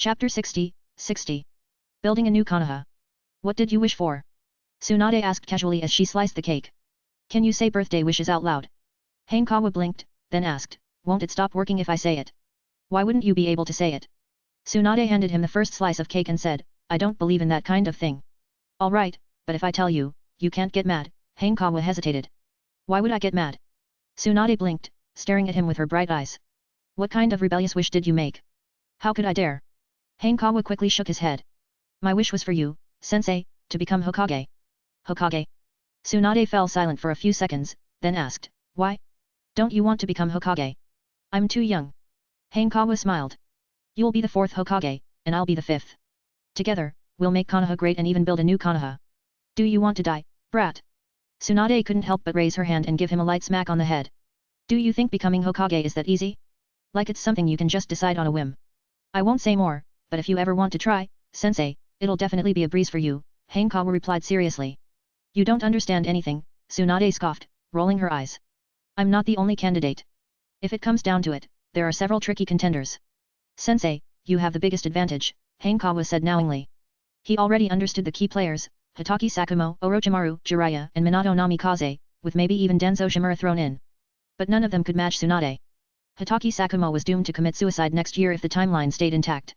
Chapter 60, 60. Building a new Konoha. What did you wish for? Tsunade asked casually as she sliced the cake. Can you say birthday wishes out loud? Hanekawa blinked, then asked, won't it stop working if I say it? Why wouldn't you be able to say it? Tsunade handed him the first slice of cake and said, I don't believe in that kind of thing. Alright, but if I tell you, you can't get mad. Hanekawa hesitated. Why would I get mad? Tsunade blinked, staring at him with her bright eyes. What kind of rebellious wish did you make? How could I dare? Hanekawa quickly shook his head. My wish was for you, sensei, to become Hokage. Hokage? Tsunade fell silent for a few seconds, then asked, why? Don't you want to become Hokage? I'm too young. Hanekawa smiled. You'll be the 4th Hokage, and I'll be the 5th. Together, we'll make Konoha great and even build a new Konoha. Do you want to die, brat? Tsunade couldn't help but raise her hand and give him a light smack on the head. Do you think becoming Hokage is that easy? Like it's something you can just decide on a whim. I won't say more, but if you ever want to try, sensei, it'll definitely be a breeze for you, Hanekawa replied seriously. You don't understand anything, Tsunade scoffed, rolling her eyes. I'm not the only candidate. If it comes down to it, there are several tricky contenders. Sensei, you have the biggest advantage, Hanekawa said knowingly. He already understood the key players, Hatake Sakumo, Orochimaru, Jiraiya, and Minato Namikaze, with maybe even Denzo Shimura thrown in. But none of them could match Tsunade. Hatake Sakumo was doomed to commit suicide next year if the timeline stayed intact.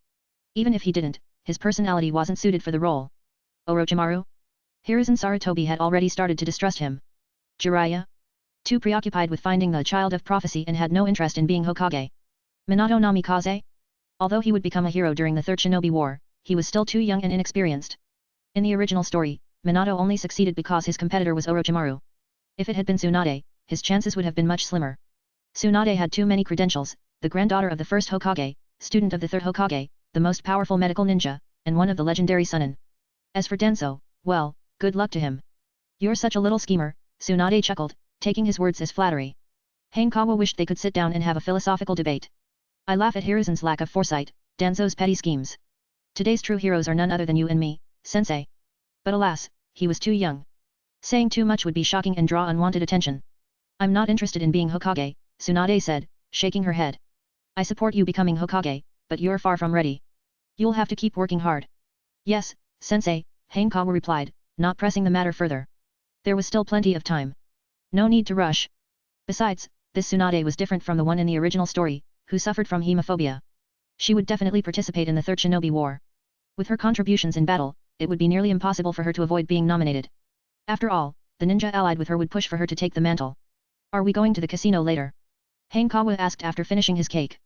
Even if he didn't, his personality wasn't suited for the role. Orochimaru? Hiruzen Sarutobi had already started to distrust him. Jiraiya? Too preoccupied with finding the child of prophecy and had no interest in being Hokage. Minato Namikaze? Although he would become a hero during the Third Shinobi War, he was still too young and inexperienced. In the original story, Minato only succeeded because his competitor was Orochimaru. If it had been Tsunade, his chances would have been much slimmer. Tsunade had too many credentials, the granddaughter of the first Hokage, student of the third Hokage, the most powerful medical ninja, and one of the legendary Sunin. As for Denso, well, good luck to him. You're such a little schemer, Tsunade chuckled, taking his words as flattery. Hanekawa wished they could sit down and have a philosophical debate. I laugh at Hiruzen's lack of foresight, Denso's petty schemes. Today's true heroes are none other than you and me, sensei. But alas, he was too young. Saying too much would be shocking and draw unwanted attention. I'm not interested in being Hokage, Tsunade said, shaking her head. I support you becoming Hokage, but you're far from ready. You'll have to keep working hard. Yes, sensei, Hanekawa replied, not pressing the matter further. There was still plenty of time. No need to rush. Besides, this Tsunade was different from the one in the original story, who suffered from hemophobia. She would definitely participate in the Third Shinobi War. With her contributions in battle, it would be nearly impossible for her to avoid being nominated. After all, the ninja allied with her would push for her to take the mantle. Are we going to the casino later? Hanekawa asked after finishing his cake.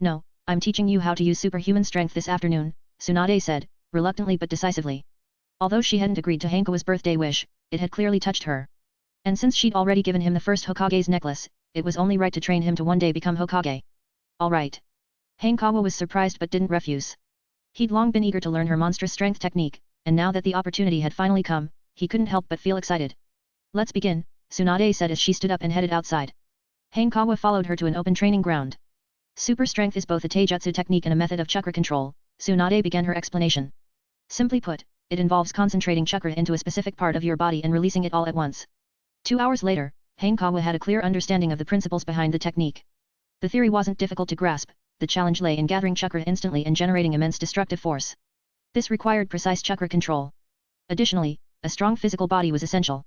No, I'm teaching you how to use superhuman strength this afternoon, Tsunade said, reluctantly but decisively. Although she hadn't agreed to Hanekawa's birthday wish, it had clearly touched her. And since she'd already given him the first Hokage's necklace, it was only right to train him to one day become Hokage. Alright. Hanekawa was surprised but didn't refuse. He'd long been eager to learn her monstrous strength technique, and now that the opportunity had finally come, he couldn't help but feel excited. Let's begin, Tsunade said as she stood up and headed outside. Hanekawa followed her to an open training ground. Super strength is both a taijutsu technique and a method of chakra control, Tsunade began her explanation. Simply put, it involves concentrating chakra into a specific part of your body and releasing it all at once. 2 hours later, Hanekawa had a clear understanding of the principles behind the technique. The theory wasn't difficult to grasp, the challenge lay in gathering chakra instantly and generating immense destructive force. This required precise chakra control. Additionally, a strong physical body was essential.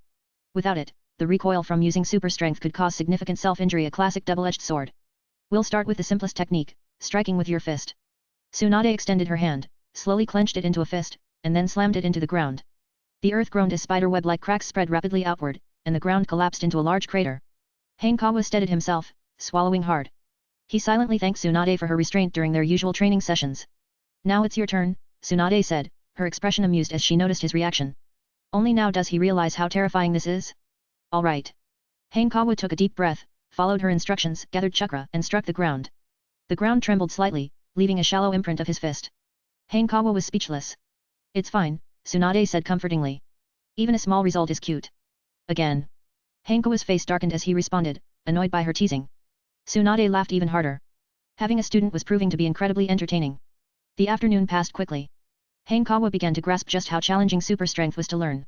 Without it, the recoil from using super strength could cause significant self-injury, a classic double-edged sword. We'll start with the simplest technique, striking with your fist. Tsunade extended her hand, slowly clenched it into a fist, and then slammed it into the ground. The earth groaned as spiderweb-like cracks spread rapidly outward, and the ground collapsed into a large crater. Hanekawa steadied himself, swallowing hard. He silently thanked Tsunade for her restraint during their usual training sessions. Now it's your turn, Tsunade said, her expression amused as she noticed his reaction. Only now does he realize how terrifying this is? Alright. Hanekawa took a deep breath, followed her instructions, gathered chakra, and struck the ground. The ground trembled slightly, leaving a shallow imprint of his fist. Hanekawa was speechless. It's fine, Tsunade said comfortingly. Even a small result is cute. Again. Hanekawa's face darkened as he responded, annoyed by her teasing. Tsunade laughed even harder. Having a student was proving to be incredibly entertaining. The afternoon passed quickly. Hanekawa began to grasp just how challenging super strength was to learn.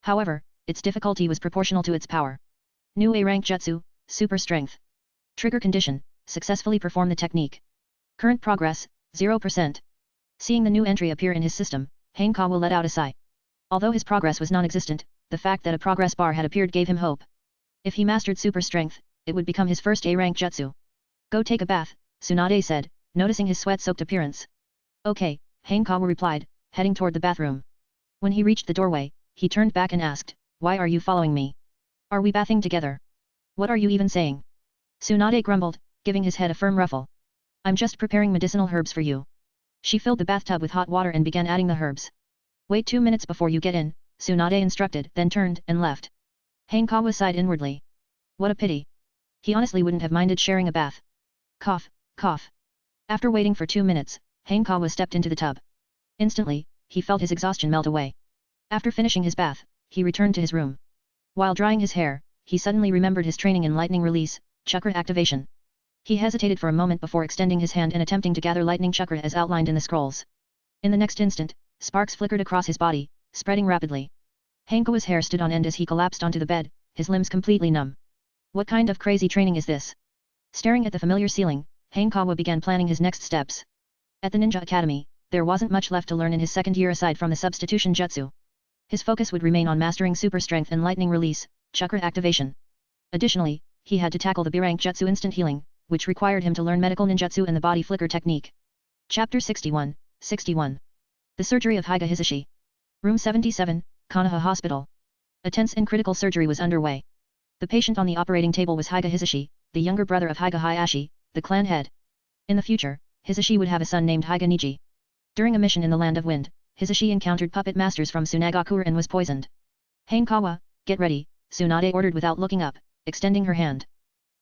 However, its difficulty was proportional to its power. New A-rank jutsu, super strength. Trigger condition, successfully perform the technique. Current progress, 0%. Seeing the new entry appear in his system, Hanekawa let out a sigh. Although his progress was non-existent, the fact that a progress bar had appeared gave him hope. If he mastered super strength, it would become his first A-rank jutsu. Go take a bath, Tsunade said, noticing his sweat-soaked appearance. Okay, Hanekawa replied, heading toward the bathroom. When he reached the doorway, he turned back and asked, why are you following me? Are we bathing together? What are you even saying? Tsunade grumbled, giving his head a firm ruffle. I'm just preparing medicinal herbs for you. She filled the bathtub with hot water and began adding the herbs. Wait 2 minutes before you get in, Tsunade instructed, then turned and left. Hanekawa sighed inwardly. What a pity. He honestly wouldn't have minded sharing a bath. Cough, cough. After waiting for 2 minutes, Hanekawa stepped into the tub. Instantly, he felt his exhaustion melt away. After finishing his bath, he returned to his room. While drying his hair, he suddenly remembered his training in lightning release, chakra activation. He hesitated for a moment before extending his hand and attempting to gather lightning chakra as outlined in the scrolls. In the next instant, sparks flickered across his body, spreading rapidly. Hanekawa's hair stood on end as he collapsed onto the bed, his limbs completely numb. What kind of crazy training is this? Staring at the familiar ceiling, Hanekawa began planning his next steps. At the Ninja Academy, there wasn't much left to learn in his second year aside from the substitution jutsu. His focus would remain on mastering super strength and lightning release, chakra activation. Additionally, he had to tackle the B-rank jutsu instant healing, which required him to learn medical ninjutsu and the body flicker technique. Chapter 61, 61. The Surgery of Higa Hisashi. Room 77, Konoha Hospital. A tense and critical surgery was underway. The patient on the operating table was Higa Hisashi, the younger brother of Higa Hayashi, the clan head. In the future, Hisashi would have a son named Higa Niji. During a mission in the Land of Wind, Hisashi encountered puppet masters from Kumogakure and was poisoned. Hanekawa, get ready, Tsunade ordered without looking up, extending her hand.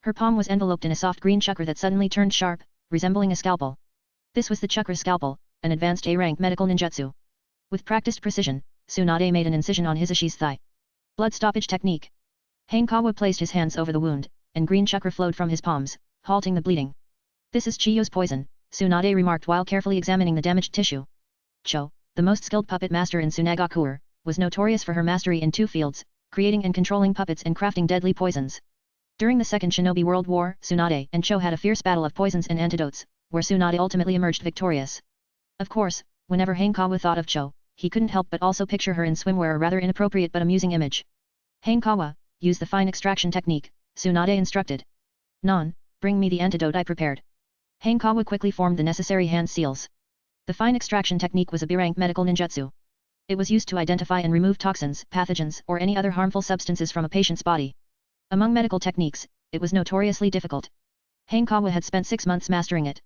Her palm was enveloped in a soft green chakra that suddenly turned sharp, resembling a scalpel. This was the chakra scalpel, an advanced A-rank medical ninjutsu. With practiced precision, Tsunade made an incision on Hisashi's thigh. Blood stoppage technique. Hanekawa placed his hands over the wound, and green chakra flowed from his palms, halting the bleeding. This is Chiyo's poison, Tsunade remarked while carefully examining the damaged tissue. Cho, the most skilled puppet master in Kumogakure, was notorious for her mastery in 2 fields, creating and controlling puppets and crafting deadly poisons. During the Second Shinobi World War, Tsunade and Cho had a fierce battle of poisons and antidotes, where Tsunade ultimately emerged victorious. Of course, whenever Hanekawa thought of Cho, he couldn't help but also picture her in swimwear, a rather inappropriate but amusing image. Hanekawa, use the fine extraction technique, Tsunade instructed. Non, bring me the antidote I prepared. Hanekawa quickly formed the necessary hand seals. The fine extraction technique was a B-rank medical ninjutsu. It was used to identify and remove toxins, pathogens, or any other harmful substances from a patient's body. Among medical techniques, it was notoriously difficult. Hanekawa had spent 6 months mastering it.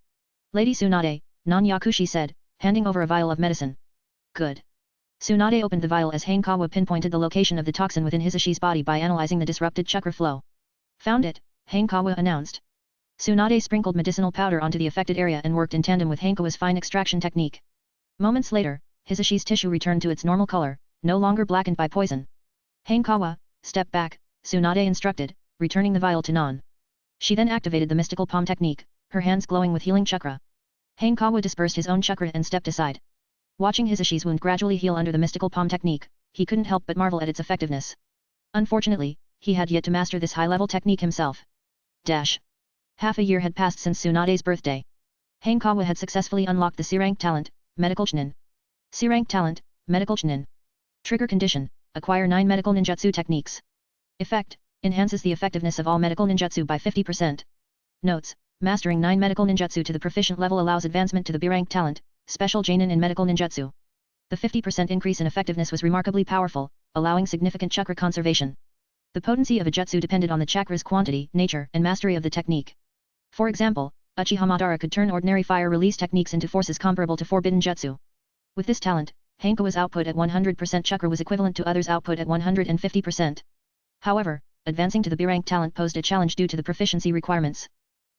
Lady Tsunade, non-Yakushi said, handing over a vial of medicine. Good. Tsunade opened the vial as Hanekawa pinpointed the location of the toxin within Hisashi's body by analyzing the disrupted chakra flow. Found it, Hanekawa announced. Tsunade sprinkled medicinal powder onto the affected area and worked in tandem with Hanekawa's fine extraction technique. Moments later, Hisashi's tissue returned to its normal color, no longer blackened by poison. Hanekawa, step back, Tsunade instructed, returning the vial to Non. She then activated the mystical palm technique, her hands glowing with healing chakra. Hanekawa dispersed his own chakra and stepped aside. Watching Hisashi's wound gradually heal under the mystical palm technique, he couldn't help but marvel at its effectiveness. Unfortunately, he had yet to master this high-level technique himself. Half a year had passed since Tsunade's birthday. Hanekawa had successfully unlocked the C-rank talent, Medical Chunin. C-rank talent, Medical Chunin. Trigger condition, acquire 9 medical ninjutsu techniques. Effect, enhances the effectiveness of all medical ninjutsu by 50%. Notes, mastering 9 medical ninjutsu to the proficient level allows advancement to the B-rank talent, Special Jonin in medical ninjutsu. The 50% increase in effectiveness was remarkably powerful, allowing significant chakra conservation. The potency of a jutsu depended on the chakra's quantity, nature, and mastery of the technique. For example, Uchiha Madara could turn ordinary fire release techniques into forces comparable to forbidden jutsu. With this talent, Hanekawa's output at 100% chakra was equivalent to others' output at 150%. However, advancing to the B-rank talent posed a challenge due to the proficiency requirements.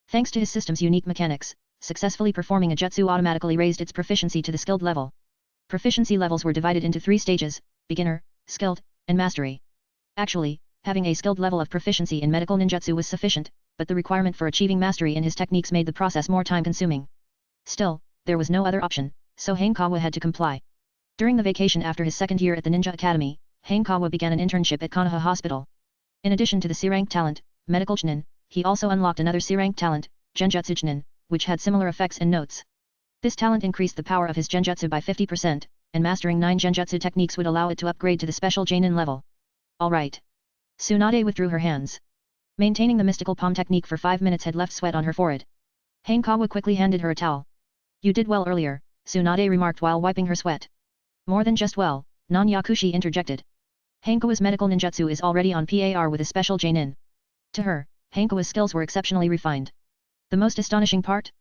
Thanks to his system's unique mechanics, successfully performing a jutsu automatically raised its proficiency to the skilled level. Proficiency levels were divided into 3 stages, beginner, skilled, and mastery. Actually, having a skilled level of proficiency in medical ninjutsu was sufficient, but the requirement for achieving mastery in his techniques made the process more time-consuming. Still, there was no other option, so Hanekawa had to comply. During the vacation after his second year at the Ninja Academy, Hanekawa began an internship at Konoha Hospital. In addition to the C-rank talent, Medical Chunin, he also unlocked another C-rank talent, Genjutsu Chunin, which had similar effects and notes. This talent increased the power of his genjutsu by 50%, and mastering 9 genjutsu techniques would allow it to upgrade to the special Jonin level. Alright. Tsunade withdrew her hands. Maintaining the mystical palm technique for 5 minutes had left sweat on her forehead. Hanekawa quickly handed her a towel. You did well earlier, Tsunade remarked while wiping her sweat. More than just well, Non-Yakushi interjected. Hanekawa's medical ninjutsu is already on par with a special Jonin. To her, Hanekawa's skills were exceptionally refined. The most astonishing part?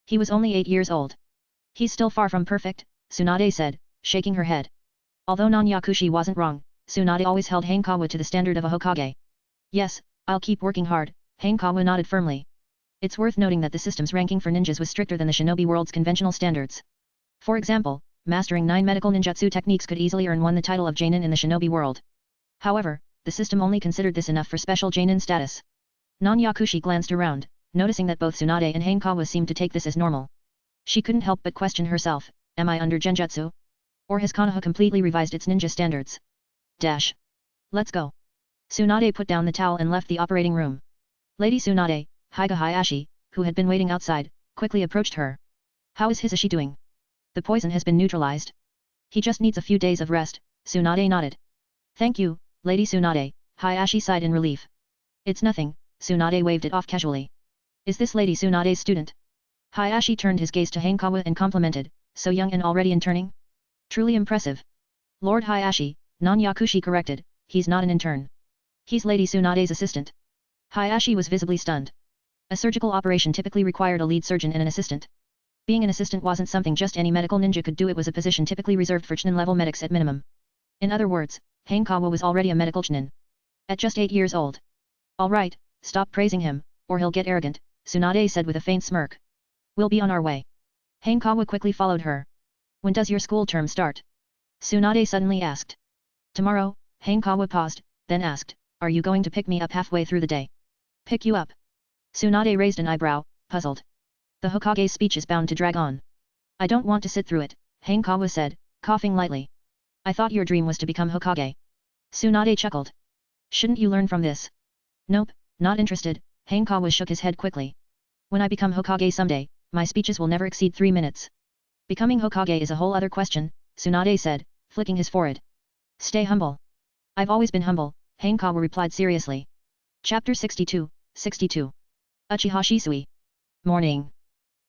He was only 8 years old. He's still far from perfect, Tsunade said, shaking her head. Although Non-Yakushi wasn't wrong, Tsunade always held Hanekawa to the standard of a Hokage. Yes, I'll keep working hard, Hanekawa nodded firmly. It's worth noting that the system's ranking for ninjas was stricter than the shinobi world's conventional standards. For example, mastering 9 medical ninjutsu techniques could easily earn one the title of Jonin in the shinobi world. However, the system only considered this enough for special Jonin status. Non-Yakushi glanced around, noticing that both Tsunade and Hanekawa seemed to take this as normal. She couldn't help but question herself, am I under genjutsu? Or has Konoha completely revised its ninja standards? Dash. Let's go. Tsunade put down the towel and left the operating room. Lady Tsunade, Higa Hayashi, who had been waiting outside, quickly approached her. How is Hisashi doing? The poison has been neutralized. He just needs a few days of rest, Tsunade nodded. Thank you, Lady Tsunade, Hayashi sighed in relief. It's nothing, Tsunade waved it off casually. Is this Lady Tsunade's student? Hayashi turned his gaze to Hanekawa and complimented, so young and already interning? Truly impressive. Lord Hayashi, Non-Yakushi corrected, he's not an intern. He's Lady Tsunade's assistant. Hayashi was visibly stunned. A surgical operation typically required a lead surgeon and an assistant. Being an assistant wasn't something just any medical ninja could do, it was a position typically reserved for Chunin-level medics at minimum. In other words, Hanekawa was already a medical Chunin. At just 8 years old. Alright, stop praising him, or he'll get arrogant, Tsunade said with a faint smirk. We'll be on our way. Hanekawa quickly followed her. When does your school term start? Tsunade suddenly asked. Tomorrow, Hanekawa paused, then asked, are you going to pick me up halfway through the day? Pick you up? Tsunade raised an eyebrow, puzzled. The Hokage's speech is bound to drag on. I don't want to sit through it, Hanekawa said, coughing lightly. I thought your dream was to become Hokage. Tsunade chuckled. Shouldn't you learn from this? Nope, not interested, Hanekawa shook his head quickly. When I become Hokage someday, my speeches will never exceed 3 minutes. Becoming Hokage is a whole other question, Tsunade said, flicking his forehead. Stay humble. I've always been humble, Hanekawa replied seriously. Chapter 62, 62. Uchiha Shisui. Morning.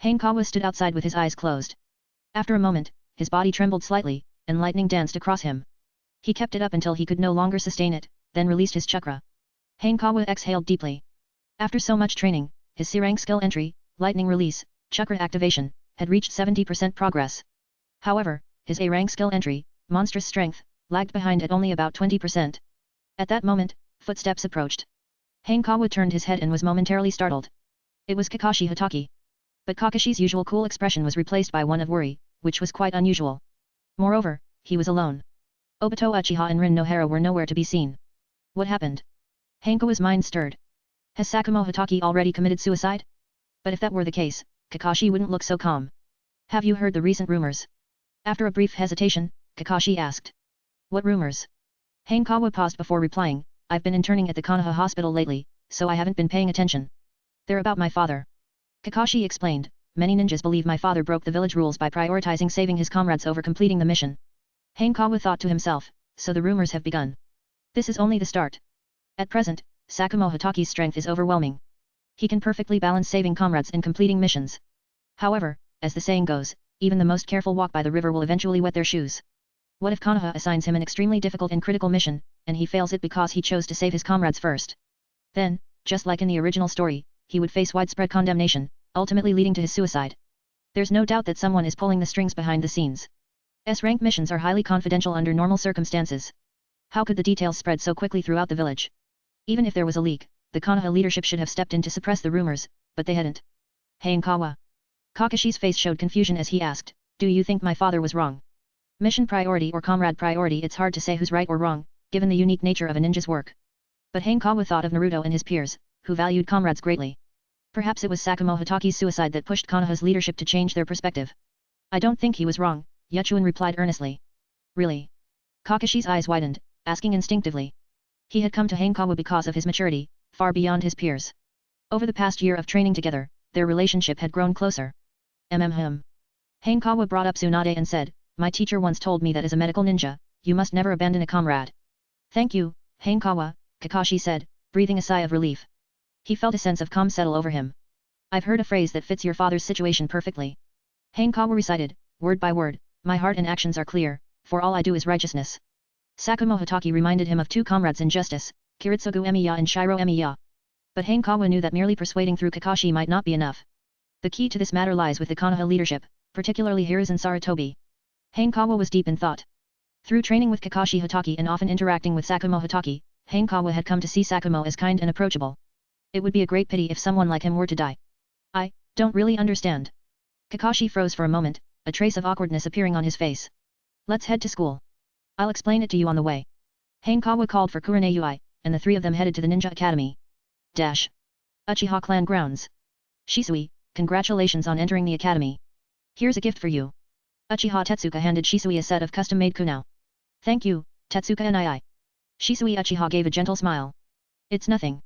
Hanekawa stood outside with his eyes closed. After a moment, his body trembled slightly, and lightning danced across him. He kept it up until he could no longer sustain it, then released his chakra. Hanekawa exhaled deeply. After so much training, his C-rank skill entry, lightning release, chakra activation, had reached 70% progress. However, his A-rank skill entry, monstrous strength, lagged behind at only about 20%. At that moment, footsteps approached. Hanekawa turned his head and was momentarily startled. It was Kakashi Hatake. But Kakashi's usual cool expression was replaced by one of worry, which was quite unusual. Moreover, he was alone. Obito Uchiha and Rin Nohara were nowhere to be seen. What happened? Hanekawa's mind stirred. Has Sakumo Hatake already committed suicide? But if that were the case, Kakashi wouldn't look so calm. Have you heard the recent rumors? After a brief hesitation, Kakashi asked. What rumors? Hanekawa paused before replying, I've been interning at the Konoha hospital lately, so I haven't been paying attention. They're about my father. Kakashi explained, many ninjas believe my father broke the village rules by prioritizing saving his comrades over completing the mission. Hanekawa thought to himself, so the rumors have begun. This is only the start. At present, Sakumo Hatake's strength is overwhelming. He can perfectly balance saving comrades and completing missions. However, as the saying goes, even the most careful walk by the river will eventually wet their shoes. What if Konoha assigns him an extremely difficult and critical mission, and he fails it because he chose to save his comrades first? Then, just like in the original story, he would face widespread condemnation, ultimately leading to his suicide. There's no doubt that someone is pulling the strings behind the scenes. S-rank missions are highly confidential under normal circumstances. How could the details spread so quickly throughout the village? Even if there was a leak, the Konoha leadership should have stepped in to suppress the rumors, but they hadn't. Hanekawa. Kakashi's face showed confusion as he asked, do you think my father was wrong? Mission priority or comrade priority, it's hard to say who's right or wrong, given the unique nature of a ninja's work. But Hanekawa thought of Naruto and his peers, who valued comrades greatly. Perhaps it was Sakumo Hatake's suicide that pushed Konoha's leadership to change their perspective. I don't think he was wrong, Yuchuin replied earnestly. Really? Kakashi's eyes widened, asking instinctively. He had come to Hanekawa because of his maturity, far beyond his peers. Over the past year of training together, their relationship had grown closer. Hanekawa brought up Tsunade and said, my teacher once told me that as a medical ninja, you must never abandon a comrade. Thank you, Hanekawa, Kakashi said, breathing a sigh of relief. He felt a sense of calm settle over him. I've heard a phrase that fits your father's situation perfectly. Hanekawa recited, word by word, my heart and actions are clear, for all I do is righteousness. Sakumo Hatake reminded him of two comrades in justice, Kiritsugu Emiya and Shiro Emiya. But Hanekawa knew that merely persuading through Kakashi might not be enough. The key to this matter lies with the Konoha leadership, particularly Hiruzen Sarutobi. Hanekawa was deep in thought. Through training with Kakashi Hatake and often interacting with Sakumo Hatake, Hanekawa had come to see Sakumo as kind and approachable. It would be a great pity if someone like him were to die. I don't really understand. Kakashi froze for a moment, a trace of awkwardness appearing on his face. Let's head to school. I'll explain it to you on the way. Hanekawa called for Kurane Ui, and the three of them headed to the Ninja Academy. Uchiha clan grounds. Shisui, congratulations on entering the academy. Here's a gift for you. Uchiha Tetsuka handed Shisui a set of custom-made kunai. Thank you, Tetsuka and I. Shisui Uchiha gave a gentle smile. It's nothing.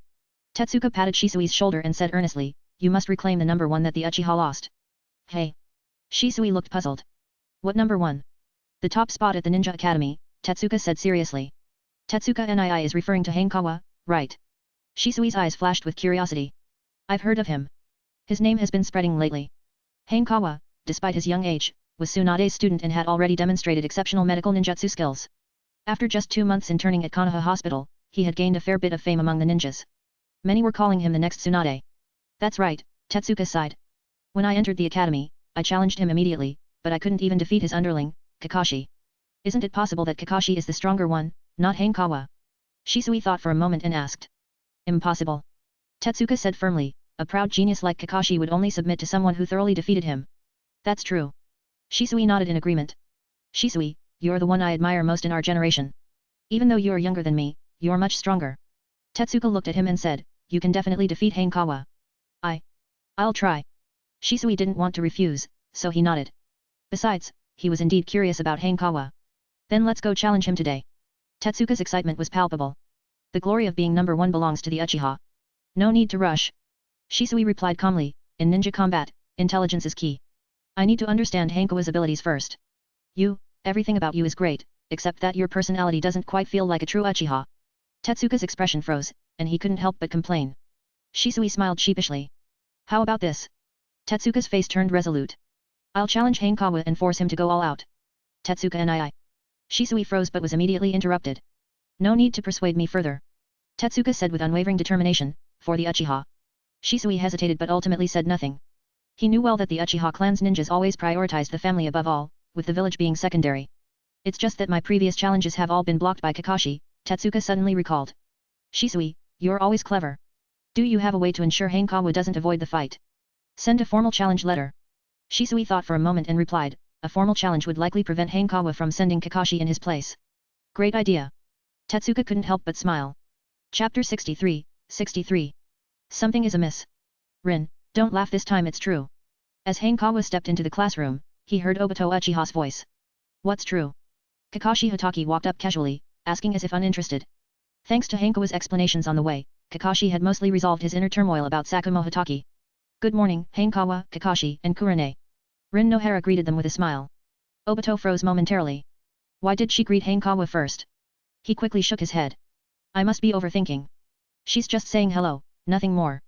Tetsuka patted Shisui's shoulder and said earnestly, you must reclaim the number 1 that the Uchiha lost. Hey. Shisui looked puzzled. What number 1? The top spot at the Ninja Academy, Tetsuka said seriously. Tetsuka Nii is referring to Hanekawa, right? Shisui's eyes flashed with curiosity. I've heard of him. His name has been spreading lately. Hanekawa, despite his young age, was Tsunade's student and had already demonstrated exceptional medical ninjutsu skills. After just 2 months interning at Konoha Hospital, he had gained a fair bit of fame among the ninjas. Many were calling him the next Tsunade. That's right, Tetsuka sighed. When I entered the academy, I challenged him immediately, but I couldn't even defeat his underling, Kakashi. Isn't it possible that Kakashi is the stronger one, not Hanekawa? Shisui thought for a moment and asked. Impossible. Tetsuka said firmly, a proud genius like Kakashi would only submit to someone who thoroughly defeated him. That's true. Shisui nodded in agreement. Shisui, you're the one I admire most in our generation. Even though you're younger than me, you're much stronger. Tetsuka looked at him and said, you can definitely defeat Hanekawa. I'll try. Shisui didn't want to refuse, so he nodded. Besides, he was indeed curious about Hanekawa. Then let's go challenge him today. Tetsuka's excitement was palpable. The glory of being number 1 belongs to the Uchiha. No need to rush. Shisui replied calmly, in ninja combat, intelligence is key. I need to understand Hanekawa's abilities first. Everything about you is great, except that your personality doesn't quite feel like a true Uchiha. Tetsuka's expression froze, and he couldn't help but complain. Shisui smiled sheepishly. How about this? Tetsuka's face turned resolute. I'll challenge Hanekawa and force him to go all out. Tetsuka and I. Shisui froze but was immediately interrupted. No need to persuade me further. Tetsuka said with unwavering determination, for the Uchiha. Shisui hesitated but ultimately said nothing. He knew well that the Uchiha clan's ninjas always prioritized the family above all, with the village being secondary. It's just that my previous challenges have all been blocked by Kakashi, Tetsuka suddenly recalled. Shisui, you're always clever. Do you have a way to ensure Hanekawa doesn't avoid the fight? Send a formal challenge letter. Shisui thought for a moment and replied, a formal challenge would likely prevent Hanekawa from sending Kakashi in his place. Great idea. Tetsuka couldn't help but smile. Chapter 63, 63. Something is amiss. Rin, don't laugh this time, it's true. As Hanekawa stepped into the classroom, he heard Obito Uchiha's voice. What's true? Kakashi Hatake walked up casually, asking as if uninterested. Thanks to Hanekawa's explanations on the way, Kakashi had mostly resolved his inner turmoil about Sakumo Hatake. Good morning, Hanekawa, Kakashi, and Kurane. Rin Nohara greeted them with a smile. Obito froze momentarily. Why did she greet Hanekawa first? He quickly shook his head. I must be overthinking. She's just saying hello, nothing more.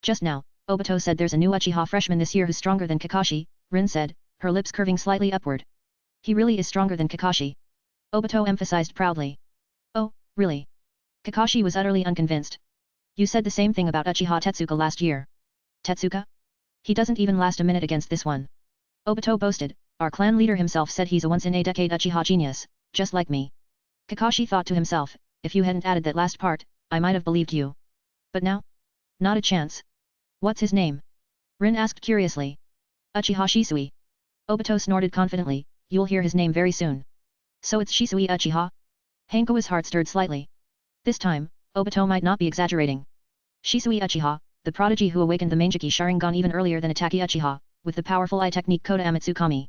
Just now, Obito said there's a new Uchiha freshman this year who's stronger than Kakashi, Rin said, her lips curving slightly upward. He really is stronger than Kakashi. Obito emphasized proudly. Oh, really? Kakashi was utterly unconvinced. You said the same thing about Uchiha Tetsuka last year. Tetsuka? He doesn't even last a minute against this one. Obito boasted, our clan leader himself said he's a once-in-a-decade Uchiha genius, just like me. Kakashi thought to himself, if you hadn't added that last part, I might have believed you. But now? Not a chance. What's his name? Rin asked curiously. Uchiha Shisui. Obito snorted confidently, you'll hear his name very soon. So it's Shisui Uchiha? Hanekawa's heart stirred slightly. This time, Obito might not be exaggerating. Shisui Uchiha, the prodigy who awakened the Mangeki Sharingan even earlier than Ataki Uchiha, with the powerful eye technique Koda Amatsukami.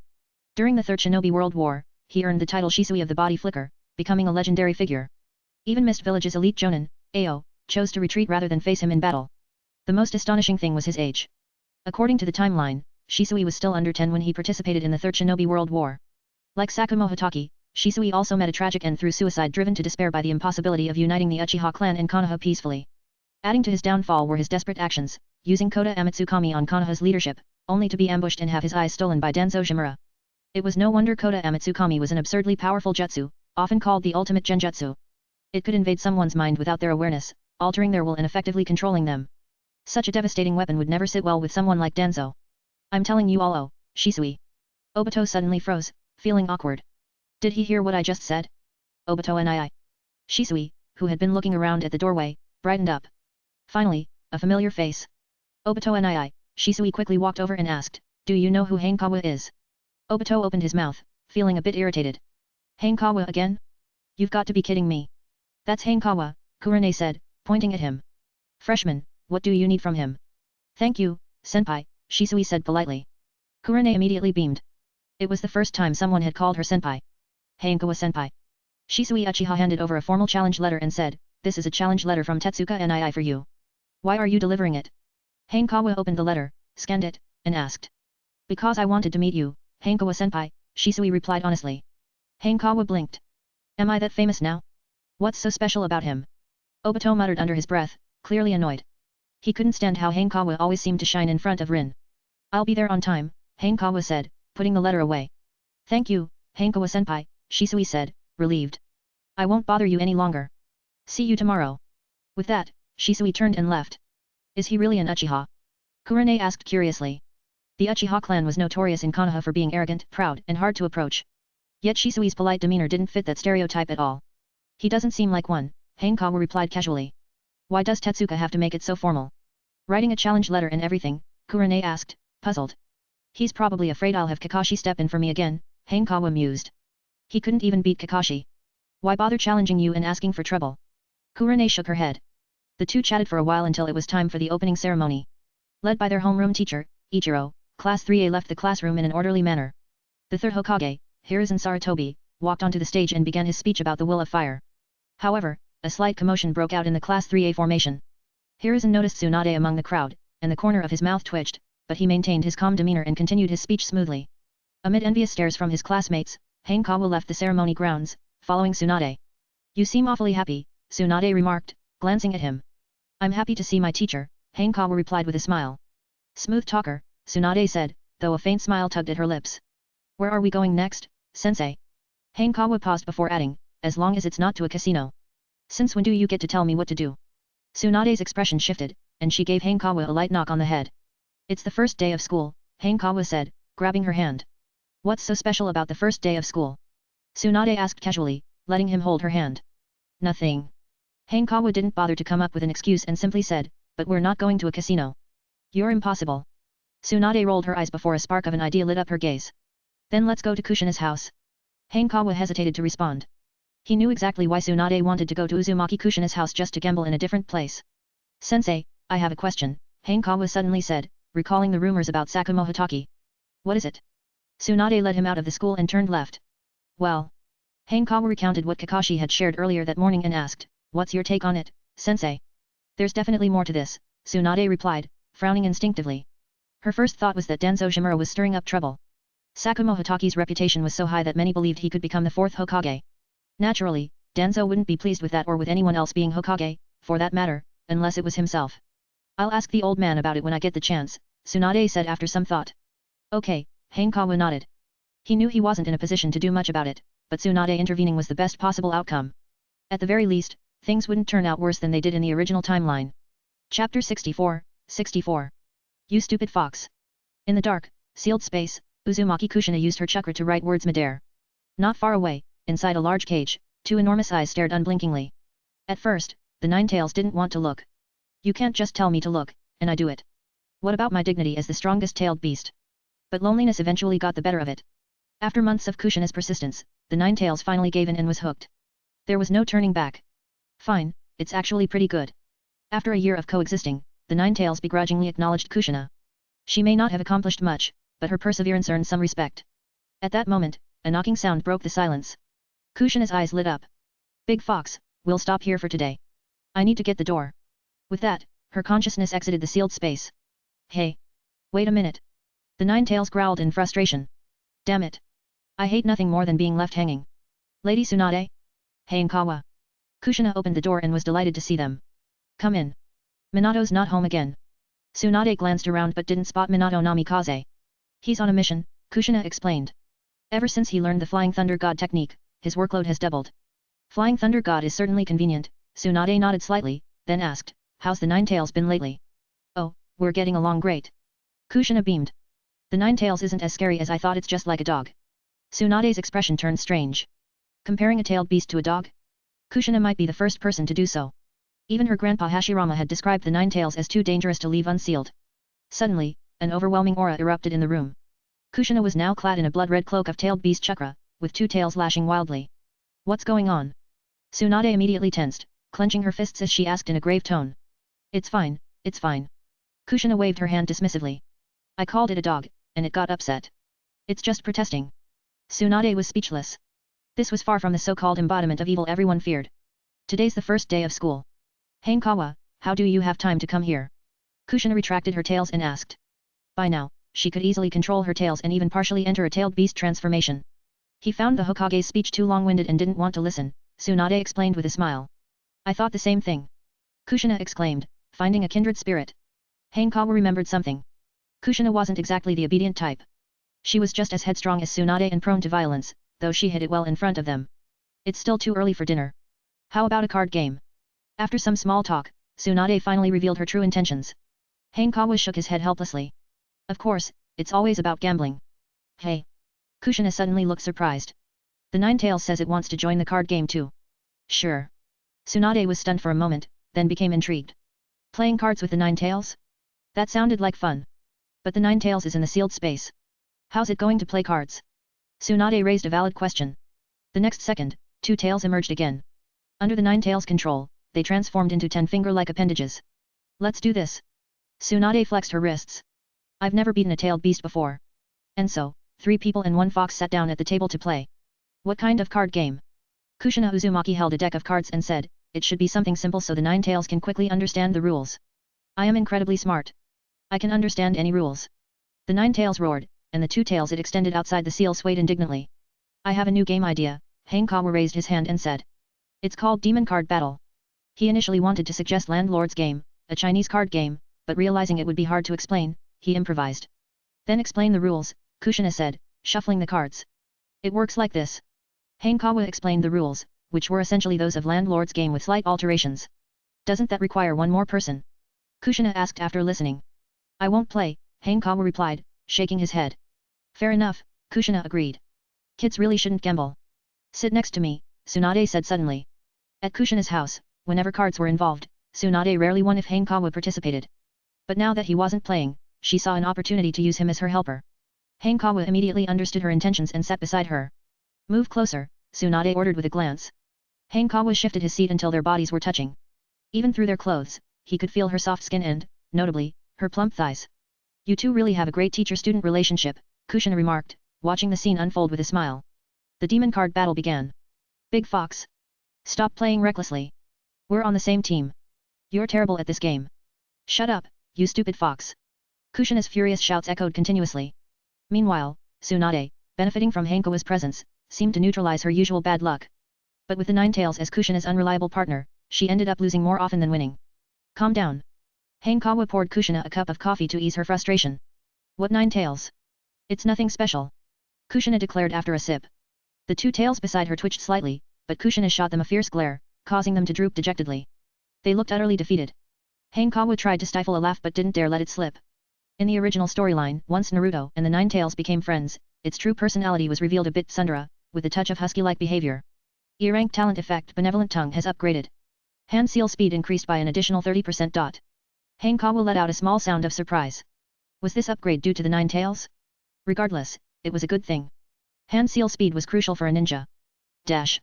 During the Third Shinobi World War, he earned the title Shisui of the Body Flicker, becoming a legendary figure. Even Mist Village's elite Jonin, Ao, chose to retreat rather than face him in battle. The most astonishing thing was his age. According to the timeline, Shisui was still under 10 when he participated in the Third Shinobi World War. Like Sakumo Hitaki, Shisui also met a tragic end through suicide driven to despair by the impossibility of uniting the Uchiha clan in Konoha peacefully. Adding to his downfall were his desperate actions, using Kota Amatsukami on Konoha's leadership, only to be ambushed and have his eyes stolen by Danzo Shimura. It was no wonder Kota Amatsukami was an absurdly powerful jutsu, often called the ultimate genjutsu. It could invade someone's mind without their awareness, altering their will and effectively controlling them. Such a devastating weapon would never sit well with someone like Danzo. I'm telling you all, oh, Shisui. Obito suddenly froze, feeling awkward. Did he hear what I just said? Obito and I. Shisui, who had been looking around at the doorway, brightened up. Finally, a familiar face. Obito and I. Shisui quickly walked over and asked, do you know who Hanekawa is? Obito opened his mouth, feeling a bit irritated. Hanekawa again? You've got to be kidding me. That's Hanekawa, Kurane said, pointing at him. Freshman, what do you need from him? Thank you, senpai, Shisui said politely. Kurane immediately beamed. It was the first time someone had called her senpai. Hanekawa senpai. Shisui Uchiha handed over a formal challenge letter and said, this is a challenge letter from Tetsuka and II for you. Why are you delivering it? Hanekawa opened the letter, scanned it, and asked. Because I wanted to meet you, Hanekawa senpai, Shisui replied honestly. Hanekawa blinked. Am I that famous now? What's so special about him? Obito muttered under his breath, clearly annoyed. He couldn't stand how Hanekawa always seemed to shine in front of Rin. I'll be there on time, Hanekawa said, putting the letter away. Thank you, Hanekawa senpai, Shisui said, relieved. I won't bother you any longer. See you tomorrow. With that, Shisui turned and left. Is he really an Uchiha? Kurane asked curiously. The Uchiha clan was notorious in Konoha for being arrogant, proud, and hard to approach. Yet Shisui's polite demeanor didn't fit that stereotype at all. He doesn't seem like one, Hanekawa replied casually. Why does Tetsuka have to make it so formal? Writing a challenge letter and everything, Kurane asked, puzzled. He's probably afraid I'll have Kakashi step in for me again, Hanekawa mused. He couldn't even beat Kakashi. Why bother challenging you and asking for trouble? Kurane shook her head. The two chatted for a while until it was time for the opening ceremony. Led by their homeroom teacher, Ichiro, Class 3A left the classroom in an orderly manner. The third Hokage, Hiruzen Sarutobi, walked onto the stage and began his speech about the will of fire. However, a slight commotion broke out in the Class 3A formation. Hiruzen noticed Tsunade among the crowd, and the corner of his mouth twitched, but he maintained his calm demeanor and continued his speech smoothly. Amid envious stares from his classmates, Hanekawa left the ceremony grounds, following Tsunade. You seem awfully happy, Tsunade remarked, glancing at him. I'm happy to see my teacher, Hanekawa replied with a smile. Smooth talker, Tsunade said, though a faint smile tugged at her lips. Where are we going next, sensei? Hanekawa paused before adding, as long as it's not to a casino. Since when do you get to tell me what to do? Tsunade's expression shifted, and she gave Hanekawa a light knock on the head. It's the first day of school, Hanekawa said, grabbing her hand. What's so special about the first day of school? Tsunade asked casually, letting him hold her hand. Nothing. Hanekawa didn't bother to come up with an excuse and simply said, but we're not going to a casino. You're impossible. Tsunade rolled her eyes before a spark of an idea lit up her gaze. Then let's go to Kushina's house. Hanekawa hesitated to respond. He knew exactly why Tsunade wanted to go to Uzumaki Kushina's house just to gamble in a different place. Sensei, I have a question, Hanekawa suddenly said, recalling the rumors about Sakumo Hitaki. What is it? Tsunade led him out of the school and turned left. Well. Hanekawa recounted what Kakashi had shared earlier that morning and asked, what's your take on it, sensei? There's definitely more to this, Tsunade replied, frowning instinctively. Her first thought was that Danzo Shimura was stirring up trouble. Sakumo Hitaki's reputation was so high that many believed he could become the fourth Hokage. Naturally, Danzo wouldn't be pleased with that or with anyone else being Hokage, for that matter, unless it was himself. I'll ask the old man about it when I get the chance, Tsunade said after some thought. Okay, Hanekawa nodded. He knew he wasn't in a position to do much about it, but Tsunade intervening was the best possible outcome. At the very least, things wouldn't turn out worse than they did in the original timeline. Chapter 64, 64. You stupid fox. In the dark, sealed space, Uzumaki Kushina used her chakra to write words midair. Not far away, inside a large cage, two enormous eyes stared unblinkingly. At first, the Ninetales didn't want to look. You can't just tell me to look, and I do it. What about my dignity as the strongest tailed beast? But loneliness eventually got the better of it. After months of Kushina's persistence, the Ninetales finally gave in and was hooked. There was no turning back. Fine, it's actually pretty good. After a year of coexisting, the Ninetales begrudgingly acknowledged Kushina. She may not have accomplished much, but her perseverance earned some respect. At that moment, a knocking sound broke the silence. Kushina's eyes lit up. Big Fox, we'll stop here for today. I need to get the door. With that, her consciousness exited the sealed space. Hey! Wait a minute. The Nine-Tails growled in frustration. Damn it. I hate nothing more than being left hanging. Lady Tsunade? Hanekawa. Kushina opened the door and was delighted to see them. Come in. Minato's not home again. Tsunade glanced around but didn't spot Minato Namikaze. He's on a mission, Kushina explained. Ever since he learned the Flying Thunder God technique, his workload has doubled. Flying Thunder God is certainly convenient, Tsunade nodded slightly, then asked, how's the Nine-Tails been lately? Oh, we're getting along great. Kushina beamed. The Nine-Tails isn't as scary as I thought, it's just like a dog. Tsunade's expression turned strange. Comparing a tailed beast to a dog? Kushina might be the first person to do so. Even her grandpa Hashirama had described the Nine-Tails as too dangerous to leave unsealed. Suddenly, an overwhelming aura erupted in the room. Kushina was now clad in a blood-red cloak of tailed beast chakra, with two tails lashing wildly. What's going on? Tsunade immediately tensed, clenching her fists as she asked in a grave tone. It's fine, it's fine. Kushina waved her hand dismissively. I called it a dog, and it got upset. It's just protesting. Tsunade was speechless. This was far from the so-called embodiment of evil everyone feared. Today's the first day of school. Hanekawa, how do you have time to come here? Kushina retracted her tails and asked. By now, she could easily control her tails and even partially enter a tailed beast transformation. He found the Hokage's speech too long-winded and didn't want to listen, Tsunade explained with a smile. I thought the same thing. Kushina exclaimed, finding a kindred spirit. Hanekawa remembered something. Kushina wasn't exactly the obedient type. She was just as headstrong as Tsunade and prone to violence, though she hid it well in front of them. It's still too early for dinner. How about a card game? After some small talk, Tsunade finally revealed her true intentions. Hanekawa shook his head helplessly. Of course, it's always about gambling. Hey. Kushina suddenly looked surprised. The Nine-Tails says it wants to join the card game too. Sure. Tsunade was stunned for a moment, then became intrigued. Playing cards with the Nine-Tails? That sounded like fun. But the Nine-Tails is in the sealed space. How's it going to play cards? Tsunade raised a valid question. The next second, two tails emerged again. Under the Nine-Tails' control, they transformed into 10-finger-like appendages. Let's do this. Tsunade flexed her wrists. I've never beaten a tailed beast before. And so, 3 people and 1 fox sat down at the table to play. What kind of card game? Kushina Uzumaki held a deck of cards and said, it should be something simple so the Nine-Tails can quickly understand the rules. I am incredibly smart. I can understand any rules. The Nine-Tails roared, and the 2 tails it extended outside the seal swayed indignantly. I have a new game idea, Hanekawa raised his hand and said. It's called Demon Card Battle. He initially wanted to suggest Landlord's Game, a Chinese card game, but realizing it would be hard to explain, he improvised. Then explain the rules, Kushina said, shuffling the cards. It works like this. Hanekawa explained the rules, which were essentially those of Landlord's Game with slight alterations. Doesn't that require one more person? Kushina asked after listening. I won't play, Hanekawa replied, shaking his head. Fair enough, Kushina agreed. Kids really shouldn't gamble. Sit next to me, Tsunade said suddenly. At Kushina's house, whenever cards were involved, Tsunade rarely won if Hanekawa participated. But now that he wasn't playing, she saw an opportunity to use him as her helper. Hanekawa immediately understood her intentions and sat beside her. Move closer, Tsunade ordered with a glance. Hanekawa shifted his seat until their bodies were touching. Even through their clothes, he could feel her soft skin and, notably, her plump thighs. You two really have a great teacher-student relationship, Kushina remarked, watching the scene unfold with a smile. The demon card battle began. Big Fox. Stop playing recklessly. We're on the same team. You're terrible at this game. Shut up, you stupid fox. Kushina's furious shouts echoed continuously. Meanwhile, Tsunade, benefiting from Hanekawa's presence, seemed to neutralize her usual bad luck. But with the Nine-Tails as Kushina's unreliable partner, she ended up losing more often than winning. Calm down. Hanekawa poured Kushina a cup of coffee to ease her frustration. What Nine-Tails? It's nothing special. Kushina declared after a sip. The 2 tails beside her twitched slightly, but Kushina shot them a fierce glare, causing them to droop dejectedly. They looked utterly defeated. Hanekawa tried to stifle a laugh but didn't dare let it slip. In the original storyline, once Naruto and the Nine-Tails became friends, its true personality was revealed a bit Sundara, with a touch of husky-like behavior. E-rank talent effect Benevolent Tongue has upgraded. Hand seal speed increased by an additional 30%. Hanekawa let out a small sound of surprise. Was this upgrade due to the Nine-Tails? Regardless, it was a good thing. Hand seal speed was crucial for a ninja. Dash.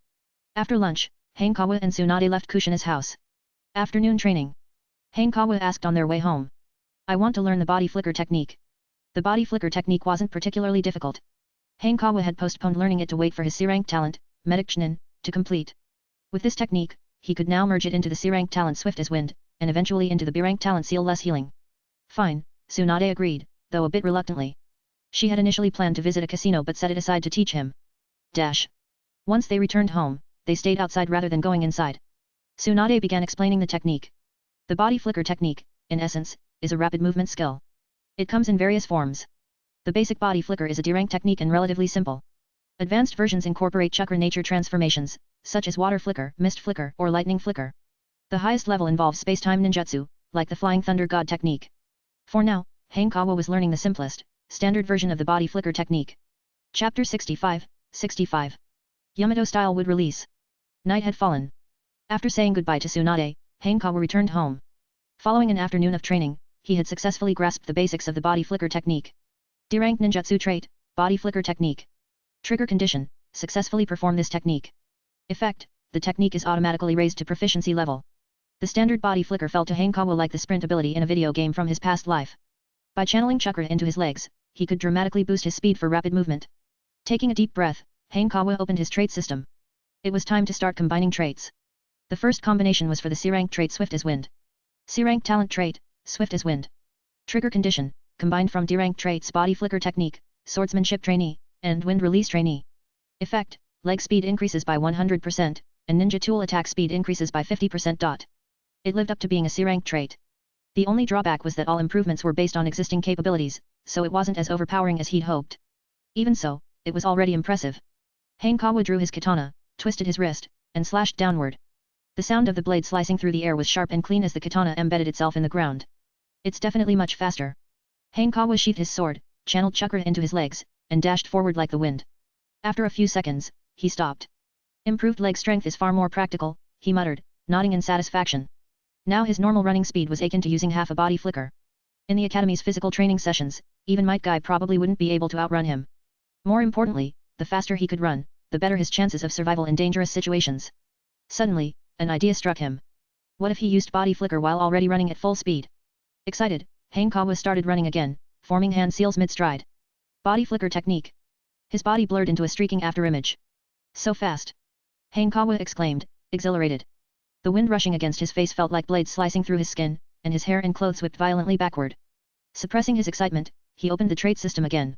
After lunch, Hanekawa and Tsunade left Kushina's house. Afternoon training. Hanekawa asked on their way home. I want to learn the body flicker technique. The body flicker technique wasn't particularly difficult. Hanekawa had postponed learning it to wait for his C-rank talent, Medic Chunin, to complete. With this technique, he could now merge it into the C-rank talent Swift as Wind, and eventually into the B-rank talent Seal Less Healing. Fine, Tsunade agreed, though a bit reluctantly. She had initially planned to visit a casino but set it aside to teach him. Once they returned home, they stayed outside rather than going inside. Tsunade began explaining the technique. The body flicker technique, in essence, is a rapid movement skill. It comes in various forms. The basic body flicker is a D-rank technique and relatively simple. Advanced versions incorporate chakra nature transformations, such as water flicker, mist flicker, or lightning flicker. The highest level involves space-time ninjutsu, like the flying thunder god technique. For now, Hanekawa was learning the simplest, standard version of the body flicker technique. Chapter 65, 65. Yamato-style wood release. Night had fallen. After saying goodbye to Tsunade, Hanekawa returned home. Following an afternoon of training, he had successfully grasped the basics of the body flicker technique. D-rank ninjutsu trait, body flicker technique. Trigger condition, successfully perform this technique. Effect, the technique is automatically raised to proficiency level. The standard body flicker felt to Hanekawa like the sprint ability in a video game from his past life. By channeling chakra into his legs, he could dramatically boost his speed for rapid movement. Taking a deep breath, Hanekawa opened his trait system. It was time to start combining traits. The first combination was for the C-rank trait Swift as Wind. C-rank talent trait, Swift as Wind. Trigger condition, combined from D-rank traits Body Flicker Technique, Swordsmanship Trainee, and Wind Release Trainee. Effect, leg speed increases by 100%, and ninja tool attack speed increases by 50%. It lived up to being a C-rank trait. The only drawback was that all improvements were based on existing capabilities, so it wasn't as overpowering as he'd hoped. Even so, it was already impressive. Hanekawa drew his katana, twisted his wrist, and slashed downward. The sound of the blade slicing through the air was sharp and clean as the katana embedded itself in the ground. It's definitely much faster. Hanekawa sheathed his sword, channeled chakra into his legs, and dashed forward like the wind. After a few seconds, he stopped. Improved leg strength is far more practical, he muttered, nodding in satisfaction. Now his normal running speed was akin to using half a body flicker. In the academy's physical training sessions, even Might Guy probably wouldn't be able to outrun him. More importantly, the faster he could run, the better his chances of survival in dangerous situations. Suddenly, an idea struck him. What if he used body flicker while already running at full speed? Excited, Hanekawa started running again, forming hand seals mid-stride. Body flicker technique. His body blurred into a streaking afterimage. So fast! Hanekawa exclaimed, exhilarated. The wind rushing against his face felt like blades slicing through his skin, and his hair and clothes whipped violently backward. Suppressing his excitement, he opened the trait system again.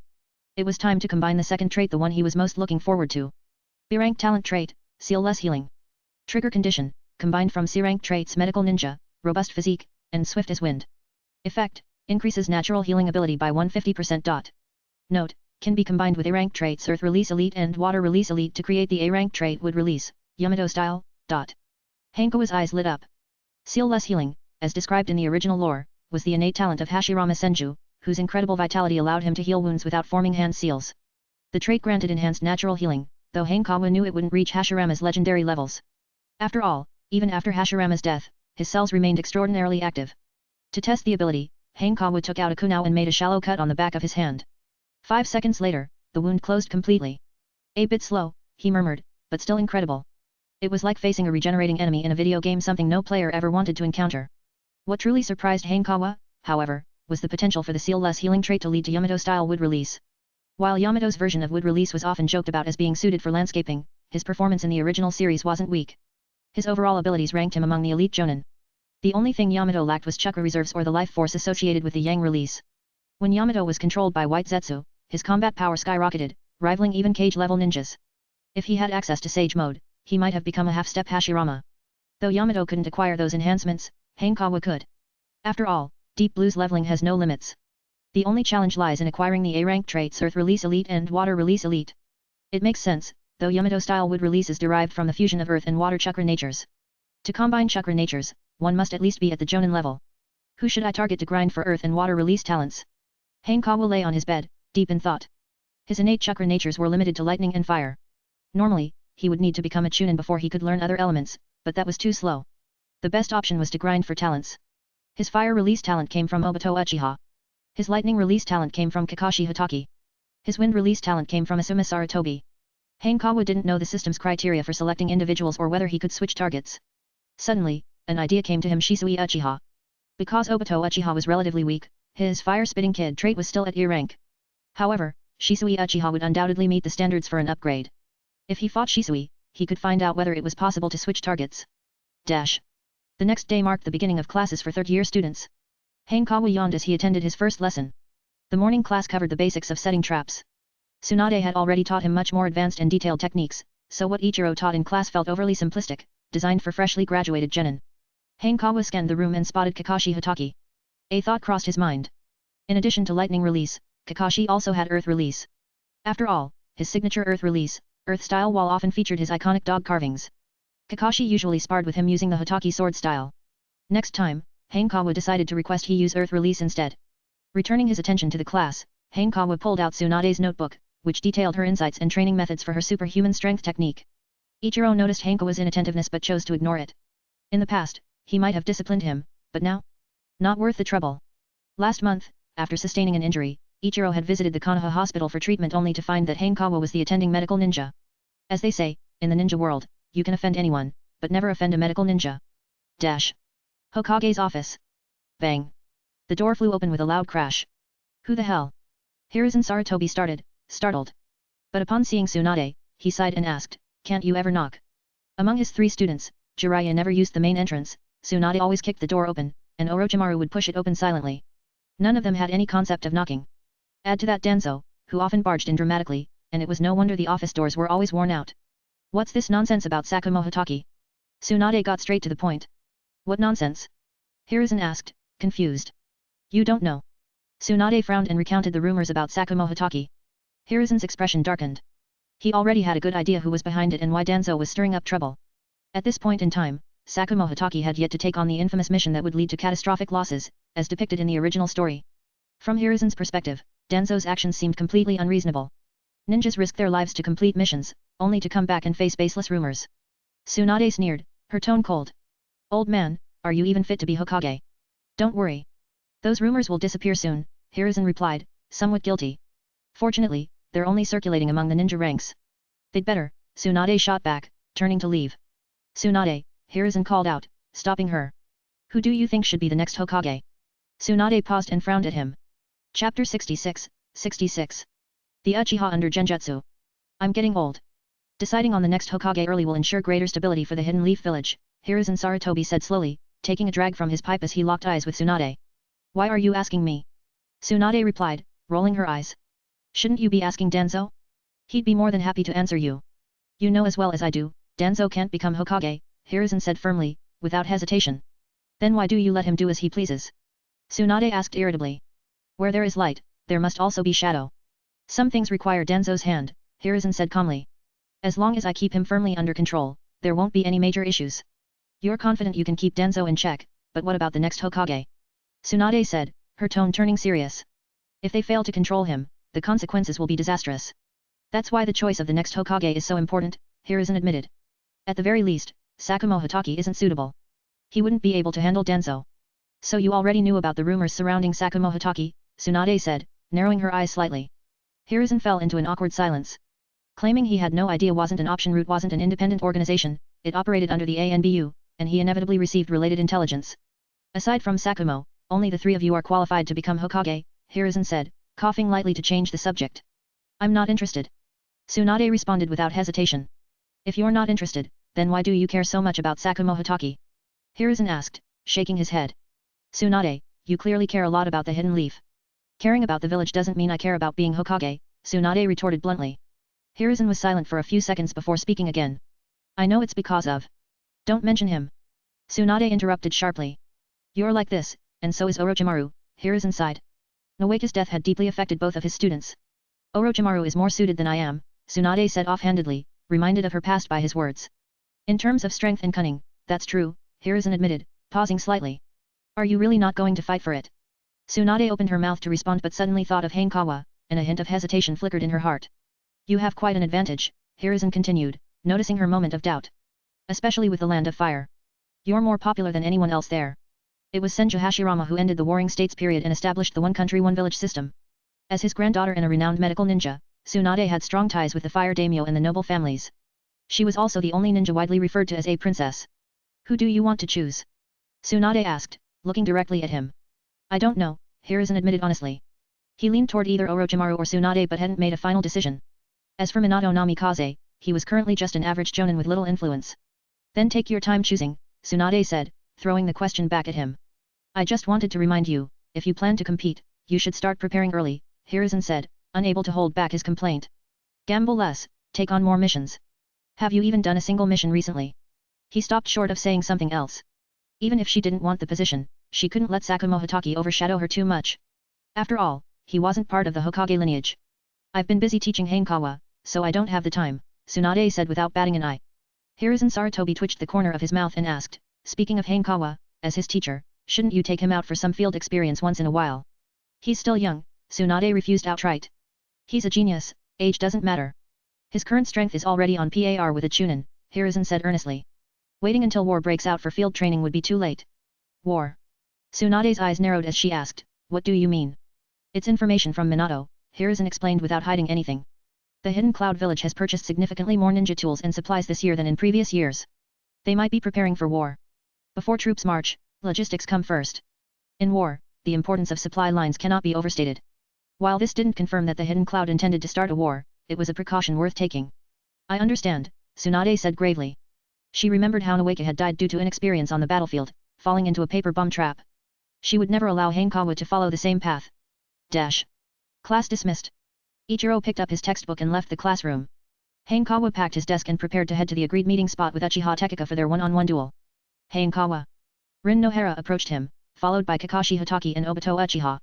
It was time to combine the second trait, the one he was most looking forward to. B-rank talent trait, Seal Less Healing. Trigger condition, combined from C-rank traits Medical Ninja, Robust Physique, and Swift as Wind. Effect, increases natural healing ability by 150%. Note, can be combined with A-rank traits Earth Release Elite and Water Release Elite to create the A-rank trait Wood Release, Yamato style. Hanekawa's eyes lit up. Seal Less Healing, as described in the original lore, was the innate talent of Hashirama Senju, whose incredible vitality allowed him to heal wounds without forming hand seals. The trait granted enhanced natural healing, though Hanekawa knew it wouldn't reach Hashirama's legendary levels. After all, even after Hashirama's death, his cells remained extraordinarily active. To test the ability, Hanekawa took out a kunao and made a shallow cut on the back of his hand. 5 seconds later, the wound closed completely. A bit slow, he murmured, but still incredible. It was like facing a regenerating enemy in a video game, something no player ever wanted to encounter. What truly surprised Hanekawa, however, was the potential for the Seal Less Healing trait to lead to Yamato-style Wood Release. While Yamato's version of Wood Release was often joked about as being suited for landscaping, his performance in the original series wasn't weak. His overall abilities ranked him among the elite jonin. The only thing Yamato lacked was chakra reserves or the life force associated with the Yang release. When Yamato was controlled by White Zetsu, his combat power skyrocketed, rivaling even cage-level ninjas. If he had access to Sage Mode, he might have become a half-step Hashirama. Though Yamato couldn't acquire those enhancements, Hanekawa could. After all, Deep Blue's leveling has no limits. The only challenge lies in acquiring the A-rank traits Earth Release Elite and Water Release Elite. It makes sense, though Yamato-style Wood Release is derived from the fusion of Earth and Water chakra natures. To combine chakra natures, one must at least be at the Jonin level. Who should I target to grind for Earth and Water Release talents? Hanekawa lay on his bed, deep in thought. His innate chakra natures were limited to lightning and fire. Normally, he would need to become a Chunin before he could learn other elements, but that was too slow. The best option was to grind for talents. His fire release talent came from Obito Uchiha. His lightning release talent came from Kakashi Hatake. His wind release talent came from Asuma Sarutobi. Hanekawa didn't know the system's criteria for selecting individuals or whether he could switch targets. Suddenly, an idea came to him: Shisui Uchiha. Because Obito Uchiha was relatively weak, his fire-spitting kid trait was still at E rank. However, Shisui Uchiha would undoubtedly meet the standards for an upgrade. If he fought Shisui, he could find out whether it was possible to switch targets. The next day marked the beginning of classes for third-year students. Hanekawa yawned as he attended his first lesson. The morning class covered the basics of setting traps. Tsunade had already taught him much more advanced and detailed techniques, so what Ichiro taught in class felt overly simplistic, designed for freshly graduated genin. Hanekawa scanned the room and spotted Kakashi Hatake. A thought crossed his mind. In addition to lightning release, Kakashi also had earth release. After all, his signature earth release, earth-style wall often featured his iconic dog carvings. Kakashi usually sparred with him using the Hatake sword style. Next time, Hanekawa decided to request he use earth release instead. Returning his attention to the class, Hanekawa pulled out Tsunade's notebook, which detailed her insights and training methods for her superhuman strength technique. Ichiro noticed Hanekawa's inattentiveness but chose to ignore it. In the past, he might have disciplined him, but now? Not worth the trouble. Last month, after sustaining an injury, Ichiro had visited the Konoha hospital for treatment only to find that Hanekawa was the attending medical ninja. As they say, in the ninja world, you can offend anyone, but never offend a medical ninja. Dash. Hokage's office. Bang. The door flew open with a loud crash. Who the hell? Hiruzen Sarutobi started, startled. But upon seeing Tsunade, he sighed and asked, can't you ever knock? Among his 3 students, Jiraiya never used the main entrance, Tsunade always kicked the door open, and Orochimaru would push it open silently. None of them had any concept of knocking. Add to that Danzo, who often barged in dramatically, and it was no wonder the office doors were always worn out. What's this nonsense about Sakumo Hatake? Tsunade got straight to the point. What nonsense? Hiruzen asked, confused. You don't know. Tsunade frowned and recounted the rumors about Sakumo Hatake. Hiruzen's expression darkened. He already had a good idea who was behind it and why Danzo was stirring up trouble. At this point in time, Sakumo Hatake had yet to take on the infamous mission that would lead to catastrophic losses, as depicted in the original story. From Hiruzen's perspective, Danzo's actions seemed completely unreasonable. Ninjas risk their lives to complete missions, only to come back and face baseless rumors. Tsunade sneered, her tone cold. Old man, are you even fit to be Hokage? Don't worry. Those rumors will disappear soon, Hiruzen replied, somewhat guilty. Fortunately, they're only circulating among the ninja ranks. They'd better, Tsunade shot back, turning to leave. Tsunade, Hiruzen called out, stopping her. Who do you think should be the next Hokage? Tsunade paused and frowned at him. Chapter 66, 66. The Uchiha under Genjutsu. I'm getting old. Deciding on the next Hokage early will ensure greater stability for the Hidden Leaf Village, Hiruzen Sarutobi said slowly, taking a drag from his pipe as he locked eyes with Tsunade. Why are you asking me? Tsunade replied, rolling her eyes. Shouldn't you be asking Danzo? He'd be more than happy to answer you. You know as well as I do, Danzo can't become Hokage, Hiruzen said firmly, without hesitation. Then why do you let him do as he pleases? Tsunade asked irritably. Where there is light, there must also be shadow. Some things require Danzo's hand, Hiruzen said calmly. As long as I keep him firmly under control, there won't be any major issues. You're confident you can keep Danzo in check, but what about the next Hokage? Tsunade said, her tone turning serious. If they fail to control him, the consequences will be disastrous. That's why the choice of the next Hokage is so important, Hiruzen admitted. At the very least, Sakumo Hatake isn't suitable. He wouldn't be able to handle Danzo. So you already knew about the rumors surrounding Sakumo Hatake, Tsunade said, narrowing her eyes slightly. Hiruzen fell into an awkward silence. Claiming he had no idea wasn't an option. Root wasn't an independent organization, it operated under the ANBU, and he inevitably received related intelligence. Aside from Sakumo, only the 3 of you are qualified to become Hokage, Hiruzen said, coughing lightly to change the subject. I'm not interested. Tsunade responded without hesitation. If you're not interested, then why do you care so much about Sakumo Hatake? Hiruzen asked, shaking his head. Tsunade, you clearly care a lot about the Hidden Leaf. Caring about the village doesn't mean I care about being Hokage, Tsunade retorted bluntly. Hiruzen was silent for a few seconds before speaking again. I know it's because of. Don't mention him. Tsunade interrupted sharply. You're like this, and so is Orochimaru, Hiruzen sighed. Nowake's death had deeply affected both of his students. Orochimaru is more suited than I am, Tsunade said offhandedly, reminded of her past by his words. In terms of strength and cunning, that's true, Hiruzen admitted, pausing slightly. Are you really not going to fight for it? Tsunade opened her mouth to respond but suddenly thought of Hanekawa, and a hint of hesitation flickered in her heart. You have quite an advantage, Hiruzen continued, noticing her moment of doubt. Especially with the Land of Fire. You're more popular than anyone else there. It was Senju Hashirama who ended the Warring States period and established the one country one village system. As his granddaughter and a renowned medical ninja, Tsunade had strong ties with the Fire Daimyo and the noble families. She was also the only ninja widely referred to as a princess. Who do you want to choose? Tsunade asked, looking directly at him. I don't know, Hiruzen admitted honestly. He leaned toward either Orochimaru or Tsunade but hadn't made a final decision. As for Minato Namikaze, he was currently just an average jonin with little influence. Then take your time choosing, Tsunade said, throwing the question back at him. I just wanted to remind you, if you plan to compete, you should start preparing early, Hiruzen said, unable to hold back his complaint. Gamble less, take on more missions. Have you even done a single mission recently? He stopped short of saying something else. Even if she didn't want the position, she couldn't let Sakumo Hatake overshadow her too much. After all, he wasn't part of the Hokage lineage. I've been busy teaching Hanekawa, so I don't have the time, Tsunade said without batting an eye. Hiruzen Sarutobi twitched the corner of his mouth and asked, speaking of Hanekawa, as his teacher, shouldn't you take him out for some field experience once in a while? He's still young, Tsunade refused outright. He's a genius, age doesn't matter. His current strength is already on par with a Chunin, Hiruzen said earnestly. Waiting until war breaks out for field training would be too late. War. Tsunade's eyes narrowed as she asked, what do you mean? It's information from Minato, Hiruzen explained without hiding anything. The Hidden Cloud Village has purchased significantly more ninja tools and supplies this year than in previous years. They might be preparing for war. Before troops march, logistics come first. In war, the importance of supply lines cannot be overstated. While this didn't confirm that the Hidden Cloud intended to start a war, it was a precaution worth taking. I understand, Tsunade said gravely. She remembered how Nawaka had died due to inexperience on the battlefield, falling into a paper bomb trap. She would never allow Hanekawa to follow the same path. Dash. Class dismissed. Ichiro picked up his textbook and left the classroom. Hanekawa packed his desk and prepared to head to the agreed meeting spot with Uchiha Tekaka for their one-on-one duel. Hanekawa. Rin Nohara approached him, followed by Kakashi Hatake and Obito Uchiha.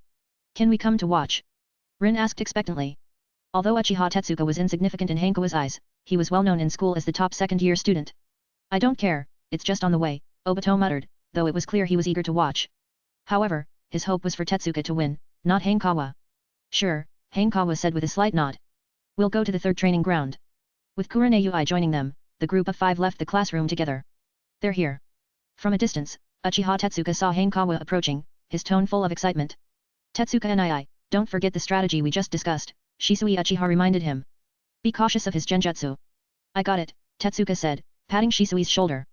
Can we come to watch? Rin asked expectantly. Although Uchiha Tetsuka was insignificant in Hanekawa's eyes, he was well known in school as the top second-year student. I don't care, it's just on the way, Obito muttered, though it was clear he was eager to watch. However, his hope was for Tetsuka to win, not Hanekawa. Sure, Hanekawa said with a slight nod. We'll go to the third training ground. With Kurenei joining them, the group of 5 left the classroom together. They're here. From a distance, Uchiha Tetsuka saw Hanekawa approaching, his tone full of excitement. Tetsuka and don't forget the strategy we just discussed, Shisui Uchiha reminded him. Be cautious of his genjutsu. I got it, Tetsuka said, patting Shisui's shoulder.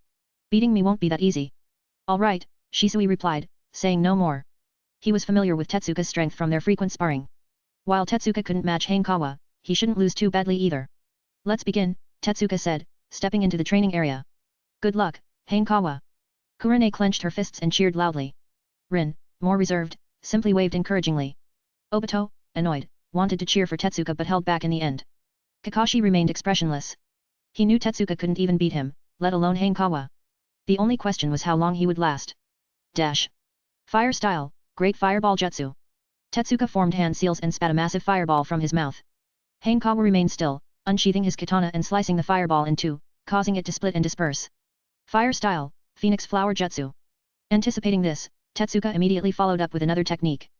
Beating me won't be that easy. All right, Shisui replied, saying no more. He was familiar with Tetsuka's strength from their frequent sparring. While Tetsuka couldn't match Hanekawa, he shouldn't lose too badly either. Let's begin, Tetsuka said, stepping into the training area. Good luck, Hanekawa. Kurenei clenched her fists and cheered loudly. Rin, more reserved, simply waved encouragingly. Obito, annoyed, wanted to cheer for Tetsuka but held back in the end. Kakashi remained expressionless. He knew Tetsuka couldn't even beat him, let alone Hanekawa. The only question was how long he would last. Dash. Fire style, great fireball jutsu. Tetsuka formed hand seals and spat a massive fireball from his mouth. Hanekawa remained still, unsheathing his katana and slicing the fireball in two, causing it to split and disperse. Fire style, phoenix flower jutsu. Anticipating this, Tetsuka immediately followed up with another technique.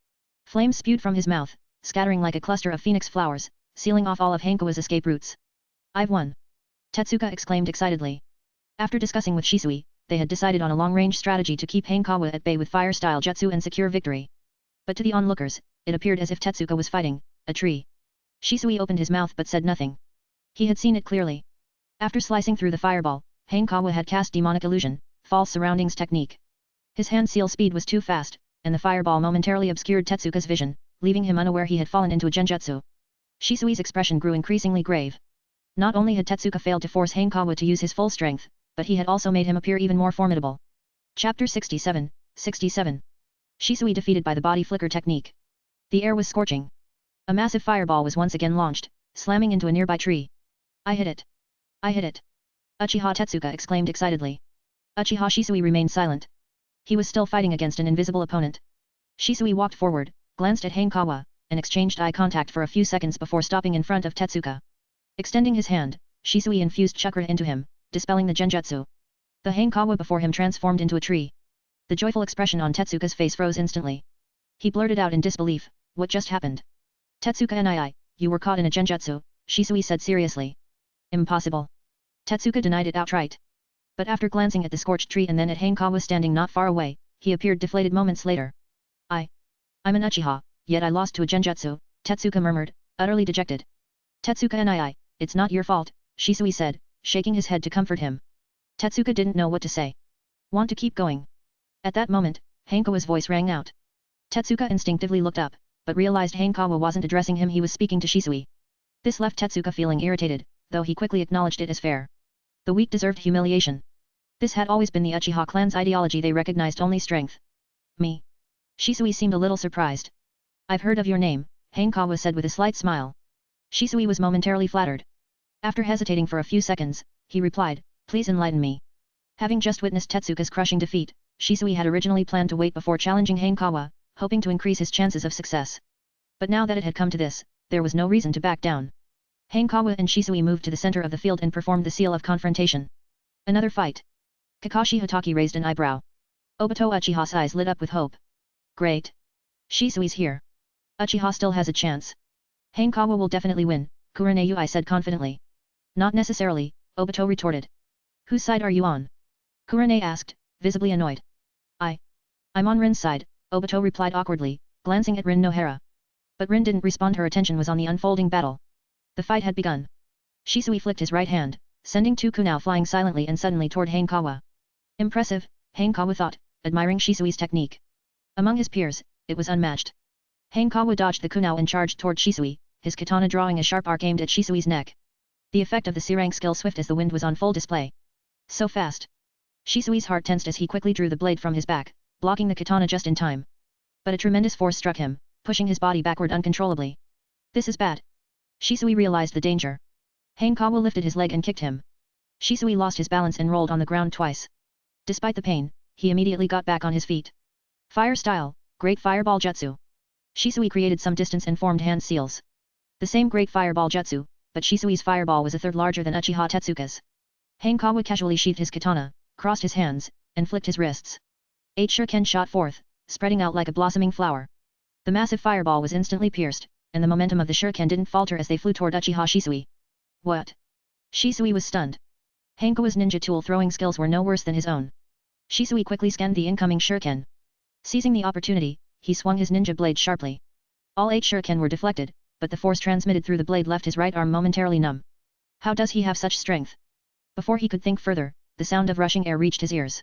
Flames spewed from his mouth, scattering like a cluster of phoenix flowers, sealing off all of Hanekawa's escape routes. I've won! Tetsuka exclaimed excitedly. After discussing with Shisui, they had decided on a long-range strategy to keep Hanekawa at bay with fire-style jutsu and secure victory. But to the onlookers, it appeared as if Tetsuka was fighting a tree. Shisui opened his mouth but said nothing. He had seen it clearly. After slicing through the fireball, Hanekawa had cast demonic illusion, false surroundings technique. His hand seal speed was too fast, and the fireball momentarily obscured Tetsuka's vision, leaving him unaware he had fallen into a genjutsu. Shisui's expression grew increasingly grave. Not only had Tetsuka failed to force Hanekawa to use his full strength, but he had also made him appear even more formidable. Chapter 67, 67. Shisui defeated by the body flicker technique. The air was scorching. A massive fireball was once again launched, slamming into a nearby tree. I hit it! I hit it! Uchiha Tetsuka exclaimed excitedly. Uchiha Shisui remained silent. He was still fighting against an invisible opponent. Shisui walked forward, glanced at Hanekawa, and exchanged eye contact for a few seconds before stopping in front of Tetsuka. Extending his hand, Shisui infused chakra into him, dispelling the genjutsu. The Hanekawa before him transformed into a tree. The joyful expression on Tetsuka's face froze instantly. He blurted out in disbelief, what just happened? Tetsuka and you were caught in a genjutsu, Shisui said seriously. Impossible. Tetsuka denied it outright. But after glancing at the scorched tree and then at Hanekawa standing not far away, he appeared deflated moments later. I'm an Uchiha, yet I lost to a genjutsu, Tetsuka murmured, utterly dejected. Tetsuka and it's not your fault, Shisui said, shaking his head to comfort him. Tetsuka didn't know what to say. Want to keep going? At that moment, Hanekawa's voice rang out. Tetsuka instinctively looked up, but realized Hanekawa wasn't addressing him, he was speaking to Shisui. This left Tetsuka feeling irritated, though he quickly acknowledged it as fair. The weak deserved humiliation. This had always been the Uchiha clan's ideology, they recognized only strength. Me? Shisui seemed a little surprised. I've heard of your name, Hanekawa said with a slight smile. Shisui was momentarily flattered. After hesitating for a few seconds, he replied, please enlighten me. Having just witnessed Tetsuka's crushing defeat, Shisui had originally planned to wait before challenging Hanekawa, hoping to increase his chances of success. But now that it had come to this, there was no reason to back down. Hanekawa and Shisui moved to the center of the field and performed the seal of confrontation. Another fight. Kakashi Hatake raised an eyebrow. Obito Uchiha's eyes lit up with hope. Great. Shisui's here. Uchiha still has a chance. Hanekawa will definitely win, Kurenei said confidently. Not necessarily, Obito retorted. Whose side are you on? Kurenei asked, visibly annoyed. I'm on Rin's side, Obito replied awkwardly, glancing at Rin Nohara. But Rin didn't respond. Her attention was on the unfolding battle. The fight had begun. Shisui flicked his right hand, sending two kunai flying silently and suddenly toward Hanekawa. Impressive, Hanekawa thought, admiring Shisui's technique. Among his peers, it was unmatched. Hanekawa dodged the kunai and charged toward Shisui, his katana drawing a sharp arc aimed at Shisui's neck. The effect of the C-rank skill swift as the wind was on full display. So fast. Shisui's heart tensed as he quickly drew the blade from his back, blocking the katana just in time. But a tremendous force struck him, pushing his body backward uncontrollably. This is bad. Shisui realized the danger. Hanekawa lifted his leg and kicked him. Shisui lost his balance and rolled on the ground twice. Despite the pain, he immediately got back on his feet. Fire style, Great Fireball Jutsu. Shisui created some distance and formed hand seals. The same Great Fireball Jutsu, but Shisui's fireball was a third larger than Uchiha Tetsuka's. Hanekawa casually sheathed his katana, crossed his hands, and flicked his wrists. 8 shuriken shot forth, spreading out like a blossoming flower. The massive fireball was instantly pierced, and the momentum of the shuriken didn't falter as they flew toward Uchiha Shisui. What? Shisui was stunned. Hanekawa's ninja tool throwing skills were no worse than his own. Shisui quickly scanned the incoming shuriken. Seizing the opportunity, he swung his ninja blade sharply. All 8 shuriken were deflected, but the force transmitted through the blade left his right arm momentarily numb. How does he have such strength? Before he could think further, the sound of rushing air reached his ears.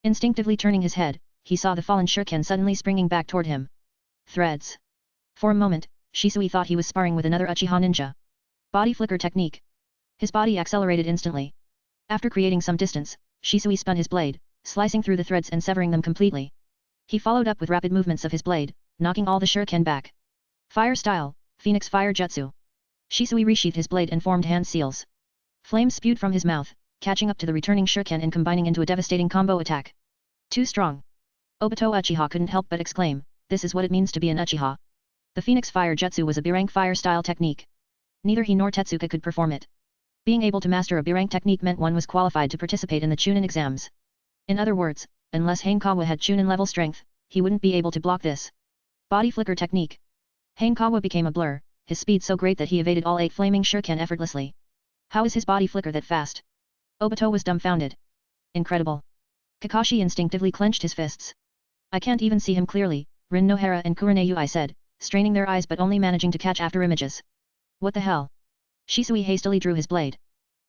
Instinctively turning his head, he saw the fallen shuriken suddenly springing back toward him. Threads. For a moment, Shisui thought he was sparring with another Uchiha ninja. Body flicker technique. His body accelerated instantly. After creating some distance, Shisui spun his blade, slicing through the threads and severing them completely. He followed up with rapid movements of his blade, knocking all the shuriken back. Fire style, Phoenix Fire Jutsu. Shisui resheathed his blade and formed hand seals. Flames spewed from his mouth, catching up to the returning shuriken and combining into a devastating combo attack. Too strong. Obito Uchiha couldn't help but exclaim, this is what it means to be an Uchiha. The Phoenix Fire Jutsu was a B-rank fire style technique. Neither he nor Tetsuka could perform it. Being able to master a B-rank technique meant one was qualified to participate in the Chunin exams. In other words, unless Hanekawa had Chunin level strength, he wouldn't be able to block this. Body flicker technique. Hanekawa became a blur, his speed so great that he evaded all 8 flaming shuriken effortlessly. How is his body flicker that fast? Obito was dumbfounded. Incredible. Kakashi instinctively clenched his fists. I can't even see him clearly, Rin Nohara and Kurenei said, straining their eyes but only managing to catch after images. What the hell? Shisui hastily drew his blade.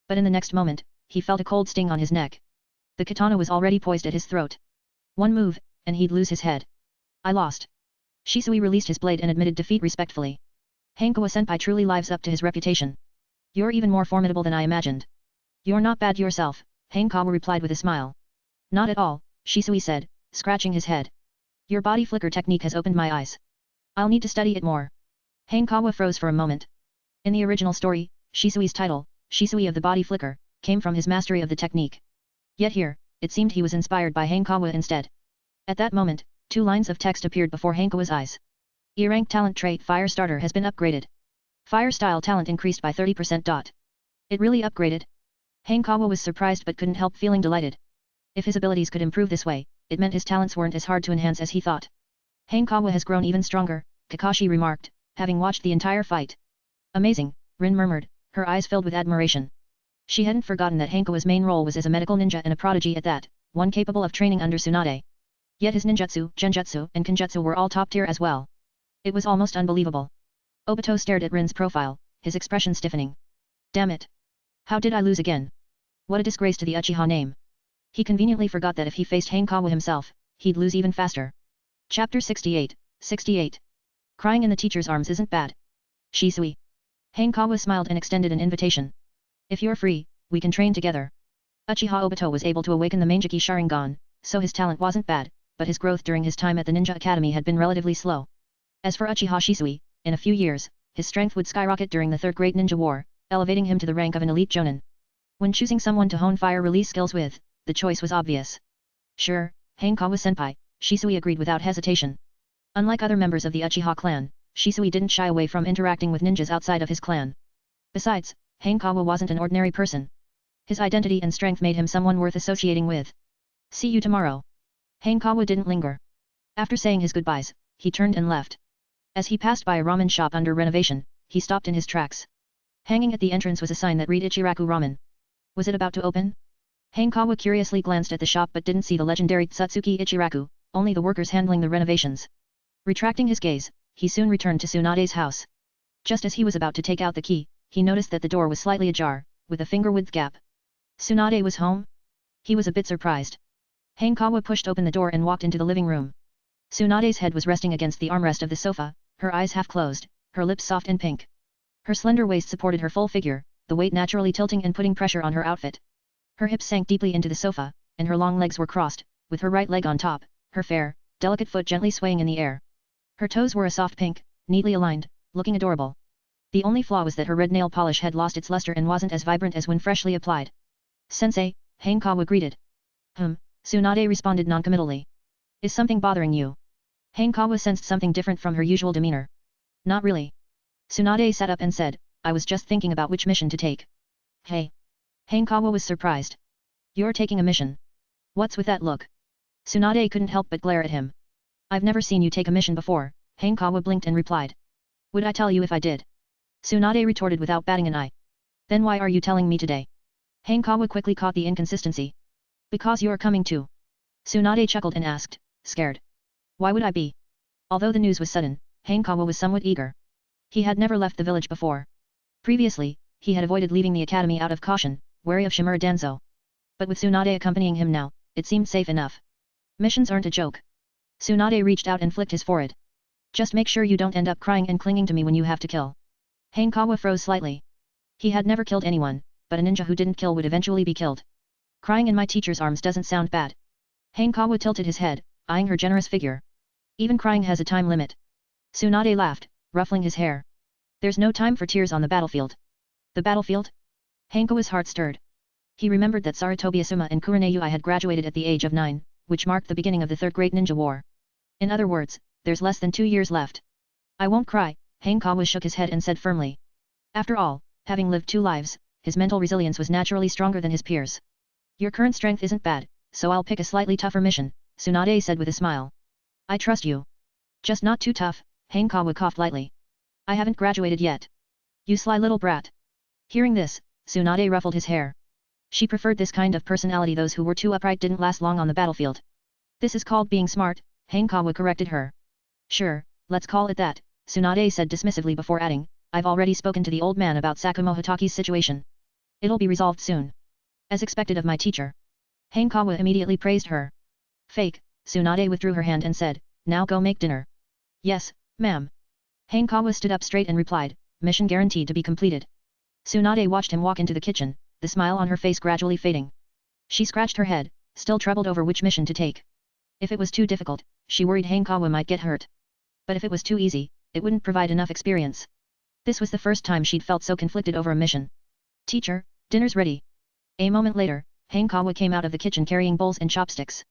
But in the next moment, he felt a cold sting on his neck. The katana was already poised at his throat. One move, and he'd lose his head. I lost. Shisui released his blade and admitted defeat respectfully. Hanekawa-senpai truly lives up to his reputation. You're even more formidable than I imagined. You're not bad yourself, Hanekawa replied with a smile. Not at all, Shisui said, scratching his head. Your body flicker technique has opened my eyes. I'll need to study it more. Hanekawa froze for a moment. In the original story, Shisui's title, Shisui of the Body Flicker, came from his mastery of the technique. Yet here, it seemed he was inspired by Hanekawa instead. At that moment, 2 lines of text appeared before Hanekawa's eyes. E-rank talent trait Fire Starter has been upgraded. Fire style talent increased by 30%. It really upgraded? Hanekawa was surprised but couldn't help feeling delighted. If his abilities could improve this way, it meant his talents weren't as hard to enhance as he thought. Hanekawa has grown even stronger, Kakashi remarked, having watched the entire fight. Amazing, Rin murmured, her eyes filled with admiration. She hadn't forgotten that Hanekawa's main role was as a medical ninja and a prodigy at that, one capable of training under Tsunade. Yet his ninjutsu, genjutsu, and kenjutsu were all top tier as well. It was almost unbelievable. Obito stared at Rin's profile, his expression stiffening. Damn it. How did I lose again? What a disgrace to the Uchiha name. He conveniently forgot that if he faced Hanekawa himself, he'd lose even faster. Chapter 68, 68. Crying in the teacher's arms isn't bad. Shisui. Hanekawa smiled and extended an invitation. If you're free, we can train together. Uchiha Obito was able to awaken the Mangeki Sharingan, so his talent wasn't bad, but his growth during his time at the Ninja Academy had been relatively slow. As for Uchiha Shisui, in a few years, his strength would skyrocket during the Third Great Ninja War, elevating him to the rank of an elite jonin. When choosing someone to hone fire release skills with, the choice was obvious. Sure, Hanekawa-senpai, Shisui agreed without hesitation. Unlike other members of the Uchiha clan, Shisui didn't shy away from interacting with ninjas outside of his clan. Besides, Hanekawa wasn't an ordinary person. His identity and strength made him someone worth associating with. See you tomorrow. Hanekawa didn't linger. After saying his goodbyes, he turned and left. As he passed by a ramen shop under renovation, he stopped in his tracks. Hanging at the entrance was a sign that read Ichiraku Ramen. Was it about to open? Hanekawa curiously glanced at the shop but didn't see the legendary Tsutsuki Ichiraku, only the workers handling the renovations. Retracting his gaze, he soon returned to Tsunade's house. Just as he was about to take out the key, he noticed that the door was slightly ajar, with a finger-width gap. Tsunade was home? He was a bit surprised. Hanekawa pushed open the door and walked into the living room. Tsunade's head was resting against the armrest of the sofa, her eyes half closed, her lips soft and pink. Her slender waist supported her full figure, the weight naturally tilting and putting pressure on her outfit. Her hips sank deeply into the sofa, and her long legs were crossed, with her right leg on top, her fair, delicate foot gently swaying in the air. Her toes were a soft pink, neatly aligned, looking adorable. The only flaw was that her red nail polish had lost its luster and wasn't as vibrant as when freshly applied. Sensei, Hanekawa greeted. Tsunade responded noncommittally. Is something bothering you? Hanekawa sensed something different from her usual demeanor. Not really. Tsunade sat up and said, I was just thinking about which mission to take. Hey. Hanekawa was surprised. You're taking a mission. What's with that look? Tsunade couldn't help but glare at him. I've never seen you take a mission before, Hanekawa blinked and replied. Would I tell you if I did? Tsunade retorted without batting an eye. Then why are you telling me today? Hanekawa quickly caught the inconsistency. Because you're coming too. Tsunade chuckled and asked, scared. Why would I be? Although the news was sudden, Hanekawa was somewhat eager. He had never left the village before. Previously, he had avoided leaving the academy out of caution, wary of Shimura Danzo. But with Tsunade accompanying him now, it seemed safe enough. Missions aren't a joke. Tsunade reached out and flicked his forehead. Just make sure you don't end up crying and clinging to me when you have to kill. Hanekawa froze slightly. He had never killed anyone, but a ninja who didn't kill would eventually be killed. Crying in my teacher's arms doesn't sound bad. Hanekawa tilted his head, eyeing her generous figure. Even crying has a time limit. Tsunade laughed, ruffling his hair. There's no time for tears on the battlefield. The battlefield? Hanekawa's heart stirred. He remembered that Sarutobi Asuma and Kurenei had graduated at the age of 9, which marked the beginning of the Third Great Ninja War. In other words, there's less than 2 years left. I won't cry, Hanekawa shook his head and said firmly. After all, having lived 2 lives, his mental resilience was naturally stronger than his peers. Your current strength isn't bad, so I'll pick a slightly tougher mission, Tsunade said with a smile. I trust you. Just not too tough, Hanekawa coughed lightly. I haven't graduated yet. You sly little brat. Hearing this, Tsunade ruffled his hair. She preferred this kind of personality. Those who were too upright didn't last long on the battlefield. This is called being smart, Hanekawa corrected her. Sure, let's call it that, Tsunade said dismissively before adding, I've already spoken to the old man about Sakumo Hataki's situation. It'll be resolved soon. As expected of my teacher. Hanekawa immediately praised her. Fake, Tsunade withdrew her hand and said, now go make dinner. Yes, ma'am. Hanekawa stood up straight and replied, mission guaranteed to be completed. Tsunade watched him walk into the kitchen, the smile on her face gradually fading. She scratched her head, still troubled over which mission to take. If it was too difficult, she worried Hanekawa might get hurt. But if it was too easy, it wouldn't provide enough experience. This was the first time she'd felt so conflicted over a mission. Teacher, dinner's ready. A moment later, Hanekawa came out of the kitchen carrying bowls and chopsticks.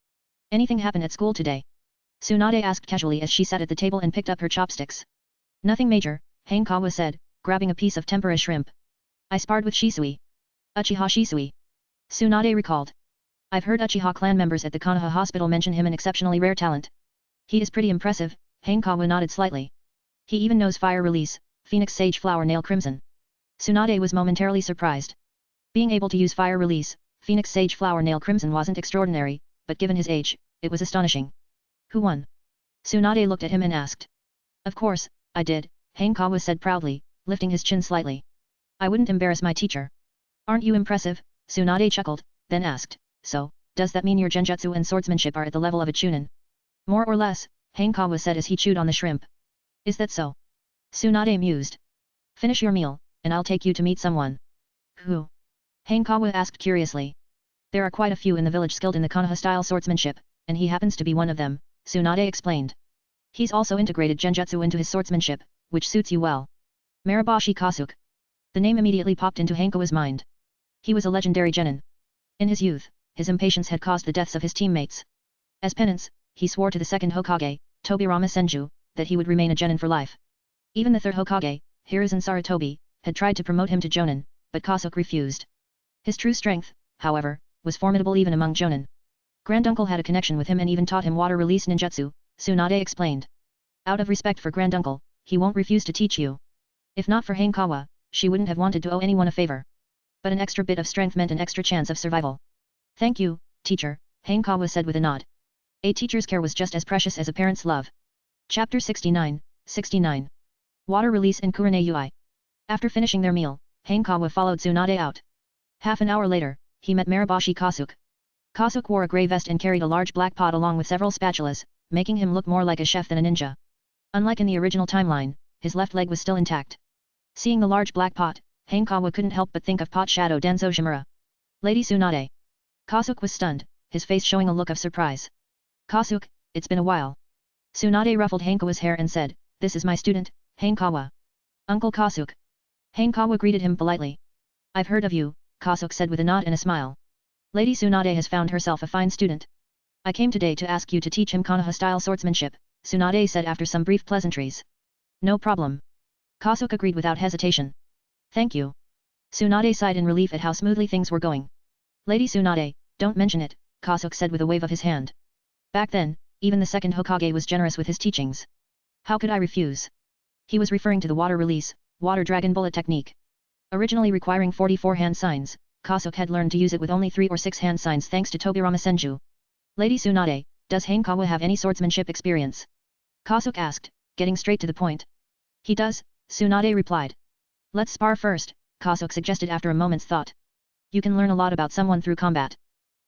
Anything happen at school today? Tsunade asked casually as she sat at the table and picked up her chopsticks. Nothing major, Hanekawa said, grabbing a piece of tempura shrimp. I sparred with Shisui. Uchiha Shisui. Tsunade recalled. I've heard Uchiha clan members at the Konoha hospital mention him an exceptionally rare talent. He is pretty impressive, Hanekawa nodded slightly. He even knows fire release, Phoenix Sage Flower Nail Crimson. Tsunade was momentarily surprised. Being able to use fire release, Phoenix Sage Flower Nail Crimson wasn't extraordinary, but given his age, it was astonishing. Who won? Tsunade looked at him and asked. Of course, I did, Hanekawa said proudly, lifting his chin slightly. I wouldn't embarrass my teacher. Aren't you impressive? Tsunade chuckled, then asked, so, does that mean your genjutsu and swordsmanship are at the level of a chunin? More or less, Hanekawa said as he chewed on the shrimp. Is that so? Tsunade mused. Finish your meal, and I'll take you to meet someone. Who? Hanekawa asked curiously. There are quite a few in the village skilled in the Konoha-style swordsmanship, and he happens to be one of them, Tsunade explained. He's also integrated genjutsu into his swordsmanship, which suits you well. Maraboshi Kasuke. The name immediately popped into Hankawa's mind. He was a legendary genin. In his youth, his impatience had caused the deaths of his teammates. As penance, he swore to the second Hokage, Tobirama Senju, that he would remain a genin for life. Even the third Hokage, Hiruzen Sarutobi, had tried to promote him to jonin, but Kasuke refused. His true strength, however, was formidable even among jonin. Granduncle had a connection with him and even taught him water release ninjutsu, Tsunade explained. Out of respect for Granduncle, he won't refuse to teach you. If not for Hanekawa, she wouldn't have wanted to owe anyone a favor. But an extra bit of strength meant an extra chance of survival. Thank you, teacher, Hanekawa said with a nod. A teacher's care was just as precious as a parent's love. Chapter 69, 69. Water release in Kurine Ui. After finishing their meal, Hanekawa followed Tsunade out. Half an hour later, he met Maraboshi Kasuke. Kasuke wore a grey vest and carried a large black pot along with several spatulas, making him look more like a chef than a ninja. Unlike in the original timeline, his left leg was still intact. Seeing the large black pot, Hanekawa couldn't help but think of pot shadow Denzo Shimura. Lady Tsunade. Kasuke was stunned, his face showing a look of surprise. Kasuke, it's been a while. Tsunade ruffled Hanekawa's hair and said, this is my student, Hanekawa. Uncle Kasuke. Hanekawa greeted him politely. I've heard of you, Kasuke said with a nod and a smile. Lady Tsunade has found herself a fine student. I came today to ask you to teach him Konoha-style swordsmanship, Tsunade said after some brief pleasantries. No problem. Kasuke agreed without hesitation. Thank you. Tsunade sighed in relief at how smoothly things were going. Lady Tsunade, don't mention it, Kasuke said with a wave of his hand. Back then, even the second Hokage was generous with his teachings. How could I refuse? He was referring to the water release, water dragon bullet technique. Originally requiring 44 hand signs, Kasuke had learned to use it with only 3 or 6 hand signs thanks to Tobirama Senju. Lady Tsunade, does Hanekawa have any swordsmanship experience? Kasuke asked, getting straight to the point. He does, Tsunade replied. Let's spar first, Kasuke suggested after a moment's thought. You can learn a lot about someone through combat.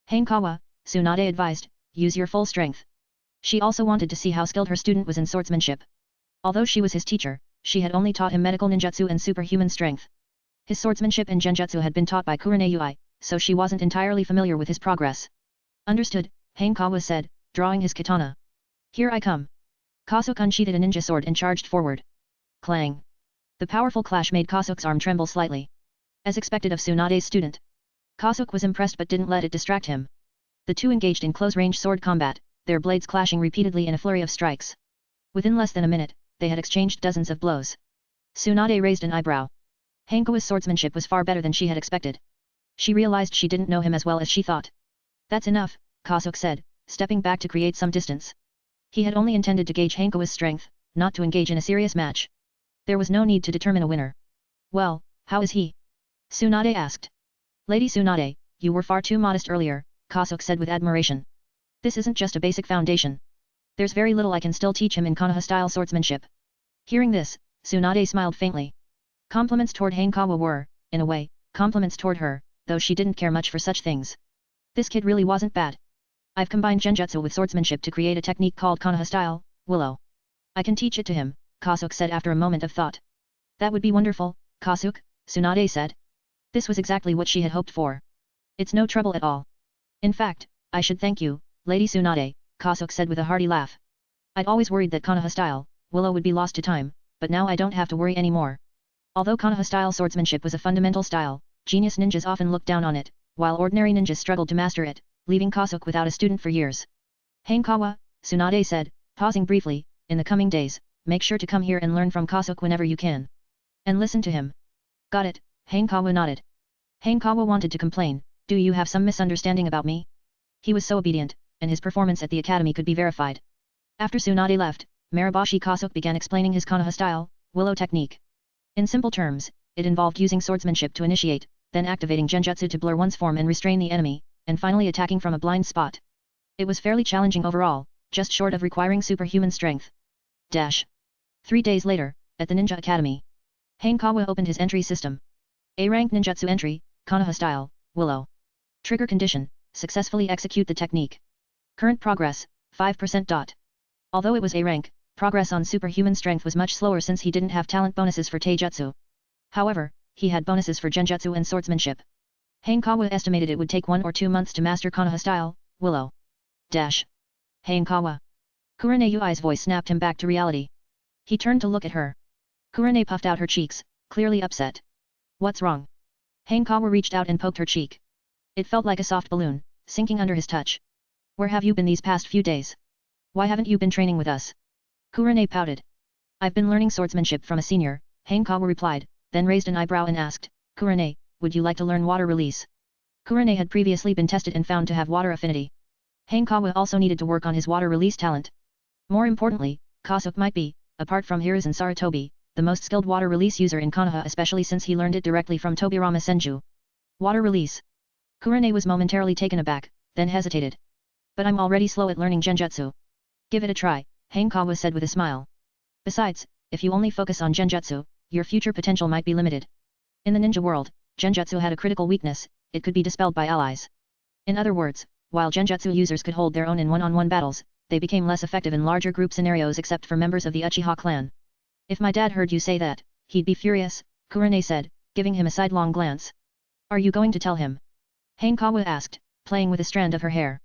Hanekawa, Tsunade advised, use your full strength. She also wanted to see how skilled her student was in swordsmanship. Although she was his teacher, she had only taught him medical ninjutsu and superhuman strength. His swordsmanship and genjutsu had been taught by Kurine Ui, so she wasn't entirely familiar with his progress. Understood, Hanekawa said, drawing his katana. Here I come. Kasuke unsheathed a ninja sword and charged forward. Clang. The powerful clash made Kasuke's arm tremble slightly. As expected of Tsunade's student. Kasuke was impressed but didn't let it distract him. The two engaged in close-range sword combat, their blades clashing repeatedly in a flurry of strikes. Within less than a minute, they had exchanged dozens of blows. Tsunade raised an eyebrow. Hanekawa's swordsmanship was far better than she had expected. She realized she didn't know him as well as she thought. That's enough, Kasuke said, stepping back to create some distance. He had only intended to gauge Hanekawa's strength, not to engage in a serious match. There was no need to determine a winner. Well, how is he? Tsunade asked. Lady Tsunade, you were far too modest earlier, Kasuke said with admiration. This isn't just a basic foundation. There's very little I can still teach him in Konoha-style swordsmanship. Hearing this, Tsunade smiled faintly. Compliments toward Hanekawa were, in a way, compliments toward her, though she didn't care much for such things. This kid really wasn't bad. I've combined genjutsu with swordsmanship to create a technique called Konoha-style, Willow. I can teach it to him, Kasuke said after a moment of thought. That would be wonderful, Kasuke, Tsunade said. This was exactly what she had hoped for. It's no trouble at all. In fact, I should thank you, Lady Tsunade, Kasuke said with a hearty laugh. I'd always worried that Konoha-style, Willow would be lost to time, but now I don't have to worry anymore. Although Konoha-style swordsmanship was a fundamental style, genius ninjas often looked down on it, while ordinary ninjas struggled to master it, leaving Kasuke without a student for years. Hanekawa, Tsunade said, pausing briefly, in the coming days, make sure to come here and learn from Kasuke whenever you can. And listen to him. Got it, Hanekawa nodded. Hanekawa wanted to complain, do you have some misunderstanding about me? He was so obedient, and his performance at the academy could be verified. After Tsunade left, Maraboshi Kasuke began explaining his Konoha-style, Willow technique. In simple terms, it involved using swordsmanship to initiate, then activating genjutsu to blur one's form and restrain the enemy, and finally attacking from a blind spot. It was fairly challenging overall, just short of requiring superhuman strength. 3 days later, at the Ninja Academy. Hanekawa opened his entry system. A-rank ninjutsu entry, Konoha-style, Willow. Trigger condition, successfully execute the technique. Current progress, 5%. Although it was A-rank, progress on superhuman strength was much slower since he didn't have talent bonuses for taijutsu. However, he had bonuses for genjutsu and swordsmanship. Hanekawa estimated it would take 1 or 2 months to master Konoha-style, Willow. Hanekawa. Kurane Yui's voice snapped him back to reality. He turned to look at her. Kurane puffed out her cheeks, clearly upset. What's wrong? Hanekawa reached out and poked her cheek. It felt like a soft balloon, sinking under his touch. Where have you been these past few days? Why haven't you been training with us? Kurane pouted. I've been learning swordsmanship from a senior, Hanekawa replied, then raised an eyebrow and asked, Kurane, would you like to learn water release? Kurane had previously been tested and found to have water affinity. Hanekawa also needed to work on his water release talent. More importantly, Kasuke might be, apart from Hiruzen Sarutobi, the most skilled water release user in Konoha, especially since he learned it directly from Tobirama Senju. Water release. Kurane was momentarily taken aback, then hesitated. But I'm already slow at learning genjutsu. Give it a try, Hanekawa said with a smile. Besides, if you only focus on genjutsu, your future potential might be limited. In the ninja world, genjutsu had a critical weakness, it could be dispelled by allies. In other words, while genjutsu users could hold their own in one-on-one battles, they became less effective in larger group scenarios except for members of the Uchiha clan. If my dad heard you say that, he'd be furious, Kurane said, giving him a sidelong glance. Are you going to tell him? Hanekawa asked, playing with a strand of her hair.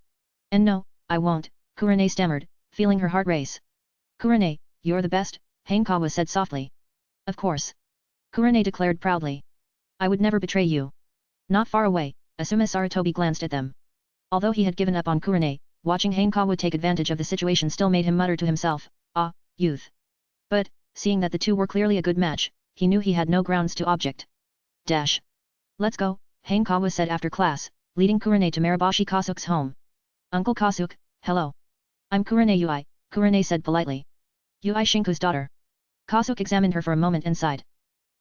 And no, I won't, Kurane stammered, feeling her heart race. Kurane, you're the best, Hanekawa said softly. Of course. Kurane declared proudly. I would never betray you. Not far away, Asuma Sarutobi glanced at them. Although he had given up on Kurane, watching Hanekawa take advantage of the situation still made him mutter to himself, ah, youth. But, seeing that the two were clearly a good match, he knew he had no grounds to object. Dash. Let's go, Hanekawa said after class, leading Kurane to Maribashi Kasuke's home. Uncle Kasuke, hello. I'm Kurane Yui, Kurane said politely. Yui Shinku's daughter. Kasuke examined her for a moment and sighed.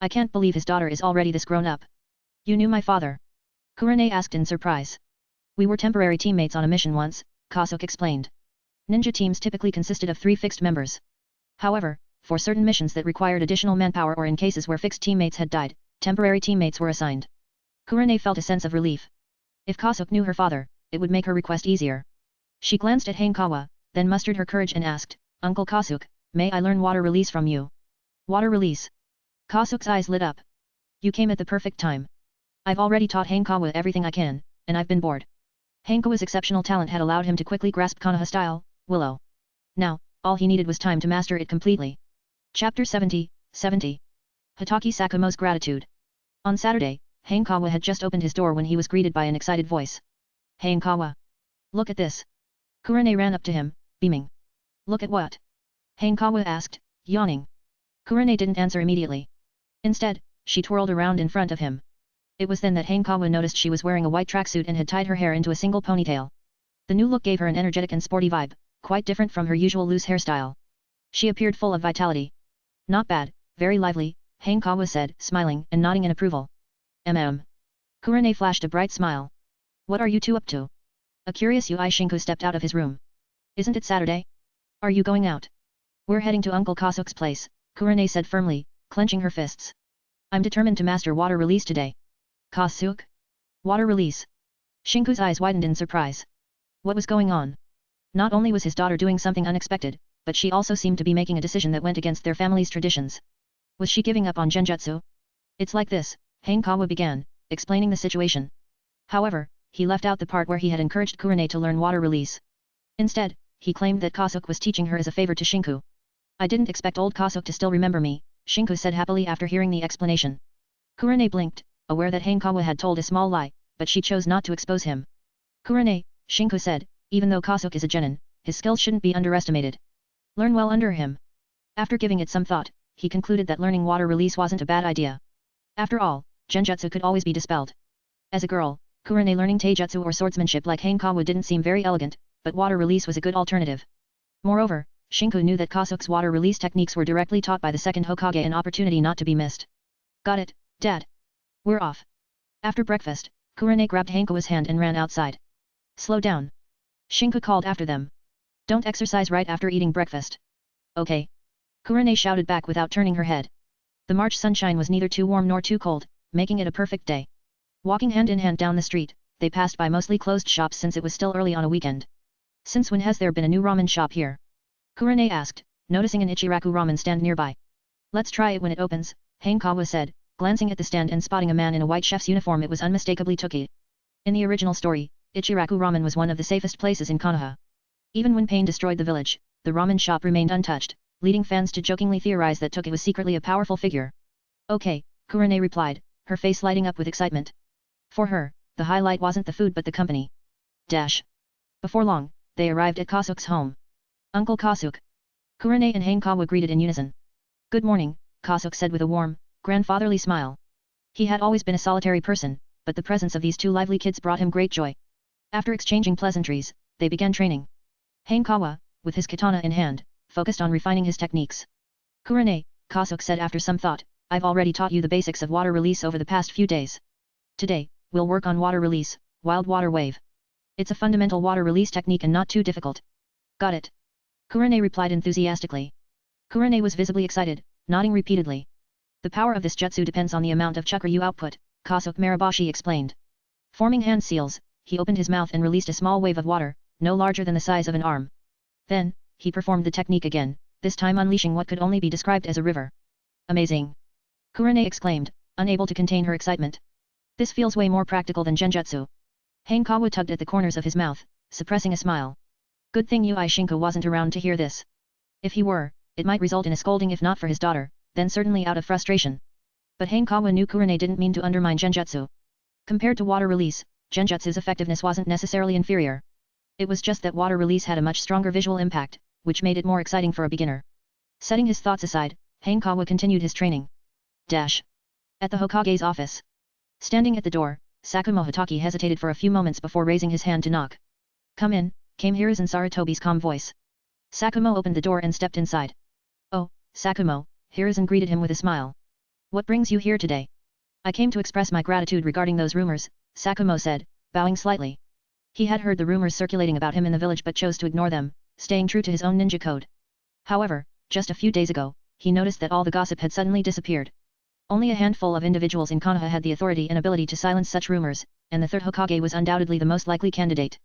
I can't believe his daughter is already this grown up. You knew my father? Kurane asked in surprise. We were temporary teammates on a mission once, Kasuke explained. Ninja teams typically consisted of 3 fixed members. However, for certain missions that required additional manpower or in cases where fixed teammates had died, temporary teammates were assigned. Kurane felt a sense of relief. If Kasuke knew her father, it would make her request easier. She glanced at Hanekawa, then mustered her courage and asked, Uncle Kasuke, may I learn water release from you? Water release. Kasuke's eyes lit up. You came at the perfect time. I've already taught Hanekawa everything I can, and I've been bored. Hanekawa's exceptional talent had allowed him to quickly grasp Konoha style, Willow. Now, all he needed was time to master it completely. Chapter 70, Hitaki Sakumo's Gratitude. On Saturday, Hanekawa had just opened his door when he was greeted by an excited voice. Hanekawa. Look at this. Kurane ran up to him, beaming. Look at what? Hanekawa asked, yawning. Kurane didn't answer immediately. Instead, she twirled around in front of him. It was then that Hanekawa noticed she was wearing a white tracksuit and had tied her hair into a single ponytail. The new look gave her an energetic and sporty vibe, quite different from her usual loose hairstyle. She appeared full of vitality. Not bad, very lively, Hanekawa said, smiling and nodding in approval. Kurane flashed a bright smile. What are you two up to? A curious Yui Shinku stepped out of his room. Isn't it Saturday? Are you going out? We're heading to Uncle Kasuke's place, Kurane said firmly, clenching her fists. I'm determined to master water release today. Kasuke? Water release. Shinku's eyes widened in surprise. What was going on? Not only was his daughter doing something unexpected, but she also seemed to be making a decision that went against their family's traditions. Was she giving up on genjutsu? It's like this, Hanekawa began, explaining the situation. However, he left out the part where he had encouraged Kurane to learn water release. Instead, he claimed that Kasuke was teaching her as a favor to Shinku. I didn't expect old Kasuke to still remember me, Shinku said happily after hearing the explanation. Kurane blinked, aware that Hanekawa had told a small lie, but she chose not to expose him. Kurane, Shinku said, even though Kasuke is a genin, his skills shouldn't be underestimated. Learn well under him. After giving it some thought, he concluded that learning water release wasn't a bad idea. After all, genjutsu could always be dispelled. As a girl, Kurane learning taijutsu or swordsmanship like Hanekawa didn't seem very elegant, but water release was a good alternative. Moreover, Shinku knew that Kasuke's water release techniques were directly taught by the second Hokage, an opportunity not to be missed. Got it, Dad. We're off. After breakfast, Kurane grabbed Hanekawa's hand and ran outside. Slow down. Shinku called after them. Don't exercise right after eating breakfast. Okay. Kurane shouted back without turning her head. The March sunshine was neither too warm nor too cold, making it a perfect day. Walking hand in hand down the street, they passed by mostly closed shops since it was still early on a weekend. Since when has there been a new ramen shop here? Kurane asked, noticing an Ichiraku ramen stand nearby. Let's try it when it opens, Hanekawa said, glancing at the stand and spotting a man in a white chef's uniform. It was unmistakably Toki. In the original story, Ichiraku ramen was one of the safest places in Konoha. Even when Pain destroyed the village, the ramen shop remained untouched, leading fans to jokingly theorize that Toki was secretly a powerful figure. Okay, Kurane replied, her face lighting up with excitement. For her, the highlight wasn't the food but the company. Before long, they arrived at Kasuk's home. Uncle Kasuk. Kurane and Hanekawa greeted in unison. Good morning, Kasuk said with a warm, grandfatherly smile. He had always been a solitary person, but the presence of these two lively kids brought him great joy. After exchanging pleasantries, they began training. Hanekawa, with his katana in hand, focused on refining his techniques. Kurane, Kasuk said after some thought, I've already taught you the basics of water release over the past few days. Today, we'll work on water release, wild water wave. It's a fundamental water release technique and not too difficult. Got it. Kurane replied enthusiastically. Kurane was visibly excited, nodding repeatedly. The power of this jutsu depends on the amount of chakra you output, Kasuk Maraboshi explained. Forming hand seals, he opened his mouth and released a small wave of water, no larger than the size of an arm. Then, he performed the technique again, this time unleashing what could only be described as a river. Amazing! Kurane exclaimed, unable to contain her excitement. This feels way more practical than genjutsu. Hanekawa tugged at the corners of his mouth, suppressing a smile. Good thing Ui Shinko wasn't around to hear this. If he were, it might result in a scolding if not for his daughter, then certainly out of frustration. But Hanekawa knew Kurane didn't mean to undermine genjutsu. Compared to water release, genjutsu's effectiveness wasn't necessarily inferior. It was just that water release had a much stronger visual impact, which made it more exciting for a beginner. Setting his thoughts aside, Hanekawa continued his training. At the Hokage's office. Standing at the door, Sakumo Hitaki hesitated for a few moments before raising his hand to knock. Come in, came Hiruzen Sarutobi's calm voice. Sakumo opened the door and stepped inside. Oh, Sakumo, Hiruzen greeted him with a smile. What brings you here today? I came to express my gratitude regarding those rumors, Sakumo said, bowing slightly. He had heard the rumors circulating about him in the village but chose to ignore them, staying true to his own ninja code. However, just a few days ago, he noticed that all the gossip had suddenly disappeared. Only a handful of individuals in Konoha had the authority and ability to silence such rumors, and the third Hokage was undoubtedly the most likely candidate.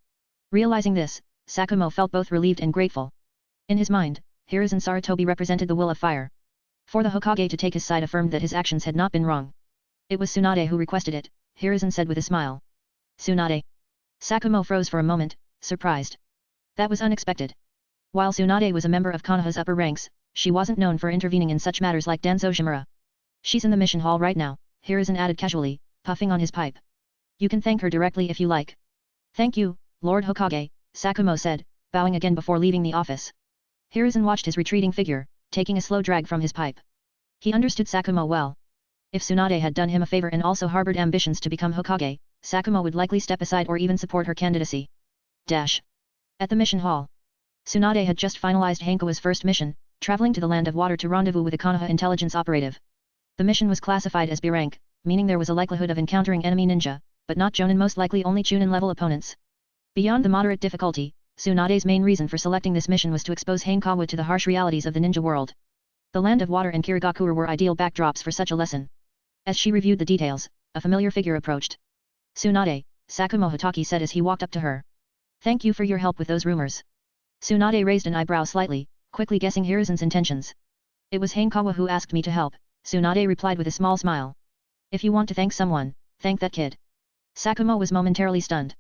Realizing this, Sakumo felt both relieved and grateful. In his mind, Hiruzen Sarutobi represented the will of fire. For the Hokage to take his side affirmed that his actions had not been wrong. It was Tsunade who requested it, Hiruzen said with a smile. Tsunade. Sakumo froze for a moment, surprised. That was unexpected. While Tsunade was a member of Konoha's upper ranks, she wasn't known for intervening in such matters like Danzo Shimura. She's in the mission hall right now, Hiruzen added casually, puffing on his pipe. You can thank her directly if you like. Thank you, Lord Hokage, Sakumo said, bowing again before leaving the office. Hiruzen watched his retreating figure, taking a slow drag from his pipe. He understood Sakumo well. If Tsunade had done him a favor and also harbored ambitions to become Hokage, Sakumo would likely step aside or even support her candidacy. At the mission hall. Tsunade had just finalized Hanekawa's first mission, traveling to the Land of Water to rendezvous with a Konoha intelligence operative. The mission was classified as B rank, meaning there was a likelihood of encountering enemy ninja, but not Jonin, most likely only Chunin level opponents. Beyond the moderate difficulty, Tsunade's main reason for selecting this mission was to expose Hanekawa to the harsh realities of the ninja world. The Land of Water and Kirigakure were ideal backdrops for such a lesson. As she reviewed the details, a familiar figure approached. Tsunade, Sakumo Hitaki said as he walked up to her. Thank you for your help with those rumors. Tsunade raised an eyebrow slightly, quickly guessing Hiruzen's intentions. It was Hanekawa who asked me to help, Tsunade replied with a small smile. If you want to thank someone, thank that kid. Sakumo was momentarily stunned.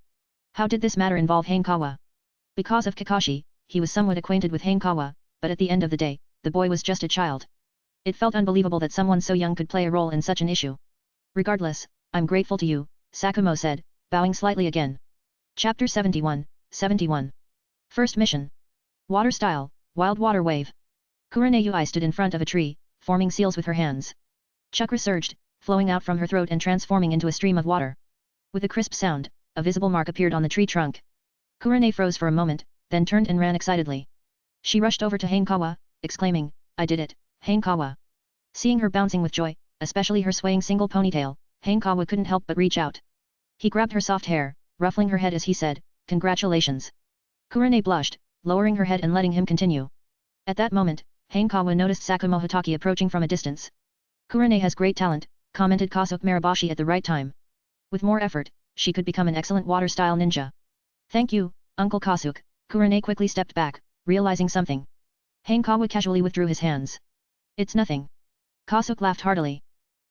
How did this matter involve Hanekawa? Because of Kakashi, he was somewhat acquainted with Hanekawa, but at the end of the day, the boy was just a child. It felt unbelievable that someone so young could play a role in such an issue. Regardless, I'm grateful to you, Sakumo said, bowing slightly again. Chapter 71, 71. First Mission. Water Style, Wild Water Wave. Kurane Ui stood in front of a tree, forming seals with her hands. Chakra surged, flowing out from her throat and transforming into a stream of water. With a crisp sound, a visible mark appeared on the tree trunk. Kurane froze for a moment, then turned and ran excitedly. She rushed over to Hanekawa, exclaiming, I did it, Hanekawa. Seeing her bouncing with joy, especially her swaying single ponytail, Hanekawa couldn't help but reach out. He grabbed her soft hair, ruffling her head as he said, Congratulations. Kurane blushed, lowering her head and letting him continue. At that moment, Hanekawa noticed Sakumo Hitaki approaching from a distance. Kurane has great talent, commented Kasuk Maraboshi at the right time. With more effort, she could become an excellent water-style ninja. Thank you, Uncle Kasuk. Kurane quickly stepped back, realizing something. Hanekawa casually withdrew his hands. It's nothing. Kasuk laughed heartily.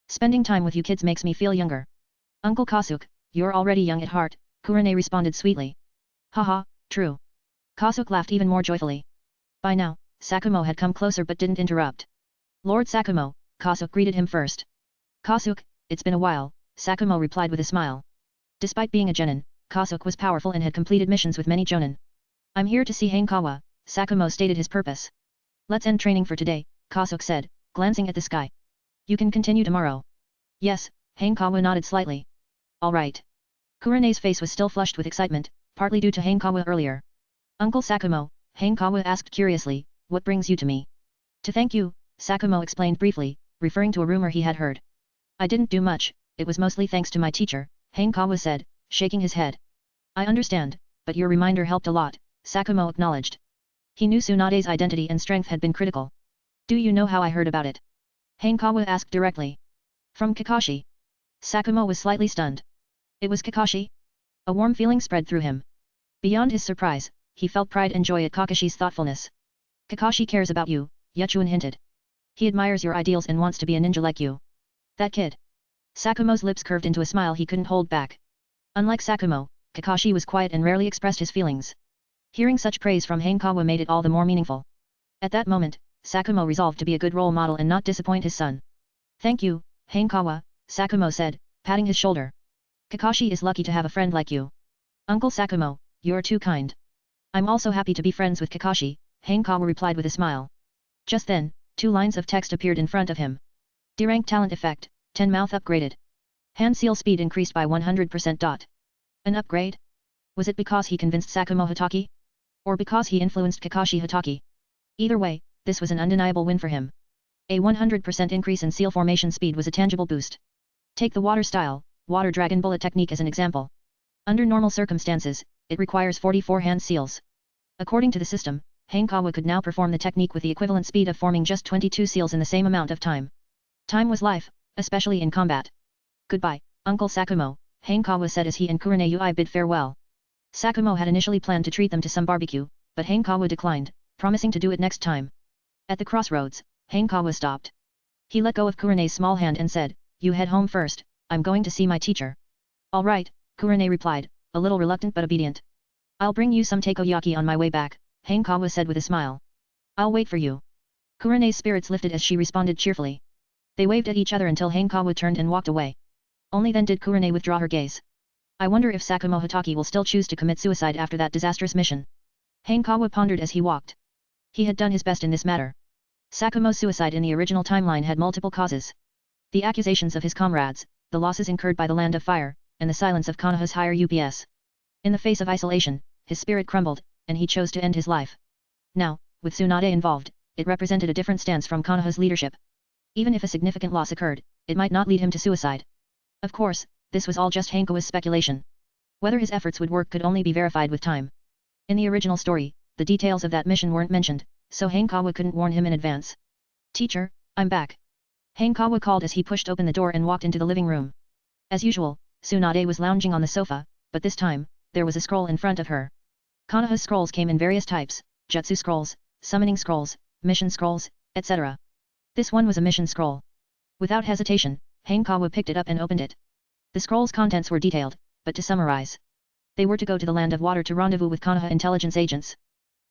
Spending time with you kids makes me feel younger. Uncle Kasuk, you're already young at heart, Kurane responded sweetly. Haha, true. Kasuk laughed even more joyfully. By now, Sakumo had come closer but didn't interrupt. Lord Sakumo, Kasuke greeted him first. Kasuke, it's been a while, Sakumo replied with a smile. Despite being a genin, Kasuke was powerful and had completed missions with many jonin. I'm here to see Hanekawa, Sakumo stated his purpose. Let's end training for today, Kasuke said, glancing at the sky. You can continue tomorrow. Yes, Hanekawa nodded slightly. Alright. Kurene's face was still flushed with excitement, partly due to Hanekawa earlier. Uncle Sakumo, Hanekawa asked curiously, what brings you to me? To thank you, Sakumo explained briefly, referring to a rumor he had heard. I didn't do much, it was mostly thanks to my teacher, Hanekawa said, shaking his head. I understand, but your reminder helped a lot, Sakumo acknowledged. He knew Tsunade's identity and strength had been critical. Do you know how I heard about it? Hanekawa asked directly. From Kakashi. Sakumo was slightly stunned. It was Kakashi? A warm feeling spread through him. Beyond his surprise, he felt pride and joy at Kakashi's thoughtfulness. Kakashi cares about you, Yuchuan hinted. He admires your ideals and wants to be a ninja like you. That kid. Sakumo's lips curved into a smile he couldn't hold back. Unlike Sakumo, Kakashi was quiet and rarely expressed his feelings. Hearing such praise from Hanekawa made it all the more meaningful. At that moment, Sakumo resolved to be a good role model and not disappoint his son. Thank you, Hanekawa, Sakumo said, patting his shoulder. Kakashi is lucky to have a friend like you. Uncle Sakumo, you're too kind. I'm also happy to be friends with Kakashi, Hanekawa replied with a smile. Just then, 2 lines of text appeared in front of him. D-rank talent effect, 10 mouth upgraded. Hand seal speed increased by 100%. An upgrade? Was it because he convinced Sakumo Hatake? Or because he influenced Kakashi Hatake? Either way, this was an undeniable win for him. A 100% increase in seal formation speed was a tangible boost. Take the water style, water dragon bullet technique as an example. Under normal circumstances, it requires 44 hand seals. According to the system, Hanekawa could now perform the technique with the equivalent speed of forming just 22 seals in the same amount of time. Time was life, especially in combat. Goodbye, Uncle Sakumo, Hanekawa said as he and Kurene bid farewell. Sakumo had initially planned to treat them to some barbecue, but Hanekawa declined, promising to do it next time. At the crossroads, Hanekawa stopped. He let go of Kurene's small hand and said, You head home first, I'm going to see my teacher. All right, Kurene replied, a little reluctant but obedient. I'll bring you some takoyaki on my way back, Hanekawa said with a smile. I'll wait for you. Kurene's spirits lifted as she responded cheerfully. They waved at each other until Hanekawa turned and walked away. Only then did Kurene withdraw her gaze. I wonder if Sakumo Hatake will still choose to commit suicide after that disastrous mission. Hanekawa pondered as he walked. He had done his best in this matter. Sakumo's suicide in the original timeline had multiple causes. The accusations of his comrades, the losses incurred by the Land of Fire, and the silence of Konoha's higher UPS. In the face of isolation, his spirit crumbled, and he chose to end his life. Now, with Tsunade involved, it represented a different stance from Konoha's leadership. Even if a significant loss occurred, it might not lead him to suicide. Of course, this was all just Hanekawa's speculation. Whether his efforts would work could only be verified with time. In the original story, the details of that mission weren't mentioned, so Hanekawa couldn't warn him in advance. Teacher, I'm back. Hanekawa called as he pushed open the door and walked into the living room. As usual, Tsunade was lounging on the sofa, but this time, there was a scroll in front of her. Konoha's scrolls came in various types, jutsu scrolls, summoning scrolls, mission scrolls, etc. This one was a mission scroll. Without hesitation, Hanekawa picked it up and opened it. The scroll's contents were detailed, but to summarize. They were to go to the Land of Water to rendezvous with Konoha intelligence agents.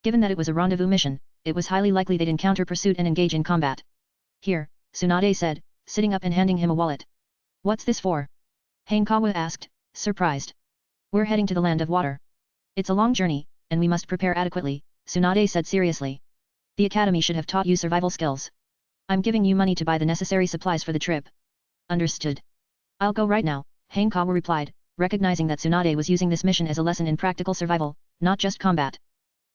Given that it was a rendezvous mission, it was highly likely they'd encounter pursuit and engage in combat. Here, Tsunade said, sitting up and handing him a wallet. What's this for? Hanekawa asked, surprised. We're heading to the Land of Water. It's a long journey, and we must prepare adequately, Tsunade said seriously. The academy should have taught you survival skills. I'm giving you money to buy the necessary supplies for the trip. Understood. I'll go right now, Hanekawa replied, recognizing that Tsunade was using this mission as a lesson in practical survival, not just combat.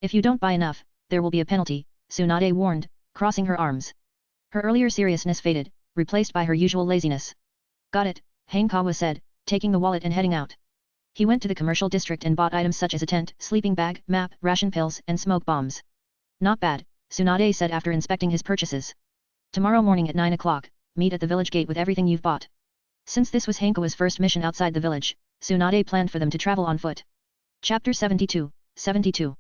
If you don't buy enough, there will be a penalty, Tsunade warned, crossing her arms. Her earlier seriousness faded, replaced by her usual laziness. Got it, Hanekawa said, taking the wallet and heading out. He went to the commercial district and bought items such as a tent, sleeping bag, map, ration pills, and smoke bombs. Not bad, Tsunade said after inspecting his purchases. Tomorrow morning at 9 o'clock, meet at the village gate with everything you've bought. Since this was Hanekawa's first mission outside the village, Tsunade planned for them to travel on foot. Chapter 72, 72.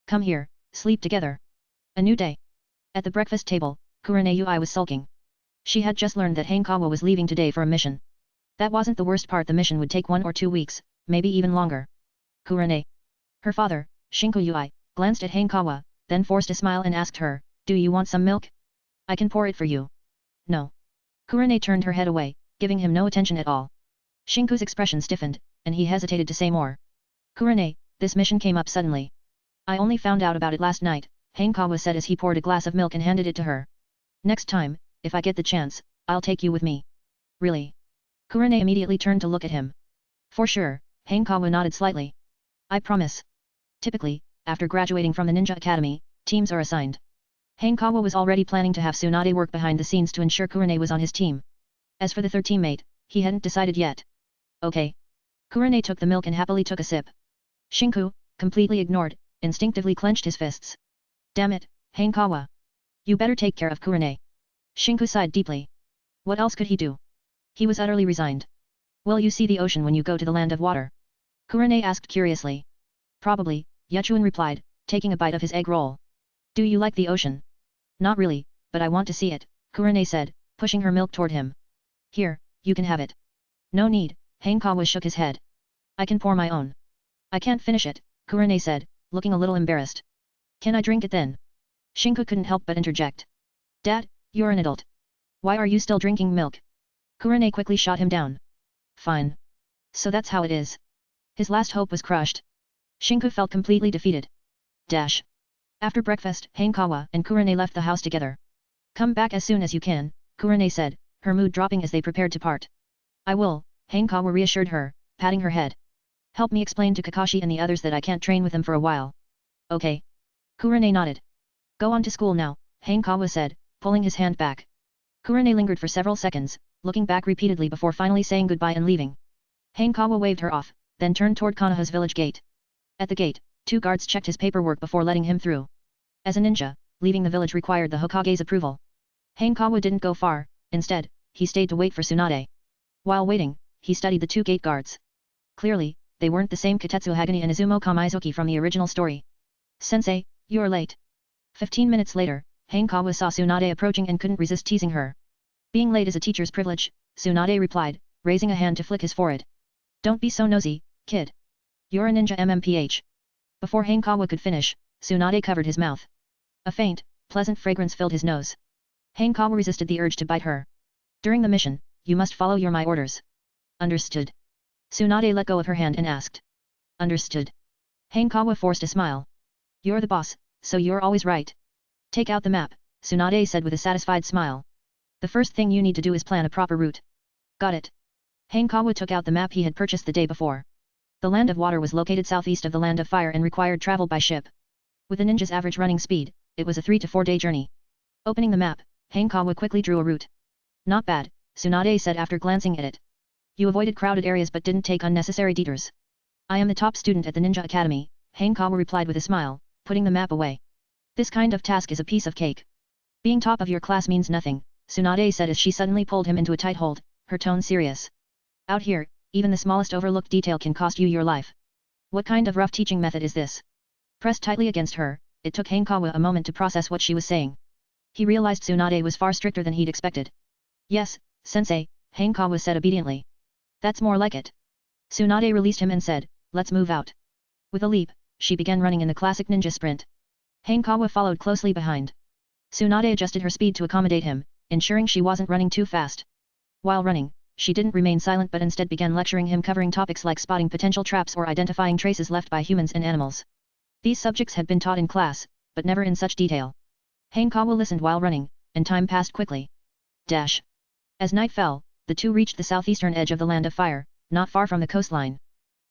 Come here, sleep together. A new day. At the breakfast table, Kurene was sulking. She had just learned that Hanekawa was leaving today for a mission. That wasn't the worst part, the mission would take 1 or 2 weeks, maybe even longer. Kurene. Her father, Shinku glanced at Hanekawa, then forced a smile and asked her, "Do you want some milk? I can pour it for you." "No." Kurane turned her head away, giving him no attention at all. Shinku's expression stiffened, and he hesitated to say more. "Kurane, this mission came up suddenly. I only found out about it last night," Hanekawa said as he poured a glass of milk and handed it to her. "Next time, if I get the chance, I'll take you with me." "Really?" Kurane immediately turned to look at him. "For sure," Hanekawa nodded slightly. "I promise." Typically, after graduating from the Ninja Academy, teams are assigned. Hanekawa was already planning to have Tsunade work behind the scenes to ensure Kurane was on his team. As for the third teammate, he hadn't decided yet. "Okay." Kurane took the milk and happily took a sip. Shinku, completely ignored, instinctively clenched his fists. "Damn it, Hanekawa. You better take care of Kurane." Shinku sighed deeply. What else could he do? He was utterly resigned. "Will you see the ocean when you go to the land of water?" Kurane asked curiously. "Probably," Yuchuan replied, taking a bite of his egg roll. "Do you like the ocean?" "Not really, but I want to see it," Kurane said, pushing her milk toward him. "Here, you can have it." "No need," Hanekawa shook his head. "I can pour my own." "I can't finish it," Kurane said, looking a little embarrassed. "Can I drink it then?" Shinku couldn't help but interject. "Dad, you're an adult. Why are you still drinking milk?" Kurane quickly shot him down. "Fine. So that's how it is." His last hope was crushed. Shinku felt completely defeated. Dash. After breakfast, Hanekawa and Kurane left the house together. "Come back as soon as you can," Kurane said, her mood dropping as they prepared to part. "I will," Hanekawa reassured her, patting her head. "Help me explain to Kakashi and the others that I can't train with them for a while." "Okay." Kurane nodded. "Go on to school now," Hanekawa said, pulling his hand back. Kurane lingered for several seconds, looking back repeatedly before finally saying goodbye and leaving. Hanekawa waved her off, then turned toward Konoha's village gate. At the gate, 2 guards checked his paperwork before letting him through. As a ninja, leaving the village required the Hokage's approval. Hanekawa didn't go far, instead, he stayed to wait for Tsunade. While waiting, he studied the 2 gate guards. Clearly, they weren't the same Katetsu Hagane and Izumo Kamizuki from the original story. "Sensei, you're late." 15 minutes later, Hanekawa saw Tsunade approaching and couldn't resist teasing her. "Being late is a teacher's privilege," Tsunade replied, raising a hand to flick his forehead. "Don't be so nosy, kid. You're a ninja MMPH. Before Hanekawa could finish, Tsunade covered his mouth. A faint, pleasant fragrance filled his nose. Hanekawa resisted the urge to bite her. "During the mission, you must follow my orders." "Understood." Tsunade let go of her hand and asked. "Understood." Hanekawa forced a smile. "You're the boss, so you're always right." "Take out the map," Tsunade said with a satisfied smile. "The first thing you need to do is plan a proper route." "Got it." Hanekawa took out the map he had purchased the day before. The Land of Water was located southeast of the Land of Fire and required travel by ship. With a ninja's average running speed, it was a 3 to 4 day journey. Opening the map, Hanekawa quickly drew a route. "Not bad," Tsunade said after glancing at it. "You avoided crowded areas but didn't take unnecessary detours." "I am the top student at the Ninja Academy," Hanekawa replied with a smile, putting the map away. "This kind of task is a piece of cake. Being top of your class means nothing," Tsunade said as she suddenly pulled him into a tight hold, her tone serious. "Out here, even the smallest overlooked detail can cost you your life. What kind of rough teaching method is this?" Pressed tightly against her, it took Hanekawa a moment to process what she was saying. He realized Tsunade was far stricter than he'd expected. "Yes, sensei," Hanekawa said obediently. "That's more like it." Tsunade released him and said, "Let's move out." With a leap, she began running in the classic ninja sprint. Hanekawa followed closely behind. Tsunade adjusted her speed to accommodate him, ensuring she wasn't running too fast. While running, she didn't remain silent but instead began lecturing him, covering topics like spotting potential traps or identifying traces left by humans and animals. These subjects had been taught in class, but never in such detail. Hanekawa listened while running, and time passed quickly. Dash. As night fell, the two reached the southeastern edge of the Land of Fire, not far from the coastline.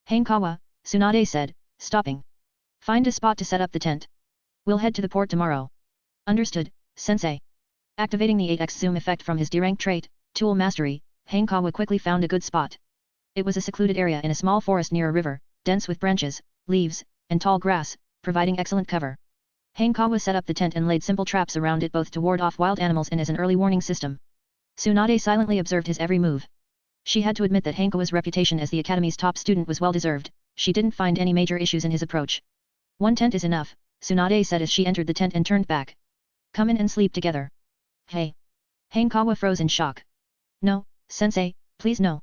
"Hanekawa," Tsunade said, stopping. "Find a spot to set up the tent. We'll head to the port tomorrow." "Understood, sensei." Activating the 8x zoom effect from his D-rank trait, Tool Mastery, Hanekawa quickly found a good spot. It was a secluded area in a small forest near a river, dense with branches, leaves, and tall grass, providing excellent cover. Hanekawa set up the tent and laid simple traps around it both to ward off wild animals and as an early warning system. Tsunade silently observed his every move. She had to admit that Hanekawa's reputation as the academy's top student was well deserved. She didn't find any major issues in his approach. "One tent is enough," Tsunade said as she entered the tent and turned back. "Come in and sleep together." "Hey." Hanekawa froze in shock. "No, sensei, please no.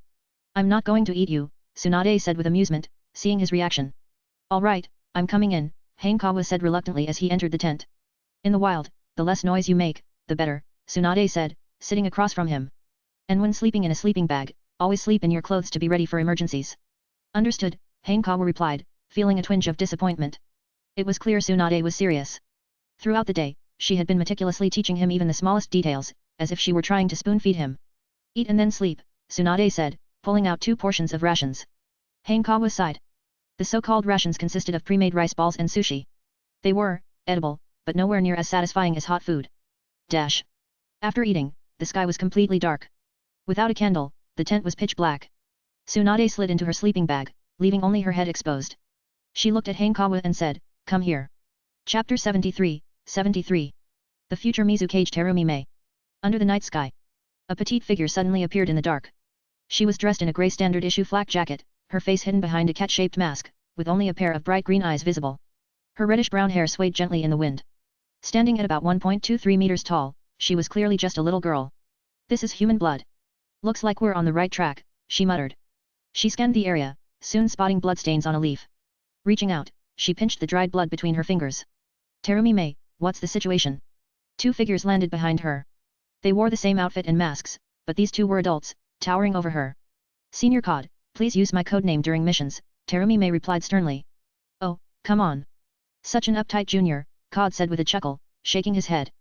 I'm not going to eat you," Tsunade said with amusement, seeing his reaction. "All right, I'm coming in," Hanekawa said reluctantly as he entered the tent. In the wild, the less noise you make, the better, Tsunade said, sitting across from him. And when sleeping in a sleeping bag, always sleep in your clothes to be ready for emergencies. Understood, Hanekawa replied, feeling a twinge of disappointment. It was clear Tsunade was serious. Throughout the day, she had been meticulously teaching him even the smallest details, as if she were trying to spoon-feed him. Eat and then sleep, Tsunade said, pulling out 2 portions of rations. Hanekawa sighed. The so-called rations consisted of pre-made rice balls and sushi. They were edible, but nowhere near as satisfying as hot food. After eating, the sky was completely dark. Without a candle, the tent was pitch black. Tsunade slid into her sleeping bag, leaving only her head exposed. She looked at Hanekawa and said, "Come here." Chapter 73, 73. The future Mizukage Terumi Mei. Under the night sky. A petite figure suddenly appeared in the dark. She was dressed in a grey standard issue flak jacket, her face hidden behind a cat-shaped mask, with only a pair of bright green eyes visible. Her reddish-brown hair swayed gently in the wind. Standing at about 1.23 meters tall, she was clearly just a little girl. "This is human blood. Looks like we're on the right track," she muttered. She scanned the area, soon spotting bloodstains on a leaf. Reaching out, she pinched the dried blood between her fingers. "Terumi Mei, what's the situation?" 2 figures landed behind her. They wore the same outfit and masks, but these 2 were adults, towering over her. "Senior Cod, please use my codename during missions," Terumi Mei replied sternly. "Oh, come on. Such an uptight junior," Cod said with a chuckle, shaking his head.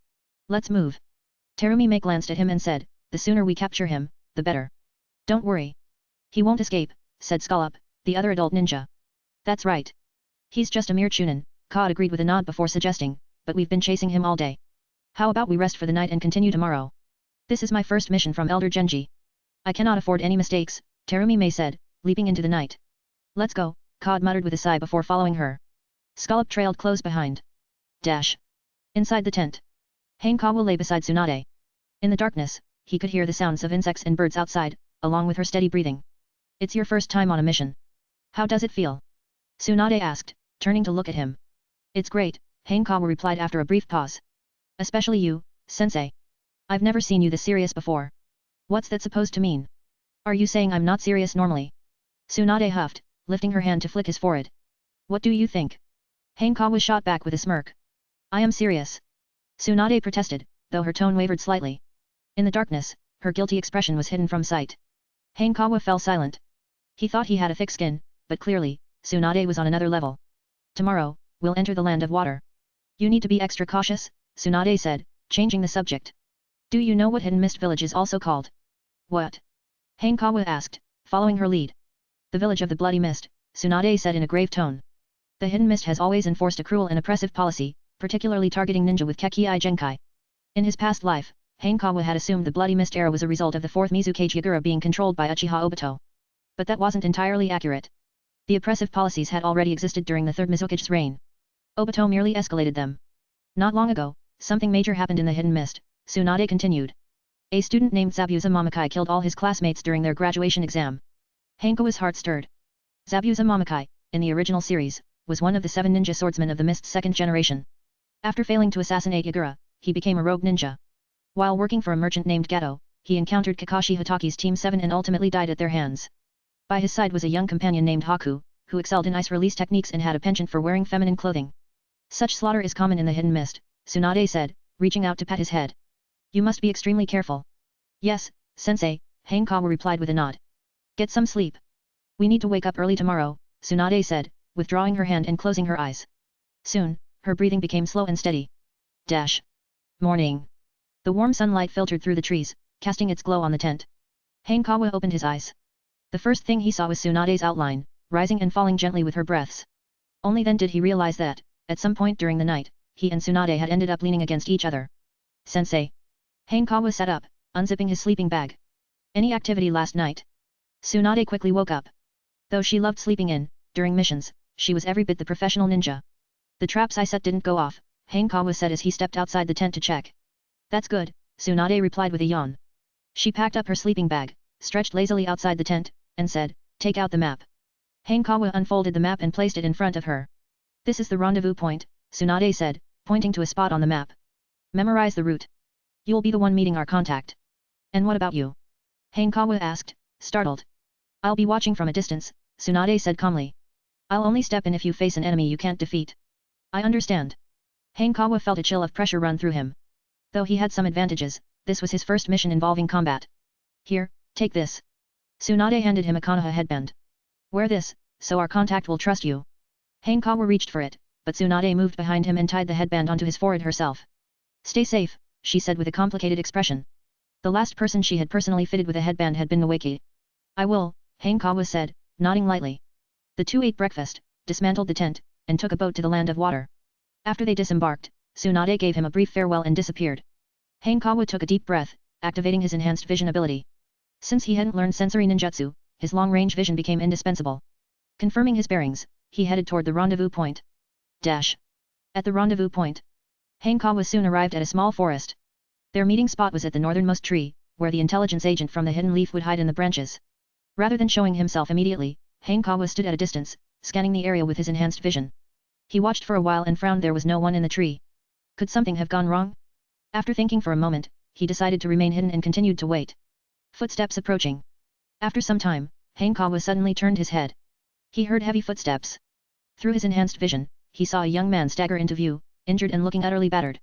"Let's move." Terumi Mei glanced at him and said, "The sooner we capture him, the better." "Don't worry. He won't escape," said Skullop, the other adult ninja. "That's right. He's just a mere chunin," Cod agreed with a nod before suggesting, "but we've been chasing him all day. How about we rest for the night and continue tomorrow? This is my first mission from Elder Genji. I cannot afford any mistakes," Terumi Mei said, leaping into the night. "Let's go," Cod muttered with a sigh before following her. Skullop trailed close behind. Inside the tent. Hanekawa lay beside Tsunade. In the darkness, he could hear the sounds of insects and birds outside, along with her steady breathing. "It's your first time on a mission. How does it feel?" Tsunade asked, turning to look at him. "It's great," Hanekawa replied after a brief pause. "Especially you, sensei. I've never seen you this serious before. What's that supposed to mean? Are you saying I'm not serious normally?" Tsunade huffed, lifting her hand to flick his forehead. "What do you think?" Hanekawa shot back with a smirk. "I am serious." Tsunade protested, though her tone wavered slightly. In the darkness, her guilty expression was hidden from sight. Hanekawa fell silent. He thought he had a thick skin, but clearly, Tsunade was on another level. "Tomorrow, we'll enter the land of water. You need to be extra cautious," Tsunade said, changing the subject. "Do you know what Hidden Mist Village is also called?" "What?" Hanekawa asked, following her lead. "The Village of the Bloody Mist," Tsunade said in a grave tone. "The Hidden Mist has always enforced a cruel and oppressive policy, particularly targeting ninja with Kekii Genkai. In his past life, Hanekawa had assumed the Bloody Mist era was a result of the 4th Mizukage Yagura being controlled by Uchiha Obito. But that wasn't entirely accurate. The oppressive policies had already existed during the 3rd Mizukage's reign. Obito merely escalated them. Not long ago, something major happened in the Hidden Mist, Tsunade continued. A student named Zabuza Momokai killed all his classmates during their graduation exam. Hanekawa's heart stirred. Zabuza Momokai, in the original series, was one of the 7 ninja swordsmen of the Mist's 2nd generation. After failing to assassinate Yagura, he became a rogue ninja. While working for a merchant named Gato, he encountered Kakashi Hataki's Team 7 and ultimately died at their hands. By his side was a young companion named Haku, who excelled in ice release techniques and had a penchant for wearing feminine clothing. "Such slaughter is common in the Hidden Mist," Tsunade said, reaching out to pat his head. "You must be extremely careful." "Yes, sensei," Hanekawa replied with a nod. "Get some sleep. We need to wake up early tomorrow," Tsunade said, withdrawing her hand and closing her eyes. Soon, her breathing became slow and steady. Morning. The warm sunlight filtered through the trees, casting its glow on the tent. Hanekawa opened his eyes. The first thing he saw was Tsunade's outline, rising and falling gently with her breaths. Only then did he realize that, at some point during the night, he and Tsunade had ended up leaning against each other. "Sensei." Hanekawa sat up, unzipping his sleeping bag. "Any activity last night?" Tsunade quickly woke up. Though she loved sleeping in, during missions, she was every bit the professional ninja. "The traps I set didn't go off," Hanekawa said as he stepped outside the tent to check. "That's good," Tsunade replied with a yawn. She packed up her sleeping bag, stretched lazily outside the tent, and said, "Take out the map." Hanekawa unfolded the map and placed it in front of her. "This is the rendezvous point," Tsunade said, pointing to a spot on the map. "Memorize the route. You'll be the one meeting our contact." "And what about you?" Hanekawa asked, startled. "I'll be watching from a distance," Tsunade said calmly. "I'll only step in if you face an enemy you can't defeat." I understand. Hanekawa felt a chill of pressure run through him. Though he had some advantages, this was his first mission involving combat. Here, take this. Tsunade handed him a Konoha headband. Wear this, so our contact will trust you. Hanekawa reached for it, but Tsunade moved behind him and tied the headband onto his forehead herself. Stay safe, she said with a complicated expression. The last person she had personally fitted with a headband had been the Waki. I will, Hanekawa said, nodding lightly. The two ate breakfast, dismantled the tent, and took a boat to the land of water. After they disembarked, Tsunade gave him a brief farewell and disappeared. Hanekawa took a deep breath, activating his enhanced vision ability. Since he hadn't learned sensory ninjutsu, his long-range vision became indispensable. Confirming his bearings, he headed toward the rendezvous point. At the rendezvous point, Hanekawa soon arrived at a small forest. Their meeting spot was at the northernmost tree, where the intelligence agent from the hidden leaf would hide in the branches. Rather than showing himself immediately, Hanekawa stood at a distance, scanning the area with his enhanced vision. He watched for a while and frowned. There was no one in the tree. Could something have gone wrong? After thinking for a moment, he decided to remain hidden and continued to wait. Footsteps approaching. After some time, Hanekawa suddenly turned his head. He heard heavy footsteps. Through his enhanced vision, he saw a young man stagger into view, injured and looking utterly battered.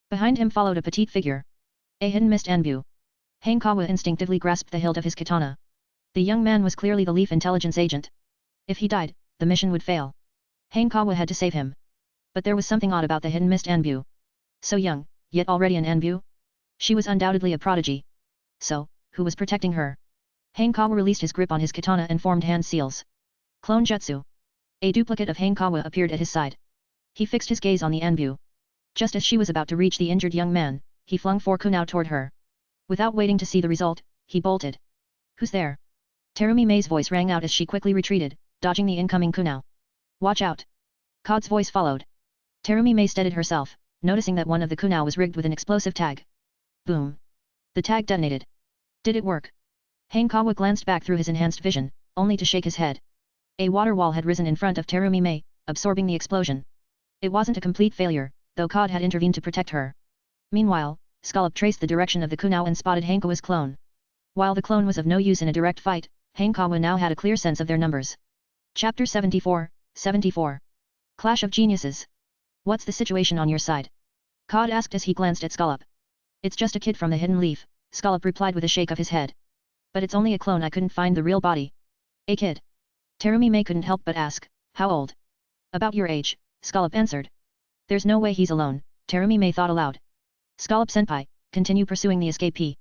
Behind him followed a petite figure. A hidden mist Anbu. Hanekawa instinctively grasped the hilt of his katana. The young man was clearly the Leaf intelligence agent. If he died, the mission would fail. Hanekawa had to save him. But there was something odd about the hidden mist Anbu. So young, yet already an Anbu? She was undoubtedly a prodigy. So, who was protecting her? Hanekawa released his grip on his katana and formed hand seals. Clone Jutsu. A duplicate of Hanekawa appeared at his side. He fixed his gaze on the Anbu. Just as she was about to reach the injured young man, he flung 4 kunao toward her. Without waiting to see the result, he bolted. Who's there? Terumi Mei's voice rang out as she quickly retreated, dodging the incoming kunao. Watch out! Kod's voice followed. Terumi Mei steadied herself, noticing that one of the kunao was rigged with an explosive tag. Boom! The tag detonated. Did it work? Hanekawa glanced back through his enhanced vision, only to shake his head. A water wall had risen in front of Terumi Mei, absorbing the explosion. It wasn't a complete failure, though Kod had intervened to protect her. Meanwhile, Scallop traced the direction of the kunao and spotted Hanekawa's clone. While the clone was of no use in a direct fight, Hanekawa now had a clear sense of their numbers. Chapter 74, 74. Clash of Geniuses. What's the situation on your side? Kod asked as he glanced at Scallop. It's just a kid from the hidden leaf, Scallop replied with a shake of his head. But it's only a clone. I couldn't find the real body. A kid. Terumi Mei couldn't help but ask, how old? About your age, Scallop answered. There's no way he's alone, Terumi Mei thought aloud. Scallop senpai, continue pursuing the escapee.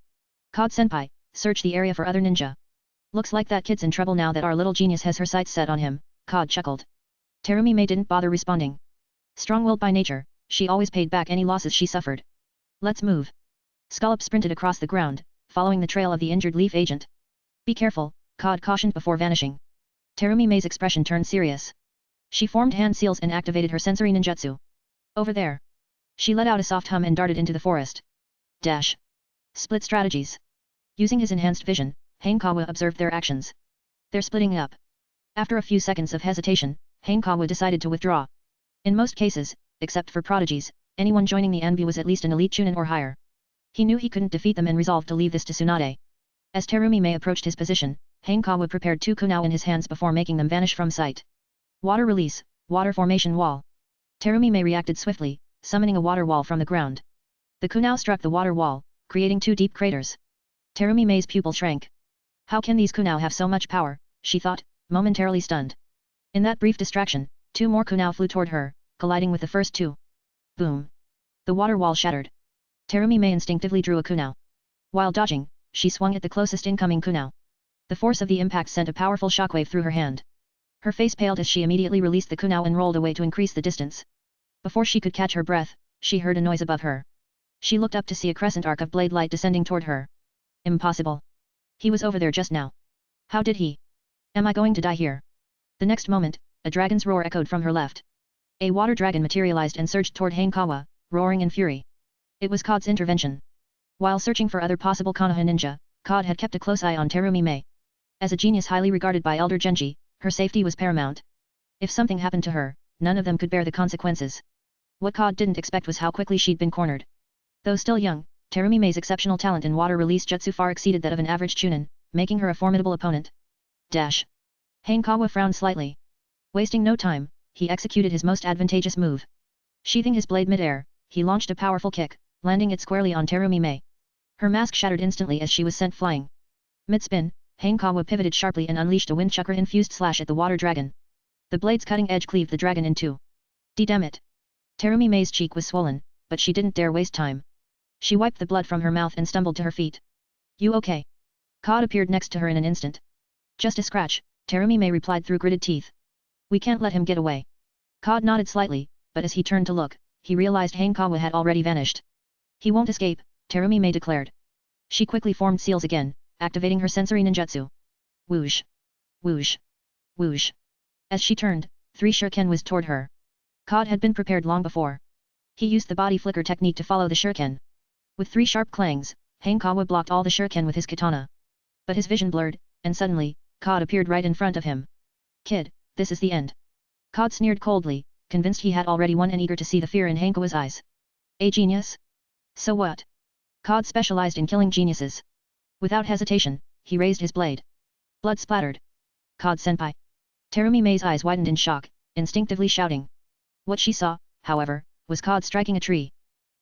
Kod senpai, search the area for other ninja. Looks like that kid's in trouble now that our little genius has her sights set on him, Kod chuckled. Terumi Mei didn't bother responding. Strong-willed by nature, she always paid back any losses she suffered. Let's move. Scallop sprinted across the ground, following the trail of the injured leaf agent. Be careful, Kod cautioned before vanishing. Terumi Mei's expression turned serious. She formed hand seals and activated her sensory ninjutsu. Over there. She let out a soft hum and darted into the forest. Split strategies. Using his enhanced vision, Hanekawa observed their actions. They're splitting up. After a few seconds of hesitation, Hanekawa decided to withdraw. In most cases, except for prodigies, anyone joining the Anbu was at least an elite chunin or higher. He knew he couldn't defeat them and resolved to leave this to Tsunade. As Terumi Mei approached his position, Hanekawa prepared 2 kunao in his hands before making them vanish from sight. Water release, water formation wall. Terumi Mei reacted swiftly, summoning a water wall from the ground. The kunao struck the water wall, creating 2 deep craters. Terumi Mei's pupil shrank. How can these kunao have so much power, she thought, momentarily stunned. In that brief distraction, 2 more kunao flew toward her, colliding with the first 2. Boom! The water wall shattered. Terumi Mei instinctively drew a kunao. While dodging, she swung at the closest incoming kunao. The force of the impact sent a powerful shockwave through her hand. Her face paled as she immediately released the kunao and rolled away to increase the distance. Before she could catch her breath, she heard a noise above her. She looked up to see a crescent arc of blade light descending toward her. Impossible. He was over there just now. How did he? Am I going to die here? The next moment, a dragon's roar echoed from her left. A water dragon materialized and surged toward Hanekawa, roaring in fury. It was Kod's intervention. While searching for other possible Konoha ninja, Kod had kept a close eye on Terumi Mei. As a genius highly regarded by Elder Genji, her safety was paramount. If something happened to her, none of them could bear the consequences. What Kod didn't expect was how quickly she'd been cornered. Though still young, Terumi Mei's exceptional talent in water release jutsu far exceeded that of an average chunin, making her a formidable opponent. Hanekawa frowned slightly. Wasting no time, he executed his most advantageous move. Sheathing his blade mid-air, he launched a powerful kick, landing it squarely on Terumi Mei. Her mask shattered instantly as she was sent flying. Mid-spin, Hanekawa pivoted sharply and unleashed a wind chakra-infused slash at the water dragon. The blade's cutting edge cleaved the dragon in two. Damn it! Terumi Mei's cheek was swollen, but she didn't dare waste time. She wiped the blood from her mouth and stumbled to her feet. You okay? Cod appeared next to her in an instant. Just a scratch, Terumi Mei replied through gritted teeth. We can't let him get away. Cod nodded slightly, but as he turned to look, he realized Hanekawa had already vanished. He won't escape, Terumi Mei declared. She quickly formed seals again, activating her sensory ninjutsu. Whoosh! Whoosh! Whoosh! As she turned, 3 shuriken whizzed toward her. Cod had been prepared long before. He used the body flicker technique to follow the shuriken. With 3 sharp clangs, Hanekawa blocked all the shuriken with his katana. But his vision blurred, and suddenly, Cod appeared right in front of him. Kid, this is the end. Cod sneered coldly, convinced he had already won and eager to see the fear in Hanekawa's eyes. A genius? So what? Cod specialized in killing geniuses. Without hesitation, he raised his blade. Blood splattered. Cod-senpai. Terumi Mei's eyes widened in shock, instinctively shouting. What she saw, however, was Cod striking a tree.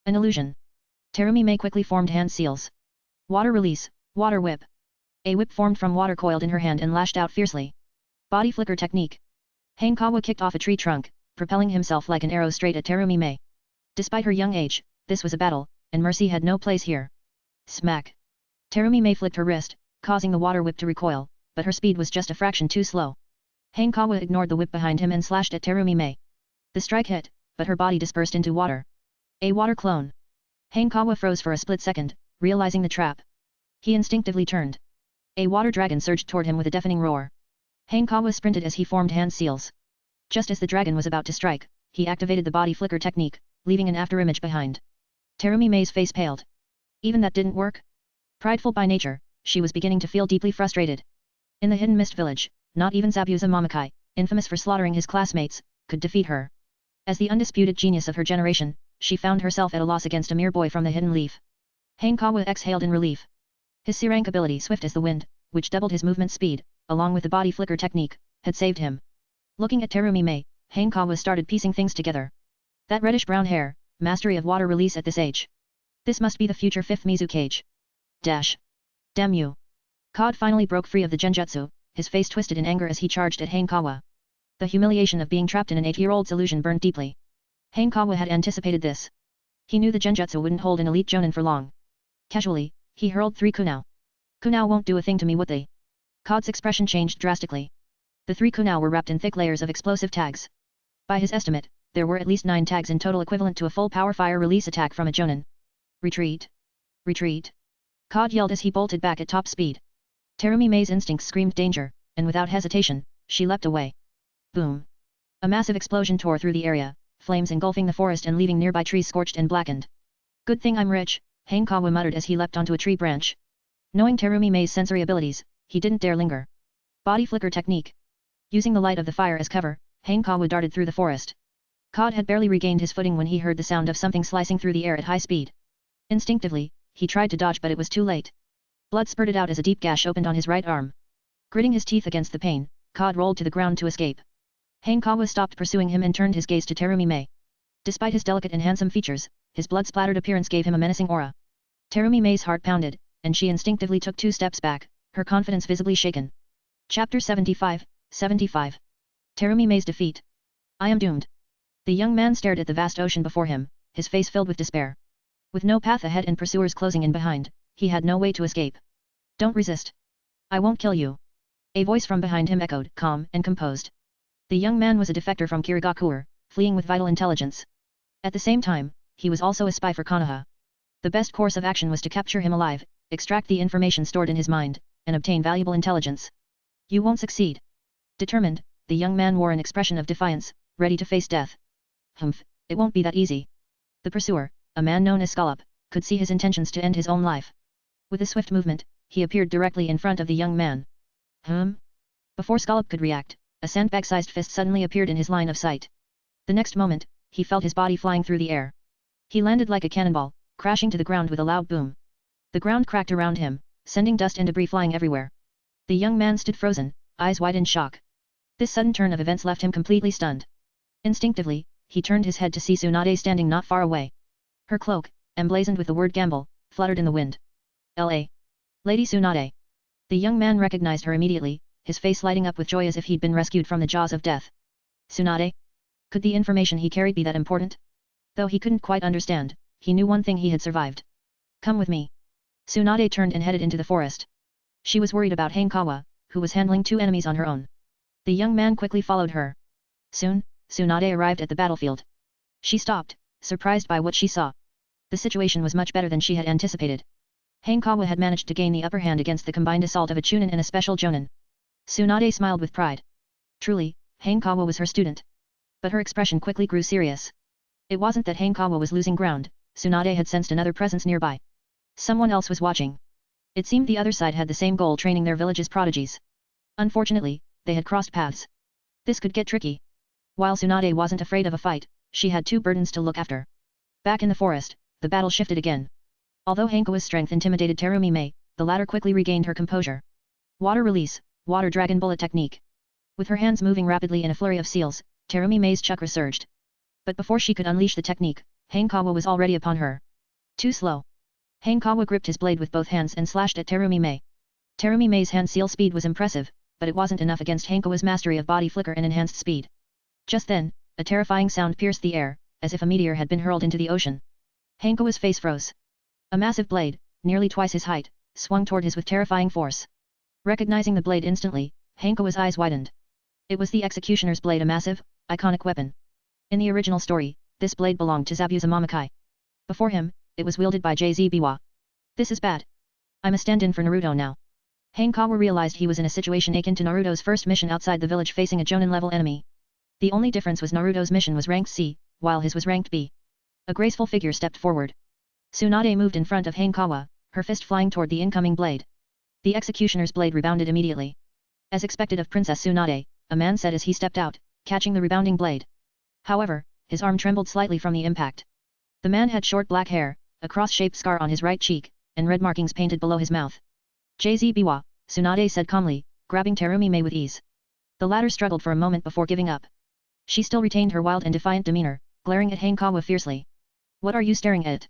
An illusion. Terumi Mei quickly formed hand seals. Water release, water whip. A whip formed from water coiled in her hand and lashed out fiercely. Body flicker technique. Hanekawa kicked off a tree trunk, propelling himself like an arrow straight at Terumi Mei. Despite her young age, this was a battle, and mercy had no place here. Smack. Terumi Mei flicked her wrist, causing the water whip to recoil, but her speed was just a fraction too slow. Hanekawa ignored the whip behind him and slashed at Terumi Mei. The strike hit, but her body dispersed into water. A water clone. Hanekawa froze for a split second, realizing the trap. He instinctively turned. A water dragon surged toward him with a deafening roar. Hanekawa sprinted as he formed hand seals. Just as the dragon was about to strike, he activated the body flicker technique, leaving an afterimage behind. Terumi Mei's face paled. Even that didn't work? Prideful by nature, she was beginning to feel deeply frustrated. In the Hidden Mist Village, not even Zabuza Momokai, infamous for slaughtering his classmates, could defeat her. As the undisputed genius of her generation, she found herself at a loss against a mere boy from the Hidden Leaf. Hanekawa exhaled in relief. His C-rank ability Swift as the Wind, which doubled his movement speed, along with the body flicker technique, had saved him. Looking at Terumi Mei, Hanekawa started piecing things together. That reddish-brown hair, mastery of water release at this age. This must be the future 5th Mizukage. Dash. Damn you. Cod finally broke free of the genjutsu, his face twisted in anger as he charged at Hanekawa. The humiliation of being trapped in an 8-year-old's illusion burned deeply. Hanekawa had anticipated this. He knew the genjutsu wouldn't hold an elite jonin for long. Casually, he hurled 3 kunao. Kunao won't do a thing to me, would they? Cod's expression changed drastically. The 3 kunao were wrapped in thick layers of explosive tags. By his estimate, there were at least 9 tags in total, equivalent to a full power fire release attack from a jonin. Retreat! Retreat! Cod yelled as he bolted back at top speed. Terumi Mei's instincts screamed danger, and without hesitation, she leapt away. Boom! A massive explosion tore through the area, flames engulfing the forest and leaving nearby trees scorched and blackened. Good thing I'm rich, Hanekawa muttered as he leapt onto a tree branch. Knowing Terumi Mei's sensory abilities, he didn't dare linger. Body flicker technique. Using the light of the fire as cover, Hanekawa darted through the forest. Cod had barely regained his footing when he heard the sound of something slicing through the air at high speed. Instinctively, he tried to dodge, but it was too late. Blood spurted out as a deep gash opened on his right arm. Gritting his teeth against the pain, Cod rolled to the ground to escape. Hanekawa stopped pursuing him and turned his gaze to Terumi Mei. Despite his delicate and handsome features, his blood-splattered appearance gave him a menacing aura. Terumi Mei's heart pounded, and she instinctively took 2 steps back, her confidence visibly shaken. Chapter 75, 75. Terumi Mei's defeat. I am doomed. The young man stared at the vast ocean before him, his face filled with despair. With no path ahead and pursuers closing in behind, he had no way to escape. Don't resist. I won't kill you. A voice from behind him echoed, calm and composed. The young man was a defector from Kirigakure, fleeing with vital intelligence. At the same time, he was also a spy for Konoha. The best course of action was to capture him alive, extract the information stored in his mind, and obtain valuable intelligence. You won't succeed. Determined, the young man wore an expression of defiance, ready to face death. Humph, it won't be that easy. The pursuer, a man known as Scallop, could see his intentions to end his own life. With a swift movement, he appeared directly in front of the young man. Before Scallop could react, a sandbag-sized fist suddenly appeared in his line of sight. The next moment, he felt his body flying through the air. He landed like a cannonball, crashing to the ground with a loud boom. The ground cracked around him, sending dust and debris flying everywhere. The young man stood frozen, eyes wide in shock. This sudden turn of events left him completely stunned. Instinctively, he turned his head to see Tsunade standing not far away. Her cloak, emblazoned with the word gamble, fluttered in the wind. L.A. Lady Tsunade. The young man recognized her immediately, his face lighting up with joy as if he'd been rescued from the jaws of death. Tsunade? Could the information he carried be that important? Though he couldn't quite understand, he knew one thing: he had survived. Come with me. Tsunade turned and headed into the forest. She was worried about Hanekawa, who was handling 2 enemies on her own. The young man quickly followed her. Soon, Tsunade arrived at the battlefield. She stopped, surprised by what she saw. The situation was much better than she had anticipated. Hanekawa had managed to gain the upper hand against the combined assault of a Chunin and a special Jonin. Tsunade smiled with pride. Truly, Hanekawa was her student. But her expression quickly grew serious. It wasn't that Hanekawa was losing ground, Tsunade had sensed another presence nearby. Someone else was watching. It seemed the other side had the same goal: training their village's prodigies. Unfortunately, they had crossed paths. This could get tricky. While Tsunade wasn't afraid of a fight, she had 2 burdens to look after. Back in the forest, the battle shifted again. Although Hanekawa's strength intimidated Terumi Mei, the latter quickly regained her composure. Water release, water dragon bullet technique. With her hands moving rapidly in a flurry of seals, Terumi Mei's chakra surged. But before she could unleash the technique, Hanekawa was already upon her. Too slow. Hanekawa gripped his blade with both hands and slashed at Terumi Mei. Terumi Mei's hand seal speed was impressive, but it wasn't enough against Hanekawa's mastery of body flicker and enhanced speed. Just then, a terrifying sound pierced the air, as if a meteor had been hurled into the ocean. Hanekawa's face froze. A massive blade, nearly twice his height, swung toward his with terrifying force. Recognizing the blade instantly, Hanekawa's eyes widened. It was the executioner's blade, a massive, iconic weapon. In the original story, this blade belonged to Zabuza Momokai. Before him, it was wielded by JZ Biwa. This is bad. I'm a stand-in for Naruto now. Hanekawa realized he was in a situation akin to Naruto's first mission outside the village facing a Jonin-level enemy. The only difference was Naruto's mission was ranked C, while his was ranked B. A graceful figure stepped forward. Tsunade moved in front of Hanekawa, her fist flying toward the incoming blade. The executioner's blade rebounded immediately. As expected of Princess Tsunade, a man said as he stepped out, catching the rebounding blade. However, his arm trembled slightly from the impact. The man had short black hair, a cross-shaped scar on his right cheek, and red markings painted below his mouth. JZ Biwa, Tsunade said calmly, grabbing Terumi Mei with ease. The latter struggled for a moment before giving up. She still retained her wild and defiant demeanor, glaring at Hanekawa fiercely. What are you staring at?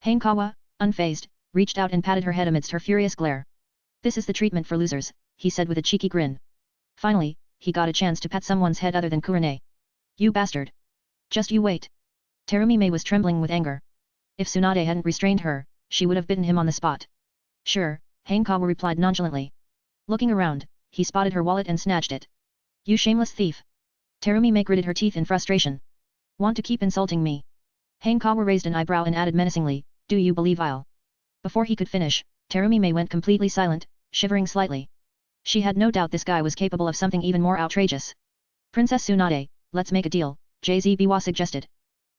Hanekawa, unfazed, reached out and patted her head amidst her furious glare. This is the treatment for losers, he said with a cheeky grin. Finally, he got a chance to pat someone's head other than Kurane. You bastard. Just you wait. Terumi Mei was trembling with anger. If Tsunade hadn't restrained her, she would have bitten him on the spot. Sure, Hanekawa replied nonchalantly. Looking around, he spotted her wallet and snatched it. You shameless thief. Terumi Mei gritted her teeth in frustration. Want to keep insulting me? Hanekawa raised an eyebrow and added menacingly, do you believe I'll? Before he could finish, Terumi Mei went completely silent, shivering slightly. She had no doubt this guy was capable of something even more outrageous. Princess Tsunade, let's make a deal, JZ Biwa suggested.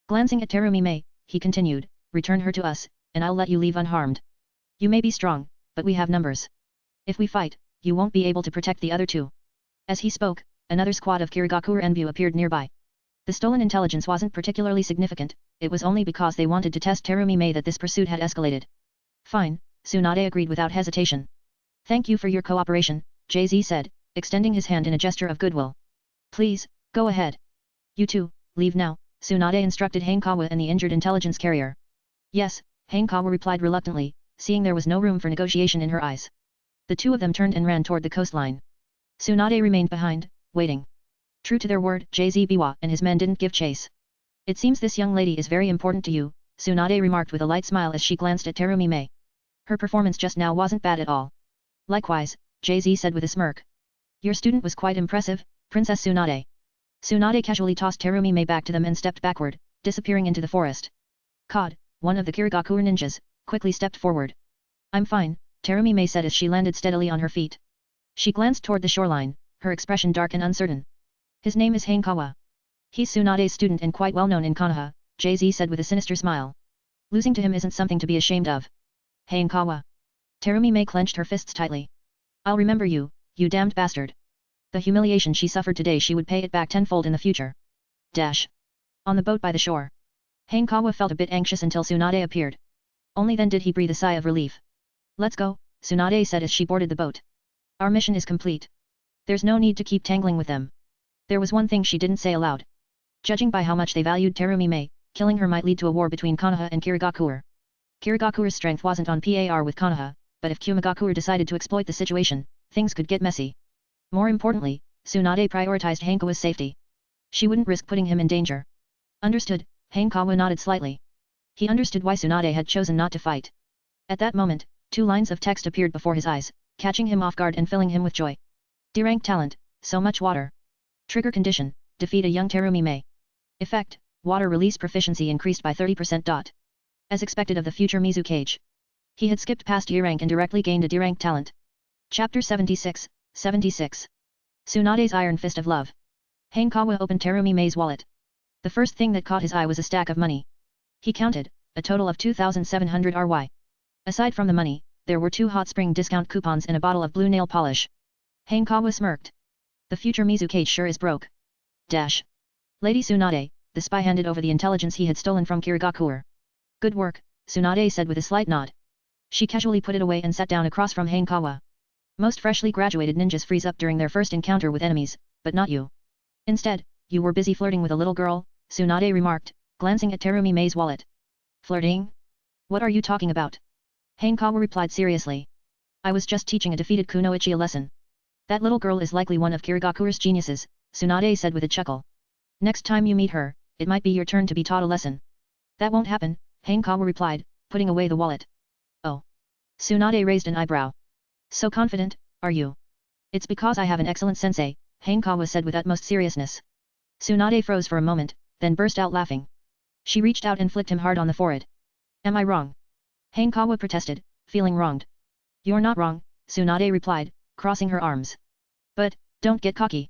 Glancing at Terumi Mei, he continued, return her to us, and I'll let you leave unharmed. You may be strong, but we have numbers. If we fight, you won't be able to protect the other 2. As he spoke, another squad of Kirigakure Enbu appeared nearby. The stolen intelligence wasn't particularly significant, it was only because they wanted to test Terumi Mei that this pursuit had escalated. Fine, Tsunade agreed without hesitation. Thank you for your cooperation, JZ said, extending his hand in a gesture of goodwill. Please, go ahead. You two, leave now, Tsunade instructed Hanekawa and the injured intelligence carrier. Yes, Hanekawa replied reluctantly, seeing there was no room for negotiation in her eyes. The 2 of them turned and ran toward the coastline. Tsunade remained behind, waiting. True to their word, JZ Biwa and his men didn't give chase. It seems this young lady is very important to you, Tsunade remarked with a light smile as she glanced at Terumi Mei. Her performance just now wasn't bad at all. Likewise, JZ said with a smirk. Your student was quite impressive, Princess Tsunade. Tsunade casually tossed Terumi Mei back to them and stepped backward, disappearing into the forest. Cod, one of the Kirigakure ninjas, quickly stepped forward. I'm fine, Terumi Mei said as she landed steadily on her feet. She glanced toward the shoreline, her expression dark and uncertain. His name is Hanekawa. He's Tsunade's student and quite well known in Konoha, JZ said with a sinister smile. Losing to him isn't something to be ashamed of. Hanekawa. Terumi Mei clenched her fists tightly. I'll remember you, you damned bastard. The humiliation she suffered today she would pay it back tenfold in the future. Dash. On the boat by the shore. Hanekawa felt a bit anxious until Tsunade appeared. Only then did he breathe a sigh of relief. Let's go, Tsunade said as she boarded the boat. Our mission is complete. There's no need to keep tangling with them. There was one thing she didn't say aloud. Judging by how much they valued Terumi Mei, killing her might lead to a war between Konoha and Kirigakure. Kirigakure's strength wasn't on par with Konoha, but if Kumogakure decided to exploit the situation, things could get messy. More importantly, Tsunade prioritized Hanekawa's safety. She wouldn't risk putting him in danger. Understood, Hanekawa nodded slightly. He understood why Tsunade had chosen not to fight. At that moment, 2 lines of text appeared before his eyes, catching him off guard and filling him with joy. D-rank talent, so much water. Trigger condition, defeat a young Terumi Mei. Effect, water release proficiency increased by 30%. As expected of the future Mizukage. He had skipped past E-rank and directly gained a D-rank talent. Chapter 76, 76. Tsunade's Iron Fist of Love. Hanekawa opened Terumi Mei's wallet. The first thing that caught his eye was a stack of money. He counted, a total of 2,700 RY. Aside from the money, there were 2 hot spring discount coupons and a bottle of blue nail polish. Hanekawa smirked. The future Mizukage sure is broke. Dash. Lady Tsunade, the spy handed over the intelligence he had stolen from Kirigakure. Good work, Tsunade said with a slight nod. She casually put it away and sat down across from Hanekawa. Most freshly graduated ninjas freeze up during their first encounter with enemies, but not you. Instead, you were busy flirting with a little girl, Tsunade remarked, glancing at Terumi Mei's wallet. Flirting? What are you talking about? Hanekawa replied seriously. I was just teaching a defeated Kunoichi a lesson. That little girl is likely one of Kirigakure's geniuses, Tsunade said with a chuckle. Next time you meet her, it might be your turn to be taught a lesson. That won't happen, Hanekawa replied, putting away the wallet. Oh. Tsunade raised an eyebrow. So confident, are you? It's because I have an excellent sensei, Hanekawa said with utmost seriousness. Tsunade froze for a moment, then burst out laughing. She reached out and flicked him hard on the forehead. Am I wrong? Hanekawa protested, feeling wronged. You're not wrong, Tsunade replied, crossing her arms. But, don't get cocky.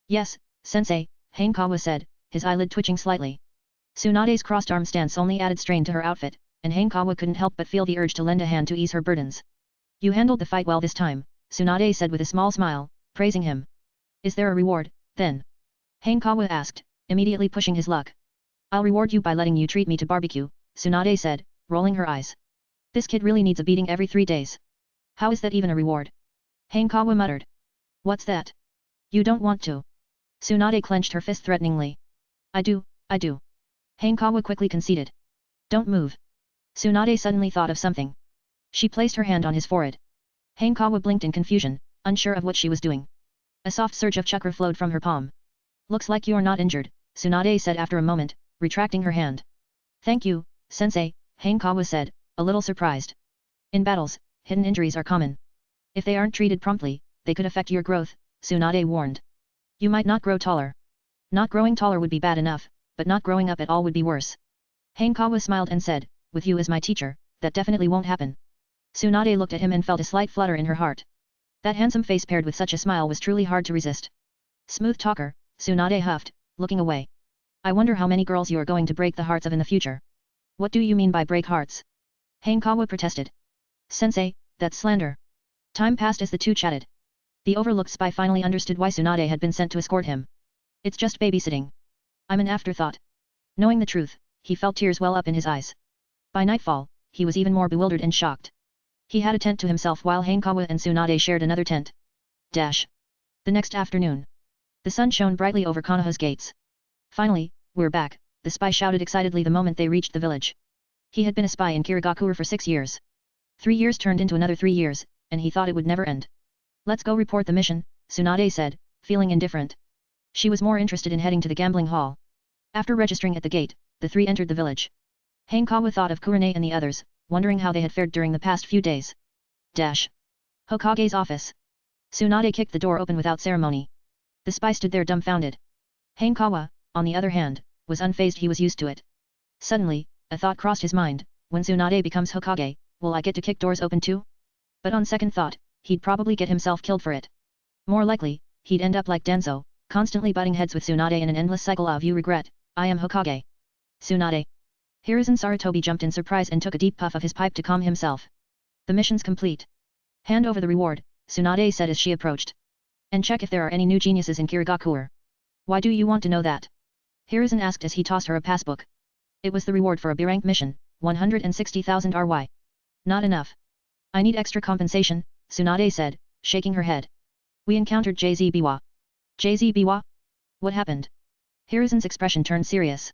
Yes, sensei, Hanekawa said, his eyelid twitching slightly. Tsunade's crossed arm stance only added strain to her outfit, and Hanekawa couldn't help but feel the urge to lend a hand to ease her burdens. You handled the fight well this time, Tsunade said with a small smile, praising him. Is there a reward, then? Hanekawa asked, immediately pushing his luck. I'll reward you by letting you treat me to barbecue, Tsunade said, rolling her eyes. This kid really needs a beating every 3 days. How is that even a reward? Hanekawa muttered. What's that? You don't want to. Tsunade clenched her fist threateningly. I do. Hanekawa quickly conceded. Don't move. Tsunade suddenly thought of something. She placed her hand on his forehead. Hanekawa blinked in confusion, unsure of what she was doing. A soft surge of chakra flowed from her palm. Looks like you're not injured, Tsunade said after a moment, retracting her hand. Thank you, sensei, Hanekawa said, a little surprised. In battles, hidden injuries are common. If they aren't treated promptly, they could affect your growth, Tsunade warned. You might not grow taller. Not growing taller would be bad enough, but not growing up at all would be worse. Hanekawa smiled and said, with you as my teacher, that definitely won't happen. Tsunade looked at him and felt a slight flutter in her heart. That handsome face paired with such a smile was truly hard to resist. Smooth talker, Tsunade huffed, looking away. I wonder how many girls you are going to break the hearts of in the future. What do you mean by break hearts? Hanekawa protested. Sensei, that's slander. Time passed as the two chatted. The overlooked spy finally understood why Tsunade had been sent to escort him. It's just babysitting. I'm an afterthought. Knowing the truth, he felt tears well up in his eyes. By nightfall, he was even more bewildered and shocked. He had a tent to himself while Hanekawa and Tsunade shared another tent. Dash. The next afternoon. The sun shone brightly over Konoha's gates. Finally, we're back, the spy shouted excitedly the moment they reached the village. He had been a spy in Kirigakure for 6 years. 3 years turned into another 3 years, and he thought it would never end. Let's go report the mission, Tsunade said, feeling indifferent. She was more interested in heading to the gambling hall. After registering at the gate, the 3 entered the village. Hanekawa thought of Kurane and the others, wondering how they had fared during the past few days. Dash. Hokage's office. Tsunade kicked the door open without ceremony. The spy stood there dumbfounded. Hanekawa, on the other hand, was unfazed. He was used to it. Suddenly, a thought crossed his mind, when Tsunade becomes Hokage, will I get to kick doors open too? But on second thought, he'd probably get himself killed for it. More likely, he'd end up like Danzo, constantly butting heads with Tsunade in an endless cycle of you regret, I am Hokage. Tsunade. Hiruzen Sarutobi jumped in surprise and took a deep puff of his pipe to calm himself. The mission's complete. Hand over the reward, Tsunade said as she approached. And check if there are any new geniuses in Kirigakure. Why do you want to know that? Hiruzen asked as he tossed her a passbook. It was the reward for a B-rank mission, 160,000 RY. Not enough. I need extra compensation, Tsunade said, shaking her head. We encountered JZ Biwa. JZ Biwa? What happened? Hiruzen's expression turned serious.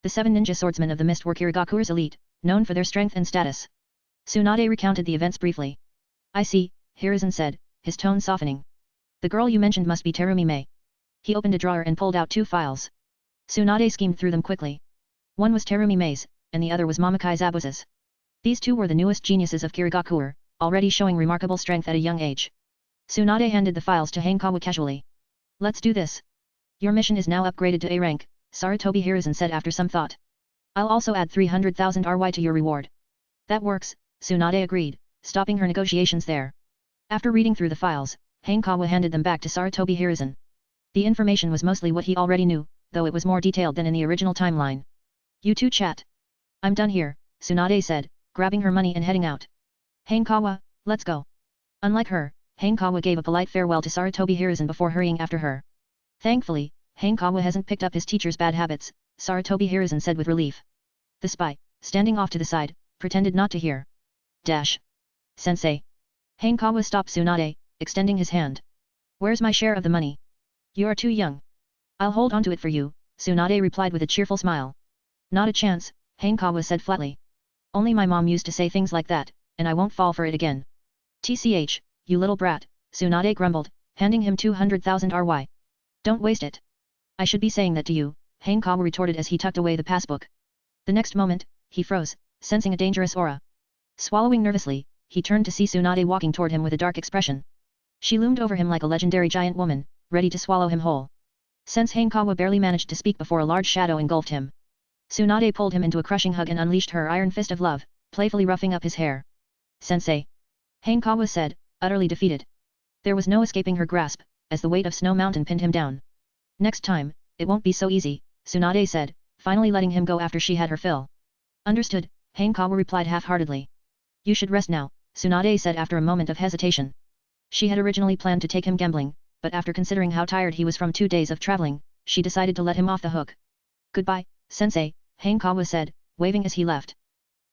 The 7 ninja swordsmen of the mist were Kirigakure's elite, known for their strength and status. Tsunade recounted the events briefly. I see, Hiruzen said, his tone softening. The girl you mentioned must be Terumi Mei. He opened a drawer and pulled out 2 files. Tsunade skimmed through them quickly. One was Terumi Mei's, and the other was Momokai Zabuza's. These 2 were the newest geniuses of Kirigakure, already showing remarkable strength at a young age. Tsunade handed the files to Hanekawa casually. Let's do this. Your mission is now upgraded to A rank, Sarutobi Hiruzen said after some thought. I'll also add 300,000 RY to your reward. That works, Tsunade agreed, stopping her negotiations there. After reading through the files, Hanekawa handed them back to Sarutobi Hiruzen. The information was mostly what he already knew, though it was more detailed than in the original timeline. You two chat. I'm done here, Tsunade said, grabbing her money and heading out. Hanekawa, let's go. Unlike her, Hanekawa gave a polite farewell to Sarutobi Hiruzen before hurrying after her. Thankfully, Hanekawa hasn't picked up his teacher's bad habits, Sarutobi Hiruzen said with relief. The spy, standing off to the side, pretended not to hear. Dash. Sensei. Hanekawa stopped Tsunade, extending his hand. Where's my share of the money? You are too young. I'll hold on to it for you, Tsunade replied with a cheerful smile. Not a chance, Hanekawa said flatly. Only my mom used to say things like that, and I won't fall for it again. TCH, you little brat, Tsunade grumbled, handing him 200,000 RY. Don't waste it. I should be saying that to you, Hanekawa retorted as he tucked away the passbook. The next moment, he froze, sensing a dangerous aura. Swallowing nervously, he turned to see Tsunade walking toward him with a dark expression. She loomed over him like a legendary giant woman, ready to swallow him whole. Since Hanekawa barely managed to speak before a large shadow engulfed him. Tsunade pulled him into a crushing hug and unleashed her iron fist of love, playfully roughing up his hair. Sensei. Hanekawa said, utterly defeated. There was no escaping her grasp, as the weight of Snow Mountain pinned him down. Next time, it won't be so easy, Tsunade said, finally letting him go after she had her fill. Understood, Hanekawa replied half-heartedly. You should rest now, Tsunade said after a moment of hesitation. She had originally planned to take him gambling, but after considering how tired he was from 2 days of traveling, she decided to let him off the hook. Goodbye, Sensei, Hanekawa said, waving as he left.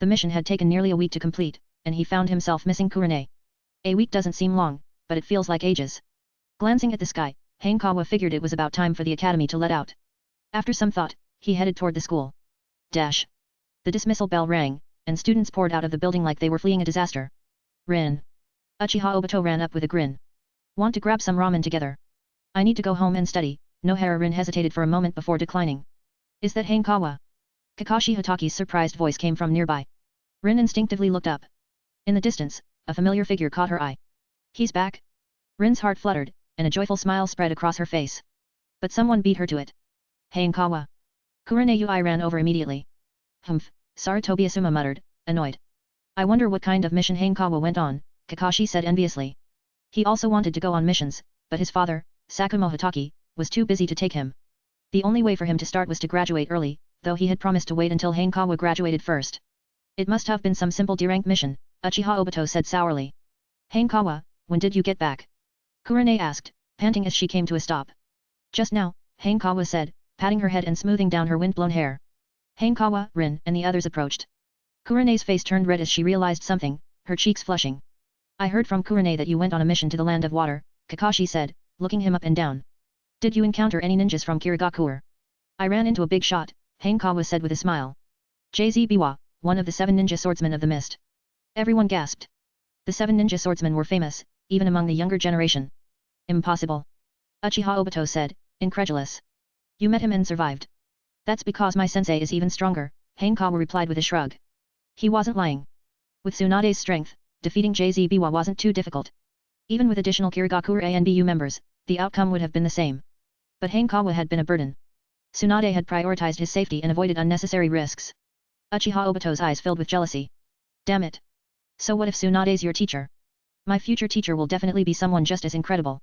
The mission had taken nearly a week to complete, and he found himself missing Kurane. A week doesn't seem long, but it feels like ages. Glancing at the sky, Hanekawa figured it was about time for the academy to let out. After some thought, he headed toward the school. Dash. The dismissal bell rang, and students poured out of the building like they were fleeing a disaster. Rin. Uchiha Obito ran up with a grin. Want to grab some ramen together? I need to go home and study, Nohara Rin hesitated for a moment before declining. Is that Hanekawa? Kakashi Hataki's surprised voice came from nearby. Rin instinctively looked up. In the distance, a familiar figure caught her eye. He's back? Rin's heart fluttered, and a joyful smile spread across her face. But someone beat her to it. Hanekawa. Kurane Ui ran over immediately. Humph, Sarutobi Asuma muttered, annoyed. I wonder what kind of mission Hanekawa went on, Kakashi said enviously. He also wanted to go on missions, but his father, Sakumo Hataki, was too busy to take him. The only way for him to start was to graduate early, though he had promised to wait until Hanekawa graduated first. It must have been some simple D-rank mission, Uchiha Obito said sourly. Hanekawa, when did you get back? Kurane asked, panting as she came to a stop. Just now, Hanekawa said, patting her head and smoothing down her wind-blown hair. Hanekawa, Rin, and the others approached. Kurane's face turned red as she realized something, her cheeks flushing. I heard from Kurane that you went on a mission to the Land of Water, Kakashi said, looking him up and down. Did you encounter any ninjas from Kirigakure? I ran into a big shot, Hanekawa said with a smile. JZ Biwa, one of the 7 ninja swordsmen of the mist. Everyone gasped. The 7 ninja swordsmen were famous, even among the younger generation. Impossible. Uchiha Obito said, incredulous. You met him and survived. That's because my sensei is even stronger, Hanekawa replied with a shrug. He wasn't lying. With Tsunade's strength, defeating JZ Biwa wasn't too difficult. Even with additional Kirigakure ANBU members, the outcome would have been the same. But Hanekawa had been a burden. Tsunade had prioritized his safety and avoided unnecessary risks. Uchiha Obito's eyes filled with jealousy. Damn it. So what if Tsunade's your teacher? My future teacher will definitely be someone just as incredible.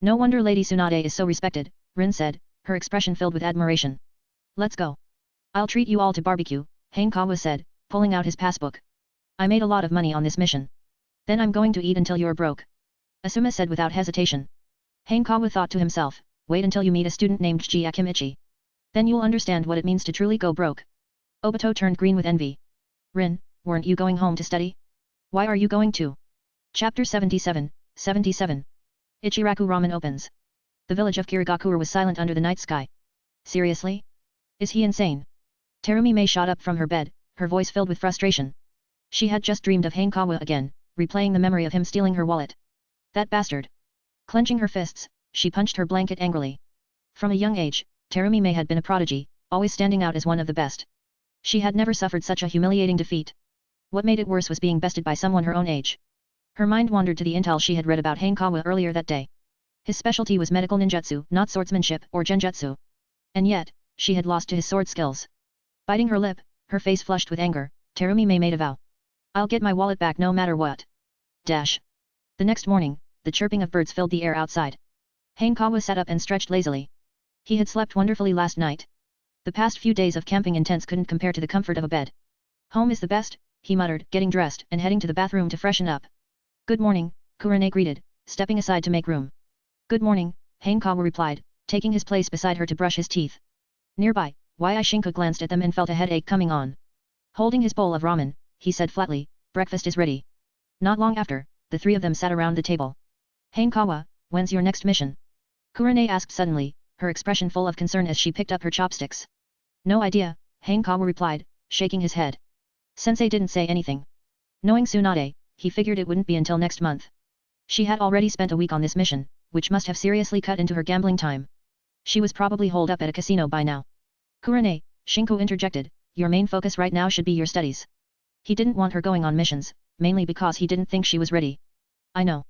No wonder Lady Tsunade is so respected, Rin said, her expression filled with admiration. Let's go. I'll treat you all to barbecue, Hanekawa said, pulling out his passbook. I made a lot of money on this mission. Then I'm going to eat until you're broke. Asuma said without hesitation. Hanekawa thought to himself, wait until you meet a student named Ji Akimichi. Then you'll understand what it means to truly go broke. Obito turned green with envy. Rin, weren't you going home to study? Why are you going to? Chapter 77, 77. Ichiraku Ramen opens. The village of Kirigakure was silent under the night sky. Seriously? Is he insane? Terumi Mei shot up from her bed, her voice filled with frustration. She had just dreamed of Hanekawa again, replaying the memory of him stealing her wallet. That bastard! Clenching her fists, she punched her blanket angrily. From a young age, Terumi Mei had been a prodigy, always standing out as one of the best. She had never suffered such a humiliating defeat. What made it worse was being bested by someone her own age. Her mind wandered to the intel she had read about Hanekawa earlier that day. His specialty was medical ninjutsu, not swordsmanship or genjutsu. And yet, she had lost to his sword skills. Biting her lip, her face flushed with anger, Terumi Mei made a vow. I'll get my wallet back no matter what. Dash. The next morning, the chirping of birds filled the air outside. Hanekawa sat up and stretched lazily. He had slept wonderfully last night. The past few days of camping in tents couldn't compare to the comfort of a bed. Home is the best, he muttered, getting dressed and heading to the bathroom to freshen up. Good morning, Kurane greeted, stepping aside to make room. Good morning, Hanekawa replied, taking his place beside her to brush his teeth. Nearby, Shinku glanced at them and felt a headache coming on. Holding his bowl of ramen, he said flatly, breakfast is ready. Not long after, the three of them sat around the table. Hanekawa, when's your next mission? Kurane asked suddenly, her expression full of concern as she picked up her chopsticks. No idea, Hanekawa replied, shaking his head. Sensei didn't say anything. Knowing Tsunade, he figured it wouldn't be until next month. She had already spent a week on this mission, which must have seriously cut into her gambling time. She was probably holed up at a casino by now. Kurane, Shinku interjected, your main focus right now should be your studies. He didn't want her going on missions, mainly because he didn't think she was ready. I know.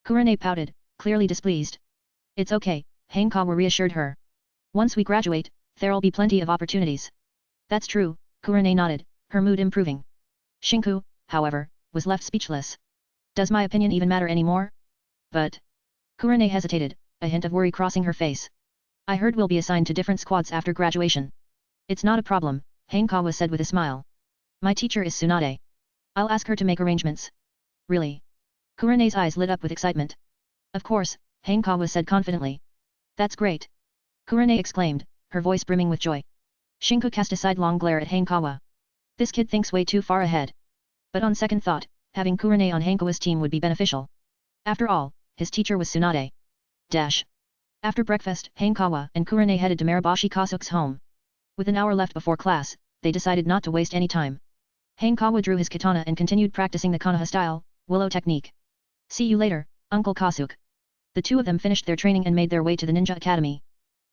Kurane pouted, clearly displeased. It's okay, Hanekawa reassured her. Once we graduate, there'll be plenty of opportunities. That's true, Kurane nodded, her mood improving. Shinku, however, was left speechless. Does my opinion even matter anymore? But... Kurane hesitated, a hint of worry crossing her face. I heard we'll be assigned to different squads after graduation. It's not a problem, Hanekawa said with a smile. My teacher is Tsunade. I'll ask her to make arrangements. Really? Kurane's eyes lit up with excitement. Of course, Hanekawa said confidently. That's great. Kurane exclaimed, her voice brimming with joy. Shinku cast a sidelong glare at Hanekawa. This kid thinks way too far ahead. But on second thought, having Kurane on Hanekawa's team would be beneficial. After all, his teacher was Tsunade. Dash. After breakfast, Hanekawa and Kurane headed to Maraboshi Kasuke's home. With an hour left before class, they decided not to waste any time. Hanekawa drew his katana and continued practicing the Konoha style, willow technique. See you later, Uncle Kasuke. The two of them finished their training and made their way to the ninja academy.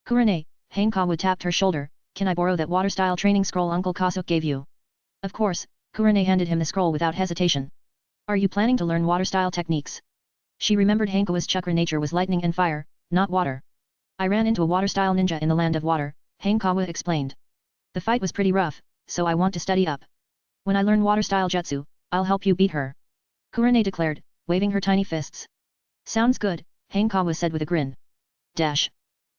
Kurane, Hanekawa tapped her shoulder, can I borrow that water style training scroll Uncle Kasuke gave you? Of course, Kurane handed him the scroll without hesitation. Are you planning to learn water style techniques? She remembered Hanekawa's chakra nature was lightning and fire, not water. I ran into a water style ninja in the land of water, Hanekawa explained. The fight was pretty rough, so I want to study up. When I learn water style jutsu, I'll help you beat her. Kurane declared, waving her tiny fists. Sounds good, Hanekawa said with a grin. Dash.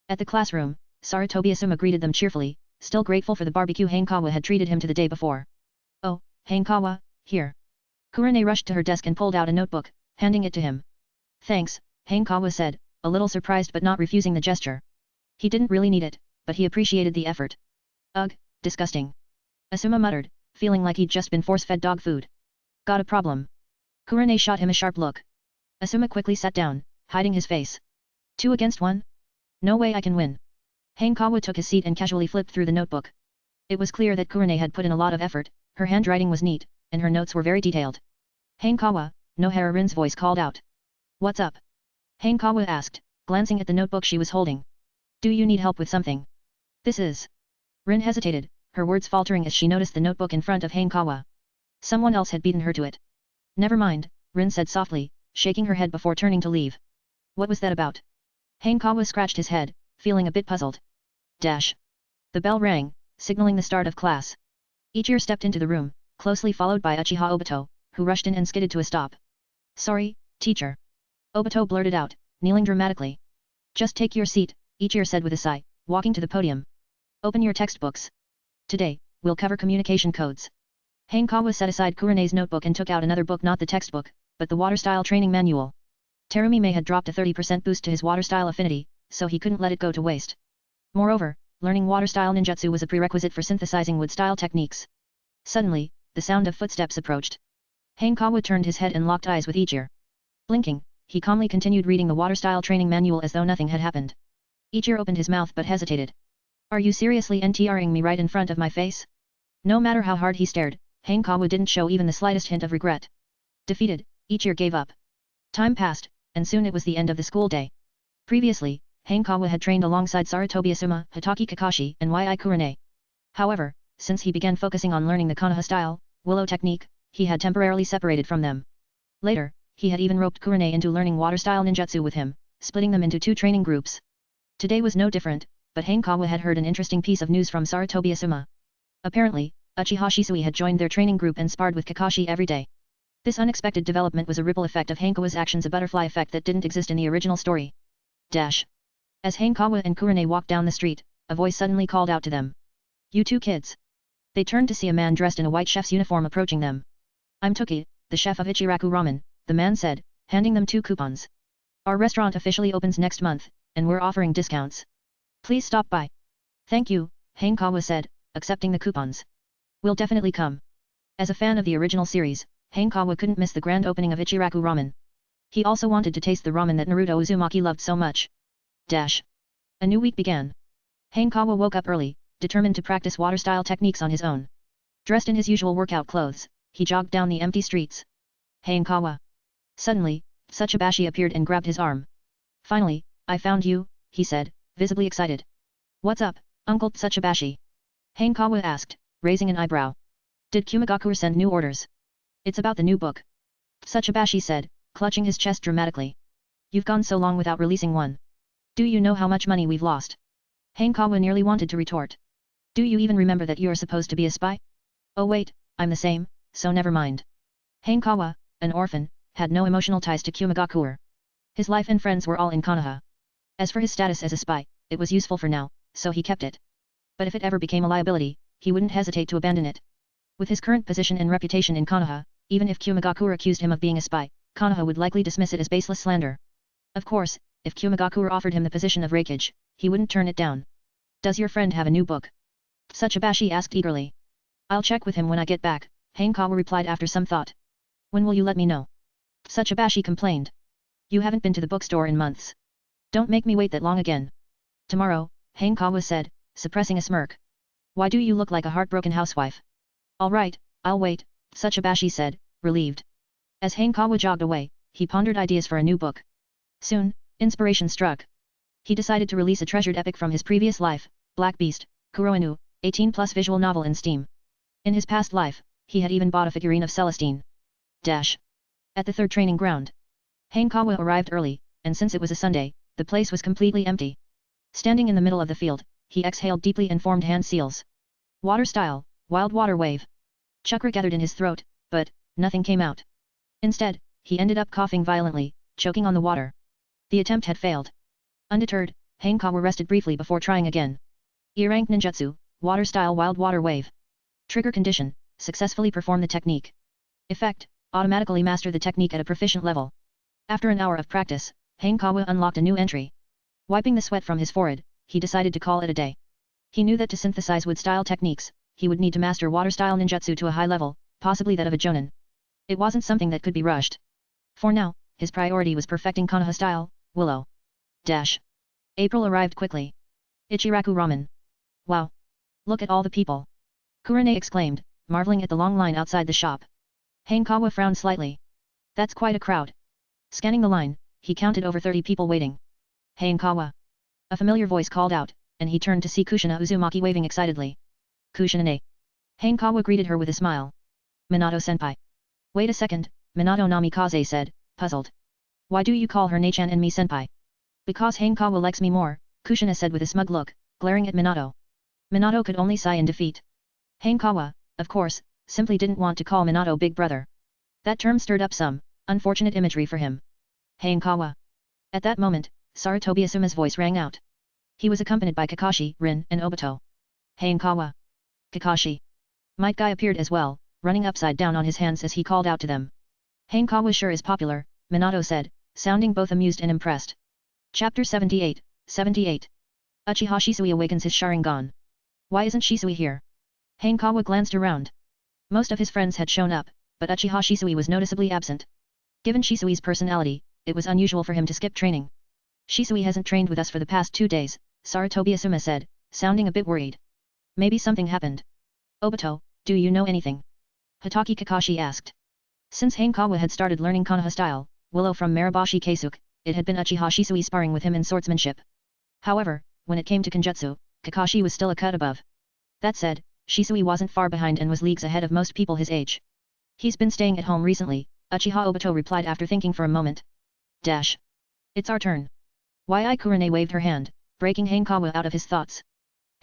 At the classroom, Sarutobi Asuma greeted them cheerfully, still grateful for the barbecue Hanekawa had treated him to the day before. Oh, Hanekawa, here. Kurane rushed to her desk and pulled out a notebook, handing it to him. Thanks, Hanekawa said, a little surprised but not refusing the gesture. He didn't really need it, but he appreciated the effort. Ugh, disgusting. Asuma muttered, feeling like he'd just been force-fed dog food. Got a problem. Kurane shot him a sharp look. Asuma quickly sat down, hiding his face. 2 against 1? No way I can win. Hanekawa took his seat and casually flipped through the notebook. It was clear that Kurane had put in a lot of effort, her handwriting was neat, and her notes were very detailed. Hanekawa, Nohara Rin's voice called out. What's up? Hanekawa asked, glancing at the notebook she was holding. Do you need help with something? This is... Rin hesitated, her words faltering as she noticed the notebook in front of Hanekawa. Someone else had beaten her to it. Never mind, Rin said softly, shaking her head before turning to leave. What was that about? Hanekawa scratched his head, feeling a bit puzzled. Dash. The bell rang, signaling the start of class. Ichiro stepped into the room, closely followed by Uchiha Obito, who rushed in and skidded to a stop. Sorry, teacher. Obito blurted out, kneeling dramatically. Just take your seat, Ichiro said with a sigh, walking to the podium. Open your textbooks. Today, we'll cover communication codes. Hanekawa set aside Kurane's notebook and took out another book, not the textbook, but the water style training manual. Terumi Mei had dropped a 30% boost to his water style affinity, so he couldn't let it go to waste. Moreover, learning water style ninjutsu was a prerequisite for synthesizing wood style techniques. Suddenly, the sound of footsteps approached. Hanekawa turned his head and locked eyes with Ichiro. Blinking, he calmly continued reading the water style training manual as though nothing had happened. Ichiro opened his mouth but hesitated. Are you seriously NTRing me right in front of my face? No matter how hard he stared, Hanekawa didn't show even the slightest hint of regret. Defeated, Ichiro gave up. Time passed, and soon it was the end of the school day. Previously, Hanekawa had trained alongside Sarutobi Asuma, Hitaki Kakashi, and Yi Kurane. However, since he began focusing on learning the Konoha style, willow technique, he had temporarily separated from them. Later, he had even roped Kurane into learning water-style ninjutsu with him, splitting them into 2 training groups. Today was no different, but Hanekawa had heard an interesting piece of news from Sarutobi Asuma. Apparently, Uchiha Shisui had joined their training group and sparred with Kakashi every day. This unexpected development was a ripple effect of Hanekawa's actions, a butterfly effect that didn't exist in the original story. Dash. As Hanekawa and Kurane walked down the street, a voice suddenly called out to them. You 2 kids. They turned to see a man dressed in a white chef's uniform approaching them. I'm Toki, the chef of Ichiraku Ramen, the man said, handing them 2 coupons. Our restaurant officially opens next month, and we're offering discounts. Please stop by. Thank you, Hanekawa said, accepting the coupons. We'll definitely come. As a fan of the original series, Hanekawa couldn't miss the grand opening of Ichiraku Ramen. He also wanted to taste the ramen that Naruto Uzumaki loved so much. Dash. A new week began. Hanekawa woke up early, determined to practice water-style techniques on his own. Dressed in his usual workout clothes, he jogged down the empty streets. Hanekawa. Suddenly, Tsuchibashi appeared and grabbed his arm. Finally, I found you, he said, visibly excited. What's up, Uncle Tsuchibashi? Hanekawa asked, raising an eyebrow. Did Kumogakure send new orders? It's about the new book. Tsuchibashi said, clutching his chest dramatically. You've gone so long without releasing one. Do you know how much money we've lost? Hanekawa nearly wanted to retort. Do you even remember that you're supposed to be a spy? Oh wait, I'm the same, so never mind. Hanekawa, an orphan, had no emotional ties to Kumogakure. His life and friends were all in Konoha. As for his status as a spy, it was useful for now, so he kept it. But if it ever became a liability, he wouldn't hesitate to abandon it. With his current position and reputation in Konoha, even if Kumogakure accused him of being a spy, Konoha would likely dismiss it as baseless slander. Of course, if Kumogakure offered him the position of Raikage, he wouldn't turn it down. Does your friend have a new book? Tsuchibashi asked eagerly. I'll check with him when I get back, Hanekawa replied after some thought. When will you let me know? Tsuchibashi complained. You haven't been to the bookstore in months. Don't make me wait that long again. Tomorrow, Hanekawa said, suppressing a smirk. Why do you look like a heartbroken housewife? All right, I'll wait, Tsuchibashi said, relieved. As Hanekawa jogged away, he pondered ideas for a new book. Soon, inspiration struck. He decided to release a treasured epic from his previous life, Black Beast, Kuroinu, 18+ visual novel in Steam. In his past life, he had even bought a figurine of Celestine. Dash. At the 3rd training ground. Hanekawa arrived early, and since it was a Sunday, the place was completely empty. Standing in the middle of the field, he exhaled deeply and formed hand seals. Water style, wild water wave. Chakra gathered in his throat, but nothing came out. Instead, he ended up coughing violently, choking on the water. The attempt had failed. Undeterred, Hanekawa rested briefly before trying again. E-rank ninjutsu, water style wild water wave. Trigger condition, successfully perform the technique. Effect, automatically master the technique at a proficient level. After an hour of practice, Hanekawa unlocked a new entry. Wiping the sweat from his forehead, he decided to call it a day. He knew that to synthesize wood-style techniques, he would need to master water-style ninjutsu to a high level, possibly that of a jonin. It wasn't something that could be rushed. For now, his priority was perfecting Konoha style, willow. Dash. April arrived quickly. Ichiraku Ramen. Wow! Look at all the people! Kurane exclaimed, marveling at the long line outside the shop. Hanekawa frowned slightly. That's quite a crowd. Scanning the line, he counted over 30 people waiting. Hanekawa. A familiar voice called out, and he turned to see Kushina Uzumaki waving excitedly. Kushina-ne. Hanekawa greeted her with a smile. Minato-senpai. Wait a second, Minato Namikaze said, puzzled. Why do you call her Ne-chan and me senpai? Because Hanekawa likes me more, Kushina said with a smug look, glaring at Minato. Minato could only sigh in defeat. Hanekawa, of course, simply didn't want to call Minato big brother. That term stirred up some unfortunate imagery for him. Hanekawa. At that moment, Sarutobi Asuma's voice rang out. He was accompanied by Kakashi, Rin, and Obito. Hanekawa. Kakashi. Might Guy appeared as well, running upside down on his hands as he called out to them. Hanekawa sure is popular, Minato said, sounding both amused and impressed. Chapter 78, 78. Uchiha Shisui awakens his Sharingan. Why isn't Shisui here? Hanekawa glanced around. Most of his friends had shown up, but Uchiha Shisui was noticeably absent. Given Shisui's personality, it was unusual for him to skip training. Shisui hasn't trained with us for the past 2 days, Sarutobi Asuma said, sounding a bit worried. Maybe something happened. Obito, do you know anything? Hitaki Kakashi asked. Since Hanekawa had started learning Konoha style, Willow from Maraboshi Keisuke, it had been Uchiha Shisui sparring with him in swordsmanship. However, when it came to Kenjutsu, Kakashi was still a cut above. That said, Shisui wasn't far behind and was leagues ahead of most people his age. He's been staying at home recently, Uchiha Obito replied after thinking for a moment. Dash. It's our turn. Yi Kurane waved her hand, breaking Hanekawa out of his thoughts.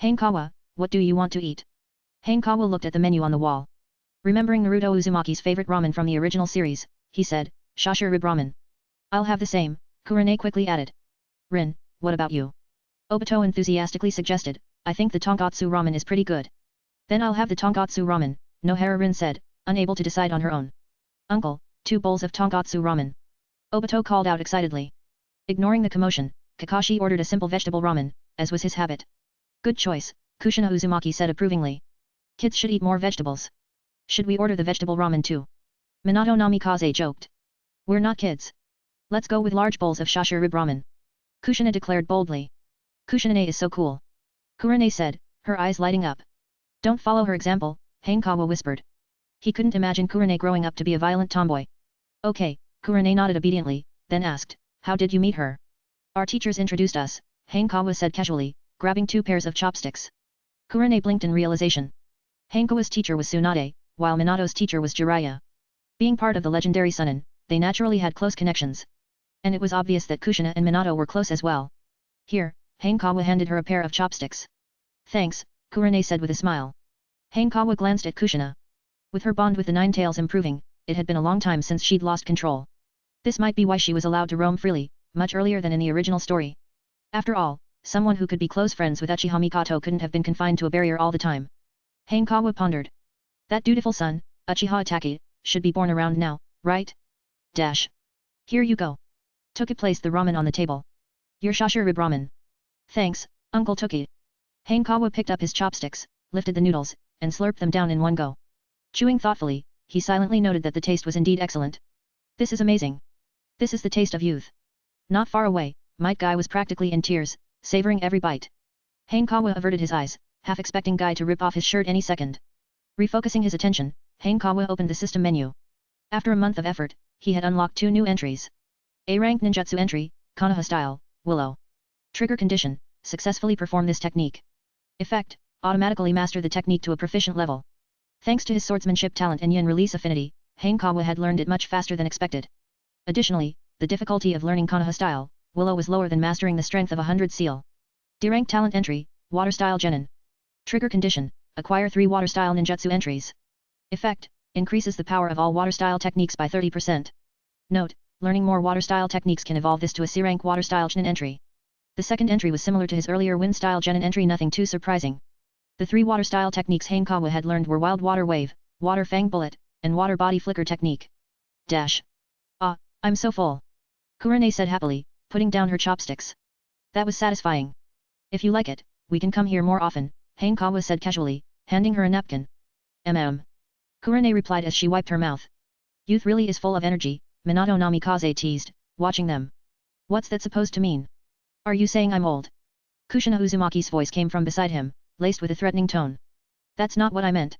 Hanekawa, what do you want to eat? Hanekawa looked at the menu on the wall. Remembering Naruto Uzumaki's favorite ramen from the original series, he said, Shasha rib ramen. I'll have the same, Kurane quickly added. Rin, what about you? Obito enthusiastically suggested, I think the tonkatsu ramen is pretty good. Then I'll have the tonkatsu ramen, Nohara Rin said, unable to decide on her own. Uncle, 2 bowls of tonkatsu ramen. Obito called out excitedly. Ignoring the commotion, Kakashi ordered a simple vegetable ramen, as was his habit. Good choice, Kushina Uzumaki said approvingly. Kids should eat more vegetables. Should we order the vegetable ramen too? Minato Namikaze joked. We're not kids. Let's go with large bowls of shasha rib ramen. Kushina declared boldly. Kushina is so cool. Kurane said, her eyes lighting up. Don't follow her example, Hanekawa whispered. He couldn't imagine Kurane growing up to be a violent tomboy. Okay, Kurane nodded obediently, then asked, how did you meet her? Our teachers introduced us, Hanekawa said casually, grabbing 2 pairs of chopsticks. Kurane blinked in realization. Hanekawa's teacher was Tsunade, while Minato's teacher was Jiraiya. Being part of the legendary Sunin, they naturally had close connections. And it was obvious that Kushina and Minato were close as well. Here, Hanekawa handed her a pair of chopsticks. Thanks, Kurane said with a smile. Hanekawa glanced at Kushina. With her bond with the Nine Tails improving, it had been a long time since she'd lost control. This might be why she was allowed to roam freely, much earlier than in the original story. After all, someone who could be close friends with Uchiha Mikoto couldn't have been confined to a barrier all the time. Hanekawa pondered. That dutiful son, Uchiha Itachi, should be born around now, right? Dash. Here you go. Toki placed the ramen on the table. Your shasha rib ramen. Thanks, Uncle Toki. Hanekawa picked up his chopsticks, lifted the noodles, and slurped them down in one go. Chewing thoughtfully, he silently noted that the taste was indeed excellent. This is amazing. This is the taste of youth. Not far away, Might Guy was practically in tears, savoring every bite. Hanekawa averted his eyes, half expecting Guy to rip off his shirt any second. Refocusing his attention, Hanekawa opened the system menu. After a month of effort, he had unlocked 2 new entries. A-rank ninjutsu entry, Konoha style, Willow. Trigger condition, successfully perform this technique. Effect, automatically master the technique to a proficient level. Thanks to his swordsmanship talent and yin release affinity, Hanekawa had learned it much faster than expected. Additionally, the difficulty of learning Konoha style, Willow was lower than mastering the strength of 100 seal. D-rank talent entry, Water style genin. Trigger condition, acquire 3 water style ninjutsu entries. Effect, increases the power of all water style techniques by 30%. Note, learning more water style techniques can evolve this to a C-rank water style genin entry. The second entry was similar to his earlier wind style genin entry, nothing too surprising. The 3 water style techniques Hanekawa had learned were Wild Water Wave, Water Fang Bullet, and Water Body Flicker technique. Dash. Ah, I'm so full. Kurane said happily, putting down her chopsticks. That was satisfying. If you like it, we can come here more often, Hanekawa said casually, handing her a napkin. Kurane replied as she wiped her mouth. Youth really is full of energy, Minato Namikaze teased, watching them. What's that supposed to mean? Are you saying I'm old? Kushina Uzumaki's voice came from beside him, laced with a threatening tone. That's not what I meant.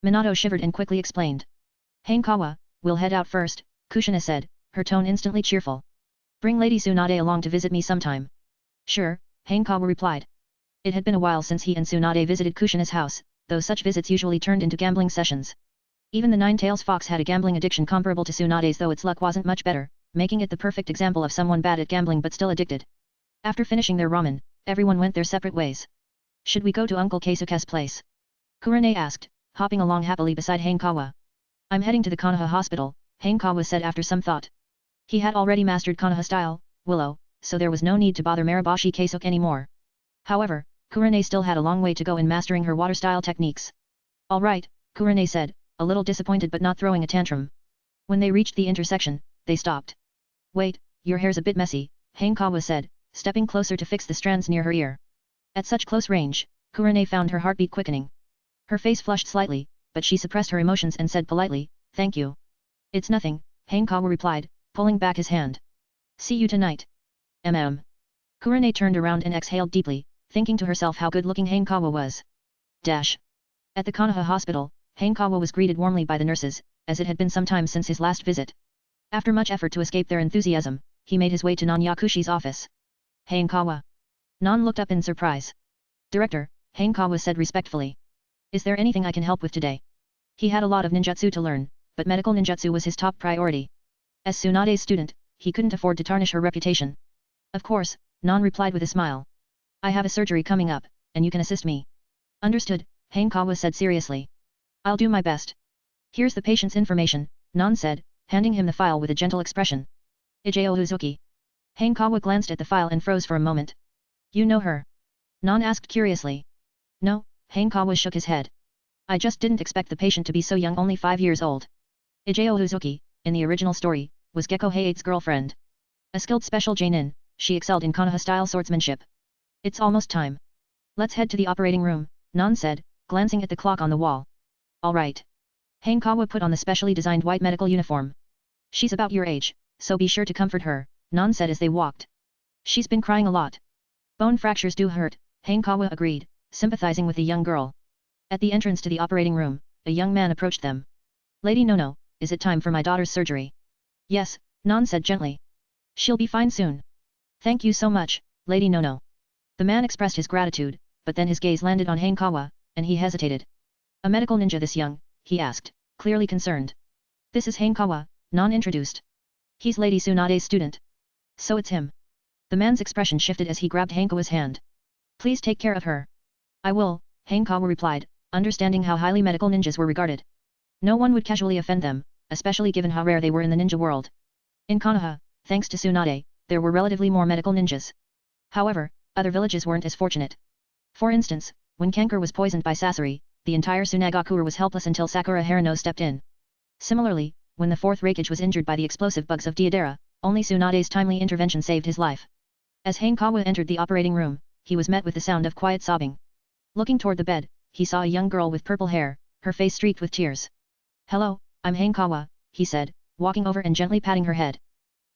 Minato shivered and quickly explained. Hanekawa, we'll head out first, Kushina said, her tone instantly cheerful. Bring Lady Tsunade along to visit me sometime. Sure, Hanekawa replied. It had been a while since he and Tsunade visited Kushina's house, though such visits usually turned into gambling sessions. Even the Nine-Tails Fox had a gambling addiction comparable to Tsunade's, though its luck wasn't much better, making it the perfect example of someone bad at gambling but still addicted. After finishing their ramen, everyone went their separate ways. Should we go to Uncle Keisuke's place? Kurane asked, hopping along happily beside Hanekawa. I'm heading to the Konoha hospital, Hanekawa said after some thought. He had already mastered Konoha style, Willow, so there was no need to bother Maraboshi Keisuke anymore. However, Kurane still had a long way to go in mastering her water style techniques. Alright, Kurane said, a little disappointed but not throwing a tantrum. When they reached the intersection, they stopped. Wait, your hair's a bit messy, Hanekawa said, stepping closer to fix the strands near her ear. At such close range, Kurane found her heartbeat quickening. Her face flushed slightly, but she suppressed her emotions and said politely, thank you. It's nothing, Hanekawa replied, pulling back his hand. See you tonight. Kurane turned around and exhaled deeply, thinking to herself how good-looking Hanekawa was. Dash. At the Konoha hospital, Hanekawa was greeted warmly by the nurses, as it had been some time since his last visit. After much effort to escape their enthusiasm, he made his way to Non Yakushi's office. Hanekawa. Non looked up in surprise. Director, Hanekawa said respectfully. Is there anything I can help with today? He had a lot of ninjutsu to learn, but medical ninjutsu was his top priority. As Tsunade's student, he couldn't afford to tarnish her reputation. Of course, Non replied with a smile. I have a surgery coming up, and you can assist me. Understood, Hanekawa said seriously. I'll do my best. Here's the patient's information, Non said, handing him the file with a gentle expression. Ijao Uzuki. Hanekawa glanced at the file and froze for a moment. You know her? Non asked curiously. No, Hanekawa shook his head. I just didn't expect the patient to be so young, only 5 years old. Ijao Uzuki, in the original story, was Gekko Heiat's girlfriend. A skilled special genin, she excelled in Konoha-style swordsmanship. It's almost time. Let's head to the operating room, Non said, glancing at the clock on the wall. All right. Hanekawa put on the specially designed white medical uniform. She's about your age, so be sure to comfort her, Non said as they walked. She's been crying a lot. Bone fractures do hurt, Hanekawa agreed, sympathizing with the young girl. At the entrance to the operating room, a young man approached them. Lady Nono, is it time for my daughter's surgery? Yes, Non said gently. She'll be fine soon. Thank you so much, Lady Nono. The man expressed his gratitude, but then his gaze landed on Hanekawa, and he hesitated. A medical ninja this young, he asked, clearly concerned. This is Hanekawa, Non introduced. He's Lady Tsunade's student. So it's him. The man's expression shifted as he grabbed Hanekawa's hand. Please take care of her. I will, Hanekawa replied, understanding how highly medical ninjas were regarded. No one would casually offend them, especially given how rare they were in the ninja world. In Konoha, thanks to Tsunade, there were relatively more medical ninjas. However, other villages weren't as fortunate. For instance, when Kankar was poisoned by Sasori, the entire Sunagakure was helpless until Sakura Harano stepped in. Similarly, when the fourth Raikage was injured by the explosive bugs of Deidara, only Tsunade's timely intervention saved his life. As Hanekawa entered the operating room, he was met with the sound of quiet sobbing. Looking toward the bed, he saw a young girl with purple hair, her face streaked with tears. Hello, I'm Hanekawa, he said, walking over and gently patting her head.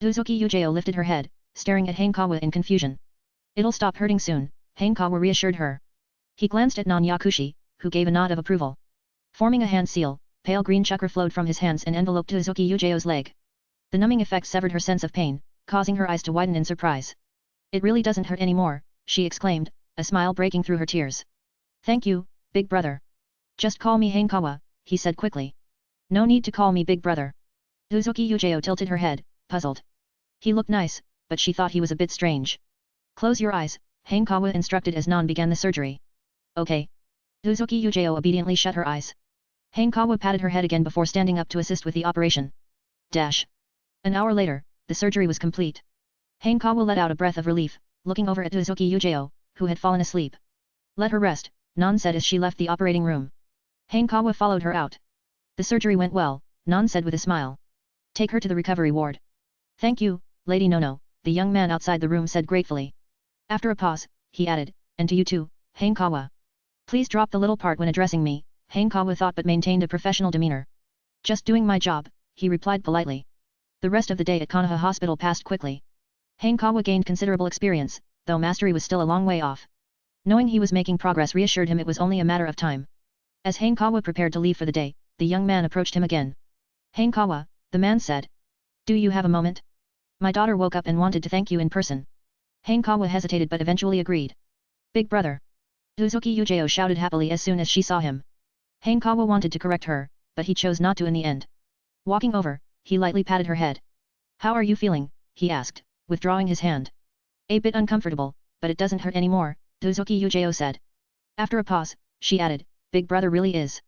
Uzuki Ujao lifted her head, staring at Hanekawa in confusion. It'll stop hurting soon, Hanekawa reassured her. He glanced at Non Yakushi, who gave a nod of approval. Forming a hand seal, pale green chakra flowed from his hands and enveloped Uzuki Ujao's leg. The numbing effect severed her sense of pain, causing her eyes to widen in surprise. It really doesn't hurt anymore, she exclaimed, a smile breaking through her tears. Thank you, big brother. Just call me Hanekawa, he said quickly. No need to call me big brother. Uzuki Ujao tilted her head, puzzled. He looked nice, but she thought he was a bit strange. Close your eyes, Hanekawa instructed as Non began the surgery. Okay. Uzuki Ujao obediently shut her eyes. Hanekawa patted her head again before standing up to assist with the operation. Dash. An hour later, the surgery was complete. Hanekawa let out a breath of relief, looking over at Uzuki Ujao, who had fallen asleep. Let her rest, Non said as she left the operating room. Hanekawa followed her out. The surgery went well, Non said with a smile. Take her to the recovery ward. Thank you, Lady Nono, the young man outside the room said gratefully. After a pause, he added, and to you too, Hanekawa. Please drop the little part when addressing me, Hanekawa thought but maintained a professional demeanor. Just doing my job, he replied politely. The rest of the day at Konoha Hospital passed quickly. Hanekawa gained considerable experience, though mastery was still a long way off. Knowing he was making progress reassured him it was only a matter of time. As Hanekawa prepared to leave for the day, the young man approached him again. Hanekawa, the man said. Do you have a moment? My daughter woke up and wanted to thank you in person. Hanekawa hesitated but eventually agreed. Big brother. Uzuki Ujao shouted happily as soon as she saw him. Hanekawa wanted to correct her, but he chose not to in the end. Walking over, he lightly patted her head. How are you feeling? He asked, withdrawing his hand. A bit uncomfortable, but it doesn't hurt anymore, Uzuki Ujao said. After a pause, she added, Big brother really is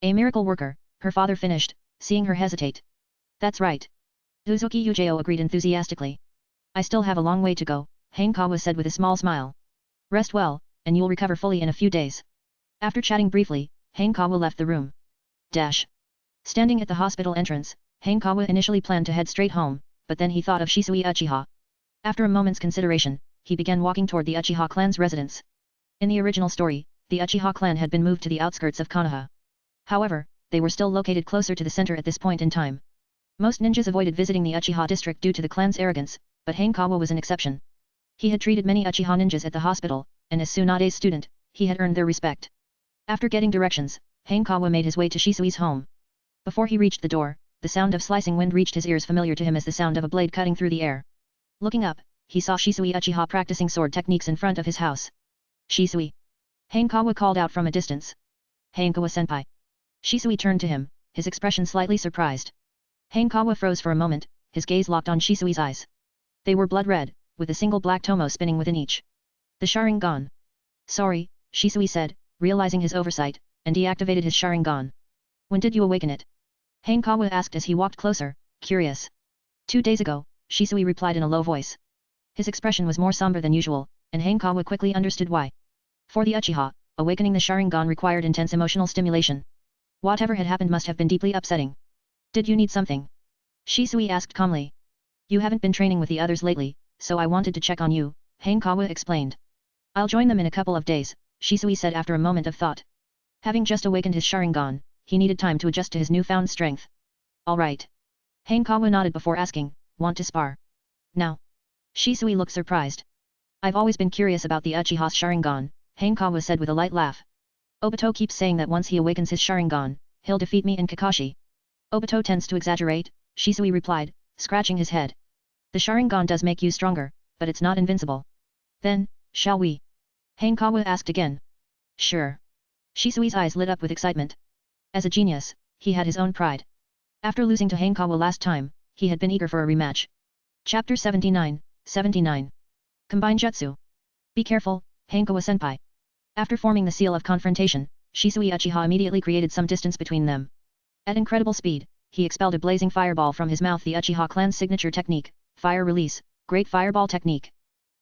a miracle worker, her father finished, seeing her hesitate. That's right. Uzuki Ujao agreed enthusiastically. I still have a long way to go, Hanekawa said with a small smile. Rest well, and you'll recover fully in a few days. After chatting briefly, Hanekawa left the room. Dash. Standing at the hospital entrance, Hanekawa initially planned to head straight home, but then he thought of Shisui Uchiha. After a moment's consideration, he began walking toward the Uchiha clan's residence. In the original story, the Uchiha clan had been moved to the outskirts of Konoha. However, they were still located closer to the center at this point in time. Most ninjas avoided visiting the Uchiha district due to the clan's arrogance, but Hanekawa was an exception. He had treated many Uchiha ninjas at the hospital, and as Tsunade's student, he had earned their respect. After getting directions, Hanekawa made his way to Shisui's home. Before he reached the door, the sound of slicing wind reached his ears, familiar to him as the sound of a blade cutting through the air. Looking up, he saw Shisui Uchiha practicing sword techniques in front of his house. Shisui! Hanekawa called out from a distance. Hanekawa-senpai! Shisui turned to him, his expression slightly surprised. Hanekawa froze for a moment, his gaze locked on Shisui's eyes. They were blood red, with a single black tomo spinning within each. The Sharingan. Sorry, Shisui said, realizing his oversight, and deactivated his Sharingan. When did you awaken it? Hanekawa asked as he walked closer, curious. 2 days ago, Shisui replied in a low voice. His expression was more somber than usual, and Hanekawa quickly understood why. For the Uchiha, awakening the Sharingan required intense emotional stimulation. Whatever had happened must have been deeply upsetting. Did you need something? Shisui asked calmly. You haven't been training with the others lately, so I wanted to check on you, Hanekawa explained. I'll join them in a couple of days, Shisui said after a moment of thought. Having just awakened his Sharingan, he needed time to adjust to his newfound strength. All right. Hanekawa nodded before asking, want to spar? Now? Shisui looked surprised. I've always been curious about the Uchiha's Sharingan, Hanekawa said with a light laugh. Obito keeps saying that once he awakens his Sharingan, he'll defeat me and Kakashi. Obito tends to exaggerate, Shisui replied, scratching his head. The Sharingan does make you stronger, but it's not invincible. Then, shall we? Hanekawa asked again. Sure. Shisui's eyes lit up with excitement. As a genius, he had his own pride. After losing to Hanekawa last time, he had been eager for a rematch. Chapter 79, 79. Combine Jutsu. Be careful, Hanekawa-senpai. After forming the seal of confrontation, Shisui Uchiha immediately created some distance between them. At incredible speed, he expelled a blazing fireball from his mouth, the Uchiha clan's signature technique, fire release, great fireball technique.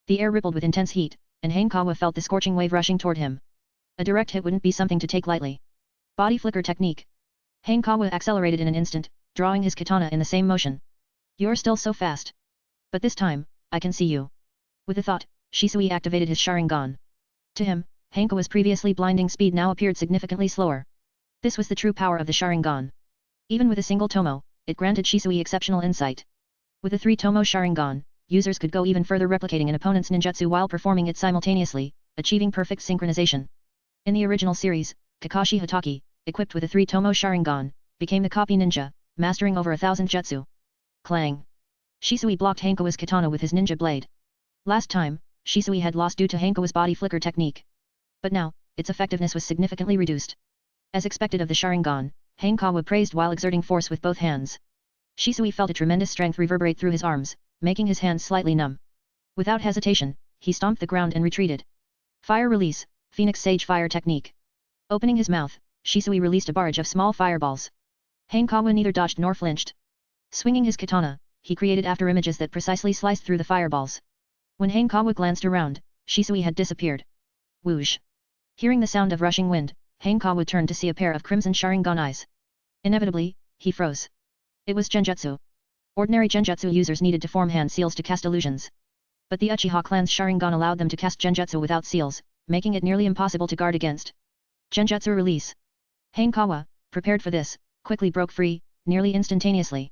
The air rippled with intense heat, and Hanekawa felt the scorching wave rushing toward him. A direct hit wouldn't be something to take lightly. Body flicker technique. Hanekawa accelerated in an instant, drawing his katana in the same motion. You're still so fast. But this time, I can see you. With a thought, Shisui activated his Sharingan. To him, Hanekawa's previously blinding speed now appeared significantly slower. This was the true power of the Sharingan. Even with a single tomo, it granted Shisui exceptional insight. With a 3-tomo Sharingan, users could go even further, replicating an opponent's ninjutsu while performing it simultaneously, achieving perfect synchronization. In the original series, Kakashi Hatake, equipped with a 3-tomo Sharingan, became the copy ninja, mastering over 1,000 jutsu. Clang! Shisui blocked Hanekawa's katana with his ninja blade. Last time, Shisui had lost due to Hanekawa's body flicker technique. But now, its effectiveness was significantly reduced. As expected of the Sharingan, Hanekawa praised while exerting force with both hands. Shisui felt a tremendous strength reverberate through his arms, making his hands slightly numb. Without hesitation, he stomped the ground and retreated. Fire release, Phoenix Sage Fire Technique. Opening his mouth, Shisui released a barrage of small fireballs. Hanekawa neither dodged nor flinched. Swinging his katana, he created after images that precisely sliced through the fireballs. When Hanekawa glanced around, Shisui had disappeared. Whoosh! Hearing the sound of rushing wind, Hanekawa turned to see a pair of crimson Sharingan eyes. Inevitably, he froze. It was Genjutsu. Ordinary Genjutsu users needed to form hand seals to cast illusions. But the Uchiha clan's Sharingan allowed them to cast Genjutsu without seals, making it nearly impossible to guard against. Genjutsu release. Hanekawa, prepared for this, quickly broke free, nearly instantaneously.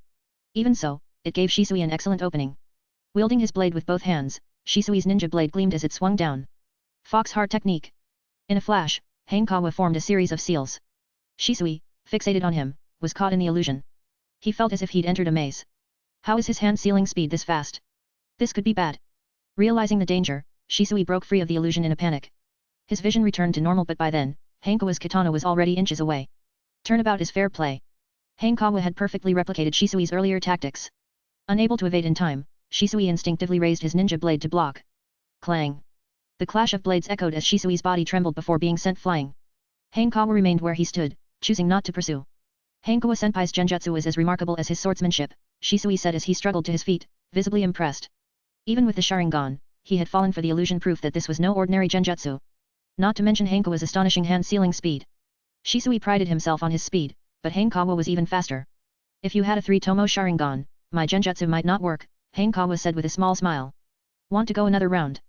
Even so, it gave Shisui an excellent opening. Wielding his blade with both hands, Shisui's ninja blade gleamed as it swung down. Fox Heart Technique. In a flash, Hanekawa formed a series of seals. Shisui, fixated on him, was caught in the illusion. He felt as if he'd entered a maze. How is his hand sealing speed this fast? This could be bad. Realizing the danger, Shisui broke free of the illusion in a panic. His vision returned to normal, but by then, Hanekawa's katana was already inches away. Turnabout is fair play. Hanekawa had perfectly replicated Shisui's earlier tactics. Unable to evade in time, Shisui instinctively raised his ninja blade to block. Clang! The clash of blades echoed as Shisui's body trembled before being sent flying. Hanekawa remained where he stood, choosing not to pursue. Hanekawa-senpai's genjutsu is as remarkable as his swordsmanship, Shisui said as he struggled to his feet, visibly impressed. Even with the Sharingan, he had fallen for the illusion, proof that this was no ordinary genjutsu. Not to mention Hanekawa's astonishing hand-sealing speed. Shisui prided himself on his speed, but Hanekawa was even faster. If you had a 3-tomo Sharingan, my genjutsu might not work, Hanekawa said with a small smile. Want to go another round?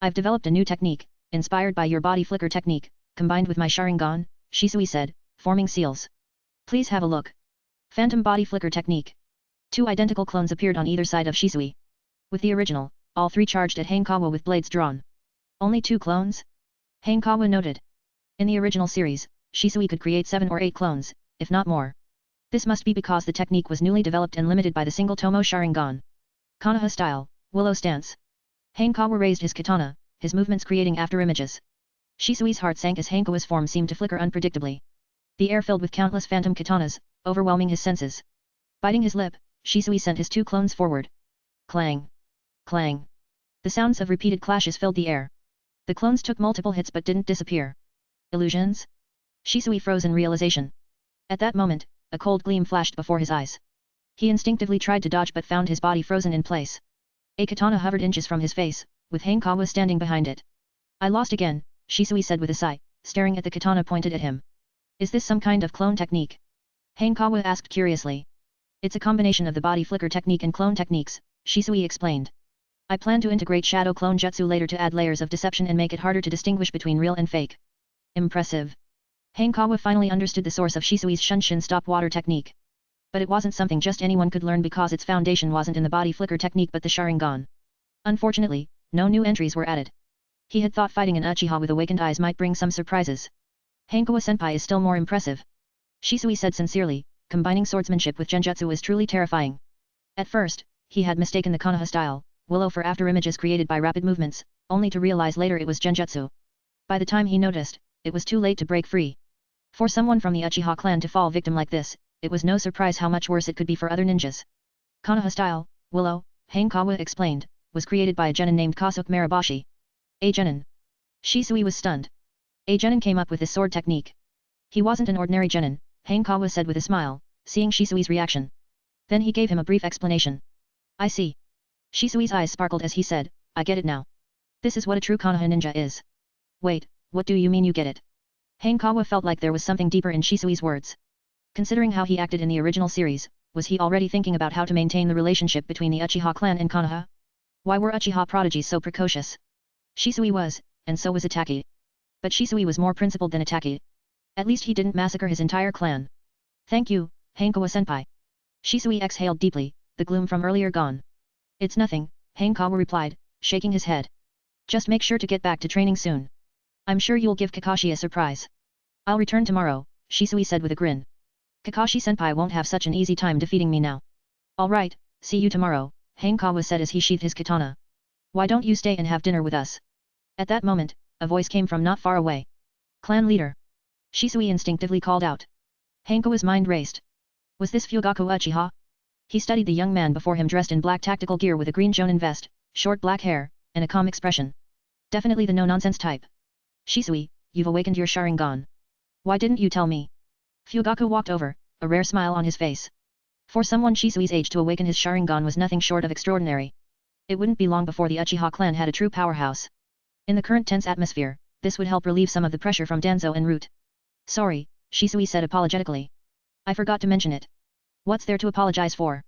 I've developed a new technique, inspired by your body flicker technique, combined with my Sharingan, Shisui said, forming seals. Please have a look. Phantom Body Flicker Technique. 2 identical clones appeared on either side of Shisui. With the original, all 3 charged at Hanekawa with blades drawn. Only 2 clones? Hanekawa noted. In the original series, Shisui could create 7 or 8 clones, if not more. This must be because the technique was newly developed and limited by the single Tomo Sharingan. Konoha style, willow stance. Hanekawa raised his katana, his movements creating after-images. Shisui's heart sank as Hanekawa's form seemed to flicker unpredictably. The air filled with countless phantom katanas, overwhelming his senses. Biting his lip, Shisui sent his 2 clones forward. Clang! Clang! The sounds of repeated clashes filled the air. The clones took multiple hits but didn't disappear. Illusions? Shisui froze in realization. At that moment, a cold gleam flashed before his eyes. He instinctively tried to dodge but found his body frozen in place. A katana hovered inches from his face, with Hanekawa standing behind it. I lost again, Shisui said with a sigh, staring at the katana pointed at him. Is this some kind of clone technique? Hanekawa asked curiously. It's a combination of the body flicker technique and clone techniques, Shisui explained. I plan to integrate shadow clone jutsu later to add layers of deception and make it harder to distinguish between real and fake. Impressive. Hanekawa finally understood the source of Shisui's Shunshin stop water technique. But it wasn't something just anyone could learn because its foundation wasn't in the body flicker technique but the Sharingan. Unfortunately, no new entries were added. He had thought fighting an Uchiha with awakened eyes might bring some surprises. Hanekawa-senpai is still more impressive. Shisui said sincerely, combining swordsmanship with genjutsu is truly terrifying. At first, he had mistaken the Konoha style, willow for after-images created by rapid movements, only to realize later it was genjutsu. By the time he noticed, it was too late to break free. For someone from the Uchiha clan to fall victim like this, it was no surprise how much worse it could be for other ninjas. Konoha style, willow, Hanekawa explained, was created by a genin named Kasuke Maraboshi. A genin. Shisui was stunned. A genin came up with this sword technique. He wasn't an ordinary genin, Hanekawa said with a smile, seeing Shisui's reaction. Then he gave him a brief explanation. I see. Shisui's eyes sparkled as he said, I get it now. This is what a true Konoha ninja is. Wait, what do you mean you get it? Hanekawa felt like there was something deeper in Shisui's words. Considering how he acted in the original series, was he already thinking about how to maintain the relationship between the Uchiha clan and Konoha? Why were Uchiha prodigies so precocious? Shisui was, and so was Itaki. But Shisui was more principled than Itaki. At least he didn't massacre his entire clan. Thank you, Hanekawa-senpai. Shisui exhaled deeply, the gloom from earlier gone. It's nothing, Hanekawa replied, shaking his head. Just make sure to get back to training soon. I'm sure you'll give Kakashi a surprise. I'll return tomorrow, Shisui said with a grin. Kakashi-senpai won't have such an easy time defeating me now. Alright, see you tomorrow, Hanekawa said as he sheathed his katana. Why don't you stay and have dinner with us? At that moment, a voice came from not far away. Clan leader. Shisui instinctively called out. Hanekawa's mind raced. Was this Fugaku Uchiha? He studied the young man before him dressed in black tactical gear with a green jonin vest, short black hair, and a calm expression. Definitely the no-nonsense type. Shisui, you've awakened your Sharingan. Why didn't you tell me? Fugaku walked over, a rare smile on his face. For someone Shisui's age to awaken his Sharingan was nothing short of extraordinary. It wouldn't be long before the Uchiha clan had a true powerhouse. In the current tense atmosphere, this would help relieve some of the pressure from Danzo and Root. Sorry, Shisui said apologetically. I forgot to mention it. What's there to apologize for?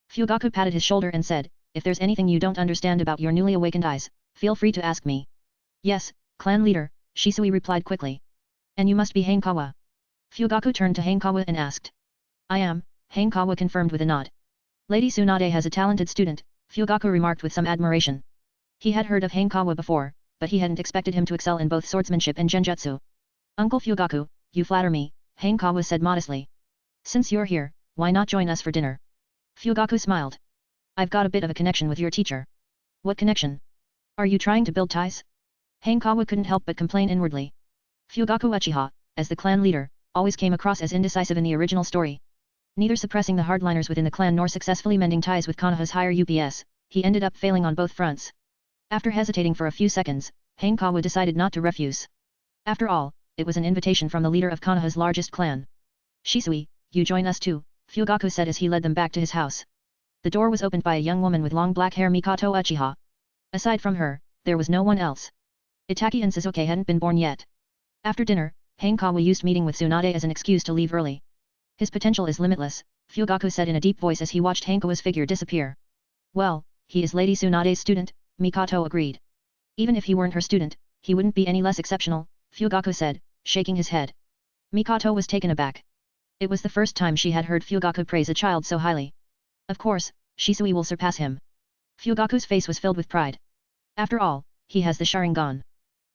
Fugaku patted his shoulder and said, if there's anything you don't understand about your newly awakened eyes, feel free to ask me. Yes, clan leader, Shisui replied quickly. And you must be Hanekawa. Fugaku turned to Hanekawa and asked. I am, Hanekawa confirmed with a nod. Lady Tsunade has a talented student, Fugaku remarked with some admiration. He had heard of Hanekawa before, but he hadn't expected him to excel in both swordsmanship and genjutsu. Uncle Fugaku, you flatter me, Hanekawa said modestly. Since you're here, why not join us for dinner? Fugaku smiled. I've got a bit of a connection with your teacher. What connection? Are you trying to build ties? Hanekawa couldn't help but complain inwardly. Fugaku Uchiha, as the clan leader, always came across as indecisive in the original story. Neither suppressing the hardliners within the clan nor successfully mending ties with Konoha's higher UPS, he ended up failing on both fronts. After hesitating for a few seconds, Hanekawa decided not to refuse. After all, it was an invitation from the leader of Konoha's largest clan. Shisui, you join us too, Fugaku said as he led them back to his house. The door was opened by a young woman with long black hair, Mikoto Uchiha. Aside from her, there was no one else. Itaki and Suzuki hadn't been born yet. After dinner, Hanekawa used meeting with Tsunade as an excuse to leave early. His potential is limitless, Fugaku said in a deep voice as he watched Hanekawa's figure disappear. Well, he is Lady Tsunade's student, Mikoto agreed. Even if he weren't her student, he wouldn't be any less exceptional, Fugaku said, shaking his head. Mikoto was taken aback. It was the first time she had heard Fugaku praise a child so highly. Of course, Shisui will surpass him. Fugaku's face was filled with pride. After all, he has the Sharingan.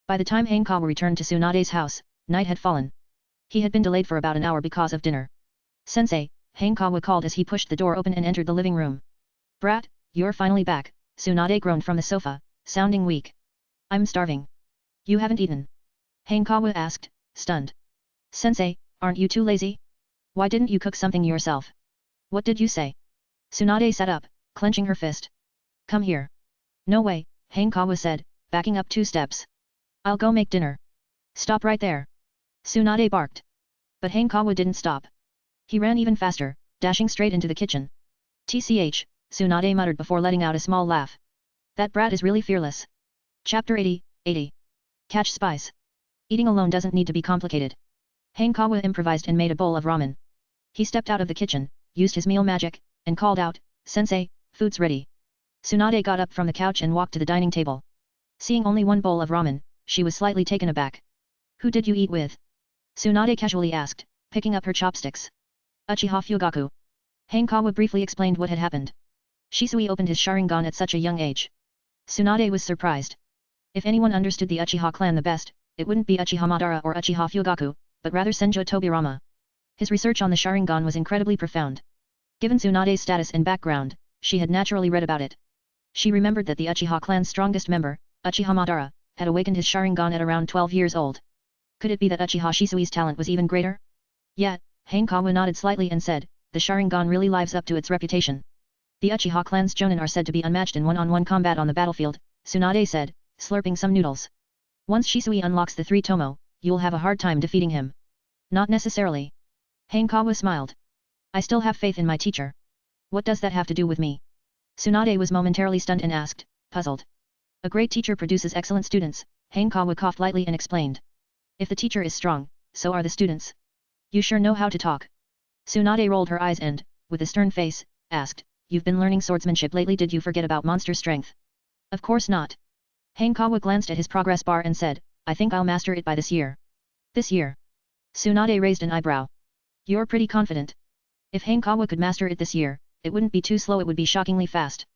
By the time Hanekawa returned to Tsunade's house, night had fallen. He had been delayed for about an hour because of dinner. Sensei, Hanekawa called as he pushed the door open and entered the living room. Brat, you're finally back, Tsunade groaned from the sofa, sounding weak. I'm starving. You haven't eaten? Hanekawa asked, stunned. Sensei, aren't you too lazy? Why didn't you cook something yourself? What did you say? Tsunade sat up, clenching her fist. Come here. No way, Hanekawa said, backing up 2 steps. I'll go make dinner. Stop right there. Tsunade barked. But Hanekawa didn't stop. He ran even faster, dashing straight into the kitchen. TCH, Tsunade muttered before letting out a small laugh. That brat is really fearless. Chapter 80. Catch spies. Eating alone doesn't need to be complicated. Hanekawa improvised and made a bowl of ramen. He stepped out of the kitchen, used his meal magic, and called out, Sensei, food's ready. Tsunade got up from the couch and walked to the dining table. Seeing only one bowl of ramen, she was slightly taken aback. Who did you eat with? Tsunade casually asked, picking up her chopsticks. Uchiha Fugaku. Hanekawa briefly explained what had happened. Shisui opened his Sharingan at such a young age. Tsunade was surprised. If anyone understood the Uchiha clan the best, it wouldn't be Uchiha Madara or Uchiha Fugaku, but rather Senjo Tobirama. His research on the Sharingan was incredibly profound. Given Tsunade's status and background, she had naturally read about it. She remembered that the Uchiha clan's strongest member, Uchiha Madara, had awakened his Sharingan at around 12 years old. Could it be that Uchiha Shisui's talent was even greater? Yet, Hanekawa nodded slightly and said, the Sharingan really lives up to its reputation. The Uchiha clan's Jonin are said to be unmatched in one-on-one combat on the battlefield, Tsunade said, slurping some noodles. Once Shisui unlocks the 3 Tomo, you'll have a hard time defeating him. Not necessarily. Hanekawa smiled. I still have faith in my teacher. What does that have to do with me? Tsunade was momentarily stunned and asked, puzzled. A great teacher produces excellent students, Hanekawa coughed lightly and explained. If the teacher is strong, so are the students. You sure know how to talk. Tsunade rolled her eyes and, with a stern face, asked, you've been learning swordsmanship lately, did you forget about monster strength? Of course not. Hanekawa glanced at his progress bar and said, I think I'll master it by this year. This year? Tsunade raised an eyebrow. You're pretty confident. If Hanekawa could master it this year, it wouldn't be too slow, it would be shockingly fast.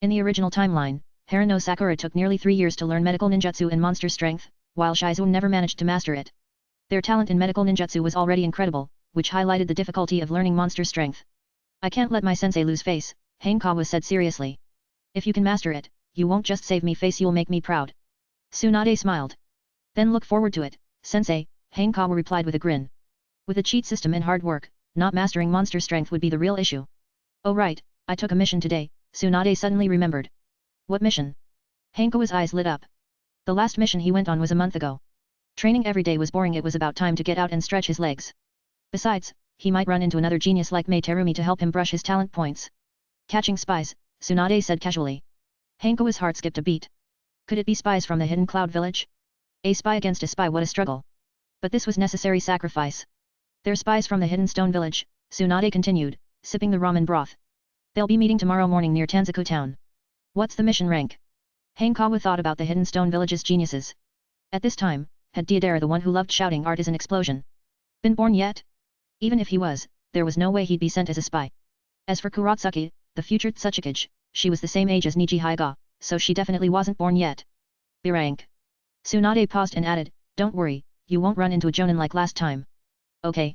In the original timeline, Haruno Sakura took nearly 3 years to learn medical ninjutsu and monster strength, while Shisui never managed to master it. Their talent in medical ninjutsu was already incredible, which highlighted the difficulty of learning monster strength. I can't let my sensei lose face, Hanekawa said seriously. If you can master it, you won't just save me face, you'll make me proud. Tsunade smiled. Then look forward to it, sensei, Hanekawa replied with a grin. With a cheat system and hard work, not mastering monster strength would be the real issue. Oh right, I took a mission today, Tsunade suddenly remembered. What mission? Hanekawa's eyes lit up. The last mission he went on was a month ago. Training every day was boring, it was about time to get out and stretch his legs. Besides, he might run into another genius like Mei Terumi to help him brush his talent points. Catching spies, Tsunade said casually. Hanekawa's heart skipped a beat. Could it be spies from the hidden cloud village? A spy against a spy, what a struggle. But this was necessary sacrifice. They're spies from the hidden stone village, Tsunade continued, sipping the ramen broth. They'll be meeting tomorrow morning near Tanzaku town. What's the mission rank? Hanekawa thought about the hidden stone village's geniuses. At this time, had Deidara, the one who loved shouting art is an explosion, been born yet? Even if he was, there was no way he'd be sent as a spy. As for Kuratsuki, the future Tsuchikage, she was the same age as Niji Hyga, so she definitely wasn't born yet. B rank. Tsunade paused and added, don't worry, you won't run into a Jonin like last time. Okay.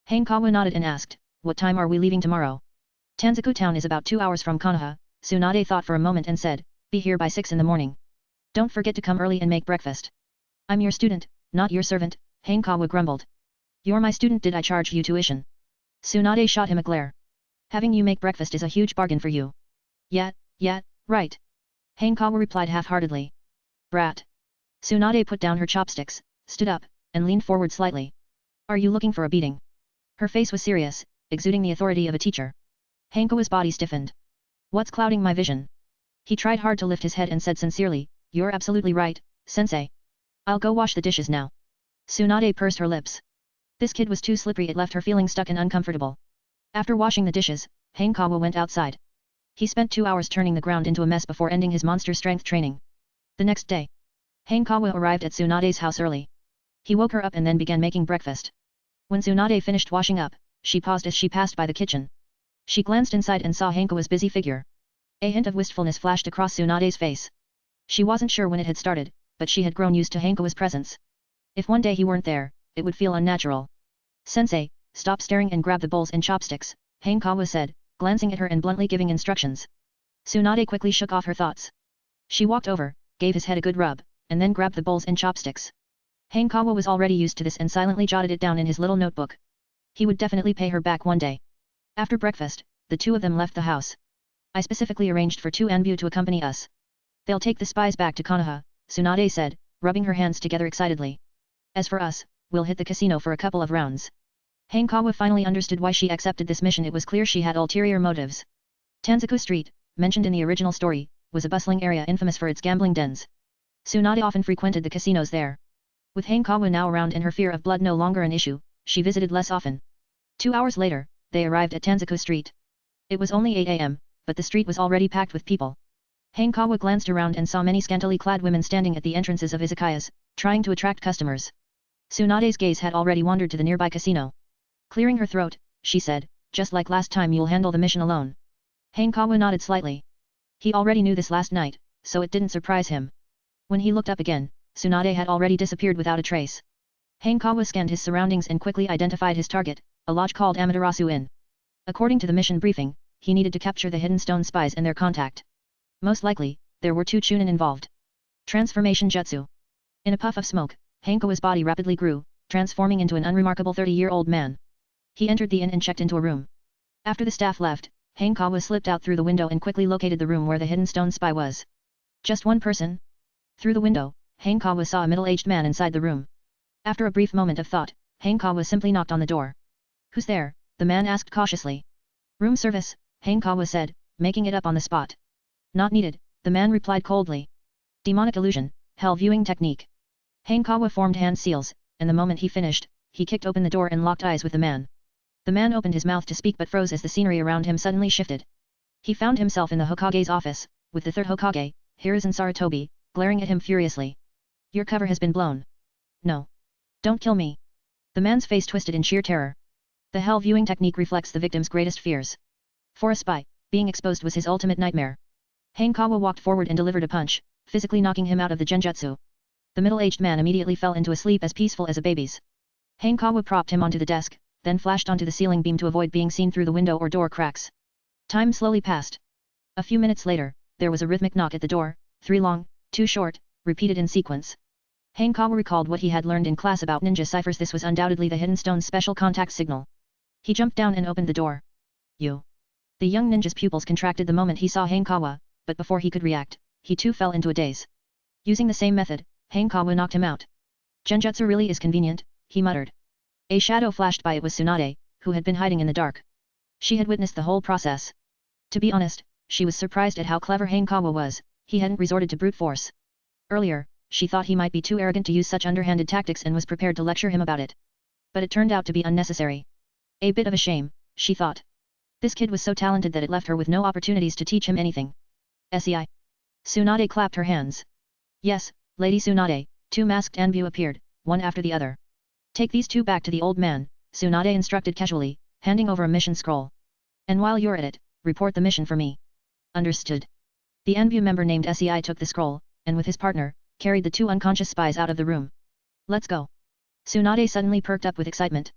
Hanekawa nodded and asked, what time are we leaving tomorrow? Tanzaku town is about 2 hours from Konoha, Tsunade thought for a moment and said, be here by 6 in the morning. Don't forget to come early and make breakfast. I'm your student, not your servant, Hanekawa grumbled. You're my student, did I charge you tuition? Tsunade shot him a glare. Having you make breakfast is a huge bargain for you. Yeah, right. Hanekawa replied half-heartedly. Brat. Tsunade put down her chopsticks, stood up, and leaned forward slightly. Are you looking for a beating? Her face was serious, exuding the authority of a teacher. Hanekawa's body stiffened. What's clouding my vision? He tried hard to lift his head and said sincerely, you're absolutely right, sensei. I'll go wash the dishes now. Tsunade pursed her lips. This kid was too slippery, it left her feeling stuck and uncomfortable. After washing the dishes, Hanekawa went outside. He spent 2 hours turning the ground into a mess before ending his monster strength training. The next day, Hanekawa arrived at Tsunade's house early. He woke her up and then began making breakfast. When Tsunade finished washing up, she paused as she passed by the kitchen. She glanced inside and saw Hanekawa's busy figure. A hint of wistfulness flashed across Tsunade's face. She wasn't sure when it had started, but she had grown used to Hanekawa's presence. If one day he weren't there, it would feel unnatural. Sensei, stop staring and grab the bowls and chopsticks, Hanekawa said, glancing at her and bluntly giving instructions. Tsunade quickly shook off her thoughts. She walked over, gave his head a good rub, and then grabbed the bowls and chopsticks. Hanekawa was already used to this and silently jotted it down in his little notebook. He would definitely pay her back one day. After breakfast, the two of them left the house. I specifically arranged for 2 Anbu to accompany us. They'll take the spies back to Konoha, Tsunade said, rubbing her hands together excitedly. As for us, we'll hit the casino for a couple of rounds. Hanekawa finally understood why she accepted this mission. It was clear she had ulterior motives. Tanzaku Street, mentioned in the original story, was a bustling area infamous for its gambling dens. Tsunade often frequented the casinos there. With Hanekawa now around and her fear of blood no longer an issue, she visited less often. 2 hours later, they arrived at Tanzaku Street. It was only 8 a.m., but the street was already packed with people. Hanekawa glanced around and saw many scantily clad women standing at the entrances of izakayas, trying to attract customers. Tsunade's gaze had already wandered to the nearby casino. Clearing her throat, she said, just like last time you'll handle the mission alone. Hanekawa nodded slightly. He already knew this last night, so it didn't surprise him. When he looked up again, Tsunade had already disappeared without a trace. Hanekawa scanned his surroundings and quickly identified his target, a lodge called Amaterasu Inn. According to the mission briefing, he needed to capture the hidden stone spies and their contact. Most likely, there were 2 Chunin involved. Transformation Jutsu. In a puff of smoke, Hanekawa's body rapidly grew, transforming into an unremarkable 30-year-old man. He entered the inn and checked into a room. After the staff left, Hanekawa slipped out through the window and quickly located the room where the hidden stone spy was. Just one person? Through the window, Hanekawa saw a middle-aged man inside the room. After a brief moment of thought, Hanekawa simply knocked on the door. Who's there? The man asked cautiously. Room service, Hanekawa said, making it up on the spot. Not needed, the man replied coldly. Demonic illusion, hell viewing technique. Hanekawa formed hand seals, and the moment he finished, he kicked open the door and locked eyes with the man. The man opened his mouth to speak but froze as the scenery around him suddenly shifted. He found himself in the Hokage's office, with the 3rd Hokage, Hiruzen Sarutobi, glaring at him furiously. Your cover has been blown. No. Don't kill me. The man's face twisted in sheer terror. The hell viewing technique reflects the victim's greatest fears. For a spy, being exposed was his ultimate nightmare. Hanekawa walked forward and delivered a punch, physically knocking him out of the genjutsu. The middle-aged man immediately fell into a sleep as peaceful as a baby's. Hanekawa propped him onto the desk, then flashed onto the ceiling beam to avoid being seen through the window or door cracks. Time slowly passed. A few minutes later, there was a rhythmic knock at the door, 3 long, 2 short, repeated in sequence. Hanekawa recalled what he had learned in class about ninja ciphers. This was undoubtedly the hidden stone's special contact signal. He jumped down and opened the door. You. The young ninja's pupils contracted the moment he saw Hanekawa, but before he could react, he too fell into a daze. Using the same method, Hanekawa knocked him out. Genjutsu really is convenient, he muttered. A shadow flashed by. It was Tsunade, who had been hiding in the dark. She had witnessed the whole process. To be honest, she was surprised at how clever Hanekawa was. He hadn't resorted to brute force. Earlier, she thought he might be too arrogant to use such underhanded tactics and was prepared to lecture him about it. But it turned out to be unnecessary. A bit of a shame, she thought. This kid was so talented that it left her with no opportunities to teach him anything. Sei. Tsunade clapped her hands. Yes, Lady Tsunade. 2 masked Anbu appeared, one after the other. Take these 2 back to the old man, Tsunade instructed casually, handing over a mission scroll. And while you're at it, report the mission for me. Understood. The Anbu member named Sei took the scroll, and with his partner, carried the 2 unconscious spies out of the room. Let's go. Tsunade suddenly perked up with excitement.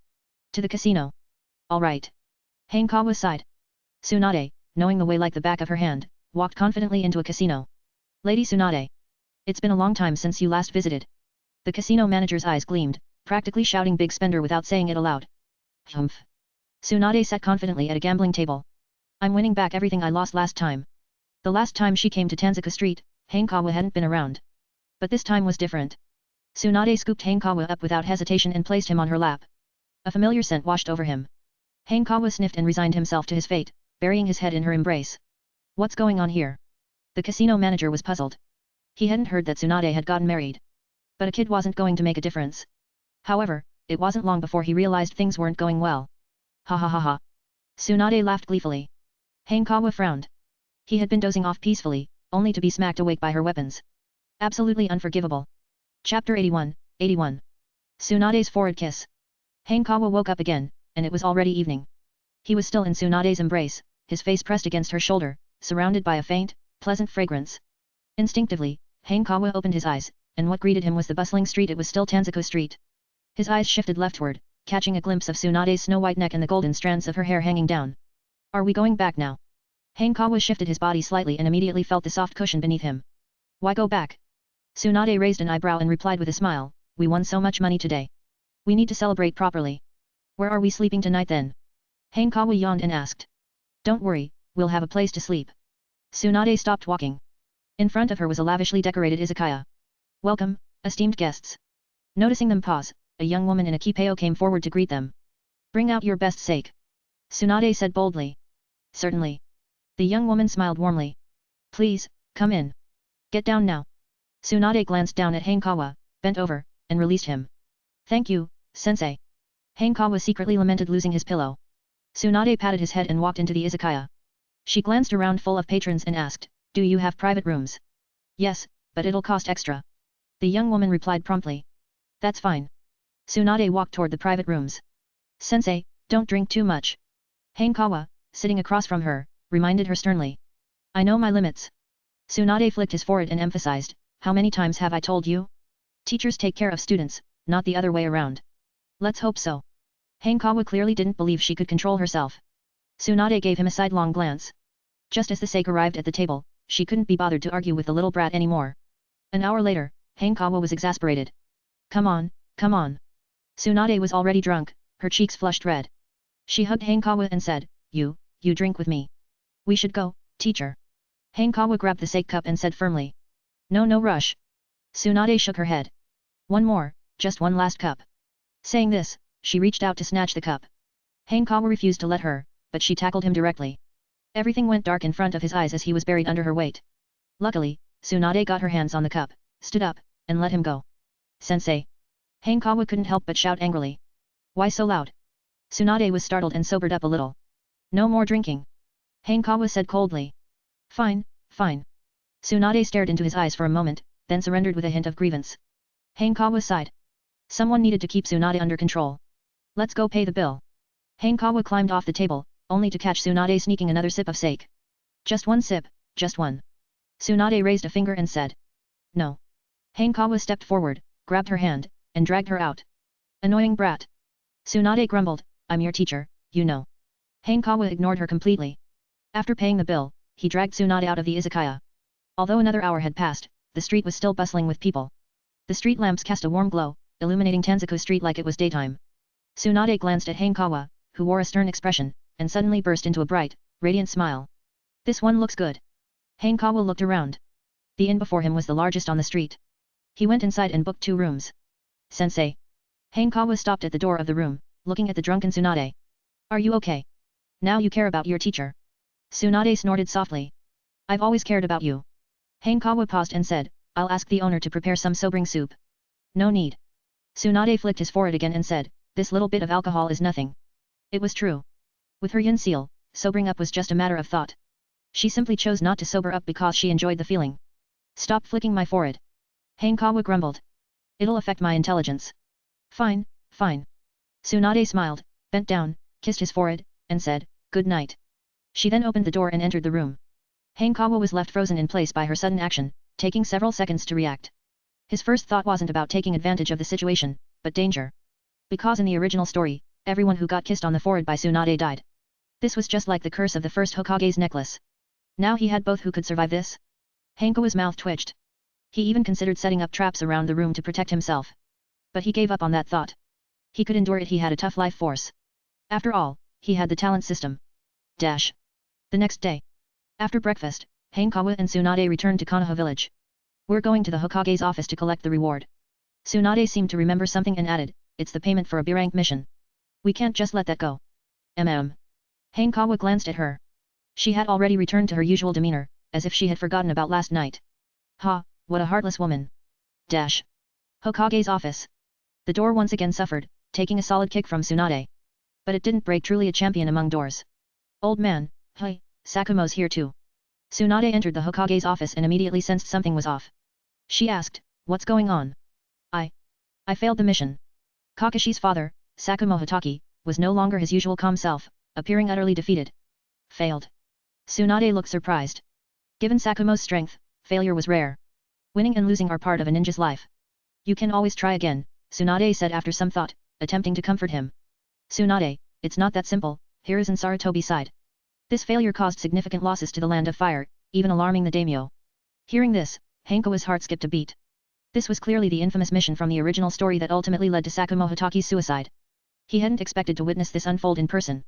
To the casino. All right. Hanekawa sighed. Tsunade, knowing the way like the back of her hand, walked confidently into a casino. Lady Tsunade. It's been a long time since you last visited. The casino manager's eyes gleamed, practically shouting big spender without saying it aloud. Humph. Tsunade sat confidently at a gambling table. I'm winning back everything I lost last time. The last time she came to Tanzaku Street, Hanekawa hadn't been around. But this time was different. Tsunade scooped Hanekawa up without hesitation and placed him on her lap. A familiar scent washed over him. Hanekawa sniffed and resigned himself to his fate, burying his head in her embrace. What's going on here? The casino manager was puzzled. He hadn't heard that Tsunade had gotten married. But a kid wasn't going to make a difference. However, it wasn't long before he realized things weren't going well. Ha ha ha ha. Tsunade laughed gleefully. Hanekawa frowned. He had been dozing off peacefully, only to be smacked awake by her weapons. Absolutely unforgivable. Chapter 81, 81. Tsunade's forward kiss. Hanekawa woke up again, and it was already evening. He was still in Tsunade's embrace, his face pressed against her shoulder, surrounded by a faint, pleasant fragrance. Instinctively, Hanekawa opened his eyes, and what greeted him was the bustling street. It was still Tanzuko Street. His eyes shifted leftward, catching a glimpse of Tsunade's snow-white neck and the golden strands of her hair hanging down. Are we going back now? Hanekawa shifted his body slightly and immediately felt the soft cushion beneath him. Why go back? Tsunade raised an eyebrow and replied with a smile, we won so much money today. We need to celebrate properly. Where are we sleeping tonight then? Hanekawa yawned and asked. Don't worry, we'll have a place to sleep. Tsunade stopped walking. In front of her was a lavishly decorated izakaya. Welcome, esteemed guests. Noticing them pause, a young woman in a kipeo came forward to greet them. Bring out your best sake. Tsunade said boldly. Certainly. The young woman smiled warmly. Please, come in. Get down now. Tsunade glanced down at Hanekawa, bent over, and released him. Thank you, sensei. Hanekawa secretly lamented losing his pillow. Tsunade patted his head and walked into the izakaya. She glanced around full of patrons and asked, do you have private rooms? Yes, but it'll cost extra. The young woman replied promptly. That's fine. Tsunade walked toward the private rooms. Sensei, don't drink too much. Hanekawa, sitting across from her, reminded her sternly. I know my limits. Tsunade flicked his forehead and emphasized, how many times have I told you? Teachers take care of students, not the other way around. Let's hope so. Hanekawa clearly didn't believe she could control herself. Tsunade gave him a sidelong glance. Just as the sake arrived at the table, she couldn't be bothered to argue with the little brat anymore. An hour later, Hanekawa was exasperated. Come on, come on. Tsunade was already drunk, her cheeks flushed red. She hugged Hanekawa and said, you drink with me. We should go, teacher. Hanekawa grabbed the sake cup and said firmly. No rush. Tsunade shook her head. One more, just one last cup. Saying this, she reached out to snatch the cup. Hanekawa refused to let her, but she tackled him directly. Everything went dark in front of his eyes as he was buried under her weight. Luckily, Tsunade got her hands on the cup, stood up, and let him go. Sensei. Hanekawa couldn't help but shout angrily. Why so loud? Tsunade was startled and sobered up a little. No more drinking. Hanekawa said coldly. Fine. Tsunade stared into his eyes for a moment, then surrendered with a hint of grievance. Hanekawa sighed. Someone needed to keep Tsunade under control. Let's go pay the bill. Hanekawa climbed off the table, only to catch Tsunade sneaking another sip of sake. Just one sip, just one. Tsunade raised a finger and said. No. Hanekawa stepped forward, grabbed her hand, and dragged her out. Annoying brat. Tsunade grumbled, I'm your teacher, you know. Hanekawa ignored her completely. After paying the bill, he dragged Tsunade out of the izakaya. Although another hour had passed, the street was still bustling with people. The street lamps cast a warm glow, illuminating Tanzuko Street like it was daytime. Tsunade glanced at Hanekawa, who wore a stern expression, and suddenly burst into a bright, radiant smile. This one looks good. Hanekawa looked around. The inn before him was the largest on the street. He went inside and booked 2 rooms. Sensei. Hanekawa stopped at the door of the room, looking at the drunken Tsunade. Are you okay? Now you care about your teacher. Tsunade snorted softly. I've always cared about you. Hanekawa paused and said, I'll ask the owner to prepare some sobering soup. No need. Tsunade flicked his forehead again and said, this little bit of alcohol is nothing. It was true. With her yin seal, sobering up was just a matter of thought. She simply chose not to sober up because she enjoyed the feeling. Stop flicking my forehead. Hanekawa grumbled. It'll affect my intelligence. Fine. Tsunade smiled, bent down, kissed his forehead, and said, good night. She then opened the door and entered the room. Hanekawa was left frozen in place by her sudden action, taking several seconds to react. His first thought wasn't about taking advantage of the situation, but danger. Because in the original story, everyone who got kissed on the forehead by Tsunade died. This was just like the curse of the first Hokage's necklace. Now he had both who could survive this? Hanekawa's mouth twitched. He even considered setting up traps around the room to protect himself. But he gave up on that thought. He could endure it, he had a tough life force. After all, he had the talent system. The next day. After breakfast, Hanekawa and Tsunade returned to Konoha village. We're going to the Hokage's office to collect the reward. Tsunade seemed to remember something and added, it's the payment for a B-rank mission. We can't just let that go. Hanekawa glanced at her. She had already returned to her usual demeanor, as if she had forgotten about last night. Ha, what a heartless woman. Hokage's office. The door once again suffered, taking a solid kick from Tsunade. But it didn't break, truly a champion among doors. Old man, hi, Sakumo's here too. Tsunade entered the Hokage's office and immediately sensed something was off. She asked, what's going on? I failed the mission. Kakashi's father, Sakumo Hitaki, was no longer his usual calm self, appearing utterly defeated. Failed. Tsunade looked surprised. Given Sakumo's strength, failure was rare. Winning and losing are part of a ninja's life. You can always try again, Tsunade said after some thought, attempting to comfort him. Tsunade, it's not that simple, Hiruzen Sarutobi sighed. This failure caused significant losses to the Land of Fire, even alarming the daimyo. Hearing this, Hanekawa's heart skipped a beat. This was clearly the infamous mission from the original story that ultimately led to Sakumo Hataki's suicide. He hadn't expected to witness this unfold in person.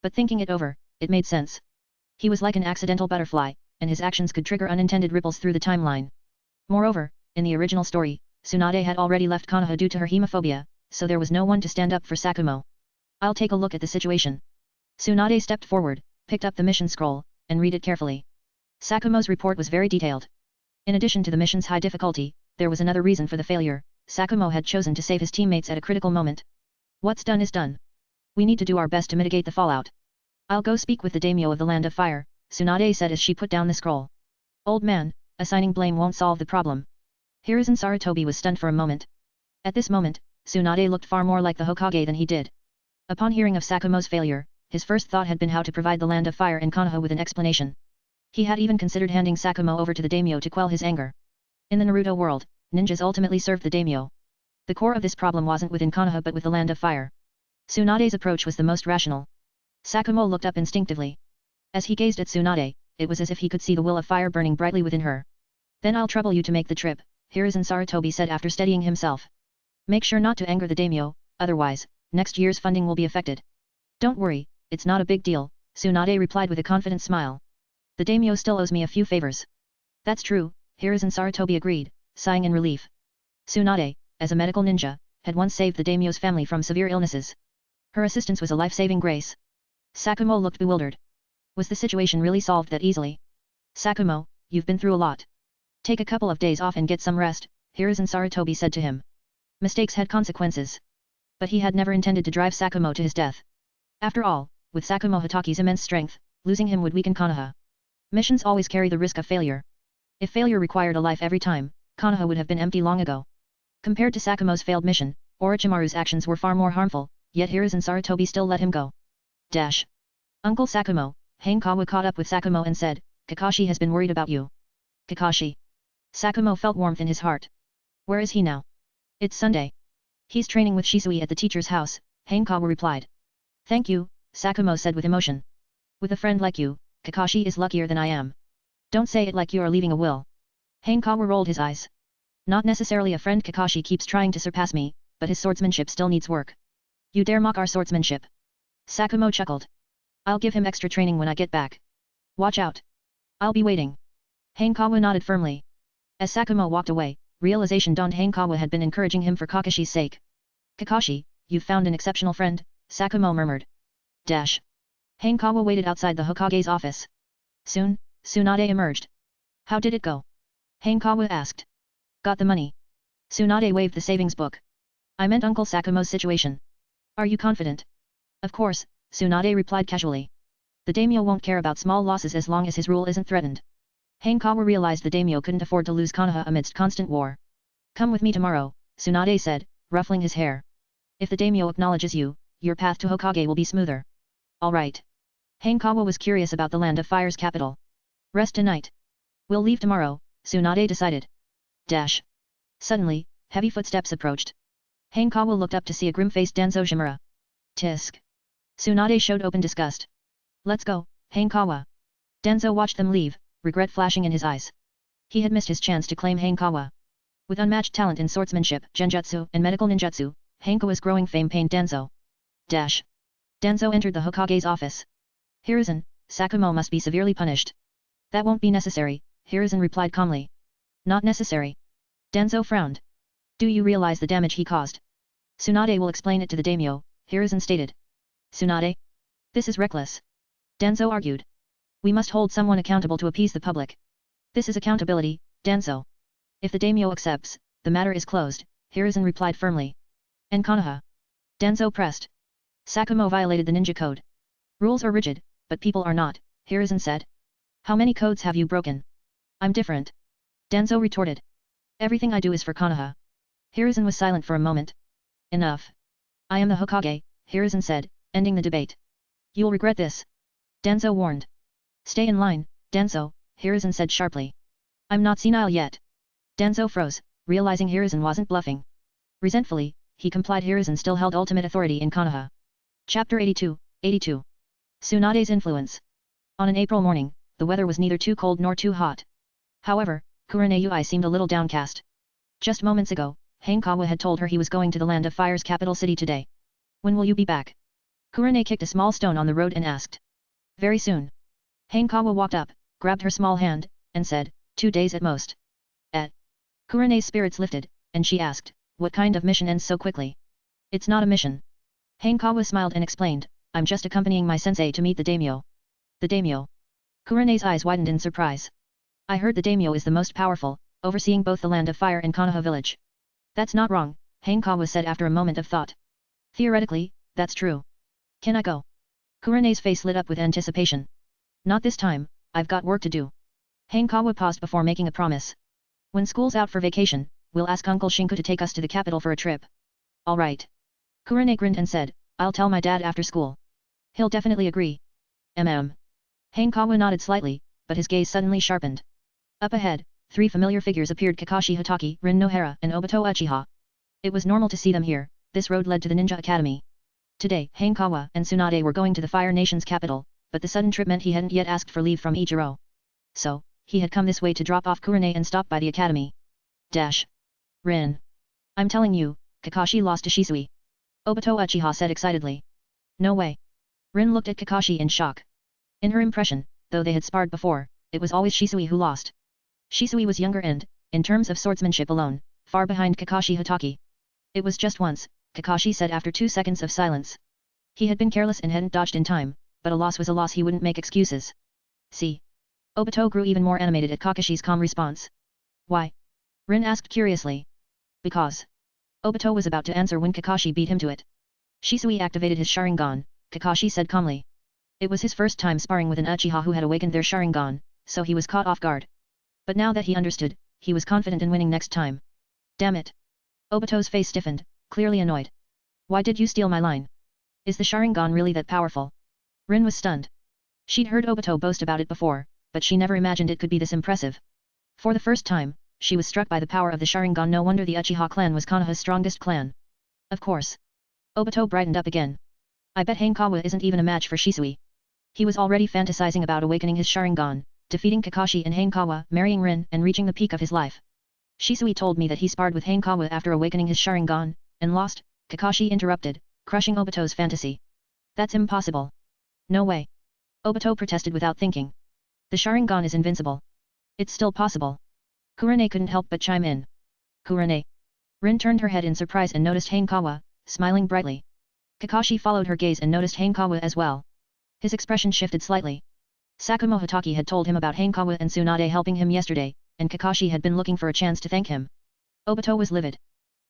But thinking it over, it made sense. He was like an accidental butterfly, and his actions could trigger unintended ripples through the timeline. Moreover, in the original story, Tsunade had already left Konoha due to her hemophobia, so there was no one to stand up for Sakumo. I'll take a look at the situation. Tsunade stepped forward, picked up the mission scroll, and read it carefully. Sakumo's report was very detailed. In addition to the mission's high difficulty, there was another reason for the failure. Sakumo had chosen to save his teammates at a critical moment. What's done is done. We need to do our best to mitigate the fallout. I'll go speak with the daimyo of the Land of Fire, Tsunade said as she put down the scroll. Old man, assigning blame won't solve the problem. Hiruzen Sarutobi was stunned for a moment. At this moment, Tsunade looked far more like the Hokage than he did. Upon hearing of Sakumo's failure, his first thought had been how to provide the Land of Fire and Konoha with an explanation. He had even considered handing Sakumo over to the daimyo to quell his anger. In the Naruto world, ninjas ultimately served the daimyo. The core of this problem wasn't within Konoha but with the Land of Fire. Tsunade's approach was the most rational. Sakumo looked up instinctively. As he gazed at Tsunade, it was as if he could see the will of fire burning brightly within her. Then I'll trouble you to make the trip, Hiruzen Sarutobi said after steadying himself. Make sure not to anger the daimyo, otherwise, next year's funding will be affected. Don't worry, it's not a big deal, Tsunade replied with a confident smile. The daimyo still owes me a few favors. That's true, Hiruzen Sarutobi agreed, sighing in relief. Tsunade, as a medical ninja, had once saved the daimyo's family from severe illnesses. Her assistance was a life-saving grace. Sakumo looked bewildered. Was the situation really solved that easily? Sakumo, you've been through a lot. Take a couple of days off and get some rest, Hiruzen Sarutobi said to him. Mistakes had consequences. But he had never intended to drive Sakumo to his death. After all, with Sakumo Hataki's immense strength, losing him would weaken Konoha. Missions always carry the risk of failure. If failure required a life every time, Konoha would have been empty long ago. Compared to Sakumo's failed mission, Orochimaru's actions were far more harmful, yet Hiruzen Sarutobi still let him go. Dash. Uncle Sakumo, Hanekawa caught up with Sakumo and said, Kakashi has been worried about you. Kakashi. Sakumo felt warmth in his heart. Where is he now? It's Sunday. He's training with Shisui at the teacher's house, Hanekawa replied. Thank you, Sakumo said with emotion. With a friend like you, Kakashi is luckier than I am. Don't say it like you are leaving a will. Hanekawa rolled his eyes. Not necessarily a friend. Kakashi keeps trying to surpass me, but his swordsmanship still needs work. You dare mock our swordsmanship? Sakumo chuckled. I'll give him extra training when I get back. Watch out. I'll be waiting. Hanekawa nodded firmly. As Sakumo walked away, realization dawned. Hanekawa had been encouraging him for Kakashi's sake. Kakashi, you've found an exceptional friend, Sakumo murmured. Dash. Hanekawa waited outside the Hokage's office. Soon, Tsunade emerged. How did it go? Hanekawa asked. Got the money. Tsunade waved the savings book. I meant Uncle Sakumo's situation. Are you confident? Of course, Tsunade replied casually. The daimyo won't care about small losses as long as his rule isn't threatened. Hanekawa realized the daimyo couldn't afford to lose Konoha amidst constant war. Come with me tomorrow, Tsunade said, ruffling his hair. If the daimyo acknowledges you, your path to Hokage will be smoother. All right. Hanekawa was curious about the Land of Fire's capital. Rest tonight. We'll leave tomorrow, Tsunade decided. Dash. Suddenly, heavy footsteps approached. Hanekawa looked up to see a grim-faced Danzo Shimura. Tisk. Tsunade showed open disgust. Let's go, Hanekawa. Danzo watched them leave, regret flashing in his eyes. He had missed his chance to claim Hanekawa. With unmatched talent in swordsmanship, genjutsu, and medical ninjutsu, Hanekawa's growing fame pained Danzo. Dash. Danzo entered the Hokage's office. Hiruzen, Sakumo must be severely punished. That won't be necessary, Hiruzen replied calmly. Not necessary. Danzo frowned. Do you realize the damage he caused? Tsunade will explain it to the daimyo, Hiruzen stated. Tsunade? This is reckless. Danzo argued. We must hold someone accountable to appease the public. This is accountability, Danzo. If the daimyo accepts, the matter is closed, Hiruzen replied firmly. And Konoha? Danzo pressed. Sakumo violated the ninja code. Rules are rigid, but people are not, Hiruzen said. How many codes have you broken? I'm different. Danzo retorted. Everything I do is for Konoha. Hiruzen was silent for a moment. Enough. I am the Hokage, Hiruzen said, ending the debate. You'll regret this. Danzo warned. Stay in line, Danzo, Hiruzen said sharply. I'm not senile yet. Danzo froze, realizing Hiruzen wasn't bluffing. Resentfully, he complied. Hiruzen still held ultimate authority in Konoha. Chapter 82, 82. Tsunade's influence. On an April morning, the weather was neither too cold nor too hot. However, Kurenei seemed a little downcast. Just moments ago, Hanekawa had told her he was going to the Land of Fire's capital city today. When will you be back? Kurenei kicked a small stone on the road and asked. Very soon. Hanekawa walked up, grabbed her small hand, and said, 2 days at most. Kurenei's spirits lifted, and she asked, what kind of mission ends so quickly? It's not a mission. Hanekawa smiled and explained, I'm just accompanying my sensei to meet the daimyo. The daimyo. Kurenei's eyes widened in surprise. I heard the daimyo is the most powerful, overseeing both the Land of Fire and Konoha village. That's not wrong, Hanekawa said after a moment of thought. Theoretically, that's true. Can I go? Kurenei's face lit up with anticipation. Not this time, I've got work to do. Hanekawa paused before making a promise. When school's out for vacation, we'll ask Uncle Shinku to take us to the capital for a trip. All right. Kurenei grinned and said, I'll tell my dad after school. He'll definitely agree. Hanekawa nodded slightly, but his gaze suddenly sharpened. Up ahead, 3 familiar figures appeared: Kakashi Hatake, Rin Nohara, and Obito Uchiha. It was normal to see them here. This road led to the Ninja Academy. Today, Hanekawa and Tsunade were going to the Fire Nation's capital, but the sudden trip meant he hadn't yet asked for leave from Ichiro. So, he had come this way to drop off Kurenei and stop by the academy. Rin. I'm telling you, Kakashi lost to Shisui. Obito Uchiha said excitedly. No way. Rin looked at Kakashi in shock. In her impression, though they had sparred before, it was always Shisui who lost. Shisui was younger and, in terms of swordsmanship alone, far behind Kakashi Hatake. It was just once, Kakashi said after 2 seconds of silence. He had been careless and hadn't dodged in time, but a loss was a loss. He wouldn't make excuses. See. Obito grew even more animated at Kakashi's calm response. Why? Rin asked curiously. Because. Obito was about to answer when Kakashi beat him to it. Shisui activated his Sharingan, Kakashi said calmly. It was his first time sparring with an Uchiha who had awakened their Sharingan, so he was caught off guard. But now that he understood, he was confident in winning next time. Damn it. Obito's face stiffened, clearly annoyed. Why did you steal my line? Is the Sharingan really that powerful? Rin was stunned. She'd heard Obito boast about it before, but she never imagined it could be this impressive. For the first time, she was struck by the power of the Sharingan. No wonder the Uchiha clan was Konoha's strongest clan. Of course. Obito brightened up again. I bet Hanekawa isn't even a match for Shisui. He was already fantasizing about awakening his Sharingan, defeating Kakashi and Hanekawa, marrying Rin, and reaching the peak of his life. Shisui told me that he sparred with Hanekawa after awakening his Sharingan, and lost, Kakashi interrupted, crushing Obito's fantasy. That's impossible. No way. Obito protested without thinking. The Sharingan is invincible. It's still possible. Kurenei couldn't help but chime in. Kurenei. Rin turned her head in surprise and noticed Hanekawa, smiling brightly. Kakashi followed her gaze and noticed Hanekawa as well. His expression shifted slightly. Sakumo Hatake had told him about Hanekawa and Tsunade helping him yesterday, and Kakashi had been looking for a chance to thank him. Obito was livid.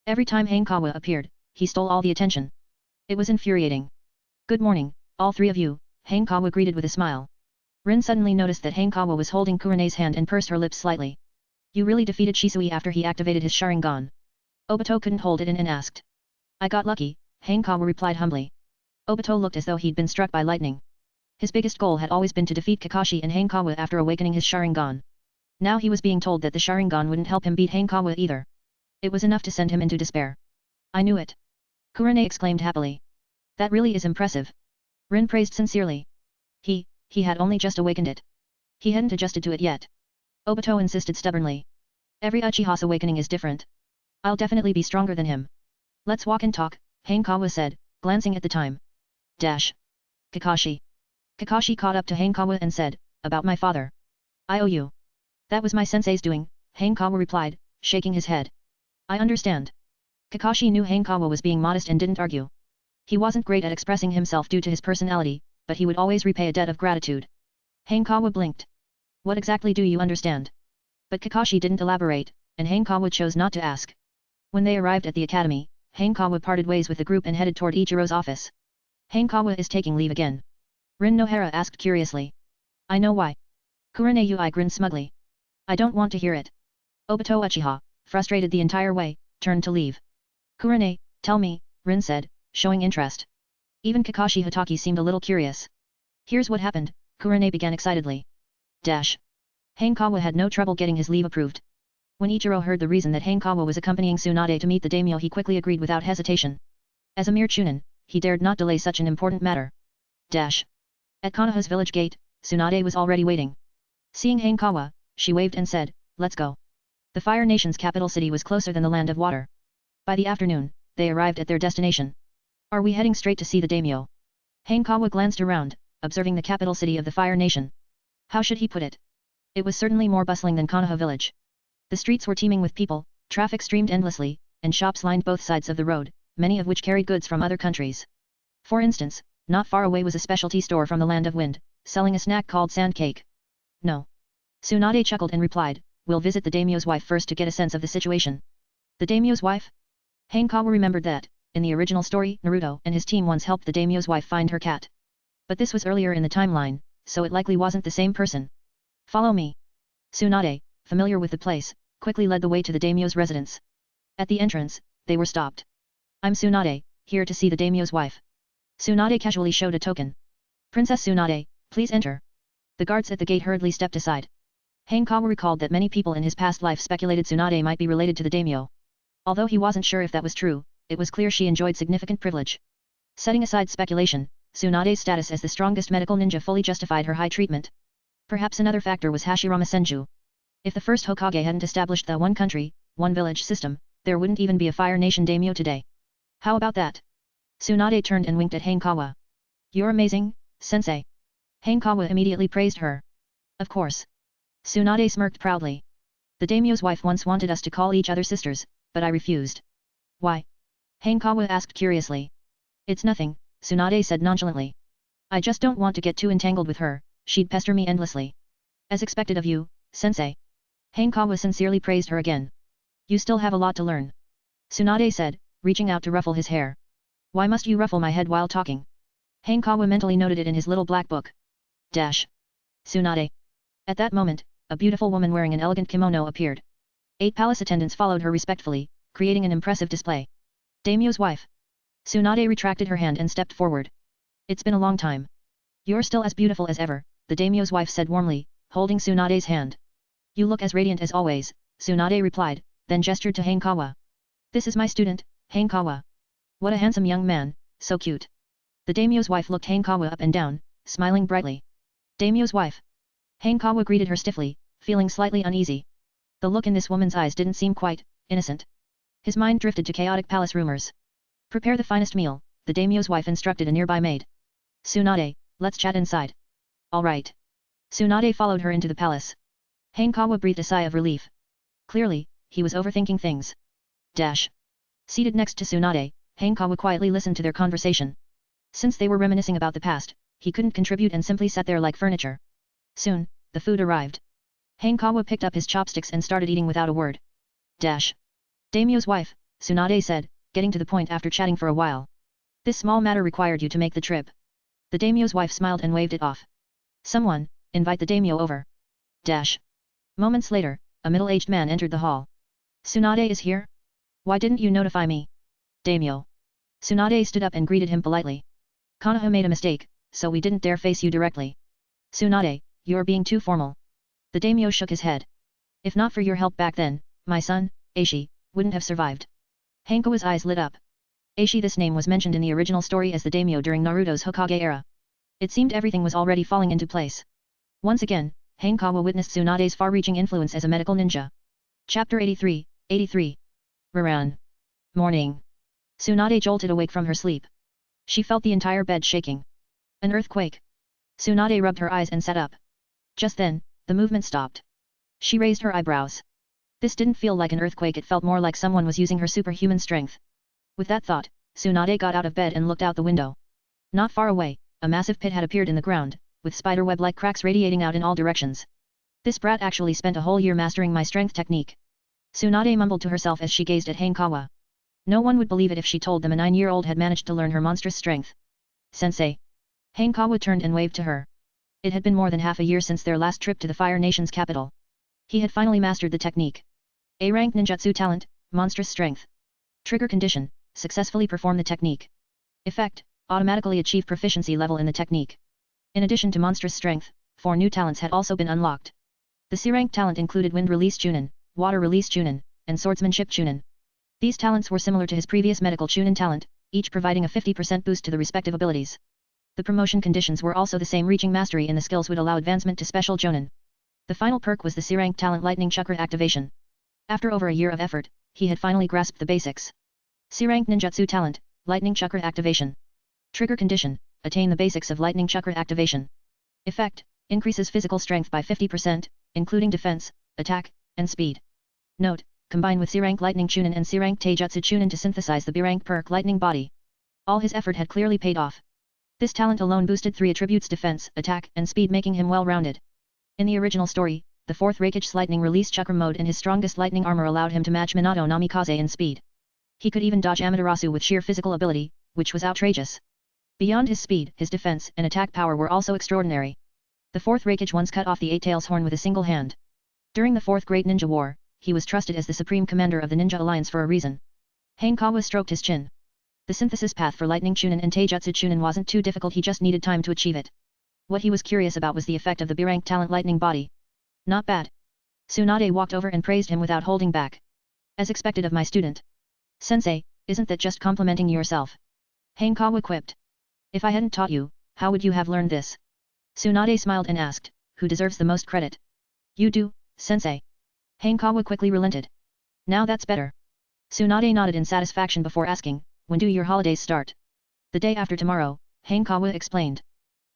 Every time Hanekawa appeared, he stole all the attention. It was infuriating. Good morning, all 3 of you, Hanekawa greeted with a smile. Rin suddenly noticed that Hanekawa was holding Kurenei's hand and pursed her lips slightly. You really defeated Shisui after he activated his Sharingan? Obito couldn't hold it in and asked. I got lucky, Hanekawa replied humbly. Obito looked as though he'd been struck by lightning. His biggest goal had always been to defeat Kakashi and Hanekawa after awakening his Sharingan. Now he was being told that the Sharingan wouldn't help him beat Hanekawa either. It was enough to send him into despair. I knew it. Kurenei exclaimed happily. That really is impressive. Rin praised sincerely. He had only just awakened it. He hadn't adjusted to it yet. Obito insisted stubbornly. Every Uchiha's awakening is different. I'll definitely be stronger than him. Let's walk and talk, Hanekawa said, glancing at the time. Kakashi. Kakashi caught up to Hanekawa and said, about my father. I owe you. That was my sensei's doing, Hanekawa replied, shaking his head. I understand. Kakashi knew Hanekawa was being modest and didn't argue. He wasn't great at expressing himself due to his personality, but he would always repay a debt of gratitude. Hanekawa blinked. What exactly do you understand? But Kakashi didn't elaborate, and Hanekawa chose not to ask. When they arrived at the academy, Hanekawa parted ways with the group and headed toward Ichiro's office. Hanekawa is taking leave again. Rin Nohara asked curiously. I know why. Kurenei grinned smugly. I don't want to hear it. Obito Uchiha, frustrated the entire way, turned to leave. Kurenei, tell me, Rin said, showing interest. Even Kakashi Hatake seemed a little curious. Here's what happened, Kurenei began excitedly. Hanekawa had no trouble getting his leave approved. When Ichiro heard the reason that Hanekawa was accompanying Tsunade to meet the daimyo, he quickly agreed without hesitation. As a mere chunin, he dared not delay such an important matter. At Konoha's village gate, Tsunade was already waiting. Seeing Hanekawa, she waved and said, "Let's go." The Fire Nation's capital city was closer than the Land of Water. By the afternoon, they arrived at their destination. "Are we heading straight to see the daimyo?" Hanekawa glanced around, observing the capital city of the Fire Nation. How should he put it? It was certainly more bustling than Konoha village. The streets were teeming with people, traffic streamed endlessly, and shops lined both sides of the road, many of which carried goods from other countries. For instance, not far away was a specialty store from the Land of Wind, selling a snack called sand cake. "No." Tsunade chuckled and replied, "We'll visit the daimyo's wife first to get a sense of the situation." The daimyo's wife? Hanekawa remembered that, in the original story, Naruto and his team once helped the daimyo's wife find her cat. But this was earlier in the timeline, so it likely wasn't the same person. "Follow me." Tsunade, familiar with the place, quickly led the way to the daimyo's residence. At the entrance, they were stopped. "I'm Tsunade, here to see the daimyo's wife." Tsunade casually showed a token. "Princess Tsunade, please enter." The guards at the gate hurriedly stepped aside. Hanekawa recalled that many people in his past life speculated Tsunade might be related to the daimyo. Although he wasn't sure if that was true, it was clear she enjoyed significant privilege. Setting aside speculation, Tsunade's status as the strongest medical ninja fully justified her high treatment. Perhaps another factor was Hashirama Senju. If the first Hokage hadn't established the one country, one village system, there wouldn't even be a Fire Nation daimyo today. How about that? Tsunade turned and winked at Hanekawa. "You're amazing, sensei." Hanekawa immediately praised her. "Of course." Tsunade smirked proudly. "The daimyo's wife once wanted us to call each other sisters, but I refused." "Why?" Hanekawa asked curiously. "It's nothing," Tsunade said nonchalantly. "I just don't want to get too entangled with her, she'd pester me endlessly." "As expected of you, sensei." Hanekawa sincerely praised her again. "You still have a lot to learn," Tsunade said, reaching out to ruffle his hair. "Why must you ruffle my head while talking?" Hanekawa mentally noted it in his little black book. Tsunade. At that moment, a beautiful woman wearing an elegant kimono appeared. 8 palace attendants followed her respectfully, creating an impressive display. "Daimyo's wife." Tsunade retracted her hand and stepped forward. "It's been a long time." "You're still as beautiful as ever," the daimyo's wife said warmly, holding Tsunade's hand. "You look as radiant as always," Tsunade replied, then gestured to Hanekawa. "This is my student, Hanekawa. What a handsome young man, so cute." The daimyo's wife looked Hanekawa up and down, smiling brightly. "Daimyo's wife." Hanekawa greeted her stiffly, feeling slightly uneasy. The look in this woman's eyes didn't seem quite innocent. His mind drifted to chaotic palace rumors. "Prepare the finest meal," the daimyo's wife instructed a nearby maid. "Tsunade, let's chat inside." "All right." Tsunade followed her into the palace. Hanekawa breathed a sigh of relief. Clearly, he was overthinking things. Seated next to Tsunade, Hanekawa quietly listened to their conversation. Since they were reminiscing about the past, he couldn't contribute and simply sat there like furniture. Soon, the food arrived. Hanekawa picked up his chopsticks and started eating without a word. "Daimyo's wife," Tsunade said, getting to the point after chatting for a while. "This small matter required you to make the trip." The daimyo's wife smiled and waved it off. "Someone, invite the daimyo over." Moments later, a middle-aged man entered the hall. "Tsunade is here? Why didn't you notify me?" "Daimyo." Tsunade stood up and greeted him politely. "Konoha made a mistake, so we didn't dare face you directly." "Tsunade, you're being too formal." The daimyo shook his head. "If not for your help back then, my son, Aishi, wouldn't have survived." Hanekawa's eyes lit up. Aishi, this name was mentioned in the original story as the daimyo during Naruto's Hokage era. It seemed everything was already falling into place. Once again, Hanekawa witnessed Tsunade's far-reaching influence as a medical ninja. Chapter 83. Raran. Morning. Tsunade jolted awake from her sleep. She felt the entire bed shaking. An earthquake. Tsunade rubbed her eyes and sat up. Just then, the movement stopped. She raised her eyebrows. This didn't feel like an earthquake, it felt more like someone was using her superhuman strength. With that thought, Tsunade got out of bed and looked out the window. Not far away, a massive pit had appeared in the ground, with spiderweb-like cracks radiating out in all directions. "This brat actually spent a whole year mastering my strength technique." Tsunade mumbled to herself as she gazed at Hanekawa. No one would believe it if she told them a 9-year-old had managed to learn her monstrous strength. "Sensei." Hanekawa turned and waved to her. It had been more than half a year since their last trip to the Fire Nation's capital. He had finally mastered the technique. A-rank ninjutsu talent, monstrous strength. Trigger condition, successfully perform the technique. Effect, automatically achieve proficiency level in the technique. In addition to monstrous strength, 4 new talents had also been unlocked. The C-rank talent included Wind Release Chunin, water release Chunin, and swordsmanship Chunin. These talents were similar to his previous medical Chunin talent, each providing a 50% boost to the respective abilities. The promotion conditions were also the same. Reaching mastery in the skills would allow advancement to special Jonin. The final perk was the C-rank talent lightning chakra activation. After over a year of effort, he had finally grasped the basics. C-rank ninjutsu talent, lightning chakra activation. Trigger condition, attain the basics of lightning chakra activation. Effect, increases physical strength by 50%, including defense, attack, and speed. Note, combine with C-rank lightning Chunin and C-rank taijutsu Chunin to synthesize the B-rank perk lightning body. All his effort had clearly paid off. This talent alone boosted 3 attributes: defense, attack, and speed, making him well-rounded. In the original story, the 4th Raikage lightning release chakra mode in his strongest lightning armor allowed him to match Minato Namikaze in speed. He could even dodge Amaterasu with sheer physical ability, which was outrageous. Beyond his speed, his defense and attack power were also extraordinary. The 4th Raikage once cut off the Eight-Tails horn with a single hand. During the 4th Great Ninja War, he was trusted as the supreme commander of the Ninja Alliance for a reason. Hanekawa stroked his chin. The synthesis path for lightning Chunin and taijutsu Chunin wasn't too difficult, he just needed time to achieve it. What he was curious about was the effect of the B-rank talent lightning body. Not bad. Tsunade walked over and praised him without holding back. As expected of my student. Sensei, isn't that just complimenting yourself? Hanekawa quipped. If I hadn't taught you, how would you have learned this? Tsunade smiled and asked, who deserves the most credit? You do, sensei. Hanekawa quickly relented. Now that's better. Tsunade nodded in satisfaction before asking, when do your holidays start? The day after tomorrow, Hanekawa explained.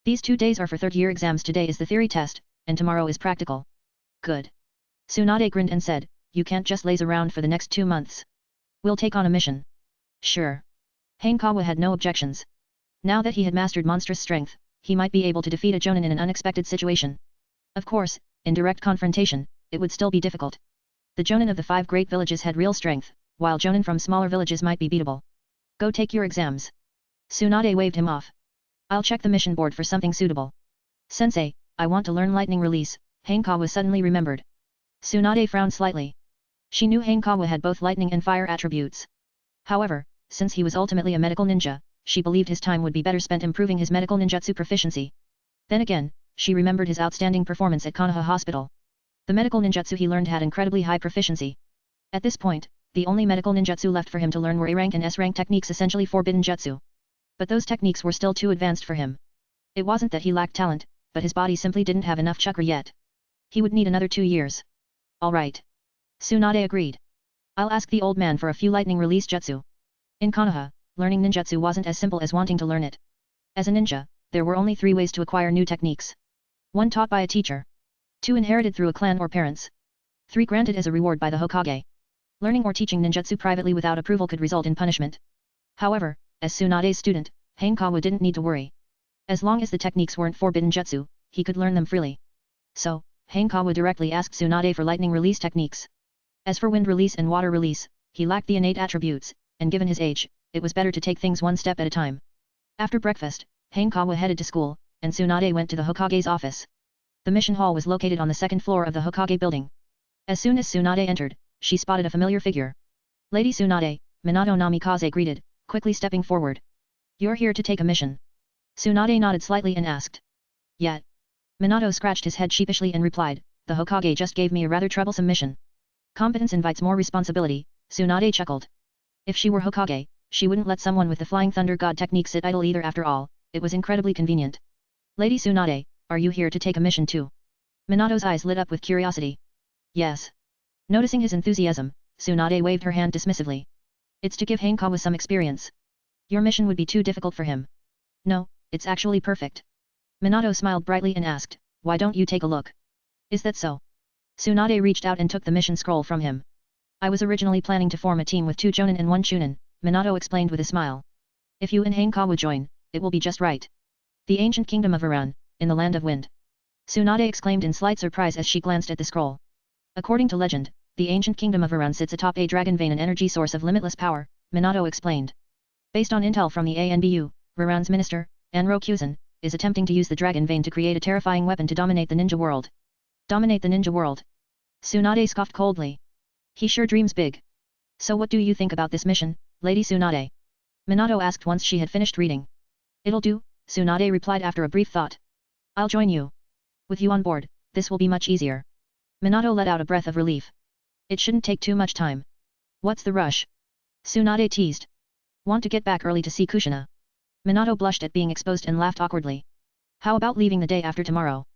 These 2 days are for third-year exams. Today is the theory test, and tomorrow is practical. Good. Tsunade grinned and said, you can't just laze around for the next 2 months. We'll take on a mission. Sure. Hanekawa had no objections. Now that he had mastered monstrous strength, he might be able to defeat a Jonin in an unexpected situation. Of course, in direct confrontation, it would still be difficult. The Jonin of the 5 great villages had real strength, while Jonin from smaller villages might be beatable. Go take your exams. Tsunade waved him off. I'll check the mission board for something suitable. Sensei, I want to learn lightning release, Hanekawa suddenly remembered. Tsunade frowned slightly. She knew Hanekawa had both lightning and fire attributes. However, since he was ultimately a medical ninja, she believed his time would be better spent improving his medical ninjutsu proficiency. Then again, she remembered his outstanding performance at Konoha Hospital. The medical ninjutsu he learned had incredibly high proficiency. At this point, the only medical ninjutsu left for him to learn were A-rank and S-rank techniques, essentially forbidden jutsu. But those techniques were still too advanced for him. It wasn't that he lacked talent, but his body simply didn't have enough chakra yet. He would need another 2 years. Alright. Tsunade agreed. I'll ask the old man for a few lightning release jutsu. In Konoha, learning ninjutsu wasn't as simple as wanting to learn it. As a ninja, there were only 3 ways to acquire new techniques. 1 taught by a teacher. 2 inherited through a clan or parents. 3 granted as a reward by the Hokage. Learning or teaching ninjutsu privately without approval could result in punishment. However, as Tsunade's student, Hanekawa didn't need to worry. As long as the techniques weren't forbidden jutsu, he could learn them freely. So, Hanekawa directly asked Tsunade for lightning release techniques. As for wind release and water release, he lacked the innate attributes, and given his age, it was better to take things 1 step at a time. After breakfast, Hanekawa headed to school, and Tsunade went to the Hokage's office. The mission hall was located on the 2nd floor of the Hokage building. As soon as Tsunade entered, she spotted a familiar figure. Lady Tsunade, Minato Namikaze greeted, quickly stepping forward. You're here to take a mission. Tsunade nodded slightly and asked. Yet. Minato scratched his head sheepishly and replied, the Hokage just gave me a rather troublesome mission. Competence invites more responsibility, Tsunade chuckled. If she were Hokage, she wouldn't let someone with the Flying Thunder God technique sit idle either. After all, it was incredibly convenient. Lady Tsunade, are you here to take a mission too? Minato's eyes lit up with curiosity. Yes. Noticing his enthusiasm, Tsunade waved her hand dismissively. It's to give Hanekawa some experience. Your mission would be too difficult for him. No, it's actually perfect. Minato smiled brightly and asked, why don't you take a look? Is that so? Tsunade reached out and took the mission scroll from him. I was originally planning to form a team with 2 Jonin and 1 Chunin, Minato explained with a smile. If you and Hanekawa join, it will be just right. The ancient kingdom of Iran, in the land of wind. Tsunade exclaimed in slight surprise as she glanced at the scroll. According to legend, the ancient kingdom of Iran sits atop a dragon vein, an energy source of limitless power, Minato explained. Based on intel from the ANBU, Iran's minister, Anro Kuzan, is attempting to use the dragon vein to create a terrifying weapon to dominate the ninja world. Dominate the ninja world? Tsunade scoffed coldly. He sure dreams big. So what do you think about this mission, Lady Tsunade? Minato asked once she had finished reading. It'll do, Tsunade replied after a brief thought. I'll join you. With you on board, this will be much easier. Minato let out a breath of relief. It shouldn't take too much time. What's the rush? Tsunade teased. Want to get back early to see Kushina? Minato blushed at being exposed and laughed awkwardly. How about leaving the day after tomorrow?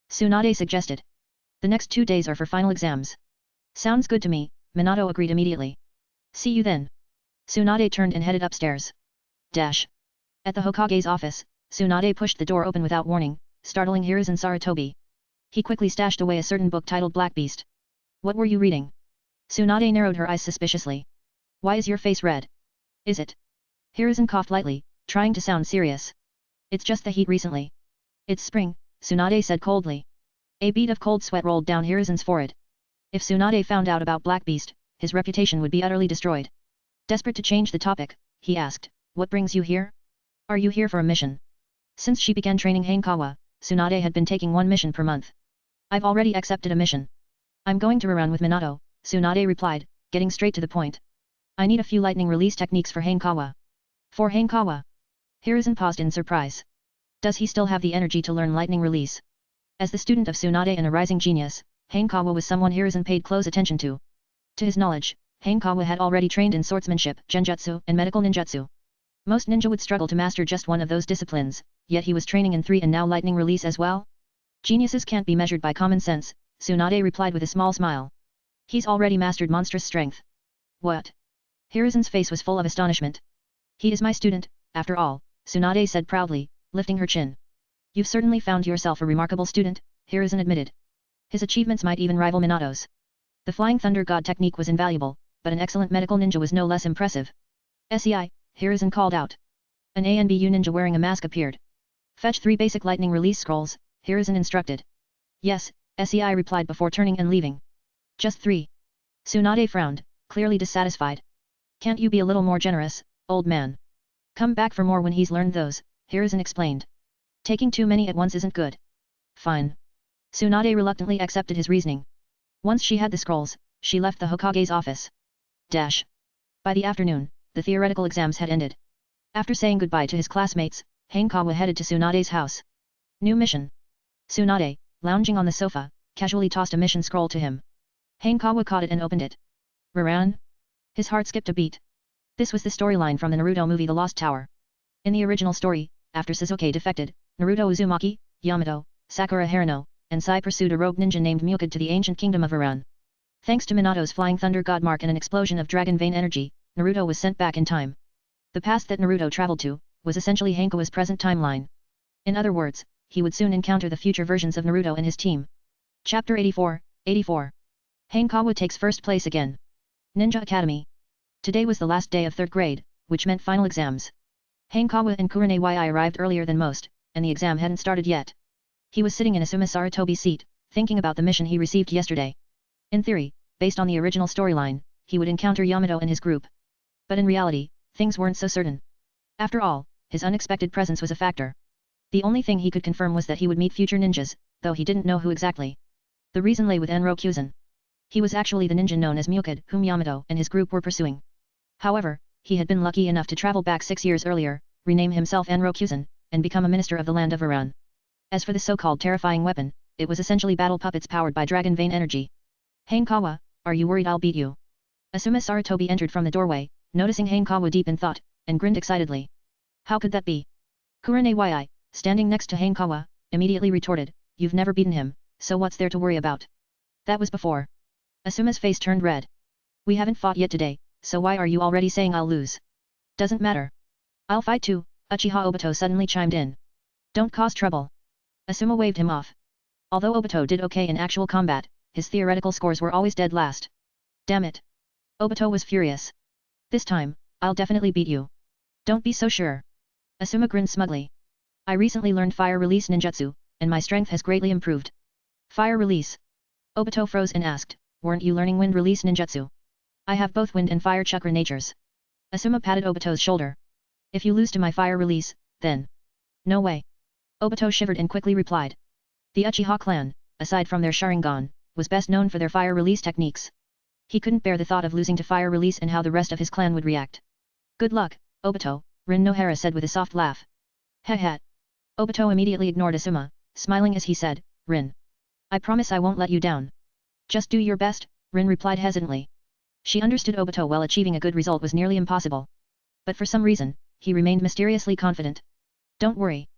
Tsunade suggested. The next 2 days are for final exams. Sounds good to me, Minato agreed immediately. See you then. Tsunade turned and headed upstairs. Dash. At the Hokage's office, Tsunade pushed the door open without warning, startling Hiruzen Sarutobi. He quickly stashed away a certain book titled Black Beast. What were you reading? Tsunade narrowed her eyes suspiciously. Why is your face red? Is it? Hiruzen coughed lightly, trying to sound serious. It's just the heat recently. It's spring, Tsunade said coldly. A bead of cold sweat rolled down Hiruzen's forehead. If Tsunade found out about Black Beast, his reputation would be utterly destroyed. Desperate to change the topic, he asked, what brings you here? Are you here for a mission? Since she began training Hanekawa, Tsunade had been taking 1 mission per month. I've already accepted a mission. I'm going to run with Minato, Tsunade replied, getting straight to the point. I need a few lightning release techniques for Hanekawa. For Hanekawa? Hiruzen paused in surprise. Does he still have the energy to learn lightning release? As the student of Tsunade and a rising genius, Hanekawa was someone Hiruzen paid close attention to. To his knowledge, Hanekawa had already trained in swordsmanship, genjutsu, and medical ninjutsu. Most ninja would struggle to master just one of those disciplines, yet he was training in 3 and now lightning release as well? Geniuses can't be measured by common sense, Tsunade replied with a small smile. He's already mastered monstrous strength. What? Hiruzen's face was full of astonishment. He is my student, after all, Tsunade said proudly, lifting her chin. You've certainly found yourself a remarkable student, Hiruzen admitted. His achievements might even rival Minato's. The Flying Thunder God technique was invaluable, but an excellent medical ninja was no less impressive. SEI, Hiruzen called out. An ANBU ninja wearing a mask appeared. Fetch 3 basic lightning release scrolls, Hiruzen instructed. Yes, SEI replied before turning and leaving. Just 3. Tsunade frowned, clearly dissatisfied. Can't you be a little more generous, old man? Come back for more when he's learned those, Hiruzen explained. Taking too many at once isn't good. Fine. Tsunade reluctantly accepted his reasoning. Once she had the scrolls, she left the Hokage's office. Dash. By the afternoon, the theoretical exams had ended. After saying goodbye to his classmates, Hanekawa headed to Tsunade's house. New mission. Tsunade, lounging on the sofa, casually tossed a mission scroll to him. Hanekawa caught it and opened it. Ramen? His heart skipped a beat. This was the storyline from the Naruto movie The Lost Tower. In the original story, after Sasuke defected, Naruto Uzumaki, Yamato, Sakura Haruno, and Sai pursued a rogue ninja named Mizukage to the ancient kingdom of Iran. Thanks to Minato's Flying Thunder God mark and an explosion of dragon vein energy, Naruto was sent back in time. The past that Naruto traveled to, was essentially Hanekawa's present timeline. In other words, he would soon encounter the future versions of Naruto and his team. Chapter 84, 84. Hanekawa takes first place again. Ninja Academy. Today was the last day of 3rd grade, which meant final exams. Hanekawa and Kurenei arrived earlier than most, and the exam hadn't started yet. He was sitting in Asuma Sarutobi's seat, thinking about the mission he received yesterday. In theory, based on the original storyline, he would encounter Yamato and his group. But in reality, things weren't so certain. After all, his unexpected presence was a factor. The only thing he could confirm was that he would meet future ninjas, though he didn't know who exactly. The reason lay with Enrokuzan. He was actually the ninja known as Mizukage, whom Yamato and his group were pursuing. However, he had been lucky enough to travel back 6 years earlier, rename himself Enrokuzan, and become a minister of the land of Iran. As for the so-called terrifying weapon, it was essentially battle puppets powered by dragon vein energy. Hanekawa, are you worried I'll beat you? Asuma Sarutobi entered from the doorway, noticing Hanekawa deep in thought, and grinned excitedly. How could that be? Kurenei, standing next to Hanekawa, immediately retorted, you've never beaten him, so what's there to worry about? That was before. Asuma's face turned red. We haven't fought yet today, so why are you already saying I'll lose? Doesn't matter. I'll fight too, Uchiha Obito suddenly chimed in. Don't cause trouble. Asuma waved him off. Although Obito did okay in actual combat, his theoretical scores were always dead last. Damn it. Obito was furious. This time, I'll definitely beat you. Don't be so sure. Asuma grinned smugly. I recently learned fire release ninjutsu, and my strength has greatly improved. Fire release? Obito froze and asked, weren't you learning wind release ninjutsu? I have both wind and fire chakra natures. Asuma patted Obito's shoulder. If you lose to my fire release, then... No way. Obito shivered and quickly replied. The Uchiha clan, aside from their Sharingan, was best known for their fire release techniques. He couldn't bear the thought of losing to fire release and how the rest of his clan would react. Good luck, Obito, Rin Nohara said with a soft laugh. Heh. Obito immediately ignored Asuma, smiling as he said, Rin. I promise I won't let you down. Just do your best, Rin replied hesitantly. She understood Obito well, achieving a good result was nearly impossible. But for some reason, he remained mysteriously confident. Don't worry.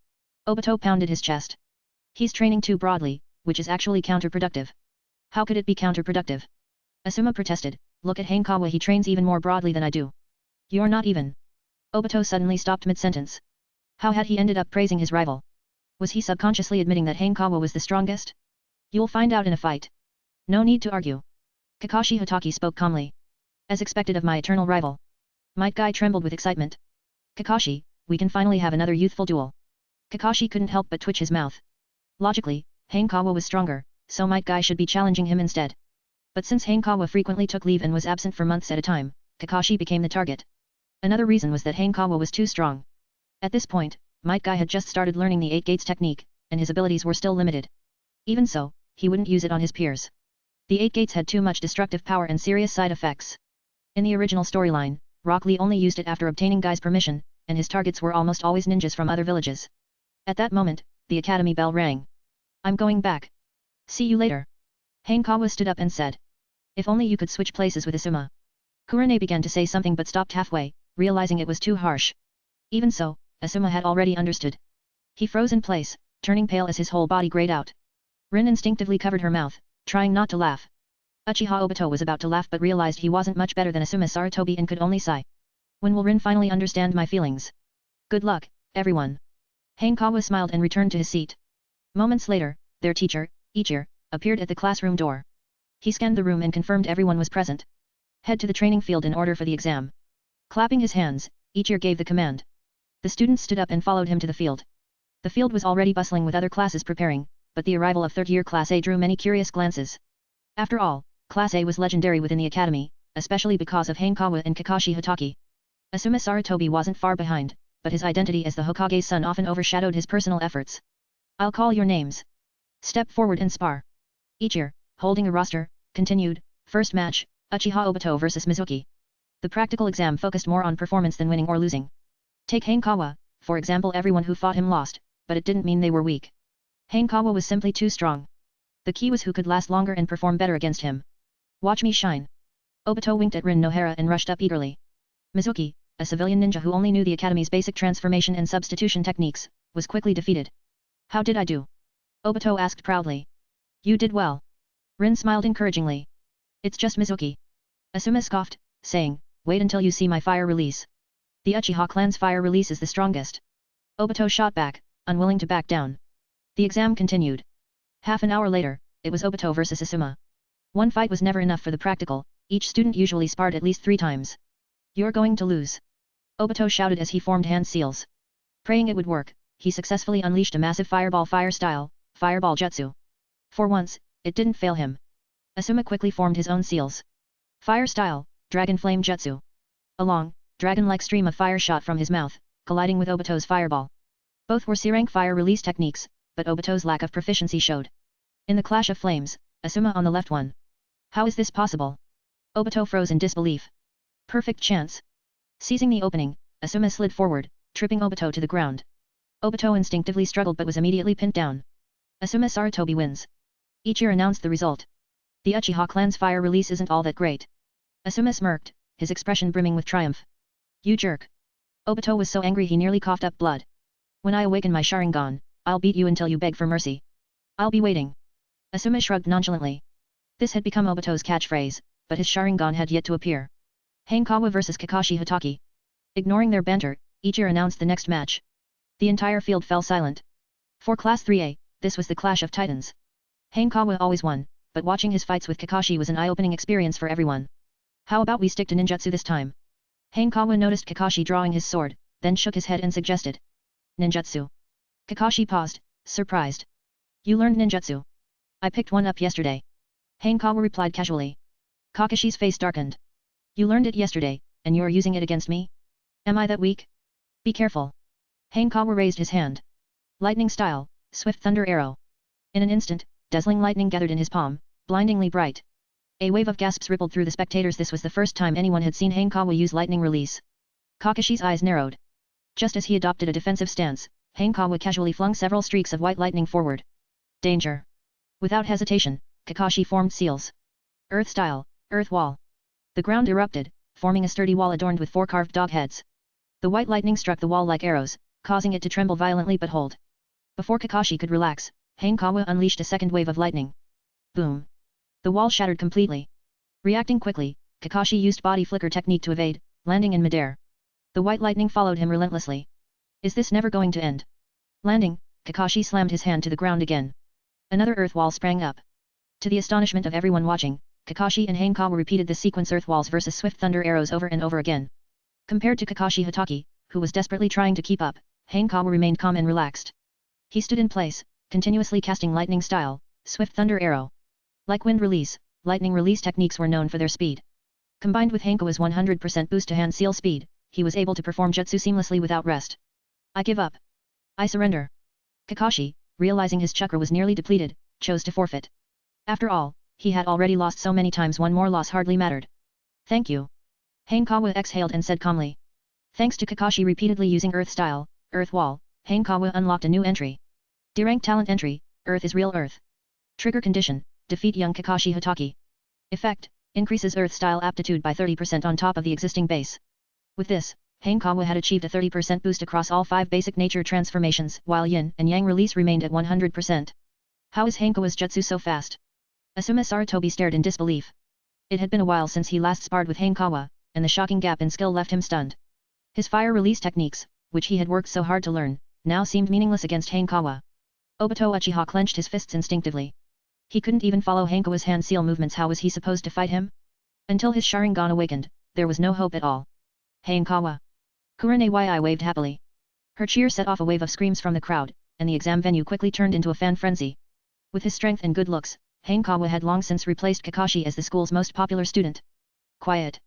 Obito pounded his chest. He's training too broadly, which is actually counterproductive. How could it be counterproductive? Asuma protested, look at Hanekawa, he trains even more broadly than I do. You're not even. Obito suddenly stopped mid-sentence. How had he ended up praising his rival? Was he subconsciously admitting that Hanekawa was the strongest? You'll find out in a fight. No need to argue. Kakashi Hatake spoke calmly. As expected of my eternal rival. Might Guy trembled with excitement. Kakashi, we can finally have another youthful duel. Kakashi couldn't help but twitch his mouth. Logically, Hanekawa was stronger, so Might Guy should be challenging him instead. But since Hanekawa frequently took leave and was absent for months at a time, Kakashi became the target. Another reason was that Hanekawa was too strong. At this point, Might Guy had just started learning the 8 Gates technique, and his abilities were still limited. Even so, he wouldn't use it on his peers. The 8 Gates had too much destructive power and serious side effects. In the original storyline, Rock Lee only used it after obtaining Guy's permission, and his targets were almost always ninjas from other villages. At that moment, the academy bell rang. I'm going back. See you later. Hanekawa stood up and said. If only you could switch places with Asuma. Kurane began to say something but stopped halfway, realizing it was too harsh. Even so, Asuma had already understood. He froze in place, turning pale as his whole body grayed out. Rin instinctively covered her mouth, trying not to laugh. Uchiha Obito was about to laugh but realized he wasn't much better than Asuma Sarutobi and could only sigh. When will Rin finally understand my feelings? Good luck, everyone. Hanekawa smiled and returned to his seat. Moments later, their teacher, Ichir, appeared at the classroom door. He scanned the room and confirmed everyone was present. Head to the training field in order for the exam. Clapping his hands, Ichir gave the command. The students stood up and followed him to the field. The field was already bustling with other classes preparing, but the arrival of third-year Class A drew many curious glances. After all, Class A was legendary within the academy, especially because of Hanekawa and Kakashi Hatake. Asuma Sarutobi wasn't far behind, but his identity as the Hokage's son often overshadowed his personal efforts. I'll call your names. Step forward and spar. Ichir, holding a roster, continued, first match, Uchiha Obito vs Mizuki. The practical exam focused more on performance than winning or losing. Take Hanekawa, for example, everyone who fought him lost, but it didn't mean they were weak. Hanekawa was simply too strong. The key was who could last longer and perform better against him. Watch me shine. Obito winked at Rin Nohara and rushed up eagerly. Mizuki, a civilian ninja who only knew the academy's basic transformation and substitution techniques, was quickly defeated. How did I do? Obito asked proudly. You did well. Rin smiled encouragingly. It's just Mizuki. Asuma scoffed, saying, wait until you see my fire release. The Uchiha clan's fire release is the strongest. Obito shot back, unwilling to back down. The exam continued. Half an hour later, it was Obito versus Asuma. One fight was never enough for the practical, each student usually sparred at least 3 times. You're going to lose. Obito shouted as he formed hand seals. Praying it would work, he successfully unleashed a massive fireball fire-style, fireball jutsu. For once, it didn't fail him. Asuma quickly formed his own seals. Fire-style, dragon flame jutsu. A long, dragon-like stream of fire shot from his mouth, colliding with Obito's fireball. Both were C-rank fire release techniques, but Obito's lack of proficiency showed. In the clash of flames, Asuma on the left won. How is this possible? Obito froze in disbelief. Perfect chance. Seizing the opening, Asuma slid forward, tripping Obito to the ground. Obito instinctively struggled but was immediately pinned down. Asuma Sarutobi wins. Ichir announced the result. The Uchiha clan's fire release isn't all that great. Asuma smirked, his expression brimming with triumph. You jerk. Obito was so angry he nearly coughed up blood. When I awaken my Sharingan, I'll beat you until you beg for mercy. I'll be waiting. Asuma shrugged nonchalantly. This had become Obito's catchphrase, but his Sharingan had yet to appear. Hanekawa vs Kakashi Hatake. Ignoring their banter, Ichir announced the next match. The entire field fell silent. For Class 3A, this was the clash of titans. Hanekawa always won, but watching his fights with Kakashi was an eye-opening experience for everyone. How about we stick to ninjutsu this time? Hanekawa noticed Kakashi drawing his sword, then shook his head and suggested. Ninjutsu. Kakashi paused, surprised. You learned ninjutsu? I picked one up yesterday. Hanekawa replied casually. Kakashi's face darkened. You learned it yesterday, and you're using it against me? Am I that weak? Be careful. Hanekawa raised his hand. Lightning style, swift thunder arrow. In an instant, dazzling lightning gathered in his palm, blindingly bright. A wave of gasps rippled through the spectators. This was the first time anyone had seen Hanekawa use lightning release. Kakashi's eyes narrowed. Just as he adopted a defensive stance, Hanekawa casually flung several streaks of white lightning forward. Danger. Without hesitation, Kakashi formed seals. Earth style, earth wall. The ground erupted, forming a sturdy wall adorned with 4 carved dog heads. The white lightning struck the wall like arrows, causing it to tremble violently but hold. Before Kakashi could relax, Hanekawa unleashed a second wave of lightning. Boom! The wall shattered completely. Reacting quickly, Kakashi used body flicker technique to evade, landing in midair. The white lightning followed him relentlessly. Is this never going to end? Landing, Kakashi slammed his hand to the ground again. Another earth wall sprang up. To the astonishment of everyone watching, Kakashi and Hanekawa repeated the sequence earth walls versus swift thunder arrows over and over again. Compared to Kakashi Hatake, who was desperately trying to keep up, Hanekawa remained calm and relaxed. He stood in place, continuously casting lightning style, swift thunder arrow. Like wind release, lightning release techniques were known for their speed. Combined with Hanekawa's 100% boost to hand seal speed, he was able to perform jutsu seamlessly without rest. I give up. I surrender. Kakashi, realizing his chakra was nearly depleted, chose to forfeit. After all, he had already lost so many times, one more loss hardly mattered. Thank you. Hanekawa exhaled and said calmly. Thanks to Kakashi repeatedly using earth style, earth wall, Hanekawa unlocked a new entry. D-rank talent entry, Earth is real earth. Trigger condition, defeat young Kakashi Hatake. Effect, increases earth style aptitude by 30% on top of the existing base. With this, Hanekawa had achieved a 30% boost across all 5 basic nature transformations, while yin and yang release remained at 100%. How is Hanekawa's jutsu so fast? Asuma Sarutobi stared in disbelief. It had been a while since he last sparred with Hanekawa, and the shocking gap in skill left him stunned. His fire release techniques, which he had worked so hard to learn, now seemed meaningless against Hanekawa. Obito Uchiha clenched his fists instinctively. He couldn't even follow Hanekawa's hand seal movements. How was he supposed to fight him? Until his Sharingan awakened, there was no hope at all. Hanekawa. Kurenei waved happily. Her cheer set off a wave of screams from the crowd, and the exam venue quickly turned into a fan frenzy. With his strength and good looks, Hanekawa had long since replaced Kakashi as the school's most popular student. Quiet.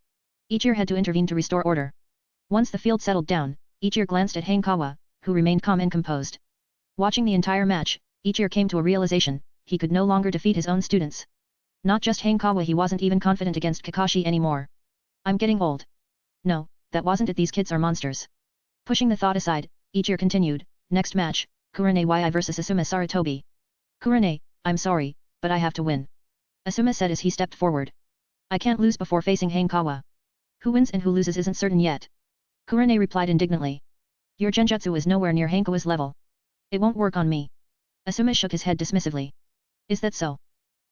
Ichiro had to intervene to restore order. Once the field settled down, Ichiro glanced at Hanekawa, who remained calm and composed. Watching the entire match, Ichiro came to a realization: he could no longer defeat his own students. Not just Hanekawa, he wasn't even confident against Kakashi anymore. I'm getting old. No, that wasn't it, these kids are monsters. Pushing the thought aside, Ichiro continued, next match, Kurenei vs Asuma Sarutobi. Kurenei, I'm sorry, but I have to win. Asuma said as he stepped forward. I can't lose before facing Hanekawa. Who wins and who loses isn't certain yet. Kurenei replied indignantly. Your genjutsu is nowhere near Hanekawa's level. It won't work on me. Asuma shook his head dismissively. Is that so?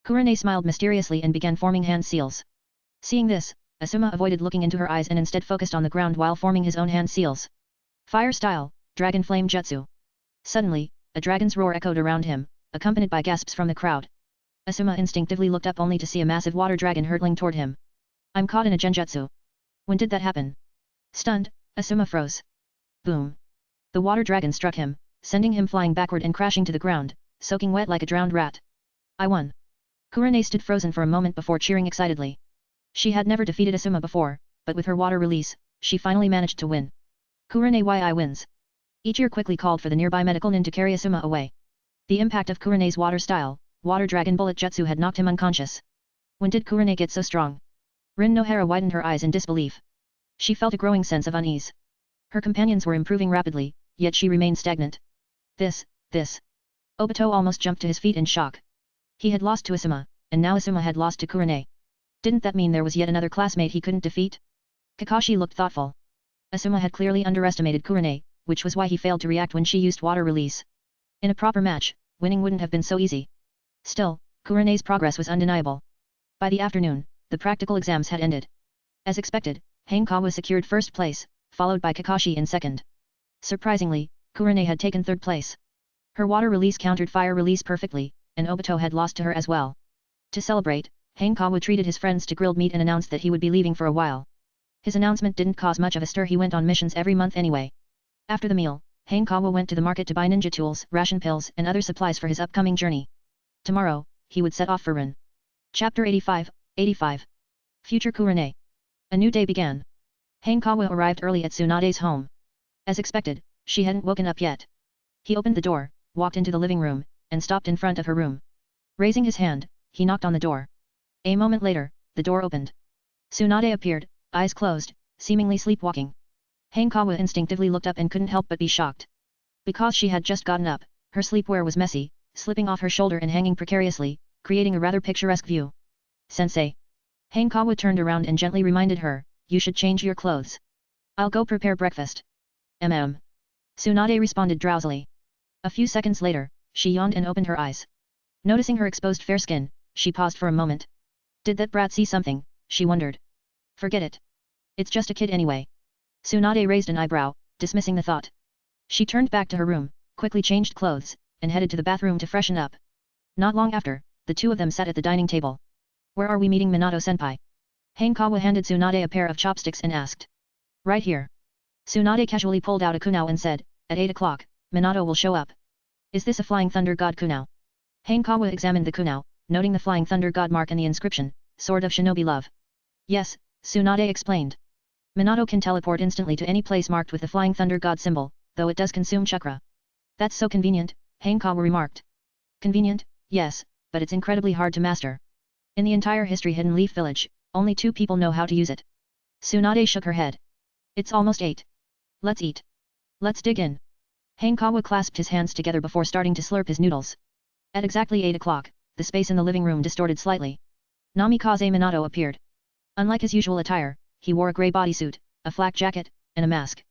Kurenei smiled mysteriously and began forming hand seals. Seeing this, Asuma avoided looking into her eyes and instead focused on the ground while forming his own hand seals. Fire style, Dragon Flame Jutsu. Suddenly, a dragon's roar echoed around him, accompanied by gasps from the crowd. Asuma instinctively looked up only to see a massive water dragon hurtling toward him. I'm caught in a genjutsu. When did that happen? Stunned, Asuma froze. Boom. The water dragon struck him, sending him flying backward and crashing to the ground, soaking wet like a drowned rat. I won. Kurenei stood frozen for a moment before cheering excitedly. She had never defeated Asuma before, but with her water release, she finally managed to win. Kurenei wins. Ichiro quickly called for the nearby medical nin to carry Asuma away. The impact of Kurenei's water style, water dragon bullet jutsu had knocked him unconscious. When did Kurenei get so strong? Rin Nohara widened her eyes in disbelief. She felt a growing sense of unease. Her companions were improving rapidly, yet she remained stagnant. This. Obito almost jumped to his feet in shock. He had lost to Asuma, and now Asuma had lost to Kurenei. Didn't that mean there was yet another classmate he couldn't defeat? Kakashi looked thoughtful. Asuma had clearly underestimated Kurenei, which was why he failed to react when she used water release. In a proper match, winning wouldn't have been so easy. Still, Kurenei's progress was undeniable. By the afternoon, the practical exams had ended. As expected, Hanekawa secured first place, followed by Kakashi in second. Surprisingly, Kurenei had taken third place. Her water release countered fire release perfectly, and Obito had lost to her as well. To celebrate, Hanekawa treated his friends to grilled meat and announced that he would be leaving for a while. His announcement didn't cause much of a stir. He went on missions every month anyway. After the meal, Hanekawa went to the market to buy ninja tools, ration pills and other supplies for his upcoming journey. Tomorrow, he would set off for Rin. Chapter 85. Future Kurenei. A new day began. Hanekawa arrived early at Tsunade's home. As expected, she hadn't woken up yet. He opened the door, walked into the living room, and stopped in front of her room. Raising his hand, he knocked on the door. A moment later, the door opened. Tsunade appeared, eyes closed, seemingly sleepwalking. Hanekawa instinctively looked up and couldn't help but be shocked. Because she had just gotten up, her sleepwear was messy, slipping off her shoulder and hanging precariously, creating a rather picturesque view. Sensei. Hanekawa turned around and gently reminded her, you should change your clothes. I'll go prepare breakfast. Tsunade responded drowsily. A few seconds later, she yawned and opened her eyes. Noticing her exposed fair skin, she paused for a moment. Did that brat see something, she wondered. Forget it. It's just a kid anyway. Tsunade raised an eyebrow, dismissing the thought. She turned back to her room, quickly changed clothes, and headed to the bathroom to freshen up. Not long after, the two of them sat at the dining table. Where are we meeting Minato-senpai? Hanekawa handed Tsunade a pair of chopsticks and asked. Right here. Tsunade casually pulled out a kunao and said, at 8 o'clock, Minato will show up. Is this a Flying Thunder God kunao? Hanekawa examined the kunao, noting the Flying Thunder God mark and the inscription, Sword of Shinobi Love. Yes, Tsunade explained. Minato can teleport instantly to any place marked with the Flying Thunder God symbol, though it does consume chakra. That's so convenient, Hanekawa remarked. Convenient, yes, but it's incredibly hard to master. In the entire history Hidden Leaf Village, only 2 people know how to use it. Tsunade shook her head. It's almost 8. Let's eat. Let's dig in. Hanekawa clasped his hands together before starting to slurp his noodles. At exactly 8 o'clock, the space in the living room distorted slightly. Namikaze Minato appeared. Unlike his usual attire, he wore a grey bodysuit, a flak jacket, and a mask.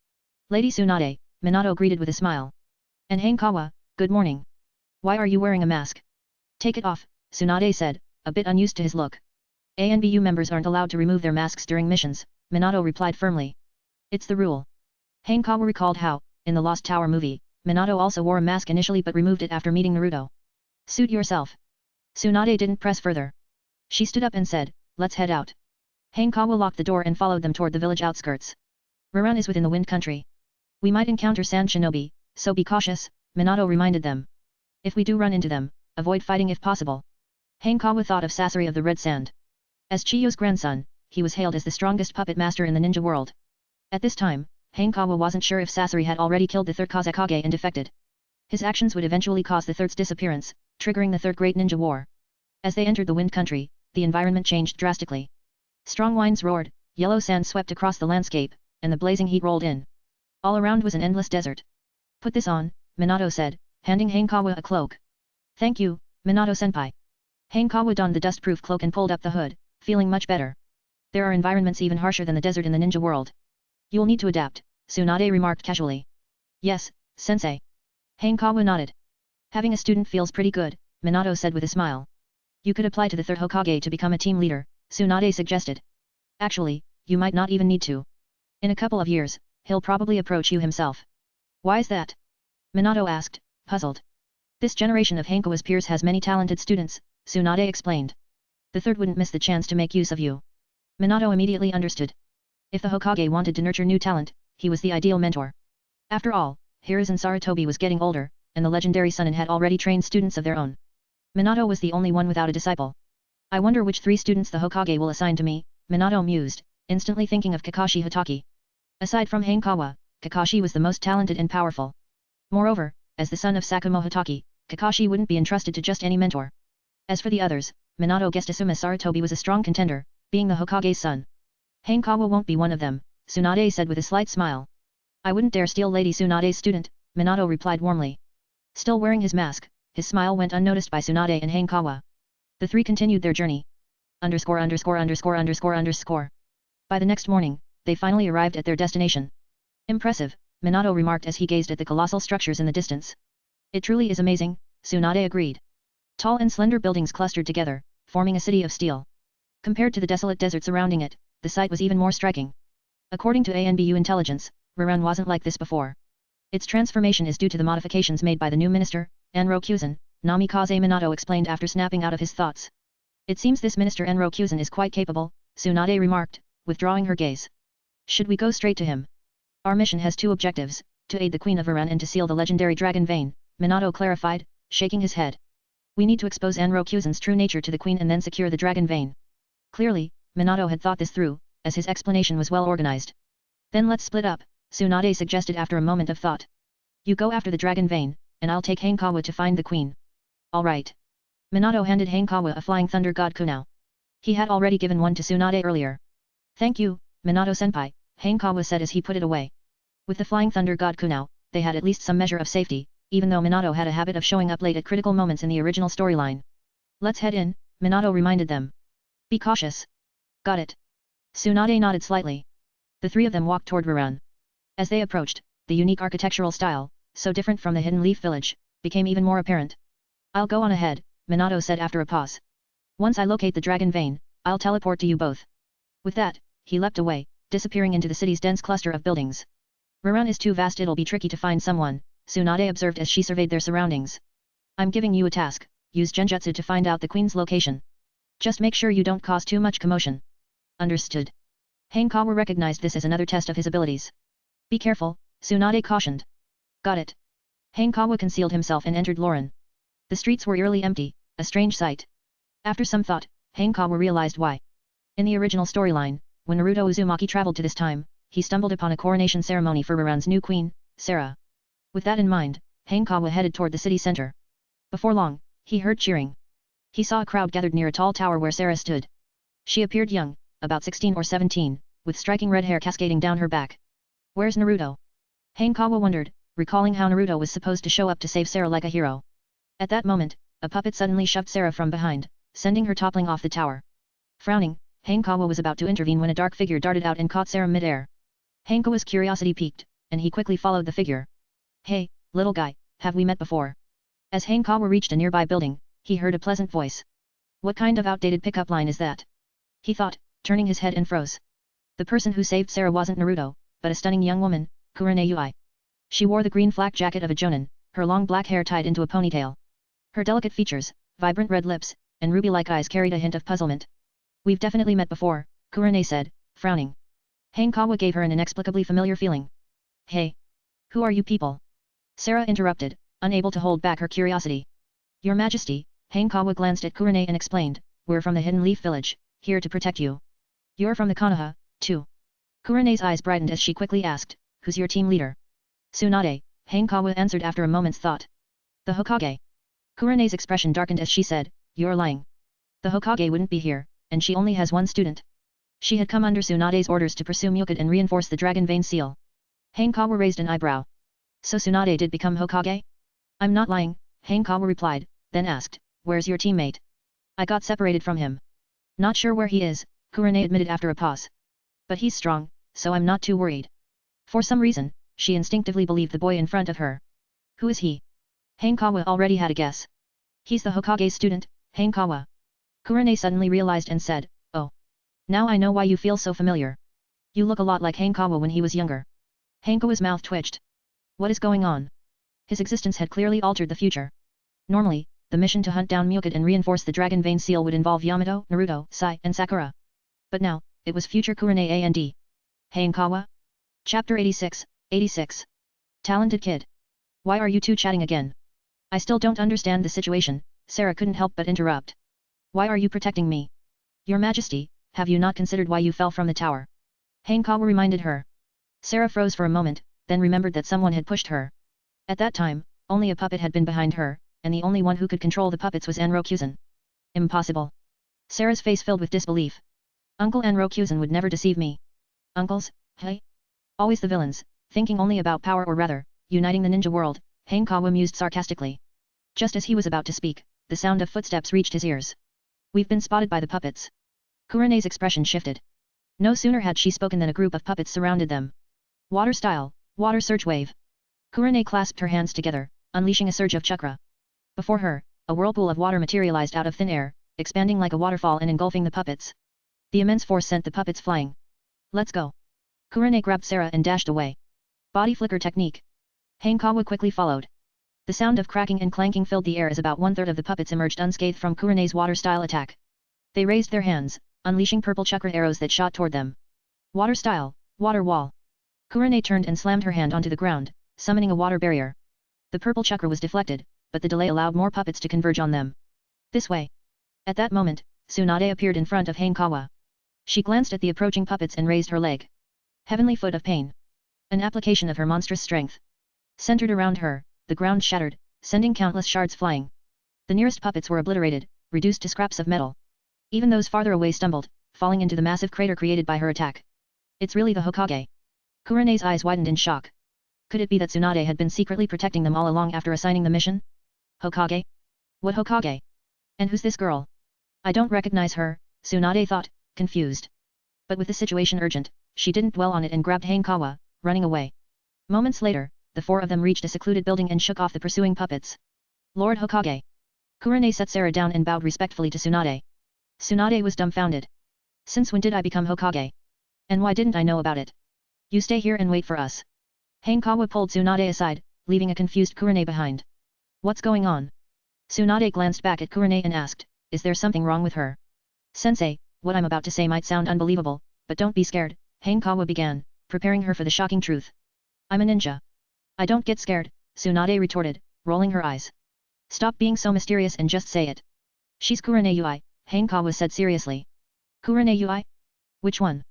Lady Tsunade, Minato greeted with a smile. And Hanekawa, good morning. Why are you wearing a mask? Take it off, Tsunade said, a bit unused to his look. ANBU members aren't allowed to remove their masks during missions, Minato replied firmly. It's the rule. Hanekawa recalled how, in the Lost Tower movie, Minato also wore a mask initially but removed it after meeting Naruto. Suit yourself. Tsunade didn't press further. She stood up and said, let's head out. Hanekawa locked the door and followed them toward the village outskirts. Raran is within the Wind Country. We might encounter sand shinobi, so be cautious, Minato reminded them. If we do run into them, avoid fighting if possible. Hanekawa thought of Sasori of the Red Sand. As Chiyo's grandson, he was hailed as the strongest puppet master in the ninja world. At this time, Hanekawa wasn't sure if Sasori had already killed the third Kazekage and defected. His actions would eventually cause the third's disappearance, triggering the Third Great Ninja War. As they entered the Wind Country, the environment changed drastically. Strong winds roared, yellow sand swept across the landscape, and the blazing heat rolled in. All around was an endless desert. Put this on, Minato said, handing Hanekawa a cloak. Thank you, Minato-senpai. Hanekawa donned the dust-proof cloak and pulled up the hood, feeling much better. There are environments even harsher than the desert in the ninja world. You'll need to adapt, Tsunade remarked casually. Yes, sensei. Hanekawa nodded. Having a student feels pretty good, Minato said with a smile. You could apply to the third Hokage to become a team leader, Tsunade suggested. Actually, you might not even need to. In a couple of years, he'll probably approach you himself. Why is that? Minato asked, puzzled. This generation of Hanekawa's peers has many talented students, Tsunade explained. The third wouldn't miss the chance to make use of you. Minato immediately understood. If the Hokage wanted to nurture new talent, he was the ideal mentor. After all, Hiruzen Sarutobi was getting older, and the legendary Sunin had already trained students of their own. Minato was the only one without a disciple. I wonder which 3 students the Hokage will assign to me, Minato mused, instantly thinking of Kakashi Hatake. Aside from Hanekawa, Kakashi was the most talented and powerful. Moreover, as the son of Sakumo Hatake, Kakashi wouldn't be entrusted to just any mentor. As for the others, Minato guessed Asuma Sarutobi was a strong contender, being the Hokage's son. Hanekawa won't be one of them, Tsunade said with a slight smile. I wouldn't dare steal Lady Tsunade's student, Minato replied warmly. Still wearing his mask, his smile went unnoticed by Tsunade and Hanekawa. The 3 continued their journey. By the next morning, they finally arrived at their destination. Impressive, Minato remarked as he gazed at the colossal structures in the distance. It truly is amazing, Tsunade agreed. Tall and slender buildings clustered together, forming a city of steel. Compared to the desolate desert surrounding it, the sight was even more striking. According to ANBU intelligence, Raran wasn't like this before. Its transformation is due to the modifications made by the new minister, Enrokuzen, Namikaze Minato explained after snapping out of his thoughts. It seems this minister Enrokuzen is quite capable, Tsunade remarked, withdrawing her gaze. Should we go straight to him? Our mission has 2 objectives, to aid the Queen of Raran and to seal the legendary dragon vein, Minato clarified, shaking his head. We need to expose Enrokuzen's true nature to the Queen and then secure the dragon vein. Clearly, Minato had thought this through, as his explanation was well organized. Then let's split up, Tsunade suggested after a moment of thought. You go after the dragon vein, and I'll take Hanekawa to find the Queen. Alright. Minato handed Hanekawa a Flying Thunder God kunao. He had already given one to Tsunade earlier. Thank you, Minato-senpai, Hanekawa said as he put it away. With the Flying Thunder God kunao, they had at least some measure of safety, even though Minato had a habit of showing up late at critical moments in the original storyline. Let's head in, Minato reminded them. Be cautious. Got it. Tsunade nodded slightly. The three of them walked toward Ruran. As they approached, the unique architectural style, so different from the Hidden Leaf Village, became even more apparent. I'll go on ahead, Minato said after a pause. Once I locate the dragon vein, I'll teleport to you both. With that, he leapt away, disappearing into the city's dense cluster of buildings. Ruran is too vast, it'll be tricky to find someone, Tsunade observed as she surveyed their surroundings. I'm giving you a task, use genjutsu to find out the queen's location. Just make sure you don't cause too much commotion. Understood. Hanekawa recognized this as another test of his abilities. Be careful, Tsunade cautioned. Got it. Hanekawa concealed himself and entered Lauren. The streets were eerily empty, a strange sight. After some thought, Hanekawa realized why. In the original storyline, when Naruto Uzumaki traveled to this time, he stumbled upon a coronation ceremony for Ruran's new queen, Sarah. With that in mind, Hanekawa headed toward the city center. Before long, he heard cheering. He saw a crowd gathered near a tall tower where Sarah stood. She appeared young, about 16 or 17, with striking red hair cascading down her back. Where's Naruto? Hanekawa wondered, recalling how Naruto was supposed to show up to save Sarah like a hero. At that moment, a puppet suddenly shoved Sarah from behind, sending her toppling off the tower. Frowning, Hanekawa was about to intervene when a dark figure darted out and caught Sarah mid-air. Hanekawa's curiosity piqued, and he quickly followed the figure. Hey, little guy, have we met before? As Hanekawa reached a nearby building, he heard a pleasant voice. What kind of outdated pickup line is that? He thought, turning his head and froze. The person who saved Sarah wasn't Naruto, but a stunning young woman, Kurane Yui. She wore the green flak jacket of a jonin, her long black hair tied into a ponytail. Her delicate features, vibrant red lips, and ruby-like eyes carried a hint of puzzlement. We've definitely met before, Kurane said, frowning. Hanekawa gave her an inexplicably familiar feeling. Hey! Who are you people? Sarah interrupted, unable to hold back her curiosity. Your Majesty, Hanekawa glanced at Kurane and explained, we're from the Hidden Leaf Village, here to protect you. You're from the Konoha, too. Kurane's eyes brightened as she quickly asked, who's your team leader? Tsunade, Hanekawa answered after a moment's thought. The Hokage. Kurane's expression darkened as she said, you're lying. The Hokage wouldn't be here, and she only has one student. She had come under Tsunade's orders to pursue Mizukage and reinforce the dragon vein seal. Hanekawa raised an eyebrow. So Tsunade did become Hokage? I'm not lying, Hanekawa replied, then asked, where's your teammate? I got separated from him. Not sure where he is, Kurane admitted after a pause. But he's strong, so I'm not too worried. For some reason, she instinctively believed the boy in front of her. Who is he? Hanekawa already had a guess. He's the Hokage's student, Hanekawa. Kurane suddenly realized and said, oh. Now I know why you feel so familiar. You look a lot like Hanekawa when he was younger. Hanekawa's mouth twitched. What is going on? His existence had clearly altered the future. Normally, the mission to hunt down Mizukage and reinforce the dragon vein seal would involve Yamato, Naruto, Sai, and Sakura. But now, it was future Kurane and Hanekawa? Chapter 86, 86. Talented kid. Why are you two chatting again? I still don't understand the situation, Sarah couldn't help but interrupt. Why are you protecting me? Your Majesty, have you not considered why you fell from the tower? Hanekawa reminded her. Sarah froze for a moment, then remembered that someone had pushed her. At that time, only a puppet had been behind her, and the only one who could control the puppets was Enrokuzan. Impossible. Sarah's face filled with disbelief. Uncle Enrokuzan would never deceive me. Uncles, hey? Always the villains, thinking only about power or rather, uniting the ninja world, Hanekawa mused sarcastically. Just as he was about to speak, the sound of footsteps reached his ears. We've been spotted by the puppets. Kurane's expression shifted. No sooner had she spoken than a group of puppets surrounded them. Water style, water surge wave. Kurane clasped her hands together, unleashing a surge of chakra. Before her, a whirlpool of water materialized out of thin air, expanding like a waterfall and engulfing the puppets. The immense force sent the puppets flying. Let's go. Kurane grabbed Sarah and dashed away. Body flicker technique. Hanekawa quickly followed. The sound of cracking and clanking filled the air as about one-third of the puppets emerged unscathed from Kurane's water-style attack. They raised their hands, unleashing purple chakra arrows that shot toward them. Water style, water wall. Kurane turned and slammed her hand onto the ground, summoning a water barrier. The purple chakra was deflected, but the delay allowed more puppets to converge on them. This way. At that moment, Tsunade appeared in front of Hanekawa. She glanced at the approaching puppets and raised her leg. Heavenly Foot of Pain. An application of her monstrous strength. Centered around her, the ground shattered, sending countless shards flying. The nearest puppets were obliterated, reduced to scraps of metal. Even those farther away stumbled, falling into the massive crater created by her attack. It's really the Hokage. Kurane's eyes widened in shock. Could it be that Tsunade had been secretly protecting them all along after assigning the mission? Hokage? What Hokage? And who's this girl? I don't recognize her, Tsunade thought, confused. But with the situation urgent, she didn't dwell on it and grabbed Hanekawa, running away. Moments later, the four of them reached a secluded building and shook off the pursuing puppets. Lord Hokage. Kurane set Sarah down and bowed respectfully to Tsunade. Tsunade was dumbfounded. Since when did I become Hokage? And why didn't I know about it? You stay here and wait for us. Hanekawa pulled Tsunade aside, leaving a confused Kurane behind. What's going on? Tsunade glanced back at Kurane and asked, is there something wrong with her? Sensei, what I'm about to say might sound unbelievable, but don't be scared, Hanekawa began, preparing her for the shocking truth. I'm a ninja. I don't get scared, Tsunade retorted, rolling her eyes. Stop being so mysterious and just say it. She's Kurane Ui, Hanekawa said seriously. Kurane Ui? Which one?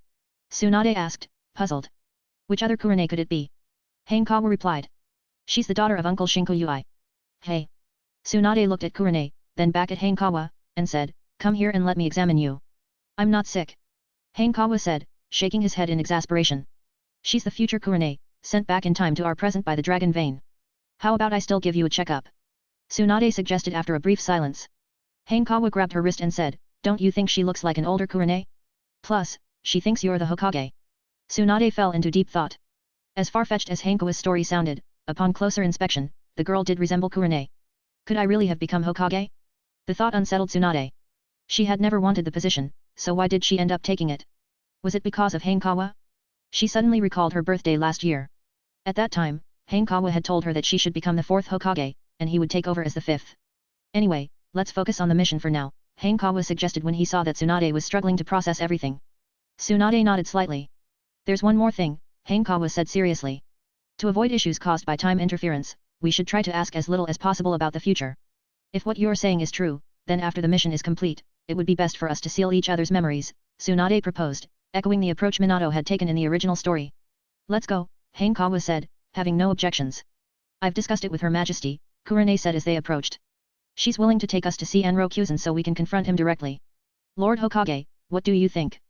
Tsunade asked, puzzled. Which other Kurane could it be? Hanekawa replied. She's the daughter of Uncle Shinko Ui. Hey. Tsunade looked at Kurane, then back at Hanekawa, and said, come here and let me examine you. I'm not sick. Hanekawa said, shaking his head in exasperation. She's the future Kurane, sent back in time to our present by the dragon vein. How about I still give you a checkup? Tsunade suggested after a brief silence. Hanekawa grabbed her wrist and said, don't you think she looks like an older Kurane? Plus, she thinks you're the Hokage. Tsunade fell into deep thought. As far-fetched as Hanekawa's story sounded, upon closer inspection, the girl did resemble Kurane. Could I really have become Hokage? The thought unsettled Tsunade. She had never wanted the position, so why did she end up taking it? Was it because of Hanekawa? She suddenly recalled her birthday last year. At that time, Hanekawa had told her that she should become the fourth Hokage, and he would take over as the fifth. Anyway, let's focus on the mission for now, Hanekawa suggested when he saw that Tsunade was struggling to process everything. Tsunade nodded slightly. There's one more thing, Hanekawa said seriously. To avoid issues caused by time interference, we should try to ask as little as possible about the future. If what you're saying is true, then after the mission is complete, it would be best for us to seal each other's memories, Tsunade proposed, echoing the approach Minato had taken in the original story. Let's go, Hanekawa said, having no objections. I've discussed it with Her Majesty, Kurane said as they approached. She's willing to take us to see Anrokuzen so we can confront him directly. Lord Hokage, what do you think?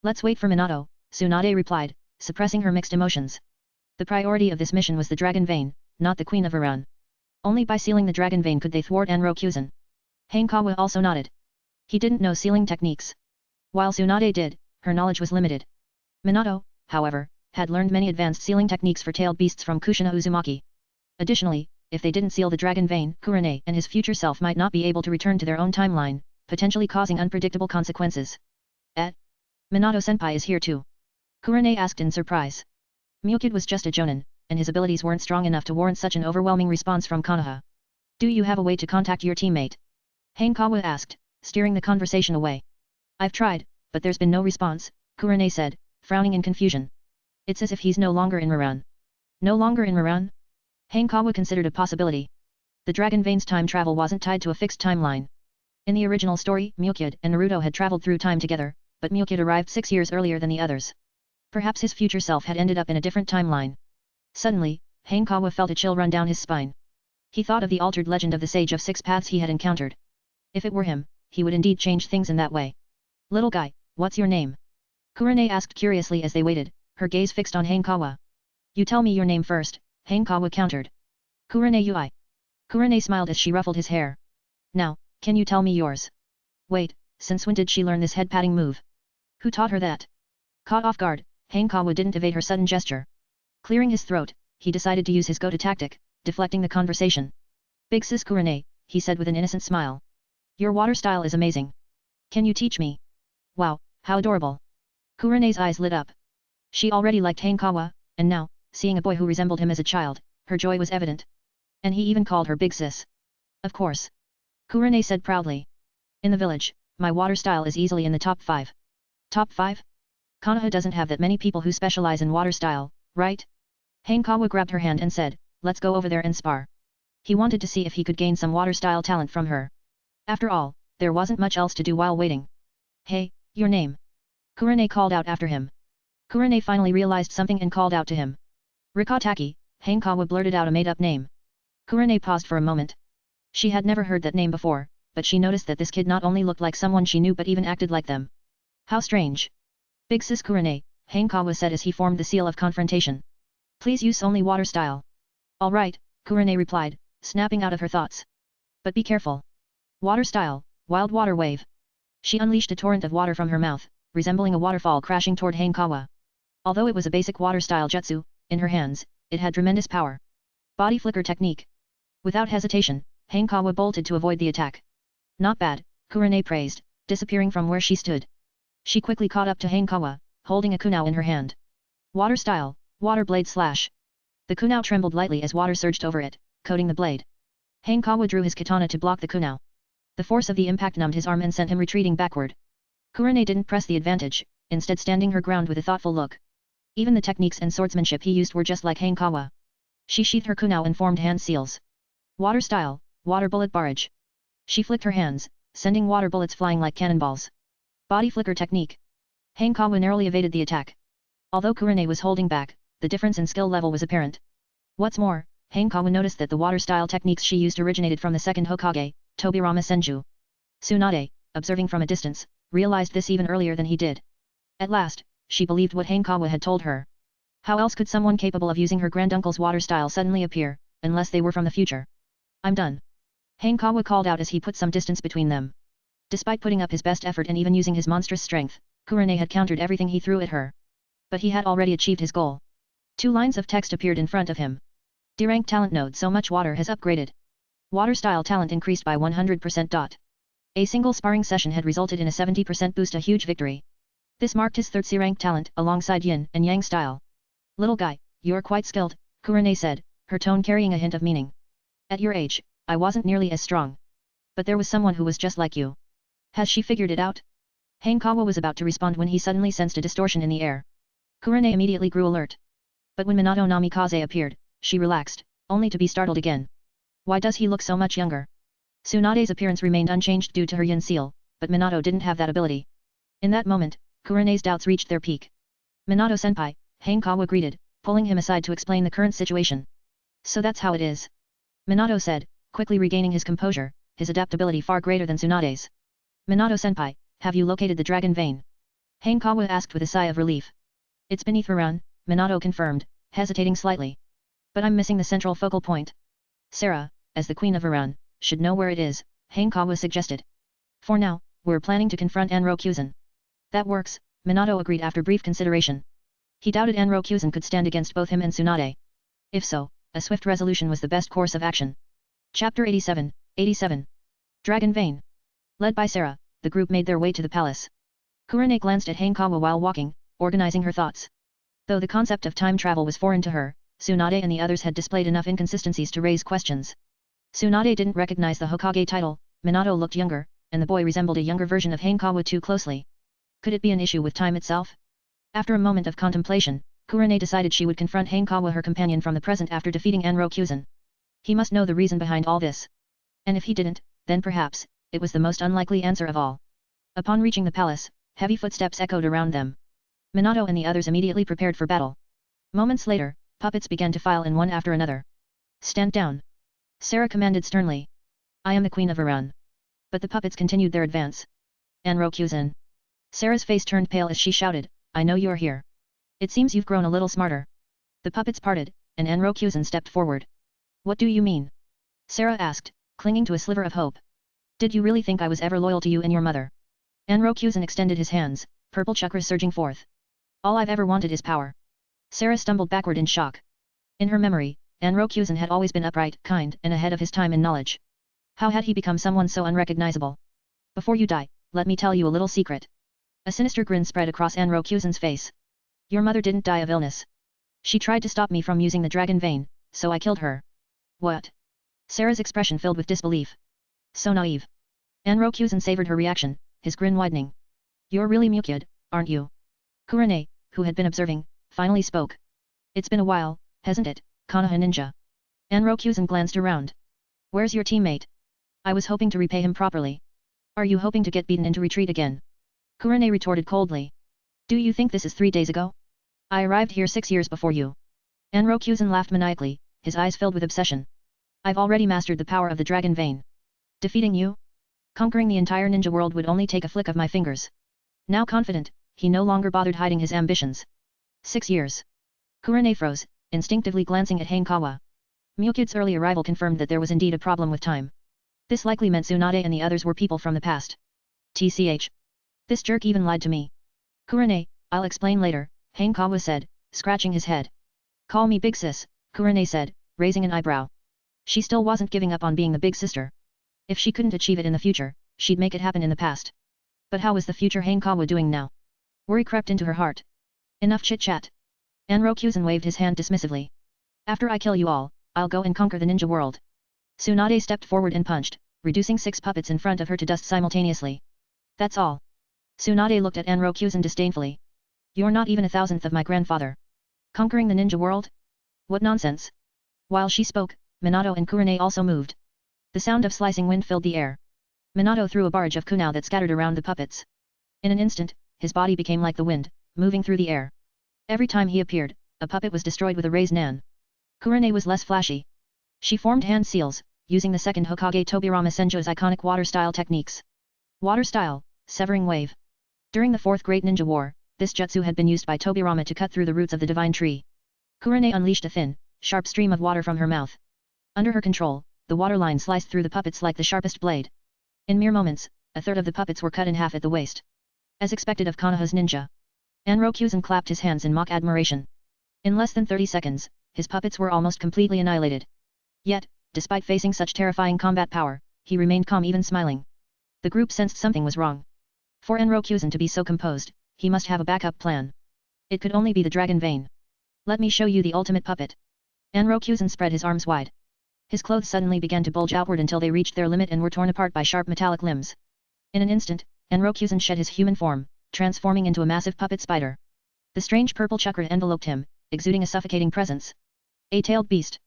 Let's wait for Minato, Tsunade replied, suppressing her mixed emotions. The priority of this mission was the Dragon Vein, not the Queen of Iran. Only by sealing the Dragon Vein could they thwart Anrokuzen. Hanekawa also nodded. He didn't know sealing techniques. While Tsunade did, her knowledge was limited. Minato, however, had learned many advanced sealing techniques for tailed beasts from Kushina Uzumaki. Additionally, if they didn't seal the Dragon Vein, Kurane and his future self might not be able to return to their own timeline, potentially causing unpredictable consequences. Minato-senpai is here too. Kurane asked in surprise. Mukid was just a jonin, and his abilities weren't strong enough to warrant such an overwhelming response from Konoha. Do you have a way to contact your teammate? Hanekawa asked, steering the conversation away. I've tried, but there's been no response, Kurane said, frowning in confusion. It's as if he's no longer in Miran. No longer in Miran? Hanekawa considered a possibility. The Dragon Vein's time travel wasn't tied to a fixed timeline. In the original story, Mukid and Naruto had traveled through time together, but Mukid arrived 6 years earlier than the others. Perhaps his future self had ended up in a different timeline. Suddenly, Hanekawa felt a chill run down his spine. He thought of the altered legend of the Sage of Six Paths he had encountered. If it were him, he would indeed change things in that way. Little guy, what's your name? Kurane asked curiously as they waited, her gaze fixed on Hanekawa. You tell me your name first, Hanekawa countered. Kurane Ui. Kurane smiled as she ruffled his hair. Now, can you tell me yours? Wait, since when did she learn this head-patting move? Who taught her that? Caught off guard, Hanekawa didn't evade her sudden gesture. Clearing his throat, he decided to use his go-to tactic, deflecting the conversation. Big sis Kurane, he said with an innocent smile. Your water style is amazing. Can you teach me? Wow, how adorable. Kurane's eyes lit up. She already liked Hanekawa, and now, seeing a boy who resembled him as a child, her joy was evident. And he even called her Big Sis. Of course. Kurane said proudly. In the village, my water style is easily in the top 5. Top 5? Konoha doesn't have that many people who specialize in water style, right? Hanekawa grabbed her hand and said, let's go over there and spar. He wanted to see if he could gain some water style talent from her. After all, there wasn't much else to do while waiting. Hey, your name? Kurane called out after him. Kurane finally realized something and called out to him. Rikataki, Hanekawa blurted out a made-up name. Kurane paused for a moment. She had never heard that name before, but she noticed that this kid not only looked like someone she knew but even acted like them. How strange. Big sis Kurane, Hanekawa said as he formed the seal of confrontation. Please use only water style. All right, Kurane replied, snapping out of her thoughts. But be careful. Water style, wild water wave. She unleashed a torrent of water from her mouth, resembling a waterfall crashing toward Hanekawa. Although it was a basic water-style jutsu, in her hands, it had tremendous power. Body flicker technique. Without hesitation, Hanekawa bolted to avoid the attack. Not bad, Kurane praised, disappearing from where she stood. She quickly caught up to Hanekawa, holding a kunao in her hand. Water style, water blade slash. The kunao trembled lightly as water surged over it, coating the blade. Hanekawa drew his katana to block the kunao. The force of the impact numbed his arm and sent him retreating backward. Kurane didn't press the advantage, instead standing her ground with a thoughtful look. Even the techniques and swordsmanship he used were just like Hanekawa. She sheathed her kunao and formed hand seals. Water style, water bullet barrage. She flicked her hands, sending water bullets flying like cannonballs. Body flicker technique. Hanekawa narrowly evaded the attack. Although Kurane was holding back, the difference in skill level was apparent. What's more, Hanekawa noticed that the water-style techniques she used originated from the second Hokage, Tobirama Senju. Tsunade, observing from a distance, realized this even earlier than he did. At last, she believed what Hanekawa had told her. How else could someone capable of using her granduncle's water style suddenly appear, unless they were from the future? I'm done. Hanekawa called out as he put some distance between them. Despite putting up his best effort and even using his monstrous strength, Kurane had countered everything he threw at her. But he had already achieved his goal. 2 lines of text appeared in front of him. D-rank talent node. So much water has upgraded. Water style talent increased by 100%. A single sparring session had resulted in a 70% boost, a huge victory. This marked his 3rd C-rank talent, alongside yin and yang style. Little guy, you're quite skilled, Kurane said, her tone carrying a hint of meaning. At your age, I wasn't nearly as strong. But there was someone who was just like you. Has she figured it out? Hanekawa was about to respond when he suddenly sensed a distortion in the air. Kurane immediately grew alert. But when Minato Namikaze appeared, she relaxed, only to be startled again. Why does he look so much younger? Tsunade's appearance remained unchanged due to her yin seal, but Minato didn't have that ability. In that moment, Kurane's doubts reached their peak. Minato-senpai, Hanekawa greeted, pulling him aside to explain the current situation. So that's how it is. Minato said, quickly regaining his composure, his adaptability far greater than Tsunade's. Minato-senpai, have you located the dragon vein? Hanekawa asked with a sigh of relief. It's beneath Varan, Minato confirmed, hesitating slightly. But I'm missing the central focal point. Sarah, as the queen of Varan, should know where it is, Hanekawa suggested. For now, we're planning to confront Anrokuzen. That works, Minato agreed after brief consideration. He doubted Anrokuzen could stand against both him and Tsunade. If so, a swift resolution was the best course of action. Chapter 87, 87. Dragon Vein. Led by Sarah, the group made their way to the palace. Kurane glanced at Hanekawa while walking, organizing her thoughts. Though the concept of time travel was foreign to her, Tsunade and the others had displayed enough inconsistencies to raise questions. Tsunade didn't recognize the Hokage title, Minato looked younger, and the boy resembled a younger version of Hanekawa too closely. Could it be an issue with time itself? After a moment of contemplation, Kurane decided she would confront Hanekawa, her companion from the present, after defeating Anrokuzen. He must know the reason behind all this. And if he didn't, then perhaps, it was the most unlikely answer of all. Upon reaching the palace, heavy footsteps echoed around them. Minato and the others immediately prepared for battle. Moments later, puppets began to file in one after another. Stand down. Sarah commanded sternly. I am the queen of Iran. But the puppets continued their advance. Anrokuzen. Sarah's face turned pale as she shouted, I know you're here. It seems you've grown a little smarter. The puppets parted, and Anrokuzen stepped forward. What do you mean? Sarah asked, clinging to a sliver of hope. Did you really think I was ever loyal to you and your mother? Anrokuzen extended his hands, purple chakras surging forth. All I've ever wanted is power. Sarah stumbled backward in shock. In her memory, Anrokuzen had always been upright, kind, and ahead of his time in knowledge. How had he become someone so unrecognizable? Before you die, let me tell you a little secret. A sinister grin spread across Anrokuzen's face. Your mother didn't die of illness. She tried to stop me from using the dragon vein, so I killed her. What? Sarah's expression filled with disbelief. So naive. Anrokuzen savored her reaction, his grin widening. You're really Mukid, aren't you? Kurane, who had been observing, finally spoke. It's been a while, hasn't it, Konoha ninja? Anrokuzen glanced around. Where's your teammate? I was hoping to repay him properly. Are you hoping to get beaten into retreat again? Kurane retorted coldly. Do you think this is 3 days ago? I arrived here 6 years before you. Anrokuzen laughed maniacally, his eyes filled with obsession. I've already mastered the power of the dragon vein. Defeating you? Conquering the entire ninja world would only take a flick of my fingers. Now confident, he no longer bothered hiding his ambitions. 6 years. Kurane froze, instinctively glancing at Hanekawa. Mukid's early arrival confirmed that there was indeed a problem with time. This likely meant Tsunade and the others were people from the past. TCH. This jerk even lied to me. Kurane, I'll explain later, Hanekawa said, scratching his head. Call me big sis, Kurane said, raising an eyebrow. She still wasn't giving up on being the big sister. If she couldn't achieve it in the future, she'd make it happen in the past. But how was the future Hanekawa doing now? Worry crept into her heart. Enough chit-chat. Anrokusen waved his hand dismissively. After I kill you all, I'll go and conquer the ninja world. Tsunade stepped forward and punched, reducing 6 puppets in front of her to dust simultaneously. That's all. Tsunade looked at Anrokusen disdainfully. You're not even 1,000th of my grandfather. Conquering the ninja world? What nonsense. While she spoke, Minato and Kurane also moved. The sound of slicing wind filled the air. Minato threw a barrage of kunao that scattered around the puppets. In an instant, his body became like the wind, moving through the air. Every time he appeared, a puppet was destroyed with a raised nan. Kurane was less flashy. She formed hand seals, using the second Hokage Tobirama Senjo's iconic water-style techniques. Water-style, severing wave. During the Fourth Great Ninja War, this jutsu had been used by Tobirama to cut through the roots of the divine tree. Kurane unleashed a thin, sharp stream of water from her mouth. Under her control, the water line sliced through the puppets like the sharpest blade. In mere moments, a third of the puppets were cut in half at the waist. As expected of Konoha's ninja. Anrokusen clapped his hands in mock admiration. In less than 30 seconds, his puppets were almost completely annihilated. Yet, despite facing such terrifying combat power, he remained calm, even smiling. The group sensed something was wrong. For Anrokusen to be so composed, he must have a backup plan. It could only be the dragon vein. Let me show you the ultimate puppet. Anrokusen spread his arms wide. His clothes suddenly began to bulge outward until they reached their limit and were torn apart by sharp metallic limbs. In an instant, Anrokusen shed his human form, transforming into a massive puppet spider. The strange purple chakra enveloped him, exuding a suffocating presence. A tailed beast.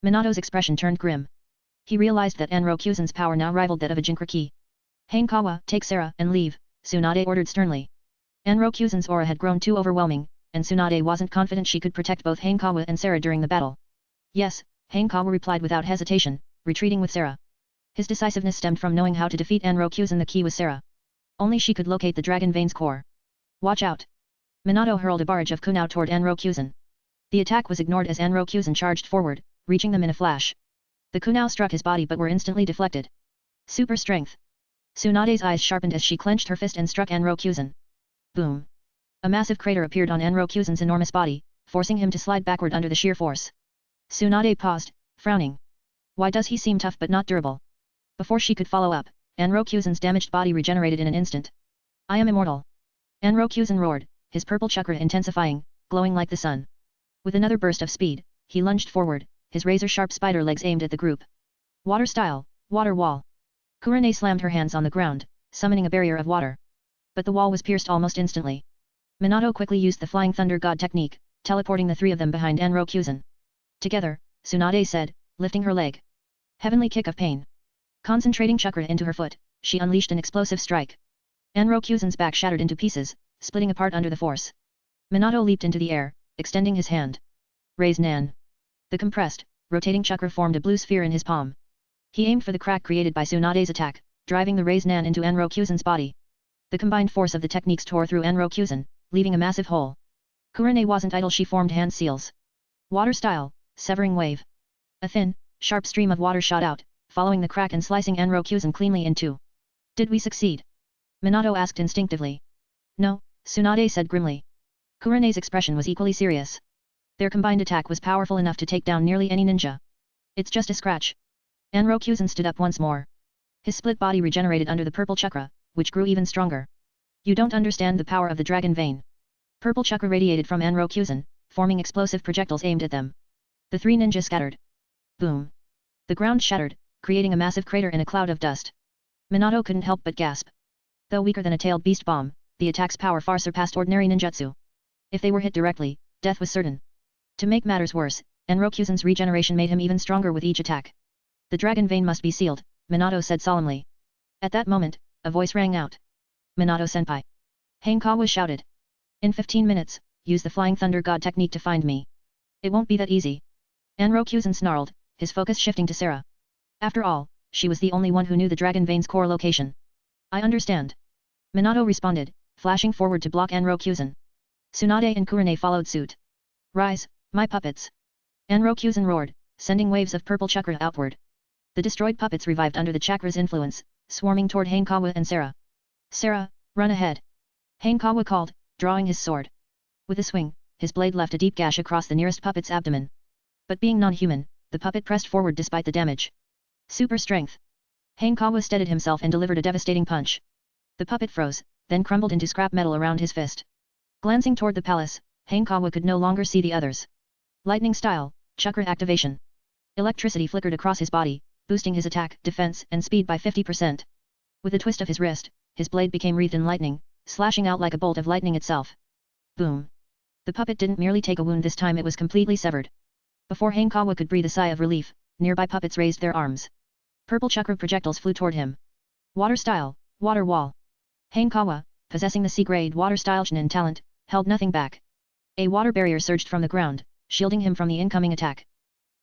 Minato's expression turned grim. He realized that Anrokusen's power now rivaled that of a Jinchuriki. Hanekawa, take Sarah and leave, Tsunade ordered sternly. Anrokusen's aura had grown too overwhelming, and Tsunade wasn't confident she could protect both Hanekawa and Sarah during the battle. Yes, Hanekawa replied without hesitation, retreating with Sarah. His decisiveness stemmed from knowing how to defeat Anrokusen. The key was Sarah. Only she could locate the dragon vein's core. Watch out! Minato hurled a barrage of kunao toward Anrokusen. The attack was ignored as Anrokusen charged forward, reaching them in a flash. The kunao struck his body but were instantly deflected. Super strength. Tsunade's eyes sharpened as she clenched her fist and struck Anrokusen. Boom! A massive crater appeared on Anrokusen's enormous body, forcing him to slide backward under the sheer force. Tsunade paused, frowning. Why does he seem tough but not durable? Before she could follow up, Anrokusen's damaged body regenerated in an instant. I am immortal. Anrokusen roared, his purple chakra intensifying, glowing like the sun. With another burst of speed, he lunged forward, his razor-sharp spider legs aimed at the group. Water style, water wall. Kurane slammed her hands on the ground, summoning a barrier of water. But the wall was pierced almost instantly. Minato quickly used the Flying Thunder God technique, teleporting the 3 of them behind Anrokusen. Together, Tsunade said, lifting her leg. Heavenly kick of pain. Concentrating chakra into her foot, she unleashed an explosive strike. Anrokusen's back shattered into pieces, splitting apart under the force. Minato leaped into the air, extending his hand. Raise Nan. The compressed, rotating chakra formed a blue sphere in his palm. He aimed for the crack created by Tsunade's attack, driving the raised Nan into Anrokusen's body. The combined force of the techniques tore through Anrokusen, leaving a massive hole. Kurane wasn't idle. She formed hand seals. Water style, severing wave. A thin, sharp stream of water shot out, following the crack and slicing Anrokusen cleanly in two. Did we succeed? Minato asked instinctively. No, Tsunade said grimly. Kurane's expression was equally serious. Their combined attack was powerful enough to take down nearly any ninja. It's just a scratch. Anrokusen stood up once more. His split body regenerated under the purple chakra, which grew even stronger. You don't understand the power of the dragon vein. Purple chakra radiated from Anrokusen, forming explosive projectiles aimed at them. The 3 ninjas scattered. Boom. The ground shattered, creating a massive crater in a cloud of dust. Minato couldn't help but gasp. Though weaker than a tailed beast bomb, the attack's power far surpassed ordinary ninjutsu. If they were hit directly, death was certain. To make matters worse, Anrokusen's regeneration made him even stronger with each attack. The dragon vein must be sealed, Minato said solemnly. At that moment, a voice rang out. Minato-senpai. Hanekawa shouted. In 15 minutes, use the Flying Thunder God technique to find me. It won't be that easy. Anrokusen snarled, his focus shifting to Sarah. After all, she was the only one who knew the dragon vein's core location. I understand. Minato responded, flashing forward to block Anrokusen. Tsunade and Kurane followed suit. Rise, my puppets. Anrokusen roared, sending waves of purple chakra outward. The destroyed puppets revived under the chakra's influence, swarming toward Hanekawa and Sarah. Sarah, run ahead. Hanekawa called, drawing his sword. With a swing, his blade left a deep gash across the nearest puppet's abdomen. But being non-human, the puppet pressed forward despite the damage. Super strength. Hanekawa steadied himself and delivered a devastating punch. The puppet froze, then crumbled into scrap metal around his fist. Glancing toward the palace, Hanekawa could no longer see the others. Lightning style, chakra activation. Electricity flickered across his body, boosting his attack, defense, and speed by 50%. With a twist of his wrist, his blade became wreathed in lightning, slashing out like a bolt of lightning itself. Boom. The puppet didn't merely take a wound, this time it was completely severed. Before Hanekawa could breathe a sigh of relief, nearby puppets raised their arms. Purple chakra projectiles flew toward him. Water style, water wall. Hanekawa, possessing the C-grade water style Chunin talent, held nothing back. A water barrier surged from the ground, shielding him from the incoming attack.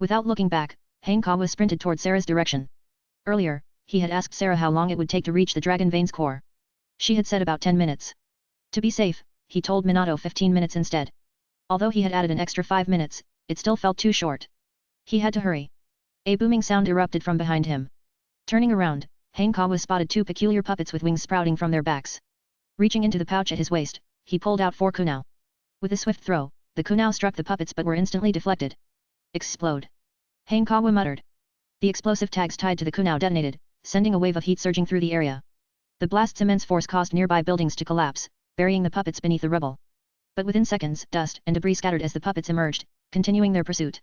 Without looking back, Hanekawa sprinted toward Sarah's direction. Earlier, he had asked Sarah how long it would take to reach the dragon vein's core. She had said about 10 minutes. To be safe, he told Minato 15 minutes instead. Although he had added an extra 5 minutes, it still felt too short. He had to hurry. A booming sound erupted from behind him. Turning around, Hanekawa spotted 2 peculiar puppets with wings sprouting from their backs. Reaching into the pouch at his waist, he pulled out 4 kunao. With a swift throw, the kunao struck the puppets but were instantly deflected. Explode. Hanekawa muttered. The explosive tags tied to the kunao detonated, sending a wave of heat surging through the area. The blast's immense force caused nearby buildings to collapse, burying the puppets beneath the rubble. But within seconds, dust and debris scattered as the puppets emerged, continuing their pursuit.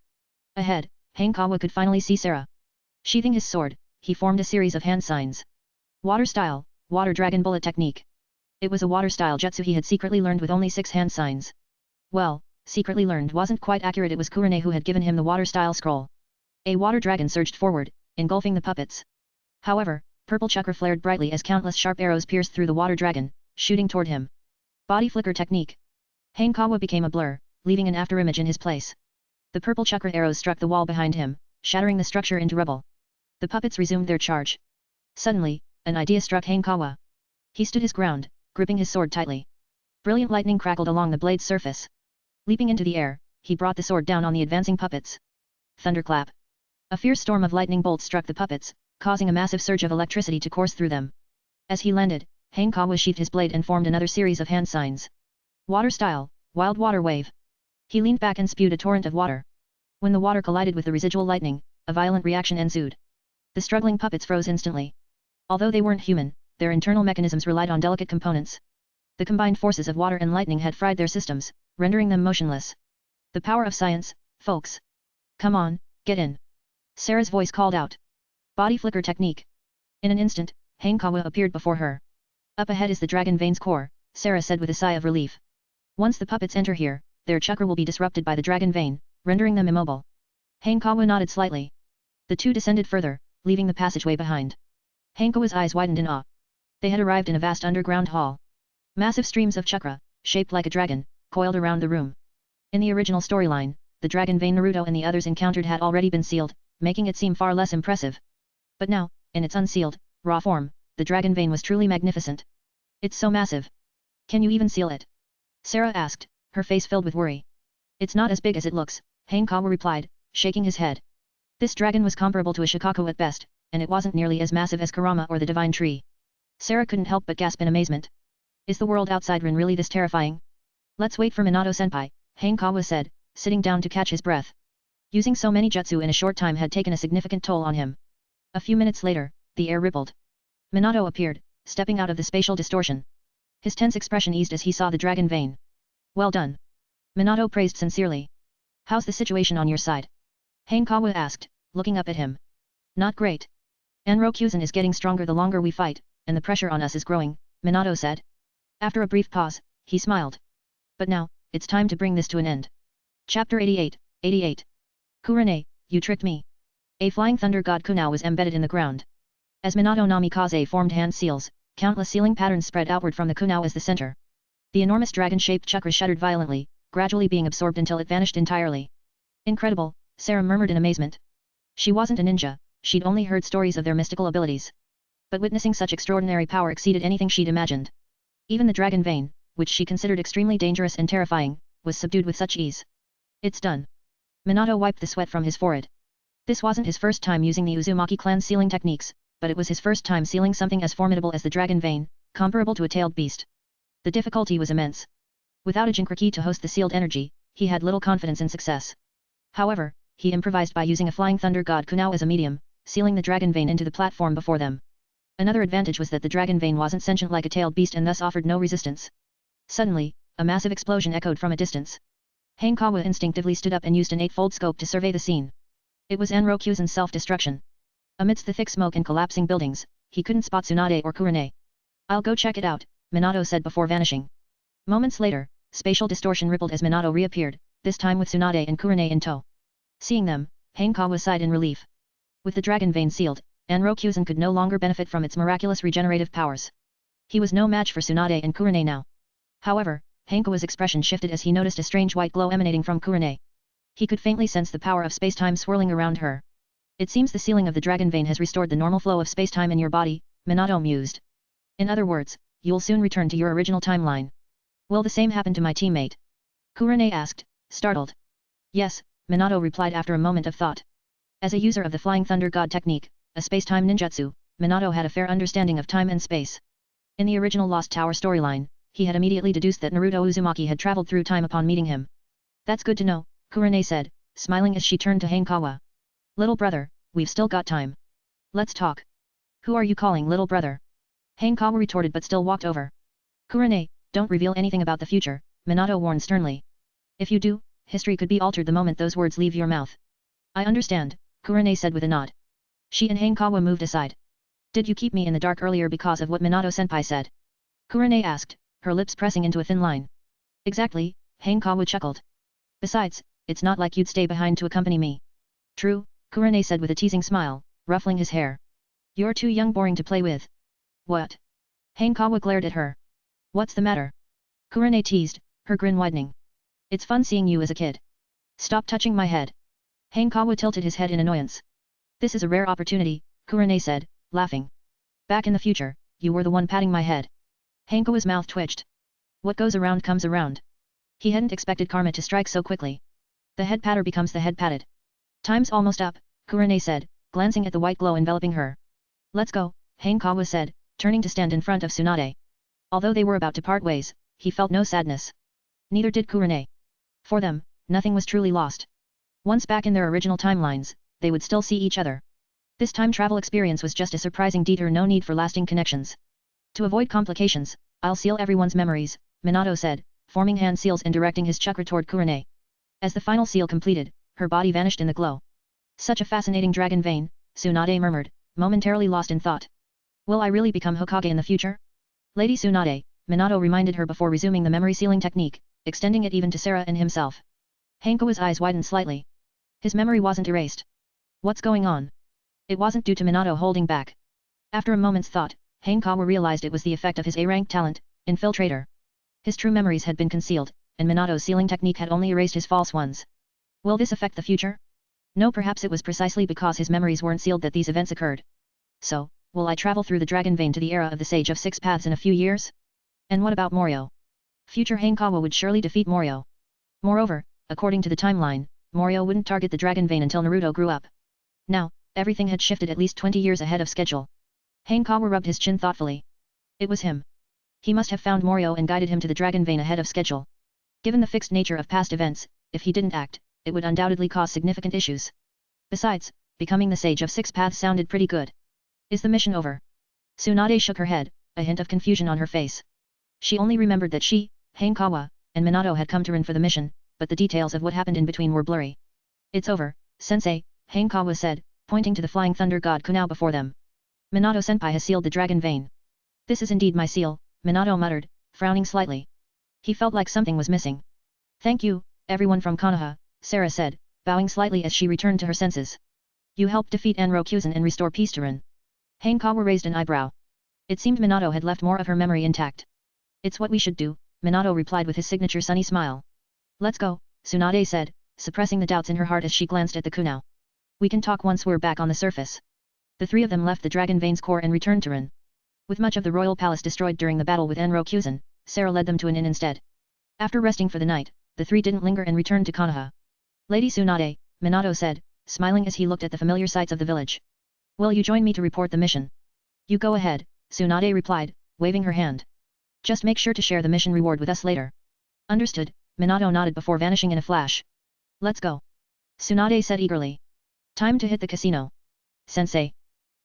Ahead, Hanekawa could finally see Sarah. Sheathing his sword, he formed a series of hand signs. Water style, water dragon bullet technique. It was a water style jutsu he had secretly learned with only 6 hand signs. Well, secretly learned wasn't quite accurate, it was Kurane who had given him the water style scroll. A water dragon surged forward, engulfing the puppets. However, purple chakra flared brightly as countless sharp arrows pierced through the water dragon, shooting toward him. Body flicker technique. Hanekawa became a blur, leaving an afterimage in his place. The purple chakra arrows struck the wall behind him, shattering the structure into rubble. The puppets resumed their charge. Suddenly, an idea struck Hanekawa. He stood his ground, gripping his sword tightly. Brilliant lightning crackled along the blade's surface. Leaping into the air, he brought the sword down on the advancing puppets. Thunderclap. A fierce storm of lightning bolts struck the puppets, causing a massive surge of electricity to course through them. As he landed, Hanekawa sheathed his blade and formed another series of hand signs. Water style, wild water wave. He leaned back and spewed a torrent of water. When the water collided with the residual lightning, a violent reaction ensued. The struggling puppets froze instantly. Although they weren't human, their internal mechanisms relied on delicate components. The combined forces of water and lightning had fried their systems, rendering them motionless. The power of science, folks. Come on, get in. Sarah's voice called out. Body flicker technique. In an instant, Hanekawa appeared before her. Up ahead is the dragon vein's core, Sarah said with a sigh of relief. Once the puppets enter here, their chakra will be disrupted by the dragon vein, rendering them immobile. Hanekawa nodded slightly. The two descended further, leaving the passageway behind. Hanekawa's eyes widened in awe. They had arrived in a vast underground hall. Massive streams of chakra, shaped like a dragon, coiled around the room. In the original storyline, the dragon vein Naruto and the others encountered had already been sealed, making it seem far less impressive. But now, in its unsealed, raw form, the dragon vein was truly magnificent. It's so massive. Can you even seal it? Sarah asked, her face filled with worry. It's not as big as it looks, Hanekawa replied, shaking his head. This dragon was comparable to a Shikaku at best, and it wasn't nearly as massive as Kurama or the Divine Tree. Sarah couldn't help but gasp in amazement. Is the world outside Rin really this terrifying? Let's wait for Minato-senpai, Hanekawa said, sitting down to catch his breath. Using so many jutsu in a short time had taken a significant toll on him. A few minutes later, the air rippled. Minato appeared, stepping out of the spatial distortion. His tense expression eased as he saw the dragon vein. Well done. Minato praised sincerely. How's the situation on your side? Hanekawa asked, looking up at him. Not great. Enrokuzen is getting stronger the longer we fight, and the pressure on us is growing, Minato said. After a brief pause, he smiled. But now, it's time to bring this to an end. Chapter 88. Kurane, you tricked me. A flying thunder god kunao was embedded in the ground. As Minato Namikaze formed hand seals, countless sealing patterns spread outward from the kunao as the center. The enormous dragon-shaped chakra shuddered violently, gradually being absorbed until it vanished entirely. Incredible, Sarah murmured in amazement. She wasn't a ninja, she'd only heard stories of their mystical abilities. But witnessing such extraordinary power exceeded anything she'd imagined. Even the dragon vein, which she considered extremely dangerous and terrifying, was subdued with such ease. It's done. Minato wiped the sweat from his forehead. This wasn't his first time using the Uzumaki clan's sealing techniques, but it was his first time sealing something as formidable as the dragon vein, comparable to a tailed beast. The difficulty was immense. Without a Jinkraki to host the sealed energy, he had little confidence in success. However, he improvised by using a flying thunder god Kunao as a medium, sealing the dragon vein into the platform before them. Another advantage was that the dragon vein wasn't sentient like a tailed beast and thus offered no resistance. Suddenly, a massive explosion echoed from a distance. Hanekawa instinctively stood up and used an eightfold scope to survey the scene. It was Enrokuzen's self-destruction. Amidst the thick smoke and collapsing buildings, he couldn't spot Tsunade or Kurane. "I'll go check it out," Minato said before vanishing. Moments later, spatial distortion rippled as Minato reappeared, this time with Tsunade and Kurane in tow. Seeing them, Hanekawa sighed in relief. With the dragon vein sealed, Enrokuzen could no longer benefit from its miraculous regenerative powers. He was no match for Tsunade and Kurane now. However, Hanekawa's expression shifted as he noticed a strange white glow emanating from Kurane. He could faintly sense the power of space-time swirling around her. "It seems the sealing of the dragon vein has restored the normal flow of space-time in your body," Minato mused. "In other words, you'll soon return to your original timeline." "Will the same happen to my teammate?" Kurane asked, startled. "Yes," Minato replied after a moment of thought. As a user of the Flying Thunder God technique, a space-time ninjutsu, Minato had a fair understanding of time and space. In the original Lost Tower storyline, he had immediately deduced that Naruto Uzumaki had traveled through time upon meeting him. "That's good to know," Kurane said, smiling as she turned to Hanekawa. "Little brother, we've still got time. Let's talk." "Who are you calling little brother?" Hanekawa retorted but still walked over. "Kurane, don't reveal anything about the future," Minato warned sternly. "If you do, history could be altered the moment those words leave your mouth." "I understand," Kurane said with a nod. She and Hanekawa moved aside. "Did you keep me in the dark earlier because of what Minato-senpai said?" Kurane asked, her lips pressing into a thin line. "Exactly," Hanekawa chuckled. "Besides, it's not like you'd stay behind to accompany me." "True," Kurane said with a teasing smile, ruffling his hair. "You're too young boring to play with." "What?" Hanekawa glared at her. "What's the matter?" Kurane teased, her grin widening. "It's fun seeing you as a kid." "Stop touching my head." Hanekawa tilted his head in annoyance. "This is a rare opportunity," Kurane said, laughing. "Back in the future, you were the one patting my head." Hanekawa's mouth twitched. What goes around comes around. He hadn't expected karma to strike so quickly. The head patter becomes the head patted. "Time's almost up," Kurane said, glancing at the white glow enveloping her. "Let's go," Hanekawa said, turning to stand in front of Tsunade. Although they were about to part ways, he felt no sadness. Neither did Kurane. For them, nothing was truly lost. Once back in their original timelines, they would still see each other. This time travel experience was just a surprising detour, no need for lasting connections. "To avoid complications, I'll seal everyone's memories," Minato said, forming hand seals and directing his chakra toward Kurane. As the final seal completed, her body vanished in the glow. "Such a fascinating dragon vein," Tsunade murmured, momentarily lost in thought. "Will I really become Hokage in the future?" "Lady Tsunade," Minato reminded her before resuming the memory sealing technique, extending it even to Sarah and himself. Hanekawa's eyes widened slightly. His memory wasn't erased. What's going on? It wasn't due to Minato holding back. After a moment's thought, Hanekawa realized it was the effect of his A-rank talent, Infiltrator. His true memories had been concealed, and Minato's sealing technique had only erased his false ones. Will this affect the future? No, perhaps it was precisely because his memories weren't sealed that these events occurred. So, will I travel through the dragon vein to the era of the Sage of Six Paths in a few years? And what about Morio? Future Hanekawa would surely defeat Morio. Moreover, according to the timeline, Morio wouldn't target the dragon vein until Naruto grew up. Now, everything had shifted at least 20 years ahead of schedule. Hanekawa rubbed his chin thoughtfully. It was him. He must have found Morio and guided him to the dragon vein ahead of schedule. Given the fixed nature of past events, if he didn't act, it would undoubtedly cause significant issues. Besides, becoming the Sage of Six Paths sounded pretty good. Is the mission over? Tsunade shook her head, a hint of confusion on her face. She only remembered that she, Hanekawa, and Minato had come to Rin for the mission, but the details of what happened in between were blurry. "It's over, sensei," Hanekawa said, pointing to the flying thunder god Kunao before them. "Minato-senpai has sealed the dragon vein." "This is indeed my seal," Minato muttered, frowning slightly. He felt like something was missing. "Thank you, everyone from Konoha," Sarah said, bowing slightly as she returned to her senses. "You helped defeat Enrokuzen and restore peace to Rin." Hanekawa raised an eyebrow. It seemed Minato had left more of her memory intact. "It's what we should do," Minato replied with his signature sunny smile. "Let's go," Tsunade said, suppressing the doubts in her heart as she glanced at the Kunao. "We can talk once we're back on the surface." The three of them left the dragon vein's core and returned to Rin. With much of the royal palace destroyed during the battle with Enrokuzen, Sarah led them to an inn instead. After resting for the night, the three didn't linger and returned to Konoha. "Lady Tsunade," Minato said, smiling as he looked at the familiar sights of the village. "Will you join me to report the mission?" "You go ahead," Tsunade replied, waving her hand. Just make sure to share the mission reward with us later. Understood, Minato nodded before vanishing in a flash. Let's go. Tsunade said eagerly. Time to hit the casino. Sensei.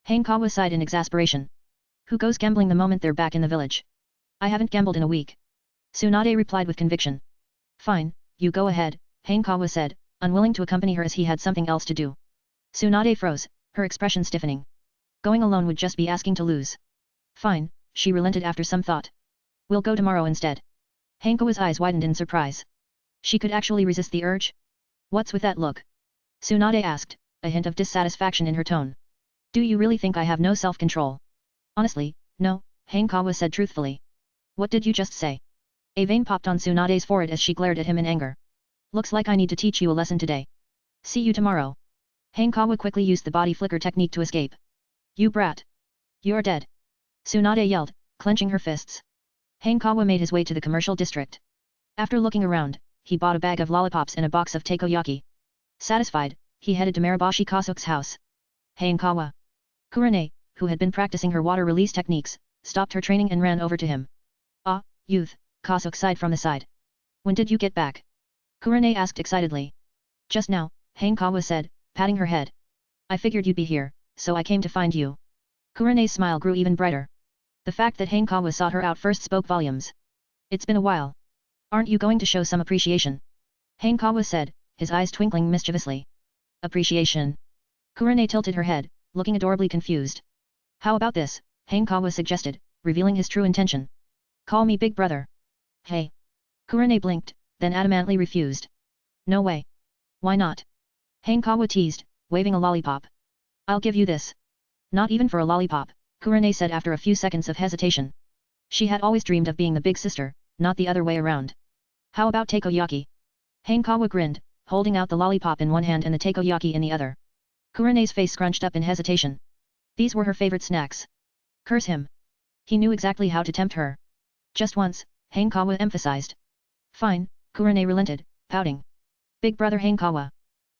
Hanekawa sighed in exasperation. Who goes gambling the moment they're back in the village? I haven't gambled in a week. Tsunade replied with conviction. Fine, you go ahead, Hanekawa said, unwilling to accompany her as he had something else to do. Tsunade froze, her expression stiffening. Going alone would just be asking to lose. Fine, she relented after some thought. We'll go tomorrow instead. Hanekawa's eyes widened in surprise. She could actually resist the urge? What's with that look? Tsunade asked, a hint of dissatisfaction in her tone. Do you really think I have no self-control? Honestly, no, Hanekawa said truthfully. What did you just say? A vein popped on Tsunade's forehead as she glared at him in anger. Looks like I need to teach you a lesson today. See you tomorrow. Hanekawa quickly used the body flicker technique to escape. You brat. You're dead. Tsunade yelled, clenching her fists. Hanekawa made his way to the commercial district. After looking around, he bought a bag of lollipops and a box of takoyaki. Satisfied, he headed to Maraboshi Kasuke's house. Hanekawa. Kurane, who had been practicing her water release techniques, stopped her training and ran over to him. Ah, youth, Kasuke sighed from the side. When did you get back? Kurane asked excitedly. Just now, Hanekawa said, patting her head. I figured you'd be here, so I came to find you. Kurane's smile grew even brighter. The fact that Hanekawa sought her out first spoke volumes. It's been a while. Aren't you going to show some appreciation? Hanekawa said, his eyes twinkling mischievously. Appreciation. Kurane tilted her head, looking adorably confused. How about this, Hanekawa suggested, revealing his true intention. Call me big brother. Hey. Kurane blinked, then adamantly refused. No way. Why not? Hanekawa teased, waving a lollipop. I'll give you this. Not even for a lollipop, Kurane said after a few seconds of hesitation. She had always dreamed of being the big sister, not the other way around. How about takoyaki? Hanekawa grinned, holding out the lollipop in one hand and the takoyaki in the other. Kurane's face scrunched up in hesitation. These were her favorite snacks. Curse him. He knew exactly how to tempt her. Just once, Hanekawa emphasized. Fine, Kurane relented, pouting. Big brother Hanekawa.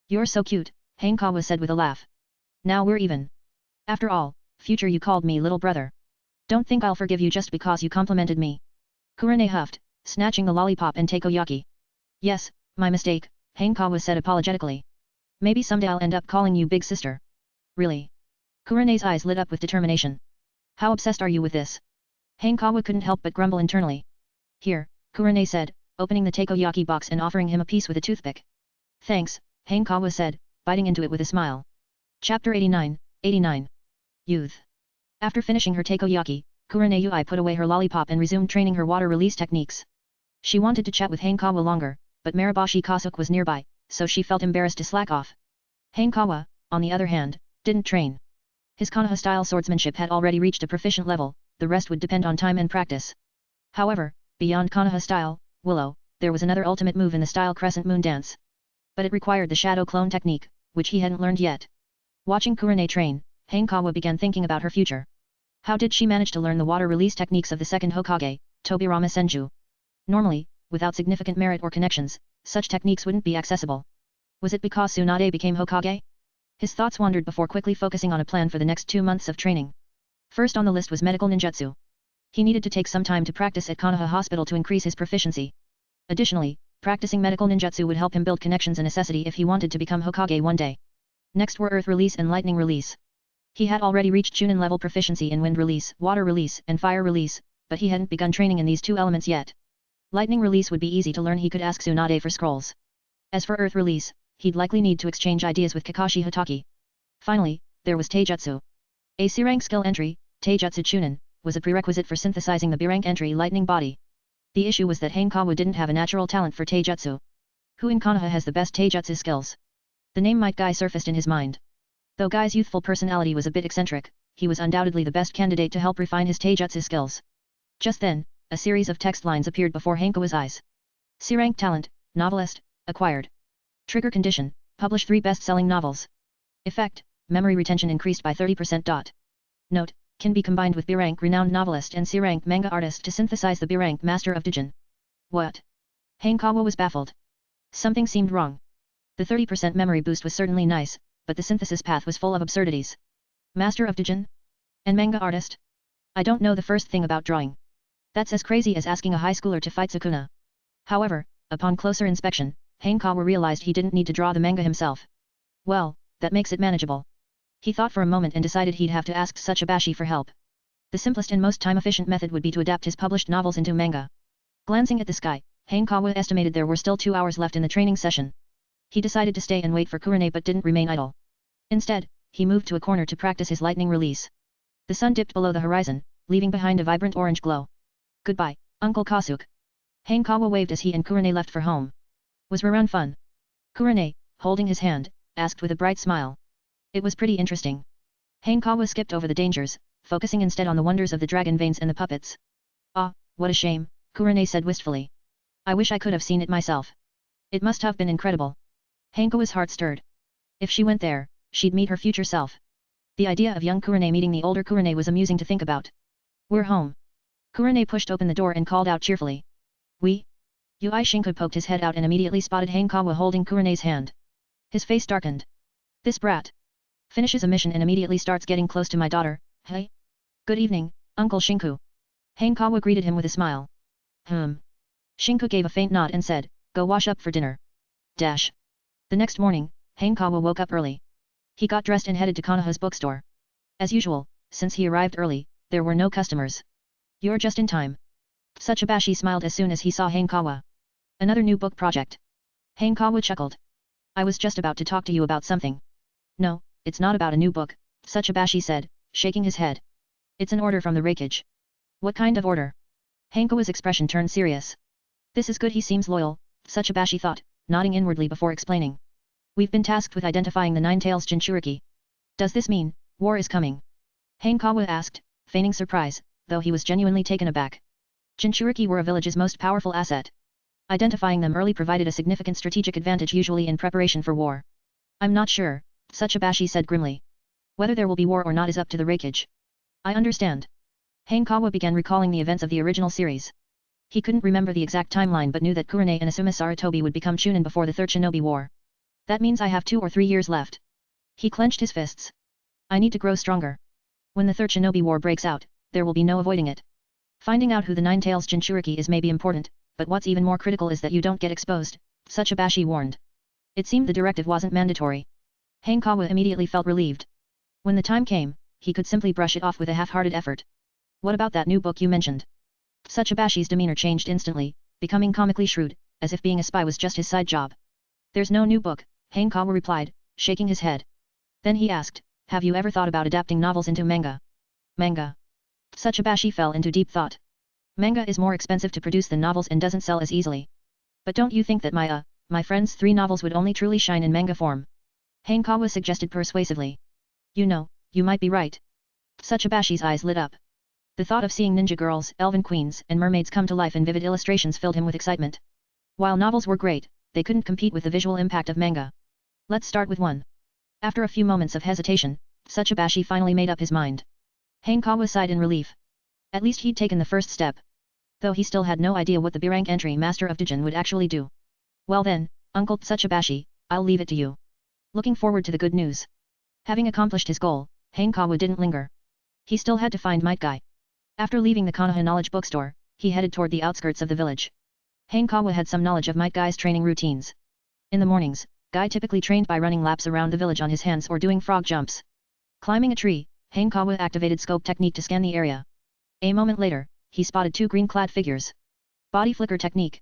You're so cute, Hanekawa said with a laugh. Now we're even. After all, future you called me little brother. Don't think I'll forgive you just because you complimented me. Kurane huffed, snatching the lollipop and takoyaki. Yes, my mistake, Hanekawa said apologetically. Maybe someday I'll end up calling you big sister. Really? Kurane's eyes lit up with determination. How obsessed are you with this? Hanekawa couldn't help but grumble internally. Here, Kurane said, opening the takoyaki box and offering him a piece with a toothpick. Thanks, Hanekawa said, biting into it with a smile. Chapter 89, 89. Youth. After finishing her takoyaki, Kurane Yui put away her lollipop and resumed training her water release techniques. She wanted to chat with Hanekawa longer, but Maraboshi Kasuke was nearby, so she felt embarrassed to slack off. Hanekawa, on the other hand, didn't train. His Konoha-style swordsmanship had already reached a proficient level, the rest would depend on time and practice. However, beyond Konoha style, Willow, there was another ultimate move in the style Crescent Moon Dance. But it required the Shadow Clone technique, which he hadn't learned yet. Watching Kurane train, Hanekawa began thinking about her future. How did she manage to learn the water release techniques of the second Hokage, Tobirama Senju? Normally, without significant merit or connections, such techniques wouldn't be accessible. Was it because Tsunade became Hokage? His thoughts wandered before quickly focusing on a plan for the next 2 months of training. First on the list was medical ninjutsu. He needed to take some time to practice at Konoha Hospital to increase his proficiency. Additionally, practicing medical ninjutsu would help him build connections a necessity if he wanted to become Hokage one day. Next were Earth Release and Lightning Release. He had already reached Chunin level proficiency in Wind Release, Water Release, and Fire Release, but he hadn't begun training in these two elements yet. Lightning Release would be easy to learn, he could ask Tsunade for scrolls. As for Earth Release, he'd likely need to exchange ideas with Kakashi Hatake. Finally, there was Taijutsu. A C-rank skill entry, Taijutsu Chunin, was a prerequisite for synthesizing the B-rank entry Lightning Body. The issue was that Hanekawa didn't have a natural talent for Taijutsu. Who in Konoha has the best Taijutsu skills? The name Might Guy surfaced in his mind. Though Guy's youthful personality was a bit eccentric, he was undoubtedly the best candidate to help refine his Taijutsu skills. Just then, a series of text lines appeared before Hanekawa's eyes. C-rank talent, novelist, acquired. Trigger condition, publish 3 best-selling novels. Effect, memory retention increased by 30%. Note, can be combined with B-rank renowned novelist and C-rank manga artist to synthesize the B-rank master of Dijin. What? Hanekawa was baffled. Something seemed wrong. The 30% memory boost was certainly nice, but the synthesis path was full of absurdities. Master of Dijin? And manga artist? I don't know the first thing about drawing. That's as crazy as asking a high schooler to fight Sukuna. However, upon closer inspection, Hanekawa realized he didn't need to draw the manga himself. Well, that makes it manageable. He thought for a moment and decided he'd have to ask Tsuchibashi for help. The simplest and most time-efficient method would be to adapt his published novels into manga. Glancing at the sky, Hanekawa estimated there were still 2 hours left in the training session. He decided to stay and wait for Kurone but didn't remain idle. Instead, he moved to a corner to practice his lightning release. The sun dipped below the horizon, leaving behind a vibrant orange glow. Goodbye, Uncle Kasuke. Hanekawa waved as he and Kurone left for home. Was rerun fun? Kurone, holding his hand, asked with a bright smile. It was pretty interesting. Hanekawa skipped over the dangers, focusing instead on the wonders of the dragon veins and the puppets. Ah, what a shame, Kurone said wistfully. I wish I could have seen it myself. It must have been incredible. Hanekawa's heart stirred. If she went there, she'd meet her future self. The idea of young Kurone meeting the older Kurone was amusing to think about. We're home. Kurone pushed open the door and called out cheerfully. We? Ui Shinku poked his head out and immediately spotted Hanekawa holding Kurone's hand. His face darkened. This brat. Finishes a mission and immediately starts getting close to my daughter, hey? Good evening, Uncle Shinku. Hanekawa greeted him with a smile. Shinku gave a faint nod and said, go wash up for dinner. Dash. The next morning, Hanekawa woke up early. He got dressed and headed to Konoha's bookstore. As usual, since he arrived early, there were no customers. You're just in time. Tsuchibashi smiled as soon as he saw Hanekawa. Another new book project. Hanekawa chuckled. I was just about to talk to you about something. No, it's not about a new book, Tsuchibashi said, shaking his head. It's an order from the Raikage. What kind of order? Hanekawa's expression turned serious. This is good, he seems loyal, Tsuchibashi thought, nodding inwardly before explaining. We've been tasked with identifying the Nine Tails Jinchuriki. Does this mean, war is coming? Hanekawa asked, feigning surprise, though he was genuinely taken aback. Jinchuriki were a village's most powerful asset. Identifying them early provided a significant strategic advantage usually in preparation for war. I'm not sure, Tsuchibashi said grimly. Whether there will be war or not is up to the Raikage. I understand. Hanekawa began recalling the events of the original series. He couldn't remember the exact timeline but knew that Kurone and Asuma Sarutobi would become Chunin before the Third Shinobi War. That means I have 2 or 3 years left. He clenched his fists. I need to grow stronger. When the Third Shinobi War breaks out, there will be no avoiding it. Finding out who the Nine Tails Jinchuriki is may be important, but what's even more critical is that you don't get exposed, Tsuchibashi warned. It seemed the directive wasn't mandatory. Hanekawa immediately felt relieved. When the time came, he could simply brush it off with a half-hearted effort. What about that new book you mentioned? Tsuchibashi's demeanor changed instantly, becoming comically shrewd, as if being a spy was just his side job. There's no new book, Hanekawa replied, shaking his head. Then he asked, have you ever thought about adapting novels into manga? Manga. Tsuchibashi fell into deep thought. Manga is more expensive to produce than novels and doesn't sell as easily. But don't you think that my friend's 3 novels would only truly shine in manga form? Hanekawa suggested persuasively. You know, you might be right. Tsuchibashi's eyes lit up. The thought of seeing ninja girls, elven queens, and mermaids come to life in vivid illustrations filled him with excitement. While novels were great, they couldn't compete with the visual impact of manga. Let's start with one. After a few moments of hesitation, Tsuchibashi finally made up his mind. Hanekawa sighed in relief. At least he'd taken the first step. Though he still had no idea what the B-rank entry master of Dijin would actually do. Well then, Uncle Tsuchibashi, I'll leave it to you. Looking forward to the good news. Having accomplished his goal, Hanekawa didn't linger. He still had to find Might Guy. After leaving the Konoha Knowledge Bookstore, he headed toward the outskirts of the village. Hanekawa had some knowledge of Might Guy's training routines. In the mornings, Guy typically trained by running laps around the village on his hands or doing frog jumps. Climbing a tree, Hanekawa activated scope technique to scan the area. A moment later, he spotted 2 green-clad figures. Body flicker technique.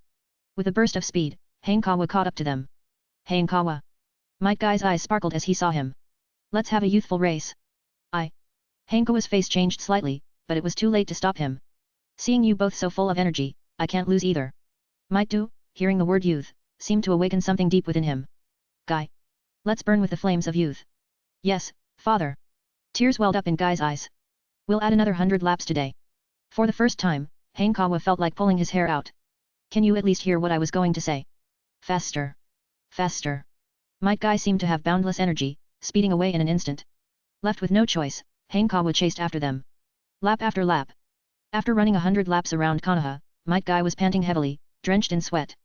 With a burst of speed, Hanekawa caught up to them. Hanekawa. Might Guy's eyes sparkled as he saw him. Let's have a youthful race. Hanekawa's face changed slightly, but it was too late to stop him. Seeing you both so full of energy, I can't lose either. Might do, hearing the word youth, seemed to awaken something deep within him. Guy. Let's burn with the flames of youth. Yes, father. Tears welled up in Guy's eyes. We'll add another 100 laps today. For the first time, Hanekawa felt like pulling his hair out. Can you at least hear what I was going to say? Faster. Faster. Might Guy seemed to have boundless energy, speeding away in an instant. Left with no choice, Hanekawa chased after them. Lap after lap. After running 100 laps around Konoha, Might Guy was panting heavily, drenched in sweat.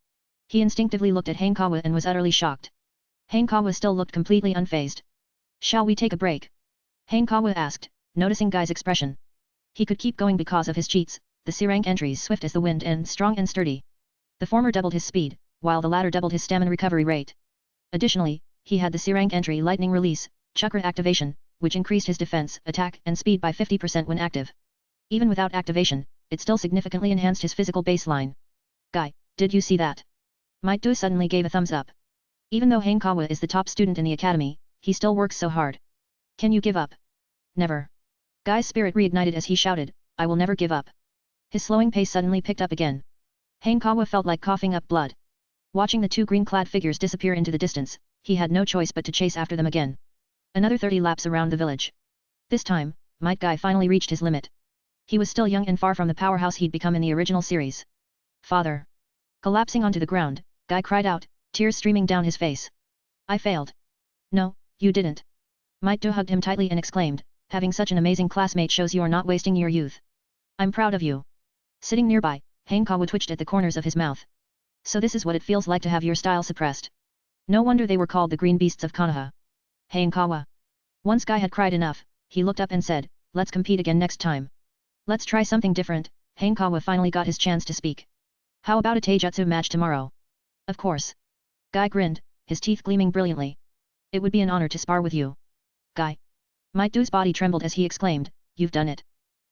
He instinctively looked at Hanekawa and was utterly shocked. Hanekawa still looked completely unfazed. Shall we take a break? Hanekawa asked, noticing Guy's expression. He could keep going because of his cheats, the C rank entries swift as the wind and strong and sturdy. The former doubled his speed, while the latter doubled his stamina recovery rate. Additionally, he had the C rank entry lightning release, chakra activation, which increased his defense, attack and speed by 50% when active. Even without activation, it still significantly enhanced his physical baseline. Guy, did you see that? Might Do suddenly gave a thumbs up. Even though Hanekawa is the top student in the academy, he still works so hard. Can you give up? Never. Guy's spirit reignited as he shouted, I will never give up. His slowing pace suddenly picked up again. Hanekawa felt like coughing up blood. Watching the two green-clad figures disappear into the distance, he had no choice but to chase after them again. Another 30 laps around the village. This time, Might Guy finally reached his limit. He was still young and far from the powerhouse he'd become in the original series. Father! Collapsing onto the ground, Guy cried out, tears streaming down his face. I failed. No, you didn't. Might Do hugged him tightly and exclaimed, having such an amazing classmate shows you are not wasting your youth. I'm proud of you. Sitting nearby, Hanekawa twitched at the corners of his mouth. So this is what it feels like to have your style suppressed. No wonder they were called the green beasts of Konoha. Hanekawa. Once Guy had cried enough, he looked up and said, let's compete again next time. Let's try something different. Hanekawa finally got his chance to speak. How about a taijutsu match tomorrow? Of course. Guy grinned, his teeth gleaming brilliantly. It would be an honor to spar with you. Guy. Might Do's body trembled as he exclaimed, you've done it.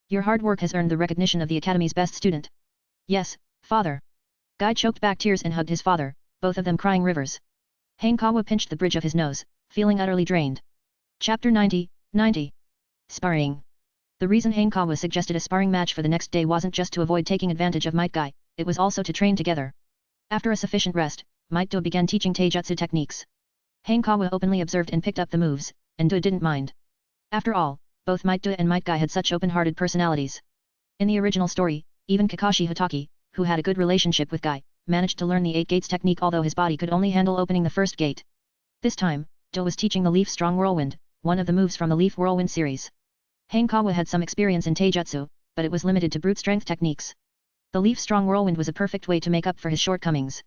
Your hard work has earned the recognition of the academy's best student. Yes, father. Guy choked back tears and hugged his father, both of them crying rivers. Hanekawa pinched the bridge of his nose, feeling utterly drained. Chapter 90. Sparring. The reason Hanekawa suggested a sparring match for the next day wasn't just to avoid taking advantage of Might Guy, it was also to train together. After a sufficient rest, Might Do began teaching taijutsu techniques. Hanekawa openly observed and picked up the moves, and Do didn't mind. After all, both Might Do and Might Guy had such open-hearted personalities. In the original story, even Kakashi Hatake, who had a good relationship with Guy, managed to learn the 8 gates technique although his body could only handle opening the first gate. This time, Do was teaching the Leaf Strong Whirlwind, one of the moves from the Leaf Whirlwind series. Hanekawa had some experience in taijutsu, but it was limited to brute strength techniques. The Leaf Strong Whirlwind was a perfect way to make up for his shortcomings.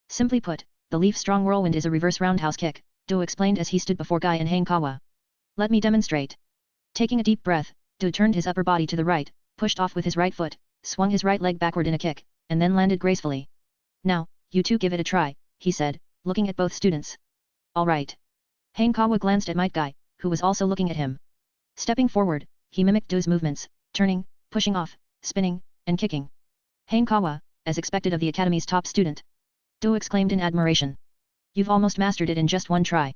Simply put, the Leaf Strong Whirlwind is a reverse roundhouse kick, Do explained as he stood before Guy and Hanekawa. Let me demonstrate. Taking a deep breath, Do turned his upper body to the right, pushed off with his right foot, swung his right leg backward in a kick, and then landed gracefully. Now, you two give it a try, he said, looking at both students. All right. Hanekawa glanced at Might Guy, who was also looking at him. Stepping forward, he mimicked Do's movements, turning, pushing off, spinning, and kicking. Hanekawa, as expected of the academy's top student. Do exclaimed in admiration. You've almost mastered it in just one try.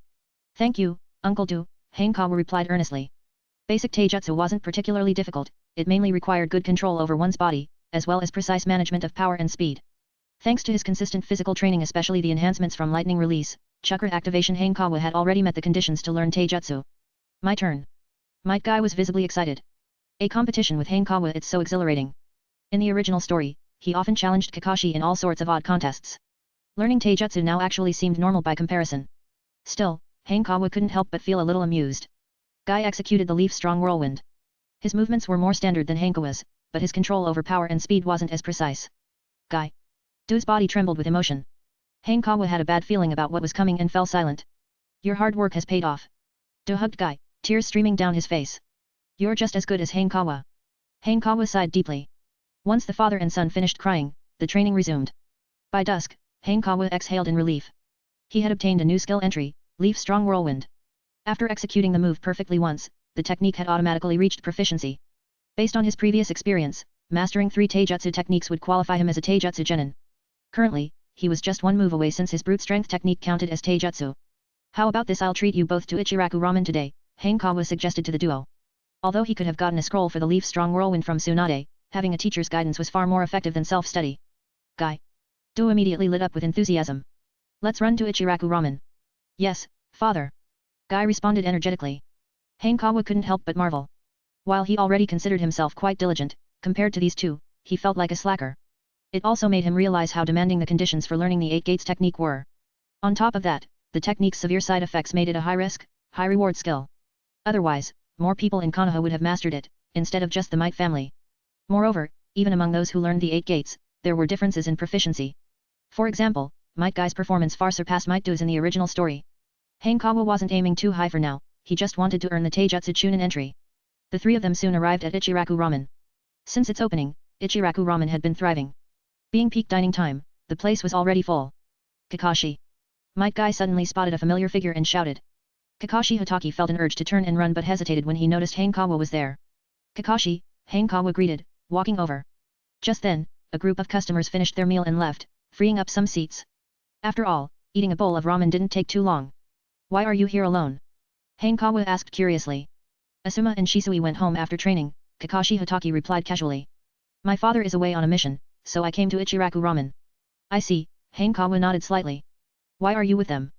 Thank you, Uncle Do, Hanekawa replied earnestly. Basic taijutsu wasn't particularly difficult, it mainly required good control over one's body, as well as precise management of power and speed. Thanks to his consistent physical training, especially the enhancements from lightning release, chakra activation, Hanekawa had already met the conditions to learn taijutsu. My turn. Might Guy was visibly excited. A competition with Hanekawa, it's so exhilarating. In the original story, he often challenged Kakashi in all sorts of odd contests. Learning taijutsu now actually seemed normal by comparison. Still, Hanekawa couldn't help but feel a little amused. Guy executed the Leaf Strong Whirlwind. His movements were more standard than Hanekawa's, but his control over power and speed wasn't as precise. Guy. Do's body trembled with emotion. Hanekawa had a bad feeling about what was coming and fell silent. Your hard work has paid off. Do hugged Guy, tears streaming down his face. You're just as good as Hanekawa. Hanekawa sighed deeply. Once the father and son finished crying, the training resumed. By dusk, Hanekawa exhaled in relief. He had obtained a new skill entry, Leaf Strong Whirlwind. After executing the move perfectly once, the technique had automatically reached proficiency. Based on his previous experience, mastering 3 taijutsu techniques would qualify him as a taijutsu genin. Currently, he was just one move away since his brute strength technique counted as taijutsu. How about this? I'll treat you both to Ichiraku ramen today, Hanekawa suggested to the duo. Although he could have gotten a scroll for the Leaf Strong Whirlwind from Tsunade, having a teacher's guidance was far more effective than self-study. Guy. Do immediately lit up with enthusiasm. Let's run to Ichiraku ramen. Yes, father. Guy responded energetically. Hanekawa couldn't help but marvel. While he already considered himself quite diligent, compared to these two, he felt like a slacker. It also made him realize how demanding the conditions for learning the 8 gates technique were. On top of that, the technique's severe side effects made it a high-risk, high-reward skill. Otherwise, more people in Konoha would have mastered it, instead of just the Might family. Moreover, even among those who learned the 8 gates, there were differences in proficiency. For example, Might Guy's performance far surpassed Might Do's in the original story. Hanekawa wasn't aiming too high for now, he just wanted to earn the taijutsu chunin entry. The 3 of them soon arrived at Ichiraku ramen. Since its opening, Ichiraku Ramen had been thriving. Being peak dining time, the place was already full. Kakashi. Might Guy suddenly spotted a familiar figure and shouted. Kakashi Hatake felt an urge to turn and run but hesitated when he noticed Hanekawa was there. Kakashi, Hanekawa greeted, walking over. Just then, a group of customers finished their meal and left, freeing up some seats. After all, eating a bowl of ramen didn't take too long. Why are you here alone? Hanekawa asked curiously. Asuma and Shisui went home after training, Kakashi Hatake replied casually. My father is away on a mission, so I came to Ichiraku Ramen. I see, Hanekawa nodded slightly. Why are you with them?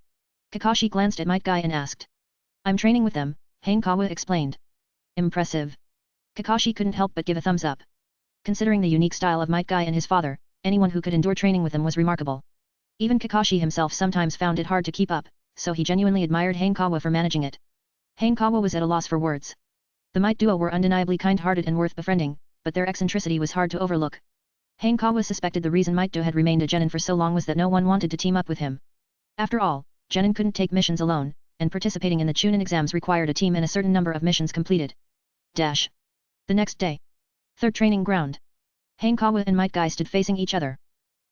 Kakashi glanced at Might Guy and asked. I'm training with them, Hanekawa explained. Impressive. Kakashi couldn't help but give a thumbs up. Considering the unique style of Might Guy and his father, anyone who could endure training with them was remarkable. Even Kakashi himself sometimes found it hard to keep up, so he genuinely admired Hanekawa for managing it. Hanekawa was at a loss for words. The Might duo were undeniably kind-hearted and worth befriending, but their eccentricity was hard to overlook. Hanekawa suspected the reason Might duo had remained a genin for so long was that no one wanted to team up with him. After all, genin couldn't take missions alone, and participating in the Chunin exams required a team and a certain number of missions completed. Dash. The next day. Third training ground. Hanekawa and Might Guy stood facing each other.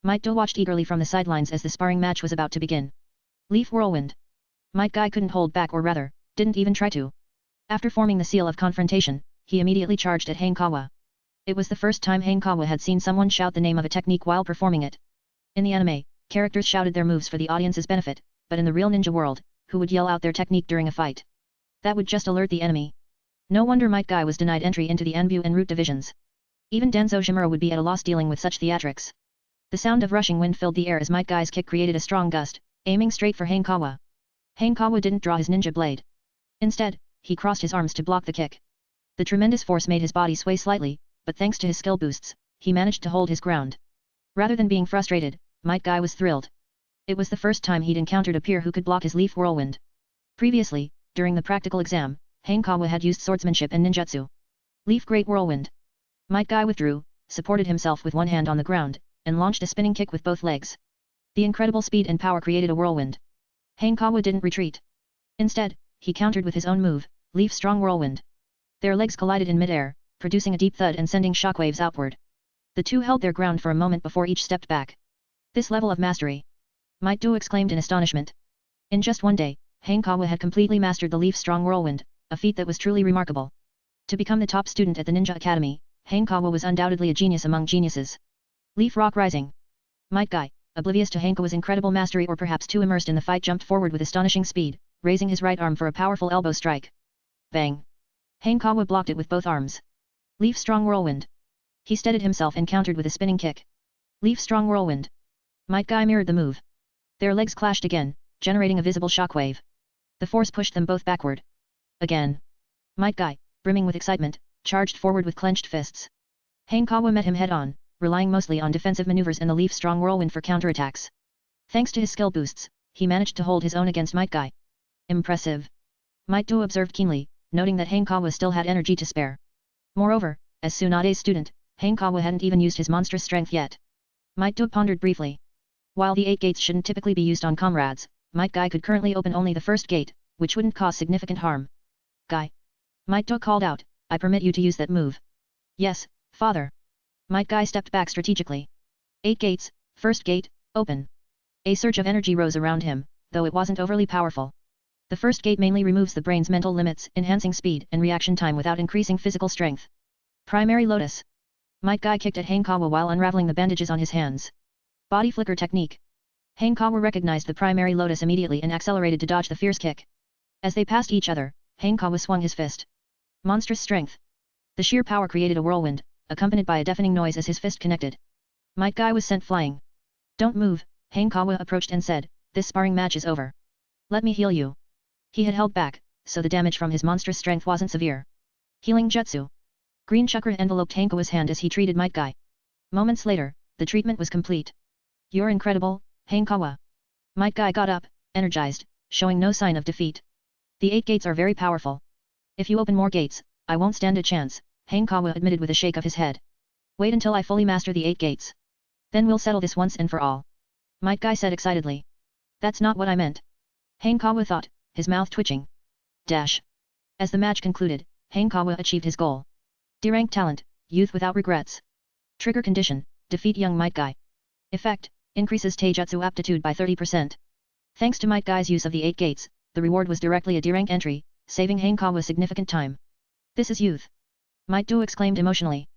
Might duo watched eagerly from the sidelines as the sparring match was about to begin. Leaf Whirlwind. Might Guy couldn't hold back, or rather, didn't even try to. After forming the seal of confrontation, he immediately charged at Hanekawa. It was the first time Hanekawa had seen someone shout the name of a technique while performing it. In the anime, characters shouted their moves for the audience's benefit, but in the real ninja world, who would yell out their technique during a fight? That would just alert the enemy. No wonder Might Guy was denied entry into the Anbu and Root divisions. Even Denzo Shimura would be at a loss dealing with such theatrics. The sound of rushing wind filled the air as Might Guy's kick created a strong gust, aiming straight for Hanekawa. Hanekawa didn't draw his ninja blade. Instead, he crossed his arms to block the kick. The tremendous force made his body sway slightly, but thanks to his skill boosts, he managed to hold his ground. Rather than being frustrated, Might Guy was thrilled. It was the first time he'd encountered a peer who could block his leaf whirlwind. Previously, during the practical exam, Hanekawa had used swordsmanship and ninjutsu. Leaf Great Whirlwind. Might Guy withdrew, supported himself with one hand on the ground, and launched a spinning kick with both legs. The incredible speed and power created a whirlwind. Hanekawa didn't retreat. Instead, he countered with his own move, Leaf Strong Whirlwind. Their legs collided in midair, producing a deep thud and sending shockwaves outward. The two held their ground for a moment before each stepped back. This level of mastery! Might duo exclaimed in astonishment. In just one day, Hanekawa had completely mastered the Leaf Strong Whirlwind, a feat that was truly remarkable. To become the top student at the Ninja Academy, Hanekawa was undoubtedly a genius among geniuses. Leaf Rock Rising. Might Guy, oblivious to Hanekawa's incredible mastery or perhaps too immersed in the fight, jumped forward with astonishing speed, raising his right arm for a powerful elbow strike. Bang! Hanekawa blocked it with both arms. Leaf Strong Whirlwind. He steadied himself and countered with a spinning kick. Leaf Strong Whirlwind. Might Guy mirrored the move. Their legs clashed again, generating a visible shockwave. The force pushed them both backward. Again. Might Guy, brimming with excitement, charged forward with clenched fists. Hanekawa met him head-on, relying mostly on defensive maneuvers and the Leaf Strong Whirlwind for counterattacks. Thanks to his skill boosts, he managed to hold his own against Might Guy. Impressive. Might duo observed keenly, noting that Hanekawa still had energy to spare. Moreover, as Tsunade's student, Hanekawa hadn't even used his monstrous strength yet. Might duo pondered briefly. While the 8 gates shouldn't typically be used on comrades, Might Guy could currently open only the first gate, which wouldn't cause significant harm. Guy. Might duo called out, I permit you to use that move. Yes, father. Might Guy stepped back strategically. 8 gates, first gate, open. A surge of energy rose around him, though it wasn't overly powerful. The first gate mainly removes the brain's mental limits, enhancing speed and reaction time without increasing physical strength. Primary Lotus. Might Guy kicked at Hanekawa while unraveling the bandages on his hands. Body Flicker Technique. Hanekawa recognized the Primary Lotus immediately and accelerated to dodge the fierce kick. As they passed each other, Hanekawa swung his fist. Monstrous strength. The sheer power created a whirlwind, accompanied by a deafening noise as his fist connected. Might Guy was sent flying. Don't move, Hanekawa approached and said, this sparring match is over. Let me heal you. He had held back, so the damage from his monstrous strength wasn't severe. Healing Jutsu. Green chakra enveloped Hanekawa's hand as he treated Might Guy. Moments later, the treatment was complete. You're incredible, Hanekawa. Might Guy got up, energized, showing no sign of defeat. The 8 gates are very powerful. If you open more gates, I won't stand a chance, Hanekawa admitted with a shake of his head. Wait until I fully master the 8 gates. Then we'll settle this once and for all. Might Guy said excitedly. That's not what I meant. Hanekawa thought, his mouth twitching. Dash. As the match concluded, Hanekawa achieved his goal. D-rank talent, youth without regrets. Trigger condition, defeat young Might Guy. Effect, increases Taijutsu aptitude by 30%. Thanks to Might Guy's use of the 8 gates, the reward was directly a D-rank entry, saving Hanekawa significant time. This is youth. Might Do exclaimed emotionally.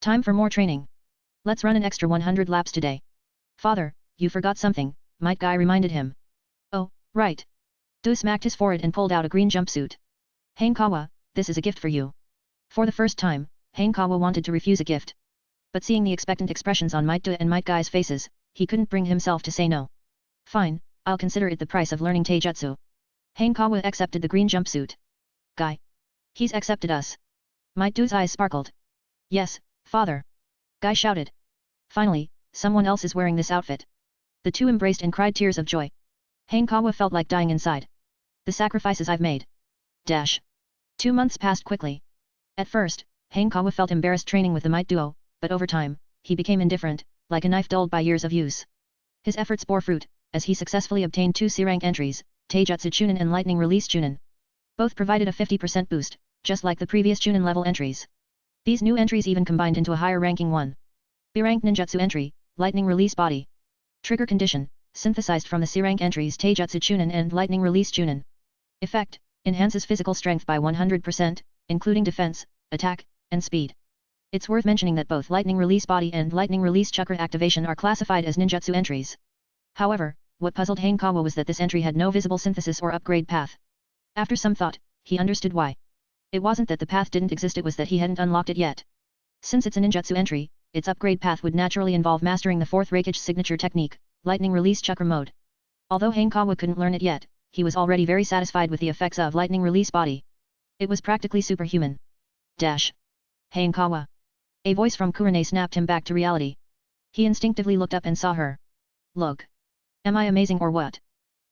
Time for more training. Let's run an extra 100 laps today. Father, you forgot something, Might Guy reminded him. Oh, right. Do smacked his forehead and pulled out a green jumpsuit. Hanekawa, this is a gift for you. For the first time, Hanekawa wanted to refuse a gift. But seeing the expectant expressions on Might Do and Might Guy's faces, he couldn't bring himself to say no. Fine, I'll consider it the price of learning Taijutsu. Hanekawa accepted the green jumpsuit. Guy. He's accepted us. Might Do's eyes sparkled. Yes, father. Guy shouted. Finally, someone else is wearing this outfit. The two embraced and cried tears of joy. Hanekawa felt like dying inside. The sacrifices I've made. Dash. 2 months passed quickly. At first, Hanekawa felt embarrassed training with the Might Duo, but over time, he became indifferent, like a knife dulled by years of use. His efforts bore fruit, as he successfully obtained 2 C-rank entries, Taijutsu Chunin and Lightning Release Chunin. Both provided a 50% boost, just like the previous Chunin level entries. These new entries even combined into a higher ranking 1. B-rank Ninjutsu entry, Lightning Release Body. Trigger condition, synthesized from the C-rank entries Taijutsu Chunin and Lightning Release Chunin. Effect, enhances physical strength by 100%, including defense, attack, and speed. It's worth mentioning that both Lightning Release Body and Lightning Release Chakra activation are classified as ninjutsu entries. However, what puzzled Hanekawa was that this entry had no visible synthesis or upgrade path. After some thought, he understood why. It wasn't that the path didn't exist, it was that he hadn't unlocked it yet. Since it's a ninjutsu entry, its upgrade path would naturally involve mastering the 4th Raikage signature technique, Lightning Release Chakra mode. Although Hanekawa couldn't learn it yet, he was already very satisfied with the effects of Lightning Release Body. It was practically superhuman. Dash. Hanekawa. A voice from Kurane snapped him back to reality. He instinctively looked up and saw her. Look. Am I amazing or what?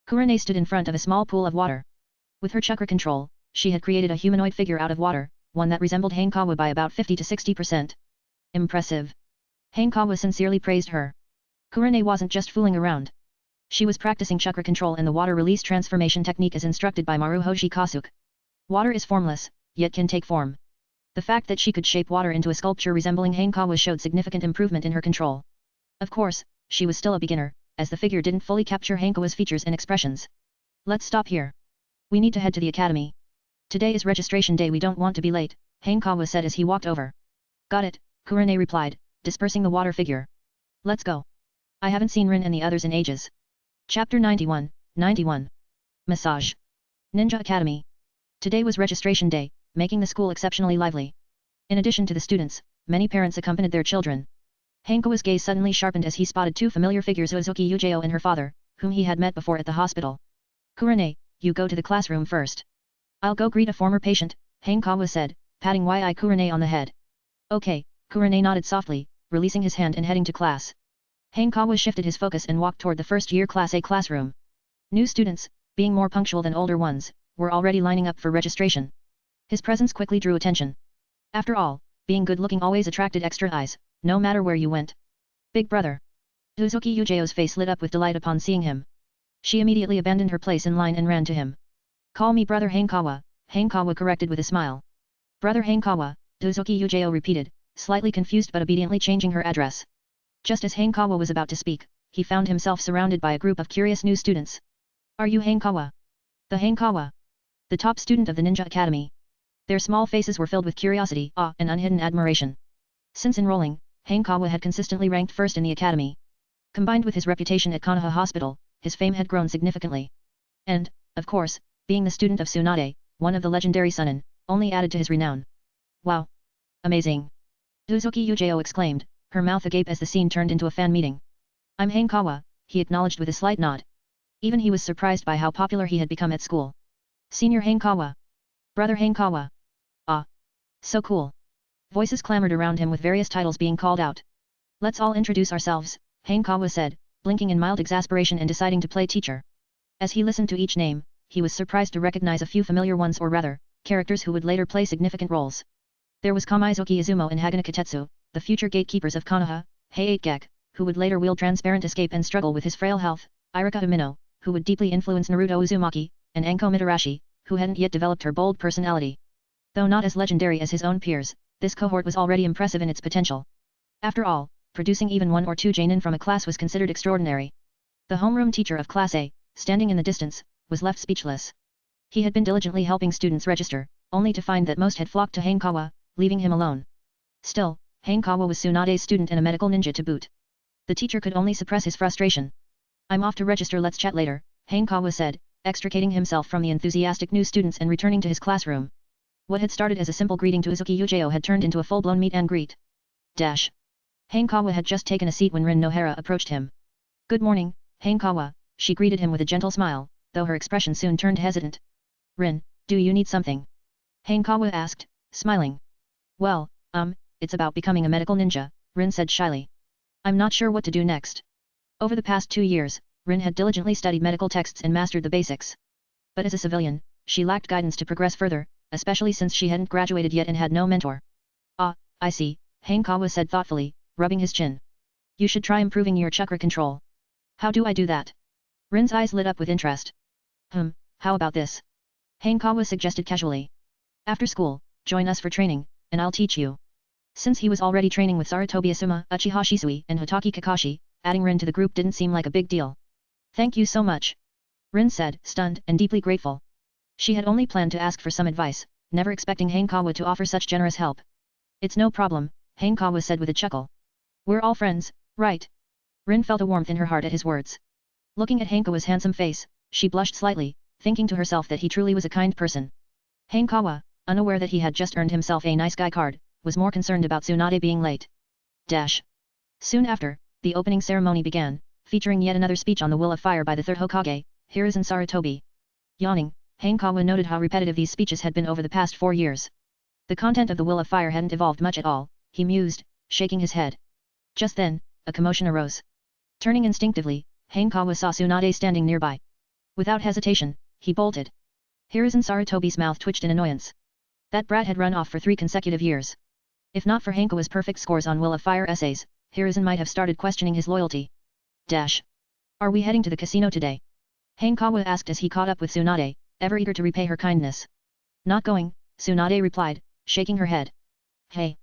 Kurane stood in front of a small pool of water. With her chakra control, she had created a humanoid figure out of water, one that resembled Hanekawa by about 50 to 60%. Impressive. Hanekawa sincerely praised her. Kurane wasn't just fooling around. She was practicing chakra control and the water release transformation technique as instructed by Maruhoshi Kasuke. Water is formless, yet can take form. The fact that she could shape water into a sculpture resembling Hanekawa showed significant improvement in her control. Of course, she was still a beginner, as the figure didn't fully capture Hanekawa's features and expressions. Let's stop here. We need to head to the academy. Today is registration day, we don't want to be late, Hanekawa said as he walked over. Got it, Kurane replied, dispersing the water figure. Let's go. I haven't seen Rin and the others in ages. Chapter 91, 91. Massage. Ninja Academy. Today was registration day, making the school exceptionally lively. In addition to the students, many parents accompanied their children. Hanekawa's gaze suddenly sharpened as he spotted 2 familiar figures, Uzuki Yujeo and her father, whom he had met before at the hospital. Kurane, you go to the classroom first. I'll go greet a former patient, Hanekawa said, patting Yi Kurane on the head. Okay, Kurane nodded softly, releasing his hand and heading to class. Hanekawa shifted his focus and walked toward the first-year Class A classroom. New students, being more punctual than older ones, were already lining up for registration. His presence quickly drew attention. After all, being good-looking always attracted extra eyes, no matter where you went. Big brother. Uzuki Yujeo's face lit up with delight upon seeing him. She immediately abandoned her place in line and ran to him. Call me Brother Hanekawa, Hanekawa corrected with a smile. Brother Hanekawa, Uzuki Yujeo repeated, slightly confused but obediently changing her address. Just as Hanekawa was about to speak, he found himself surrounded by a group of curious new students. Are you Hanekawa? The Hanekawa. The top student of the Ninja Academy. Their small faces were filled with curiosity, awe, and unhidden admiration. Since enrolling, Hanekawa had consistently ranked first in the academy. Combined with his reputation at Konoha Hospital, his fame had grown significantly. And, of course, being the student of Tsunade, one of the legendary Sunin, only added to his renown. Wow! Amazing! Uzuki Yujeo exclaimed, her mouth agape as the scene turned into a fan meeting. I'm Hanekawa, he acknowledged with a slight nod. Even he was surprised by how popular he had become at school. Senior Hanekawa. Brother Hanekawa. Ah! So cool! Voices clamored around him with various titles being called out. Let's all introduce ourselves, Hanekawa said, blinking in mild exasperation and deciding to play teacher. As he listened to each name, he was surprised to recognize a few familiar ones, or rather, characters who would later play significant roles. There was Kamizuki Izumo and Hagane Katetsu, the future gatekeepers of Konoha, Heiatgek, who would later wield transparent escape and struggle with his frail health, Irika Umino, who would deeply influence Naruto Uzumaki, and Anko Mitarashi, who hadn't yet developed her bold personality. Though not as legendary as his own peers, this cohort was already impressive in its potential. After all, producing even 1 or 2 genin from a class was considered extraordinary. The homeroom teacher of Class A, standing in the distance, was left speechless. He had been diligently helping students register, only to find that most had flocked to Hanekawa, leaving him alone. Still, Hanekawa was Tsunade's student and a medical ninja to boot. The teacher could only suppress his frustration. "I'm off to register, let's chat later," Hanekawa said, extricating himself from the enthusiastic new students and returning to his classroom. What had started as a simple greeting to Izuki Yujeo had turned into a full-blown meet and greet. Hanekawa had just taken a seat when Rin Nohara approached him. "Good morning, Hanekawa," she greeted him with a gentle smile, though her expression soon turned hesitant. "Rin, do you need something?" Hanekawa asked, smiling. "Well, it's about becoming a medical ninja," Rin said shyly. "I'm not sure what to do next." Over the past 2 years, Rin had diligently studied medical texts and mastered the basics. But as a civilian, she lacked guidance to progress further, especially since she hadn't graduated yet and had no mentor. "Ah, I see," Hanekawa said thoughtfully, rubbing his chin. "You should try improving your chakra control." "How do I do that?" Rin's eyes lit up with interest. How about this?" Hanekawa suggested casually. "After school, join us for training, and I'll teach you." Since he was already training with Sarutobi Asuma, Uchiha Shisui, and Hitaki Kakashi, adding Rin to the group didn't seem like a big deal. "Thank you so much," Rin said, stunned and deeply grateful. She had only planned to ask for some advice, never expecting Hanekawa to offer such generous help. "It's no problem," Hanekawa said with a chuckle. "We're all friends, right?" Rin felt a warmth in her heart at his words. Looking at Hanekawa's handsome face, she blushed slightly, thinking to herself that he truly was a kind person. Hanekawa, unaware that he had just earned himself a nice guy card, was more concerned about Tsunade being late. Soon after, the opening ceremony began, featuring yet another speech on the Will of Fire by the third Hokage, Hiruzen Sarutobi. Yawning, Hanekawa noted how repetitive these speeches had been over the past 4 years. The content of the Will of Fire hadn't evolved much at all, he mused, shaking his head. Just then, a commotion arose. Turning instinctively, Hanekawa saw Tsunade standing nearby. Without hesitation, he bolted. Hiruzen Sarutobi's mouth twitched in annoyance. That brat had run off for 3 consecutive years. If not for Hanekawa's perfect scores on Will of Fire essays, Hiruzen might have started questioning his loyalty. "Are we heading to the casino today?" Hanekawa asked as he caught up with Tsunade, ever eager to repay her kindness. "Not going," Tsunade replied, shaking her head. "Hey."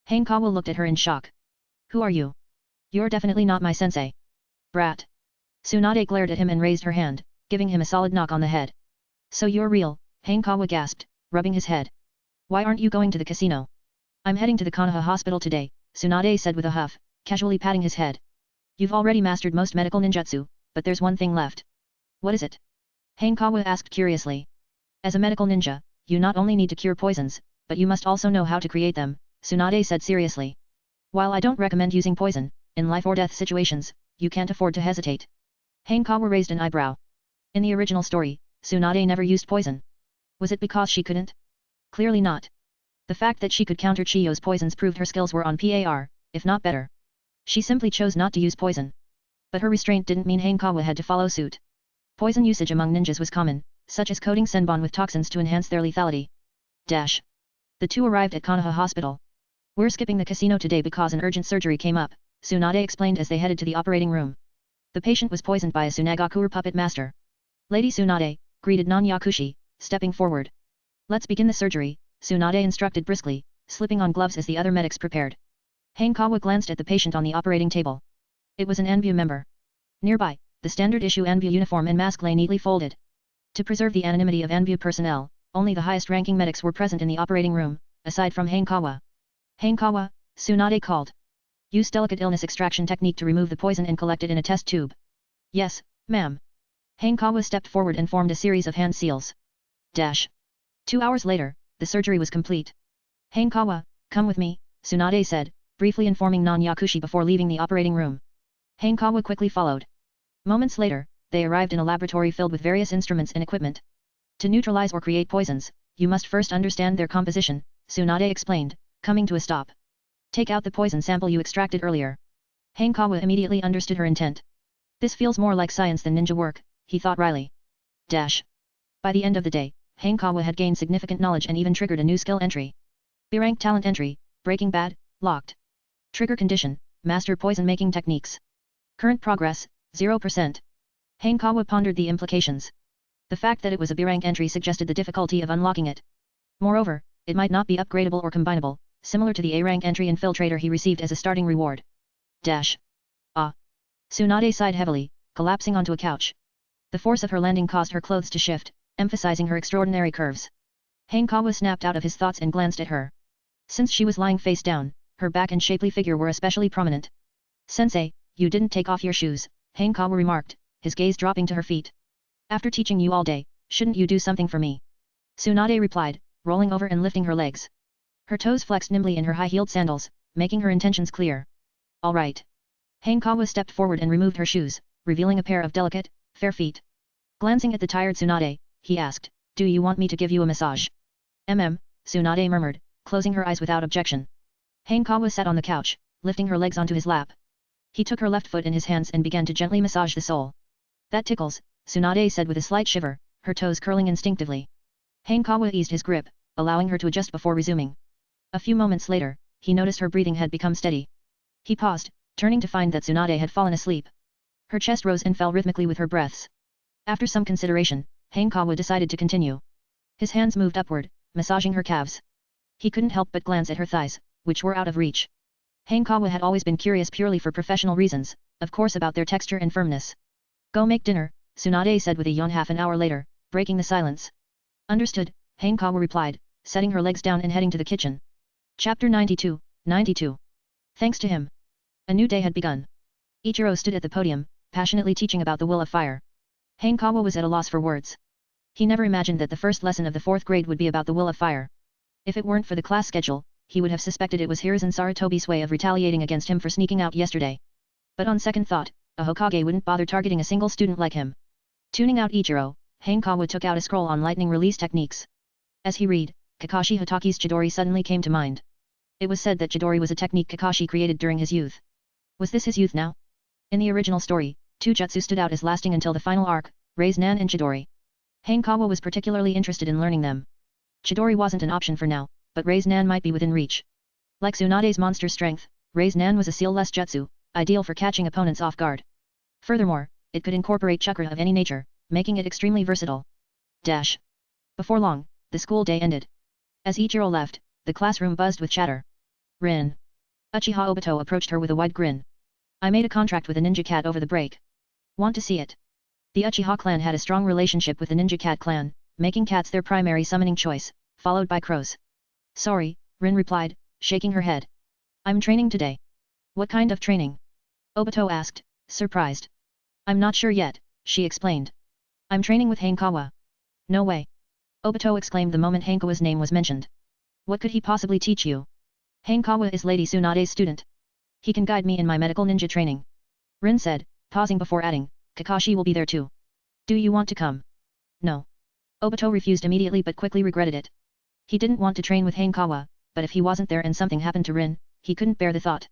Hanekawa looked at her in shock. "Who are you? You're definitely not my sensei." "Brat." Tsunade glared at him and raised her hand, giving him a solid knock on the head. "So you're real," Hanekawa gasped, rubbing his head. "Why aren't you going to the casino?" "I'm heading to the Konoha hospital today," Tsunade said with a huff, casually patting his head. "You've already mastered most medical ninjutsu, but there's one thing left." "What is it?" Hanekawa asked curiously. "As a medical ninja, you not only need to cure poisons, but you must also know how to create them," Tsunade said seriously. "While I don't recommend using poison, in life or death situations, you can't afford to hesitate." Hanekawa raised an eyebrow. In the original story, Tsunade never used poison. Was it because she couldn't? Clearly not. The fact that she could counter Chiyo's poisons proved her skills were on par, if not better. She simply chose not to use poison. But her restraint didn't mean Hanekawa had to follow suit. Poison usage among ninjas was common, such as coating senbon with toxins to enhance their lethality. The two arrived at Konoha Hospital. "We're skipping the casino today because an urgent surgery came up," Tsunade explained as they headed to the operating room. The patient was poisoned by a Sunagakure puppet master. "Lady Tsunade," greeted Non-Yakushi, stepping forward. "Let's begin the surgery," Tsunade instructed briskly, slipping on gloves as the other medics prepared. Hanekawa glanced at the patient on the operating table. It was an ANBU member. Nearby, the standard-issue ANBU uniform and mask lay neatly folded. To preserve the anonymity of ANBU personnel, only the highest-ranking medics were present in the operating room, aside from Hanekawa. "Hanekawa," Tsunade called. "Use delicate illness extraction technique to remove the poison and collect it in a test tube." "Yes, ma'am." Hanekawa stepped forward and formed a series of hand seals. 2 hours later, the surgery was complete. "Hanekawa, come with me," Tsunade said, briefly informing Non-Yakushi before leaving the operating room. Hanekawa quickly followed. Moments later, they arrived in a laboratory filled with various instruments and equipment. "To neutralize or create poisons, you must first understand their composition," Tsunade explained, coming to a stop. "Take out the poison sample you extracted earlier." Hanekawa immediately understood her intent. This feels more like science than ninja work, he thought wryly. By the end of the day, Hanekawa had gained significant knowledge and even triggered a new skill entry. B-rank talent entry, Breaking Bad, locked. Trigger condition, master poison making techniques. Current progress, 0%. Hanekawa pondered the implications. The fact that it was a B-rank entry suggested the difficulty of unlocking it. Moreover, it might not be upgradable or combinable, similar to the A-rank entry infiltrator he received as a starting reward. Dash. Ah. Tsunade sighed heavily, collapsing onto a couch. The force of her landing caused her clothes to shift, emphasizing her extraordinary curves. Hanekawa snapped out of his thoughts and glanced at her. Since she was lying face down, her back and shapely figure were especially prominent. Sensei, you didn't take off your shoes, Hanekawa remarked, his gaze dropping to her feet. After teaching you all day, shouldn't you do something for me? Tsunade replied, rolling over and lifting her legs. Her toes flexed nimbly in her high-heeled sandals, making her intentions clear. All right. Hanekawa stepped forward and removed her shoes, revealing a pair of delicate, fair feet. Glancing at the tired Tsunade, he asked, do you want me to give you a massage? Tsunade murmured, closing her eyes without objection. Hanekawa sat on the couch, lifting her legs onto his lap. He took her left foot in his hands and began to gently massage the sole. That tickles, Tsunade said with a slight shiver, her toes curling instinctively. Hanekawa eased his grip, allowing her to adjust before resuming. A few moments later, he noticed her breathing had become steady. He paused, turning to find that Tsunade had fallen asleep. Her chest rose and fell rhythmically with her breaths. After some consideration, Hanekawa decided to continue. His hands moved upward, massaging her calves. He couldn't help but glance at her thighs, which were out of reach. Hanekawa had always been curious purely for professional reasons, of course about their texture and firmness. Go make dinner, Tsunade said with a yawn half an hour later, breaking the silence. Understood, Hanekawa replied, setting her legs down and heading to the kitchen. Chapter 92, 92. Thanks to him. A new day had begun. Ichiro stood at the podium, passionately teaching about the will of fire. Hanekawa was at a loss for words. He never imagined that the first lesson of the 4th grade would be about the will of fire. If it weren't for the class schedule, he would have suspected it was Hiruzen Sarutobi's way of retaliating against him for sneaking out yesterday. But on second thought, a Hokage wouldn't bother targeting a single student like him. Tuning out Ichiro, Hanekawa took out a scroll on lightning release techniques. As he read, Kakashi Hataki's Chidori suddenly came to mind. It was said that Chidori was a technique Kakashi created during his youth. Was this his youth now? In the original story, two jutsu stood out as lasting until the final arc, Raise Nan and Chidori. Hanekawa was particularly interested in learning them. Chidori wasn't an option for now, but Raise Nan might be within reach. Like Tsunade's monster strength, Raise Nan was a seal-less jutsu, ideal for catching opponents off guard. Furthermore, it could incorporate chakra of any nature, making it extremely versatile. Dash. Before long, the school day ended. As Ichiro left, the classroom buzzed with chatter. Rin. Uchiha Obito approached her with a wide grin. I made a contract with a ninja cat over the break. Want to see it? The Uchiha clan had a strong relationship with the ninja cat clan, making cats their primary summoning choice, followed by crows. Sorry, Rin replied, shaking her head. I'm training today. What kind of training? Obito asked, surprised. I'm not sure yet, she explained. I'm training with Hanekawa. No way. Obito exclaimed the moment Hanekawa's name was mentioned. What could he possibly teach you? Hanekawa is Lady Tsunade's student. He can guide me in my medical ninja training. Rin said, pausing before adding, Kakashi will be there too. Do you want to come? No. Obito refused immediately but quickly regretted it. He didn't want to train with Hanekawa, but if he wasn't there and something happened to Rin, he couldn't bear the thought.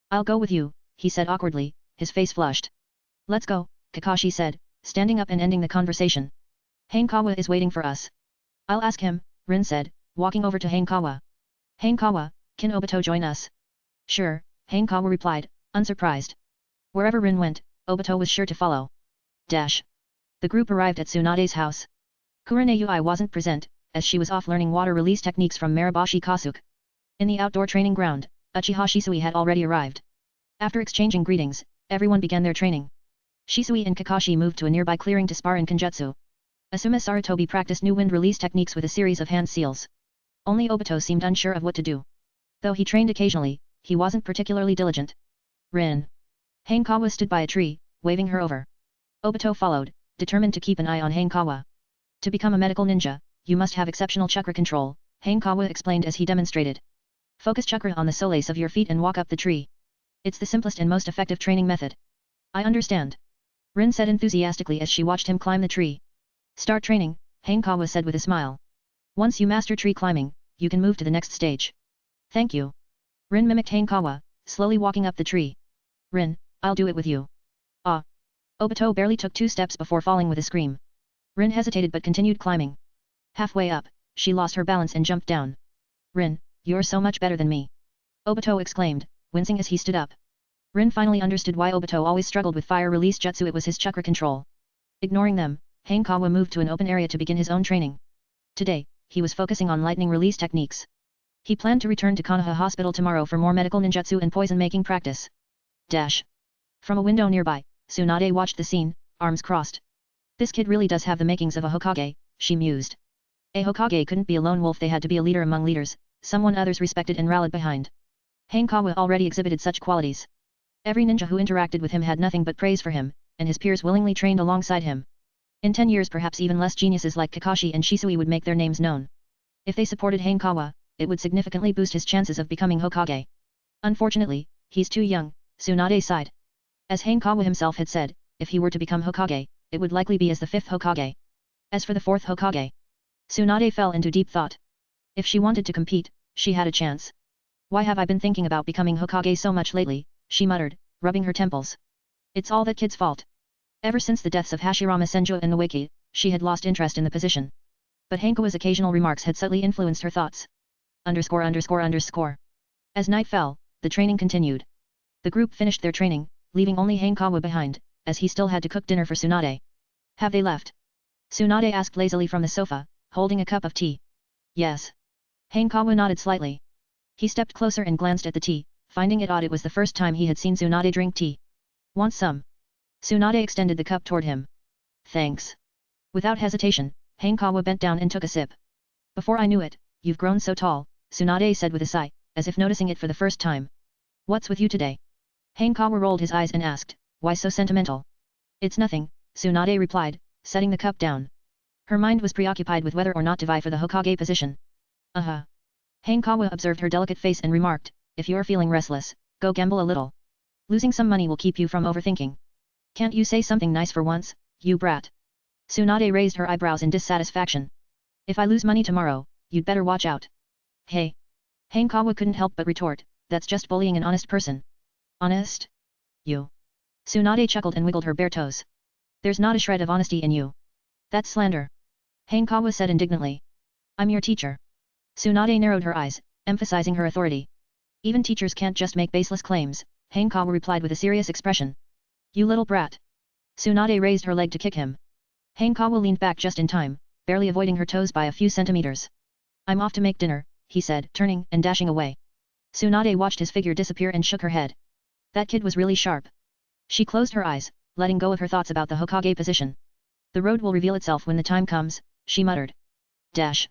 I'll go with you, he said awkwardly, his face flushed. Let's go, Kakashi said, standing up and ending the conversation. Hanekawa is waiting for us. I'll ask him, Rin said, walking over to Hanekawa. Hanekawa, can Obito join us? Sure, Hanekawa replied, unsurprised. Wherever Rin went, Obito was sure to follow. Dash. The group arrived at Tsunade's house. Kurenei wasn't present, as she was off learning water release techniques from Maribashi Kasuke. In the outdoor training ground, Uchiha Shisui had already arrived. After exchanging greetings, everyone began their training. Shisui and Kakashi moved to a nearby clearing to spar in Kenjutsu. Asuma Sarutobi practiced new wind release techniques with a series of hand seals. Only Obito seemed unsure of what to do. Though he trained occasionally, he wasn't particularly diligent. Rin. Hanekawa stood by a tree, waving her over. Obito followed, determined to keep an eye on Hanekawa. To become a medical ninja, you must have exceptional chakra control, Hanekawa explained as he demonstrated. Focus chakra on the soles of your feet and walk up the tree. It's the simplest and most effective training method. I understand. Rin said enthusiastically as she watched him climb the tree. Start training, Hanekawa said with a smile. Once you master tree climbing, you can move to the next stage. Thank you. Rin mimicked Hanekawa, slowly walking up the tree. Rin, I'll do it with you. Ah. Obito barely took 2 steps before falling with a scream. Rin hesitated but continued climbing. Halfway up, she lost her balance and jumped down. Rin, you're so much better than me. Obito exclaimed, wincing as he stood up. Rin finally understood why Obito always struggled with fire release jutsu. It was his chakra control. Ignoring them, Hanekawa moved to an open area to begin his own training. Today, he was focusing on lightning release techniques. He planned to return to Konoha Hospital tomorrow for more medical ninjutsu and poison-making practice. Dash. From a window nearby, Tsunade watched the scene, arms crossed. This kid really does have the makings of a Hokage, she mused. A Hokage couldn't be a lone wolf, they had to be a leader among leaders, someone others respected and rallied behind. Hanekawa already exhibited such qualities. Every ninja who interacted with him had nothing but praise for him, and his peers willingly trained alongside him. In 10 years perhaps even less geniuses like Kakashi and Shisui would make their names known. If they supported Hanekawa, it would significantly boost his chances of becoming Hokage. Unfortunately, he's too young, Tsunade sighed. As Hanekawa himself had said, if he were to become Hokage, it would likely be as the 5th Hokage. As for the 4th Hokage, Tsunade fell into deep thought. If she wanted to compete, she had a chance. Why have I been thinking about becoming Hokage so much lately, she muttered, rubbing her temples. It's all that kid's fault. Ever since the deaths of Hashirama Senju and Noeki, she had lost interest in the position. But Hanekawa's occasional remarks had subtly influenced her thoughts. As night fell, the training continued. The group finished their training, leaving only Hanekawa behind, as he still had to cook dinner for Tsunade. Have they left? Tsunade asked lazily from the sofa, holding a cup of tea. Yes. Hanekawa nodded slightly. He stepped closer and glanced at the tea, finding it odd it was the first time he had seen Tsunade drink tea. Want some? Tsunade extended the cup toward him. Thanks. Without hesitation, Hanekawa bent down and took a sip. Before I knew it, you've grown so tall, Tsunade said with a sigh, as if noticing it for the first time. What's with you today? Hanekawa rolled his eyes and asked, why so sentimental? It's nothing, Tsunade replied, setting the cup down. Her mind was preoccupied with whether or not to vie for the Hokage position. Hanekawa observed her delicate face and remarked, if you're feeling restless, go gamble a little. Losing some money will keep you from overthinking. Can't you say something nice for once, you brat? Tsunade raised her eyebrows in dissatisfaction. If I lose money tomorrow, you'd better watch out. Hey. Hanekawa couldn't help but retort, that's just bullying an honest person. Honest? You. Tsunade chuckled and wiggled her bare toes. There's not a shred of honesty in you. That's slander. Hanekawa said indignantly. I'm your teacher. Tsunade narrowed her eyes, emphasizing her authority. Even teachers can't just make baseless claims, Hanekawa replied with a serious expression. You little brat. Tsunade raised her leg to kick him. Hanekawa leaned back just in time, barely avoiding her toes by a few centimeters. I'm off to make dinner, he said, turning and dashing away. Tsunade watched his figure disappear and shook her head. That kid was really sharp. She closed her eyes, letting go of her thoughts about the Hokage position. The road will reveal itself when the time comes, she muttered. Dash.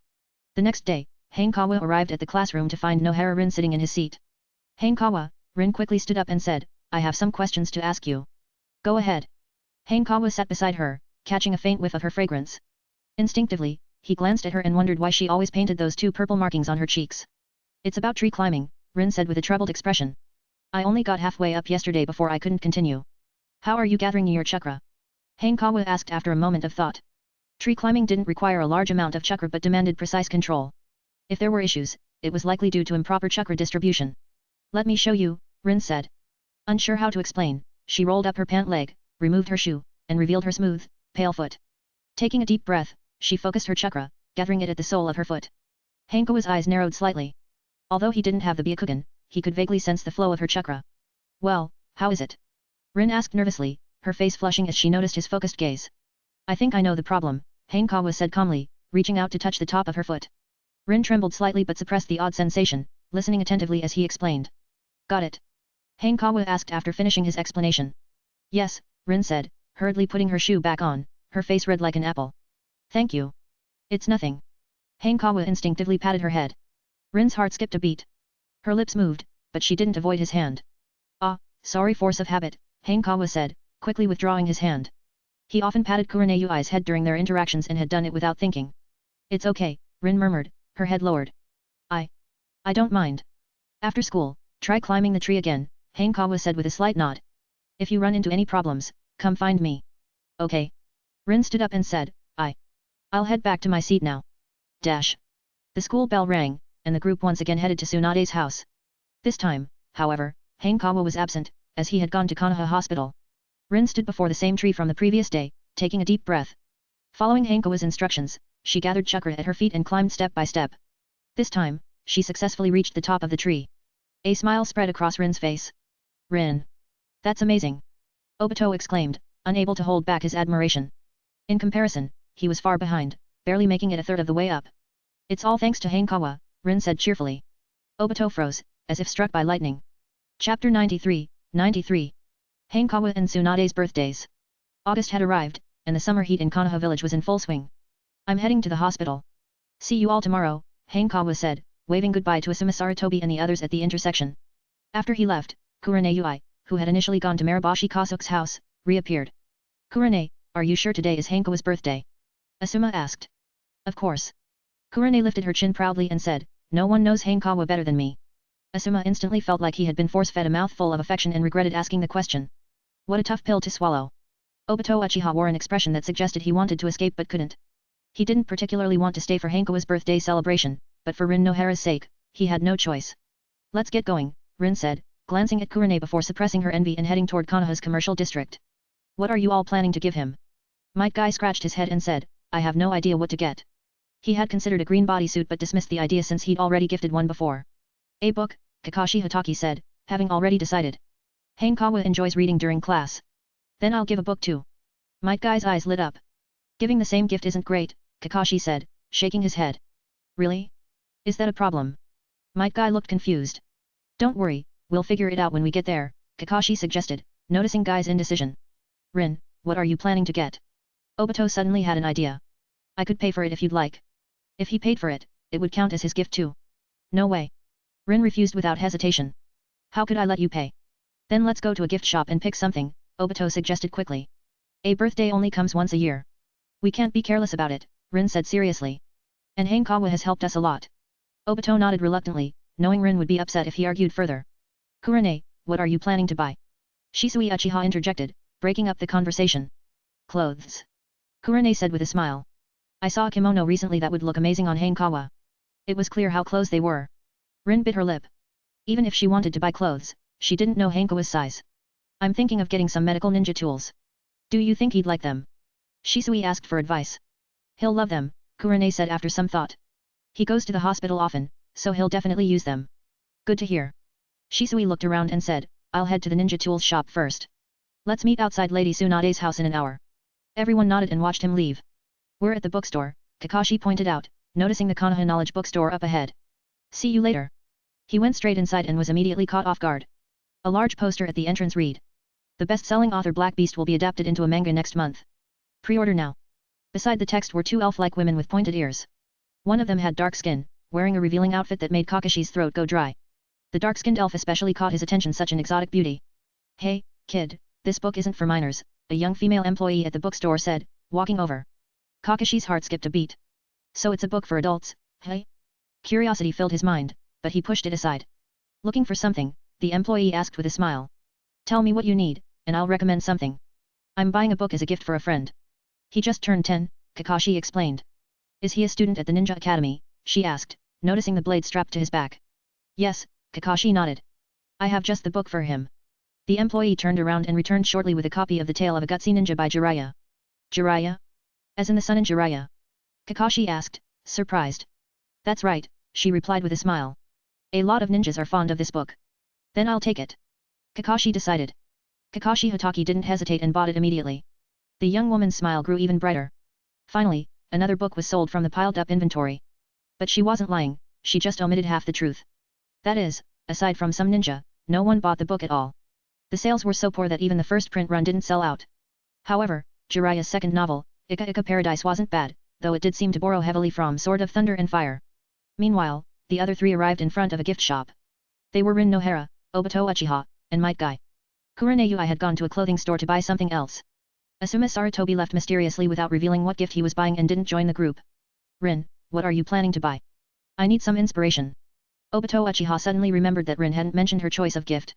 The next day, Hanekawa arrived at the classroom to find Nohara Rin sitting in his seat. Hanekawa, Rin quickly stood up and said, I have some questions to ask you. Go ahead. Hanekawa sat beside her, catching a faint whiff of her fragrance. Instinctively, he glanced at her and wondered why she always painted those 2 purple markings on her cheeks. It's about tree climbing, Rin said with a troubled expression. I only got halfway up yesterday before I couldn't continue. How are you gathering your chakra? Hanekawa asked after a moment of thought. Tree climbing didn't require a large amount of chakra but demanded precise control. If there were issues, it was likely due to improper chakra distribution. Let me show you, Rin said. Unsure how to explain, she rolled up her pant leg, removed her shoe, and revealed her smooth, pale foot. Taking a deep breath, she focused her chakra, gathering it at the sole of her foot. Hanekawa's eyes narrowed slightly. Although he didn't have the Byakugan, he could vaguely sense the flow of her chakra. Well, how is it? Rin asked nervously, her face flushing as she noticed his focused gaze. I think I know the problem, Hanekawa said calmly, reaching out to touch the top of her foot. Rin trembled slightly but suppressed the odd sensation, listening attentively as he explained. Got it? Hanekawa asked after finishing his explanation. Yes, Rin said, hurriedly putting her shoe back on, her face red like an apple. Thank you. It's nothing. Hanekawa instinctively patted her head. Rin's heart skipped a beat. Her lips moved, but she didn't avoid his hand. Ah, sorry, force of habit, Hanekawa said, quickly withdrawing his hand. He often patted Kurenayui's head during their interactions and had done it without thinking. It's okay, Rin murmured, her head lowered. I don't mind. After school, try climbing the tree again, Hanekawa said with a slight nod. If you run into any problems, come find me. Okay. Rin stood up and said, I'll head back to my seat now. Dash. The school bell rang, and the group once again headed to Tsunade's house. This time, however, Hanekawa was absent, as he had gone to Konoha Hospital. Rin stood before the same tree from the previous day, taking a deep breath. Following Hanekawa's instructions, she gathered chakra at her feet and climbed step by step. This time, she successfully reached the top of the tree. A smile spread across Rin's face. Rin. That's amazing. Obito exclaimed, unable to hold back his admiration. In comparison, he was far behind, barely making it a third of the way up. It's all thanks to Hanekawa, Rin said cheerfully. Obito froze, as if struck by lightning. Chapter 93, 93. Hanekawa and Tsunade's birthdays. August had arrived, and the summer heat in Konoha village was in full swing. I'm heading to the hospital. See you all tomorrow, Hanekawa said, waving goodbye to Asuma Sarutobi and the others at the intersection. After he left, Kurane Yui, who had initially gone to Maribashi Kasuke's house, reappeared. Kurane, are you sure today is Hanekawa's birthday? Asuma asked. Of course. Kurane lifted her chin proudly and said, no one knows Hanekawa better than me. Asuma instantly felt like he had been force-fed a mouthful of affection and regretted asking the question. What a tough pill to swallow. Obito Uchiha wore an expression that suggested he wanted to escape but couldn't. He didn't particularly want to stay for Hanekawa's birthday celebration, but for Rin Nohara's sake, he had no choice. Let's get going, Rin said, glancing at Kurane before suppressing her envy and heading toward Konoha's commercial district. What are you all planning to give him? Might Guy scratched his head and said, I have no idea what to get. He had considered a green bodysuit but dismissed the idea since he'd already gifted one before. A book, Kakashi Hatake said, having already decided. Hanekawa enjoys reading during class. Then I'll give a book too. Might Guy's eyes lit up. Giving the same gift isn't great, Kakashi said, shaking his head. Really? Is that a problem? Might Guy looked confused. Don't worry, we'll figure it out when we get there, Kakashi suggested, noticing Guy's indecision. Rin, what are you planning to get? Obito suddenly had an idea. I could pay for it if you'd like. If he paid for it, it would count as his gift too. No way. Rin refused without hesitation. How could I let you pay? Then let's go to a gift shop and pick something, Obito suggested quickly. A birthday only comes once a year. We can't be careless about it, Rin said seriously. And Hanekawa has helped us a lot. Obito nodded reluctantly, knowing Rin would be upset if he argued further. Kurane, what are you planning to buy? Shisui Uchiha interjected, breaking up the conversation. Clothes. Kurane said with a smile. I saw a kimono recently that would look amazing on Hanekawa. It was clear how close they were. Rin bit her lip. Even if she wanted to buy clothes, she didn't know Hanekawa's size. I'm thinking of getting some medical ninja tools. Do you think he'd like them? Shisui asked for advice. He'll love them, Kurane said after some thought. He goes to the hospital often, so he'll definitely use them. Good to hear. Shisui looked around and said, I'll head to the ninja tools shop first. Let's meet outside Lady Tsunade's house in an hour. Everyone nodded and watched him leave. We're at the bookstore, Kakashi pointed out, noticing the Konoha Knowledge bookstore up ahead. See you later. He went straight inside and was immediately caught off guard. A large poster at the entrance read. The best-selling author Black Beast will be adapted into a manga next month. Pre-order now. Beside the text were two elf-like women with pointed ears. One of them had dark skin, wearing a revealing outfit that made Kakashi's throat go dry. The dark-skinned elf especially caught his attention, such an exotic beauty. Hey, kid, this book isn't for minors, a young female employee at the bookstore said, walking over. Kakashi's heart skipped a beat. So it's a book for adults, hey? Curiosity filled his mind, but he pushed it aside. Looking for something, the employee asked with a smile. Tell me what you need, and I'll recommend something. I'm buying a book as a gift for a friend. He just turned 10, Kakashi explained. Is he a student at the Ninja Academy? She asked, noticing the blade strapped to his back. Yes, Kakashi nodded. I have just the book for him. The employee turned around and returned shortly with a copy of The Tale of a Gutsy Ninja by Jiraiya. Jiraiya? As in the sun in Jiraiya? Kakashi asked, surprised. That's right, she replied with a smile. A lot of ninjas are fond of this book. Then I'll take it. Kakashi decided. Kakashi Hatake didn't hesitate and bought it immediately. The young woman's smile grew even brighter. Finally, another book was sold from the piled-up inventory. But she wasn't lying, she just omitted half the truth. That is, aside from some ninja, no one bought the book at all. The sales were so poor that even the first print run didn't sell out. However, Jiraiya's second novel, Ika Ika Paradise wasn't bad, though it did seem to borrow heavily from Sword of Thunder and Fire. Meanwhile, the other three arrived in front of a gift shop. They were Rin Nohara, Obito Uchiha, and Might Guy. Kurane Yui had gone to a clothing store to buy something else. Asuma Sarutobi left mysteriously without revealing what gift he was buying and didn't join the group. Rin, what are you planning to buy? I need some inspiration. Obito Uchiha suddenly remembered that Rin hadn't mentioned her choice of gift.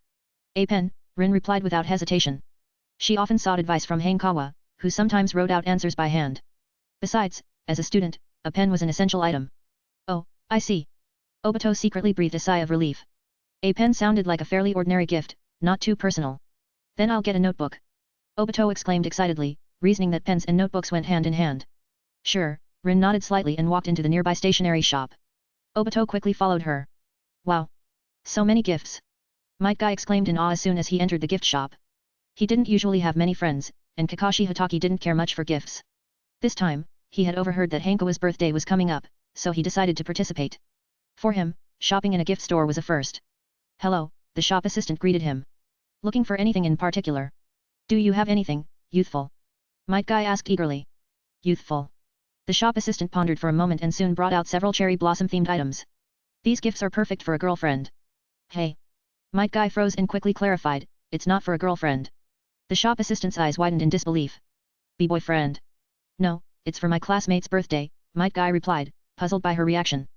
A pen, Rin replied without hesitation. She often sought advice from Hanekawa, who sometimes wrote out answers by hand. Besides, as a student, a pen was an essential item. Oh, I see. Obito secretly breathed a sigh of relief. A pen sounded like a fairly ordinary gift, not too personal. Then I'll get a notebook. Obito exclaimed excitedly, reasoning that pens and notebooks went hand in hand. Sure, Rin nodded slightly and walked into the nearby stationery shop. Obito quickly followed her. Wow! So many gifts! Might Guy exclaimed in awe as soon as he entered the gift shop. He didn't usually have many friends, and Kakashi Hatake didn't care much for gifts. This time, he had overheard that Hanekawa's birthday was coming up, so he decided to participate. For him, shopping in a gift store was a first. Hello, the shop assistant greeted him. Looking for anything in particular? Do you have anything, youthful? Might Guy asked eagerly. Youthful. The shop assistant pondered for a moment and soon brought out several cherry blossom themed items. These gifts are perfect for a girlfriend. Hey. Might Guy froze and quickly clarified, it's not for a girlfriend. The shop assistant's eyes widened in disbelief. Boyfriend. No, it's for my classmate's birthday, Might Guy replied, puzzled by her reaction.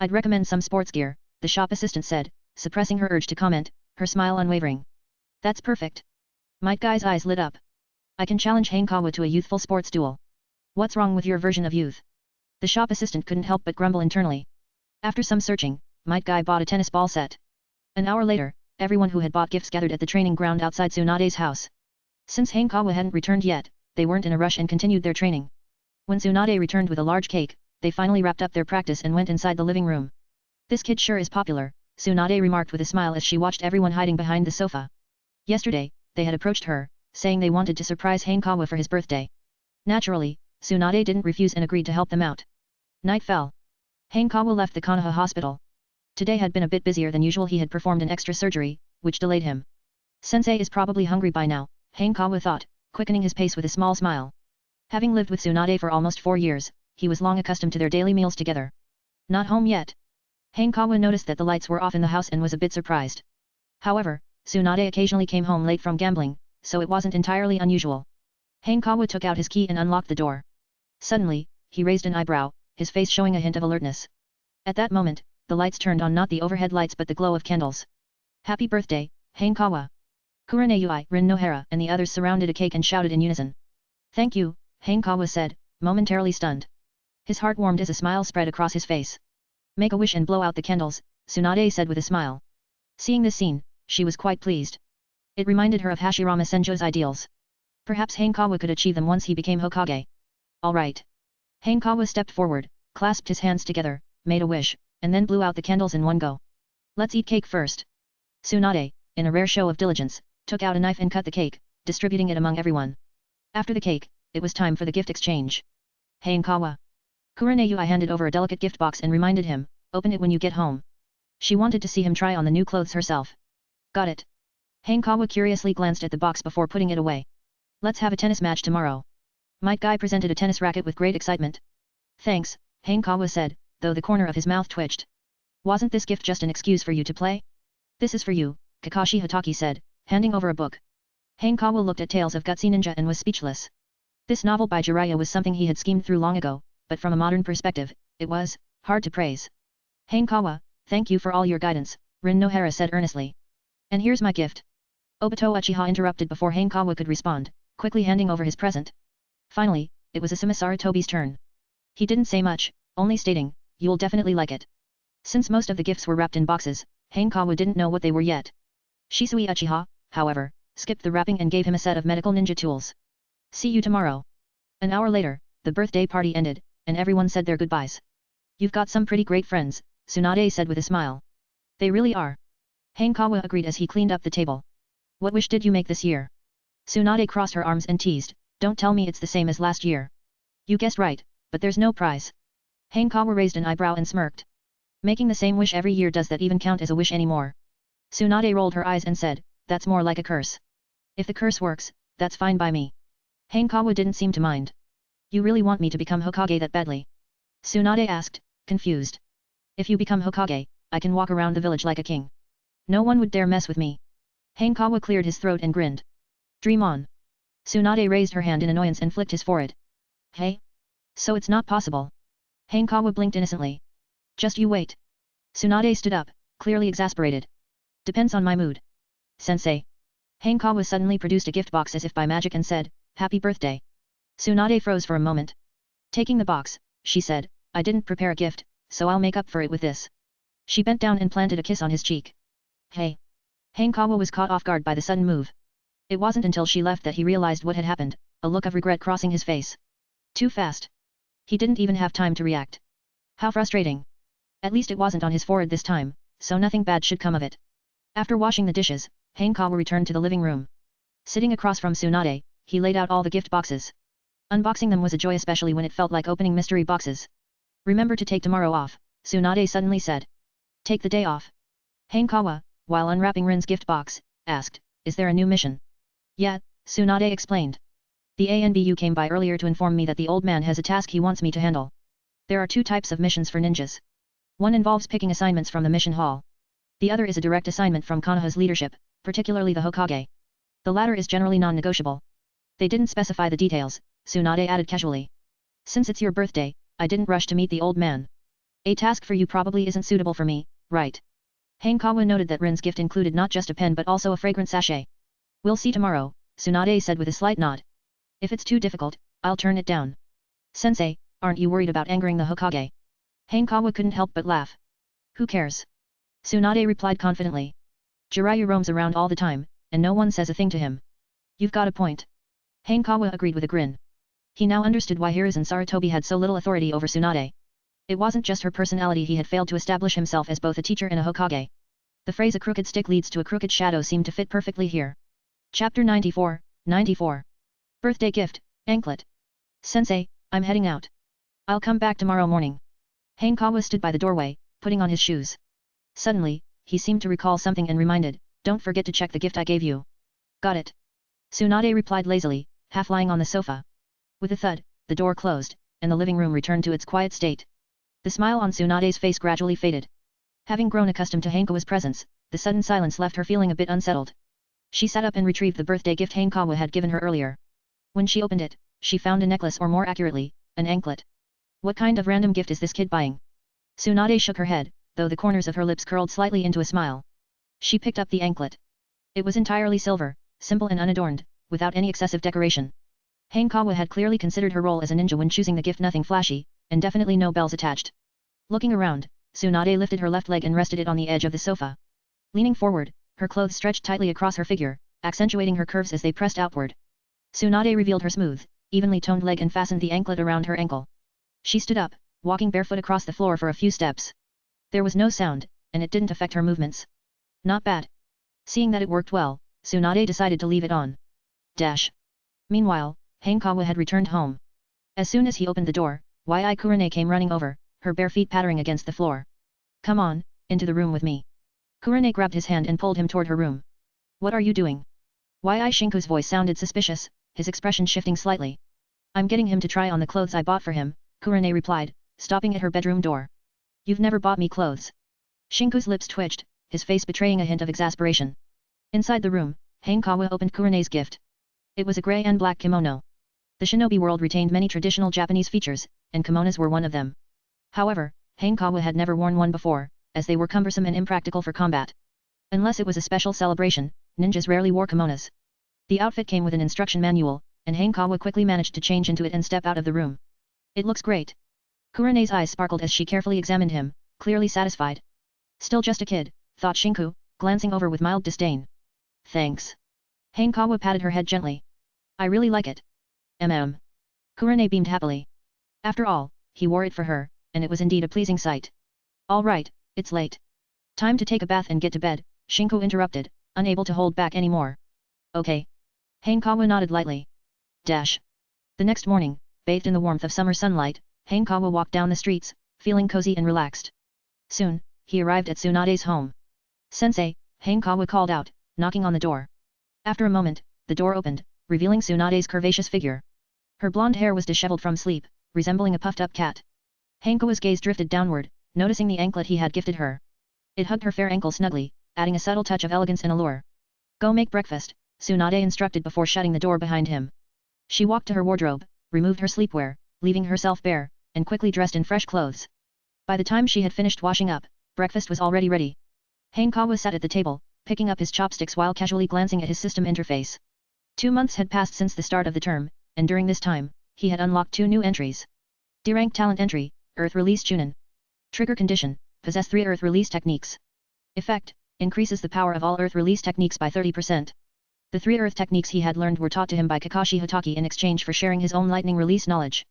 I'd recommend some sports gear, the shop assistant said, suppressing her urge to comment, her smile unwavering. That's perfect. Might Guy's eyes lit up. I can challenge Hanekawa to a youthful sports duel. What's wrong with your version of youth? The shop assistant couldn't help but grumble internally. After some searching, Might Guy bought a tennis ball set. An hour later, everyone who had bought gifts gathered at the training ground outside Tsunade's house. Since Hanekawa hadn't returned yet, they weren't in a rush and continued their training. When Tsunade returned with a large cake, they finally wrapped up their practice and went inside the living room. This kid sure is popular, Tsunade remarked with a smile as she watched everyone hiding behind the sofa. Yesterday, they had approached her, saying they wanted to surprise Hanekawa for his birthday. Naturally, Tsunade didn't refuse and agreed to help them out. Night fell. Hanekawa left the Konoha hospital. Today had been a bit busier than usual. He had performed an extra surgery, which delayed him. Sensei is probably hungry by now, Hanekawa thought, quickening his pace with a small smile. Having lived with Tsunade for almost 4 years, he was long accustomed to their daily meals together. Not home yet. Hanekawa noticed that the lights were off in the house and was a bit surprised. However, Tsunade occasionally came home late from gambling, so it wasn't entirely unusual. Hanekawa took out his key and unlocked the door. Suddenly, he raised an eyebrow, his face showing a hint of alertness. At that moment, the lights turned on, not the overhead lights but the glow of candles. Happy birthday, Hanekawa! Kurenayui, Rin Nohara and the others surrounded a cake and shouted in unison. Thank you, Hanekawa said, momentarily stunned. His heart warmed as a smile spread across his face. Make a wish and blow out the candles, Tsunade said with a smile. Seeing this scene, she was quite pleased. It reminded her of Hashirama Senjo's ideals. Perhaps Hanekawa could achieve them once he became Hokage. Alright. Hanekawa stepped forward, clasped his hands together, made a wish, and then blew out the candles in one go. Let's eat cake first. Tsunade, in a rare show of diligence, took out a knife and cut the cake, distributing it among everyone. After the cake, it was time for the gift exchange. Hanekawa. Kurenayui handed over a delicate gift box and reminded him, open it when you get home. She wanted to see him try on the new clothes herself. Got it. Hanekawa curiously glanced at the box before putting it away. Let's have a tennis match tomorrow. Might Guy presented a tennis racket with great excitement. Thanks, Hanekawa said, though the corner of his mouth twitched. Wasn't this gift just an excuse for you to play? This is for you, Kakashi Hatake said, handing over a book. Hanekawa looked at Tales of Gutsy Ninja and was speechless. This novel by Jiraiya was something he had schemed through long ago, but from a modern perspective, it was hard to praise. Hanekawa, thank you for all your guidance, Rin Nohara said earnestly. And here's my gift. Obito Uchiha interrupted before Hanekawa could respond, quickly handing over his present. Finally, it was Asuma Sarutobi's turn. He didn't say much, only stating, you'll definitely like it. Since most of the gifts were wrapped in boxes, Hanekawa didn't know what they were yet. Shisui Uchiha, however, skipped the wrapping and gave him a set of medical ninja tools. See you tomorrow. An hour later, the birthday party ended, and everyone said their goodbyes. You've got some pretty great friends, Tsunade said with a smile. They really are. Hanekawa agreed as he cleaned up the table. What wish did you make this year? Tsunade crossed her arms and teased, don't tell me it's the same as last year. You guessed right, but there's no prize. Hanekawa raised an eyebrow and smirked. Making the same wish every year, does that even count as a wish anymore? Tsunade rolled her eyes and said, that's more like a curse. If the curse works, that's fine by me. Hanekawa didn't seem to mind. You really want me to become Hokage that badly? Tsunade asked, confused. If you become Hokage, I can walk around the village like a king. No one would dare mess with me. Hanekawa cleared his throat and grinned. Dream on. Tsunade raised her hand in annoyance and flicked his forehead. Hey? So it's not possible. Hanekawa blinked innocently. Just you wait. Tsunade stood up, clearly exasperated. Depends on my mood. Sensei. Hanekawa suddenly produced a gift box as if by magic and said, Happy birthday. Tsunade froze for a moment. Taking the box, she said, I didn't prepare a gift, so I'll make up for it with this. She bent down and planted a kiss on his cheek. Hey. Hanekawa was caught off guard by the sudden move. It wasn't until she left that he realized what had happened, a look of regret crossing his face. Too fast. He didn't even have time to react. How frustrating. At least it wasn't on his forehead this time, so nothing bad should come of it. After washing the dishes, Hanekawa returned to the living room. Sitting across from Tsunade, he laid out all the gift boxes. Unboxing them was a joy, especially when it felt like opening mystery boxes. Remember to take tomorrow off, Tsunade suddenly said. Take the day off. Hanekawa, while unwrapping Rin's gift box, asked, is there a new mission? Yeah, Tsunade explained. The ANBU came by earlier to inform me that the old man has a task he wants me to handle. There are 2 types of missions for ninjas. One involves picking assignments from the mission hall. The other is a direct assignment from Konoha's leadership, particularly the Hokage. The latter is generally non-negotiable. They didn't specify the details, Tsunade added casually. Since it's your birthday, I didn't rush to meet the old man. A task for you probably isn't suitable for me, right? Hanekawa noted that Rin's gift included not just a pen but also a fragrant sachet. We'll see tomorrow, Tsunade said with a slight nod. If it's too difficult, I'll turn it down. Sensei, aren't you worried about angering the Hokage? Hanekawa couldn't help but laugh. Who cares? Tsunade replied confidently. Jiraiya roams around all the time, and no one says a thing to him. You've got a point. Hanekawa agreed with a grin. He now understood why Hiruzen Sarutobi had so little authority over Tsunade. It wasn't just her personality, he had failed to establish himself as both a teacher and a Hokage. The phrase a crooked stick leads to a crooked shadow seemed to fit perfectly here. Chapter 94, 94. Birthday gift, anklet. Sensei, I'm heading out. I'll come back tomorrow morning. Hanekawa stood by the doorway, putting on his shoes. Suddenly, he seemed to recall something and reminded, don't forget to check the gift I gave you. Got it. Tsunade replied lazily, half lying on the sofa. With a thud, the door closed, and the living room returned to its quiet state. The smile on Tsunade's face gradually faded. Having grown accustomed to Hanekawa's presence, the sudden silence left her feeling a bit unsettled. She sat up and retrieved the birthday gift Hanekawa had given her earlier. When she opened it, she found a necklace, or more accurately, an anklet. What kind of random gift is this kid buying? Tsunade shook her head, though the corners of her lips curled slightly into a smile. She picked up the anklet. It was entirely silver, simple and unadorned, without any excessive decoration. Hanekawa had clearly considered her role as a ninja when choosing the gift, nothing flashy, and definitely no bells attached. Looking around, Tsunade lifted her left leg and rested it on the edge of the sofa. Leaning forward, her clothes stretched tightly across her figure, accentuating her curves as they pressed outward. Tsunade revealed her smooth, evenly toned leg and fastened the anklet around her ankle. She stood up, walking barefoot across the floor for a few steps. There was no sound, and it didn't affect her movements. Not bad. Seeing that it worked well, Tsunade decided to leave it on. Meanwhile, Hanekawa had returned home. As soon as he opened the door, Kurane came running over, her bare feet pattering against the floor. Come on, into the room with me. Kurane grabbed his hand and pulled him toward her room. What are you doing? Shinku's voice sounded suspicious, his expression shifting slightly. I'm getting him to try on the clothes I bought for him, Kurane replied, stopping at her bedroom door. You've never bought me clothes. Shinku's lips twitched, his face betraying a hint of exasperation. Inside the room, Hanekawa opened Kurane's gift. It was a grey and black kimono. The shinobi world retained many traditional Japanese features, and kimonos were one of them. However, Hanekawa had never worn one before, as they were cumbersome and impractical for combat. Unless it was a special celebration, ninjas rarely wore kimonos. The outfit came with an instruction manual, and Hanekawa quickly managed to change into it and step out of the room. It looks great. Kurane's eyes sparkled as she carefully examined him, clearly satisfied. Still just a kid, thought Shinku, glancing over with mild disdain. Thanks. Hanekawa patted her head gently. I really like it. Kurane beamed happily. After all, he wore it for her, and it was indeed a pleasing sight. All right, it's late. Time to take a bath and get to bed, Shinku interrupted, unable to hold back anymore. Okay. Hanekawa nodded lightly. The next morning, bathed in the warmth of summer sunlight, Hanekawa walked down the streets, feeling cozy and relaxed. Soon, he arrived at Tsunade's home. Sensei, Hanekawa called out, knocking on the door. After a moment, the door opened, revealing Tsunade's curvaceous figure. Her blonde hair was disheveled from sleep, resembling a puffed-up cat. Hanekawa's gaze drifted downward, noticing the anklet he had gifted her. It hugged her fair ankle snugly, adding a subtle touch of elegance and allure. Go make breakfast, Tsunade instructed before shutting the door behind him. She walked to her wardrobe, removed her sleepwear, leaving herself bare, and quickly dressed in fresh clothes. By the time she had finished washing up, breakfast was already ready. Hanekawa sat at the table, picking up his chopsticks while casually glancing at his system interface. 2 months had passed since the start of the term, and during this time, he had unlocked 2 new entries. D-rank talent entry, Earth Release Chunin. Trigger condition, possess 3 Earth Release techniques. Effect, increases the power of all Earth Release techniques by 30%. The 3 Earth techniques he had learned were taught to him by Kakashi Hatake in exchange for sharing his own lightning release knowledge.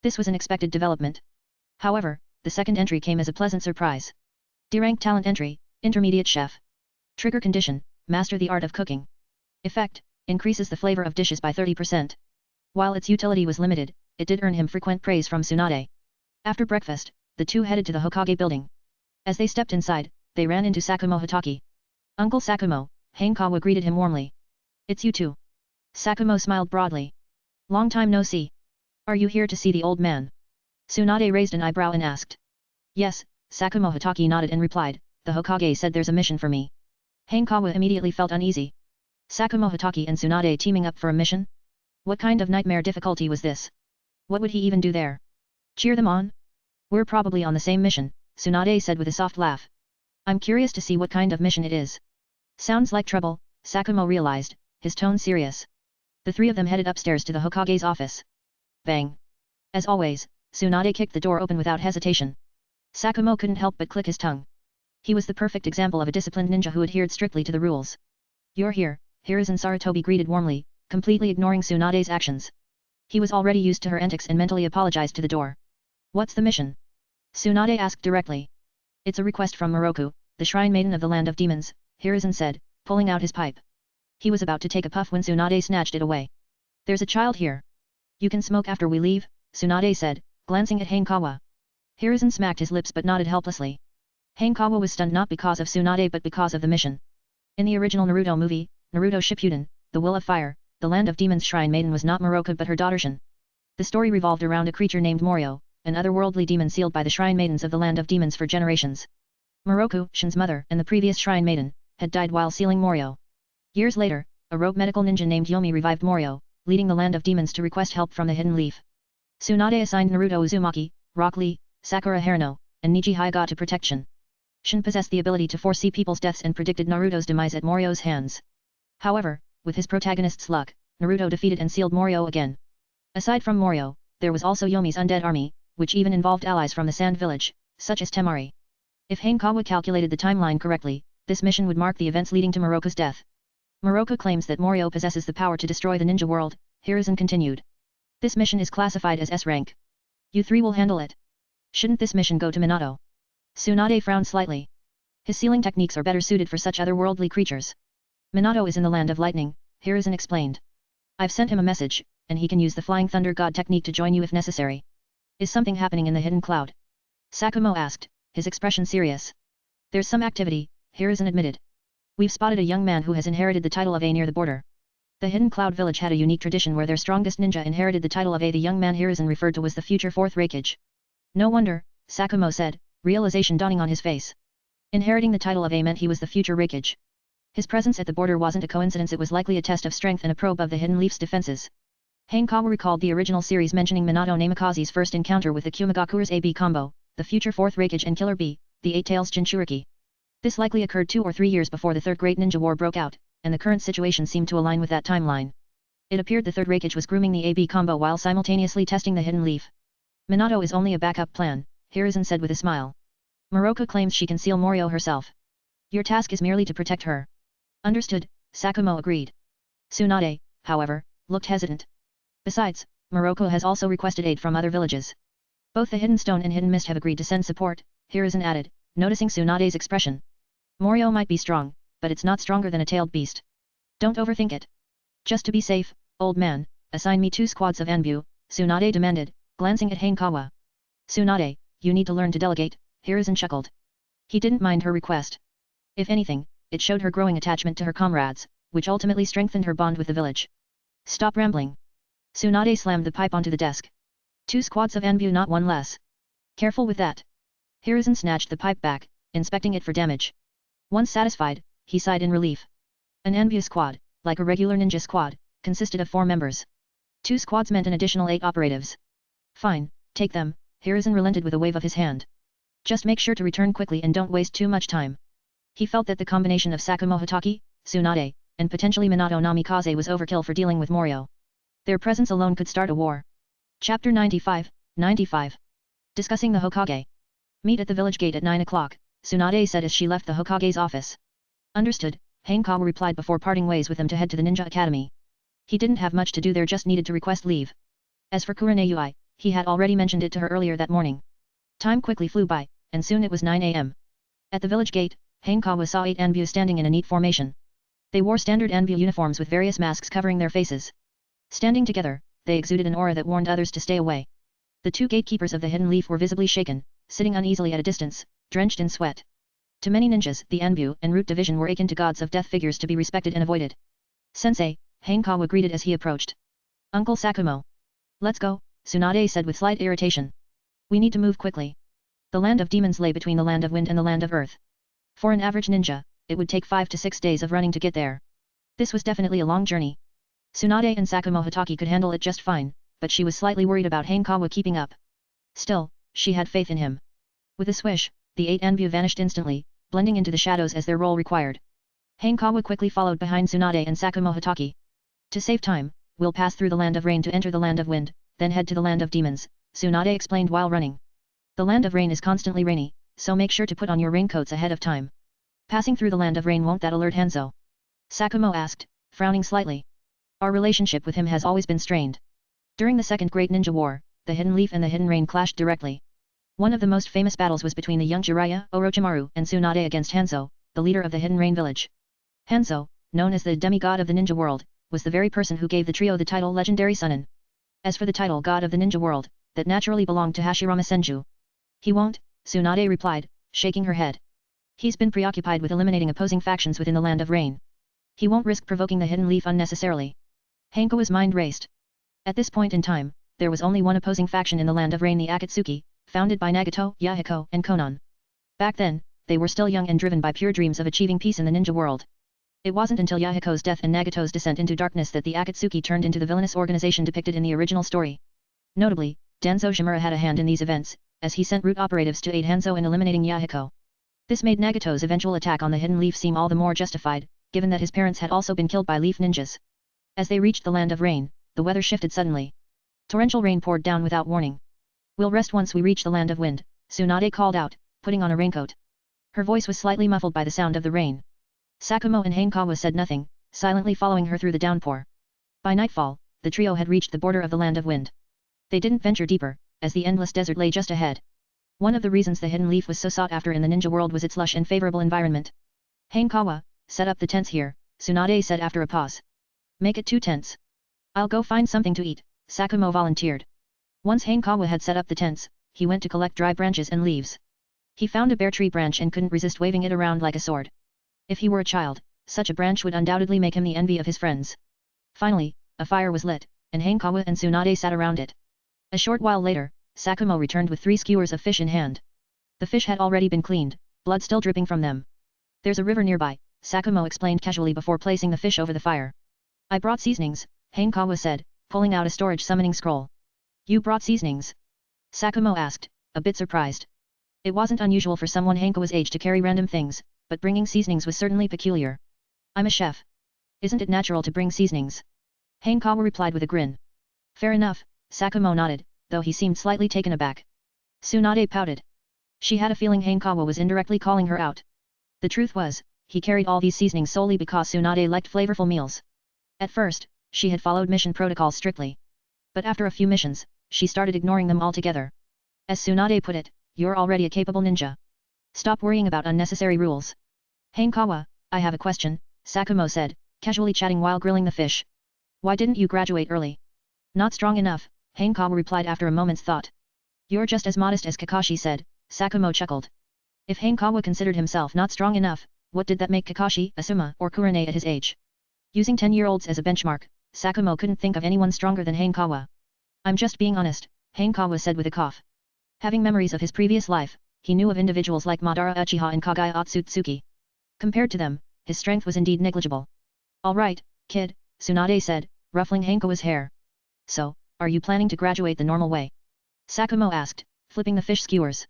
This was an expected development. However, the second entry came as a pleasant surprise. D-rank talent entry, intermediate chef. Trigger condition, master the art of cooking. Effect, increases the flavor of dishes by 30%. While its utility was limited, it did earn him frequent praise from Tsunade. After breakfast, the two headed to the Hokage building. As they stepped inside, they ran into Sakumo Hitaki. Uncle Sakumo, Hanekawa greeted him warmly. It's you two. Sakumo smiled broadly. Long time no see. Are you here to see the old man? Tsunade raised an eyebrow and asked. Yes, Sakumo Hitaki nodded and replied, the Hokage said there's a mission for me. Hanekawa immediately felt uneasy. Sakumo Hitaki and Tsunade teaming up for a mission? What kind of nightmare difficulty was this? What would he even do there? Cheer them on? We're probably on the same mission, Tsunade said with a soft laugh. I'm curious to see what kind of mission it is. Sounds like trouble, Sakumo realized, his tone serious. The three of them headed upstairs to the Hokage's office. Bang! As always, Tsunade kicked the door open without hesitation. Sakumo couldn't help but click his tongue. He was the perfect example of a disciplined ninja who adhered strictly to the rules. You're here, Hiruzen Sarutobi greeted warmly, completely ignoring Tsunade's actions. He was already used to her antics and mentally apologized to the door. What's the mission? Tsunade asked directly. It's a request from Moroku, the shrine maiden of the land of demons, Hiruzen said, pulling out his pipe. He was about to take a puff when Tsunade snatched it away. There's a child here. You can smoke after we leave, Tsunade said, glancing at Hanekawa. Hiruzen smacked his lips but nodded helplessly. Hanekawa was stunned not because of Tsunade but because of the mission. In the original Naruto movie, Naruto Shippuden, The Will of Fire, the land of demons shrine maiden was not Moroku but her daughter Shin. The story revolved around a creature named Morio, an otherworldly demon sealed by the shrine maidens of the land of demons for generations. Moroku, Shin's mother and the previous shrine maiden, had died while sealing Morio. Years later, a rogue medical ninja named Yomi revived Morio, leading the land of demons to request help from the Hidden Leaf. Tsunade assigned Naruto Uzumaki, Rock Lee, Sakura Haruno, and Niji Hyuga to protect Shin. Shin possessed the ability to foresee people's deaths and predicted Naruto's demise at Morio's hands. However, with his protagonist's luck, Naruto defeated and sealed Morio again. Aside from Morio, there was also Yomi's undead army, which even involved allies from the Sand Village, such as Temari. If Hanekawa calculated the timeline correctly, this mission would mark the events leading to Moroku's death. Moroku claims that Morio possesses the power to destroy the ninja world, Hiruzen continued. This mission is classified as S rank. You three will handle it. Shouldn't this mission go to Minato? Tsunade frowned slightly. His sealing techniques are better suited for such otherworldly creatures. Minato is in the land of lightning, Hiruzen explained. I've sent him a message, and he can use the Flying Thunder God technique to join you if necessary. Is something happening in the hidden cloud? Sakumo asked, his expression serious. There's some activity, Hiruzen admitted. We've spotted a young man who has inherited the title of A near the border. The Hidden Cloud village had a unique tradition where their strongest ninja inherited the title of A. The young man Hiruzen referred to was the future fourth Raikage. No wonder, Sakumo said, realization dawning on his face. Inheriting the title of A meant he was the future Raikage. His presence at the border wasn't a coincidence, it was likely a test of strength and a probe of the Hidden Leaf's defenses. Hanekawa recalled the original series mentioning Minato Namikaze's first encounter with the Kumogakure's AB combo, the future fourth Raikage and Killer B, the Eight Tails Jinchuriki. This likely occurred 2 or 3 years before the Third Great Ninja War broke out, and the current situation seemed to align with that timeline. It appeared the Third Raikage was grooming the AB combo while simultaneously testing the Hidden Leaf. Minato is only a backup plan, Hiruzen said with a smile. Moroku claims she can seal Morio herself. Your task is merely to protect her. Understood, Sakumo agreed. Tsunade, however, looked hesitant. Besides, Moroku has also requested aid from other villages. Both the Hidden Stone and Hidden Mist have agreed to send support, Hiruzen added, noticing Tsunade's expression. Morio might be strong, but it's not stronger than a tailed beast. Don't overthink it. Just to be safe, old man, assign me 2 squads of Anbu, Tsunade demanded, glancing at Hanekawa. Tsunade, you need to learn to delegate, Hiruzen chuckled. He didn't mind her request. If anything, it showed her growing attachment to her comrades, which ultimately strengthened her bond with the village. Stop rambling. Tsunade slammed the pipe onto the desk. 2 squads of Anbu, not 1 less. Careful with that. Hiruzen snatched the pipe back, inspecting it for damage. Once satisfied, he sighed in relief. An Anbu squad, like a regular ninja squad, consisted of 4 members. 2 squads meant an additional 8 operatives. Fine, take them, Hiruzen relented with a wave of his hand. Just make sure to return quickly and don't waste too much time. He felt that the combination of Sakumo Hitaki, Tsunade, and potentially Minato Namikaze was overkill for dealing with Morio. Their presence alone could start a war. Chapter 95, 95. Discussing the Hokage. Meet at the village gate at 9 o'clock, Tsunade said as she left the Hokage's office. Understood, Hanekawa replied before parting ways with them to head to the Ninja Academy. He didn't have much to do there, just needed to request leave. As for Kurenei, he had already mentioned it to her earlier that morning. Time quickly flew by, and soon it was 9 a.m. At the village gate, Hanekawa saw 8 Anbu standing in a neat formation. They wore standard Anbu uniforms with various masks covering their faces. Standing together, they exuded an aura that warned others to stay away. The 2 gatekeepers of the Hidden Leaf were visibly shaken, sitting uneasily at a distance, drenched in sweat. To many ninjas, the Anbu and Root division were akin to gods of death, figures to be respected and avoided. Sensei, Hanekawa greeted as he approached. Uncle Sakumo. Let's go, Tsunade said with slight irritation. We need to move quickly. The land of demons lay between the land of wind and the land of earth. For an average ninja, it would take 5 to 6 days of running to get there. This was definitely a long journey. Tsunade and Sakumo Hatake could handle it just fine, but she was slightly worried about Hanekawa keeping up. Still, she had faith in him. With a swish, the 8 Anbu vanished instantly, blending into the shadows as their role required. Hanekawa quickly followed behind Tsunade and Sakumo Hatake. To save time, we'll pass through the land of rain to enter the land of wind, then head to the land of demons, Tsunade explained while running. The land of rain is constantly rainy, so make sure to put on your raincoats ahead of time. Passing through the land of rain, won't that alert Hanzo? Sakumo asked, frowning slightly. Our relationship with him has always been strained. During the Second Great Ninja War, the Hidden Leaf and the Hidden Rain clashed directly. One of the most famous battles was between the young Jiraiya, Orochimaru, and Tsunade against Hanzo, the leader of the Hidden Rain village. Hanzo, known as the demigod of the ninja world, was the very person who gave the trio the title Legendary Sunin. As for the title God of the Ninja World, that naturally belonged to Hashirama Senju. He won't, Tsunade replied, shaking her head. He's been preoccupied with eliminating opposing factions within the Land of Rain. He won't risk provoking the Hidden Leaf unnecessarily. Hanekawa's mind raced. At this point in time, there was only one opposing faction in the Land of Rain, the Akatsuki, founded by Nagato, Yahiko, and Konan. Back then, they were still young and driven by pure dreams of achieving peace in the ninja world. It wasn't until Yahiko's death and Nagato's descent into darkness that the Akatsuki turned into the villainous organization depicted in the original story. Notably, Danzo Shimura had a hand in these events, as he sent root operatives to aid Hanzo in eliminating Yahiko. This made Nagato's eventual attack on the Hidden Leaf seem all the more justified, given that his parents had also been killed by leaf ninjas. As they reached the Land of Rain, the weather shifted suddenly. Torrential rain poured down without warning. We'll rest once we reach the Land of Wind, Tsunade called out, putting on a raincoat. Her voice was slightly muffled by the sound of the rain. Sakumo and Hanekawa said nothing, silently following her through the downpour. By nightfall, the trio had reached the border of the Land of Wind. They didn't venture deeper, as the endless desert lay just ahead. One of the reasons the Hidden Leaf was so sought after in the ninja world was its lush and favorable environment. Hanekawa, set up the tents here, Tsunade said after a pause. Make it 2 tents. I'll go find something to eat, Sakumo volunteered. Once Hanekawa had set up the tents, he went to collect dry branches and leaves. He found a bare tree branch and couldn't resist waving it around like a sword. If he were a child, such a branch would undoubtedly make him the envy of his friends. Finally, a fire was lit, and Hanekawa and Tsunade sat around it. A short while later, Sakumo returned with 3 skewers of fish in hand. The fish had already been cleaned, blood still dripping from them. There's a river nearby, Sakumo explained casually before placing the fish over the fire. I brought seasonings, Hanekawa said, pulling out a storage summoning scroll. You brought seasonings? Sakumo asked, a bit surprised. It wasn't unusual for someone Hanekawa's age to carry random things, but bringing seasonings was certainly peculiar. I'm a chef. Isn't it natural to bring seasonings? Hanekawa replied with a grin. Fair enough, Sakumo nodded, though he seemed slightly taken aback. Tsunade pouted. She had a feeling Hanekawa was indirectly calling her out. The truth was, he carried all these seasonings solely because Tsunade liked flavorful meals. At first, she had followed mission protocols strictly. But after a few missions, she started ignoring them altogether. As Tsunade put it, you're already a capable ninja. Stop worrying about unnecessary rules. Hanekawa, I have a question, Sakumo said, casually chatting while grilling the fish. Why didn't you graduate early? Not strong enough, Hanekawa replied after a moment's thought. You're just as modest as Kakashi said, Sakumo chuckled. If Hanekawa considered himself not strong enough, what did that make Kakashi, Asuma, or Kurane at his age? Using 10-year-olds as a benchmark, Sakumo couldn't think of anyone stronger than Hanekawa. I'm just being honest, Hanekawa said with a cough. Having memories of his previous life, he knew of individuals like Madara Uchiha and Kagaya Otsutsuki. Compared to them, his strength was indeed negligible. All right, kid, Tsunade said, ruffling Hanekawa's hair. So, are you planning to graduate the normal way? Sakumo asked, flipping the fish skewers.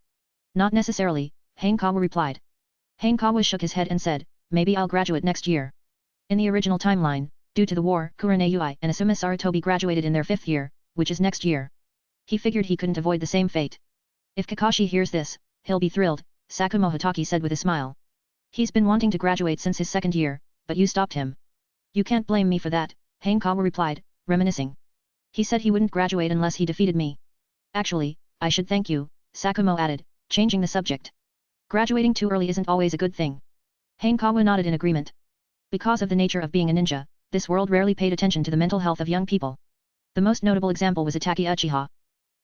Not necessarily, Hanekawa replied. Hanekawa shook his head and said, maybe I'll graduate next year. In the original timeline, due to the war, Kurane Yui and Asuma Sarutobi graduated in their 5th year, which is next year. He figured he couldn't avoid the same fate. If Kakashi hears this, he'll be thrilled, Sakumo Hatake said with a smile. He's been wanting to graduate since his 2nd year, but you stopped him. You can't blame me for that, Hanekawa replied, reminiscing. He said he wouldn't graduate unless he defeated me. Actually, I should thank you, Sakumo added, changing the subject. Graduating too early isn't always a good thing. Hanekawa nodded in agreement. Because of the nature of being a ninja, this world rarely paid attention to the mental health of young people. The most notable example was Ataki Uchiha.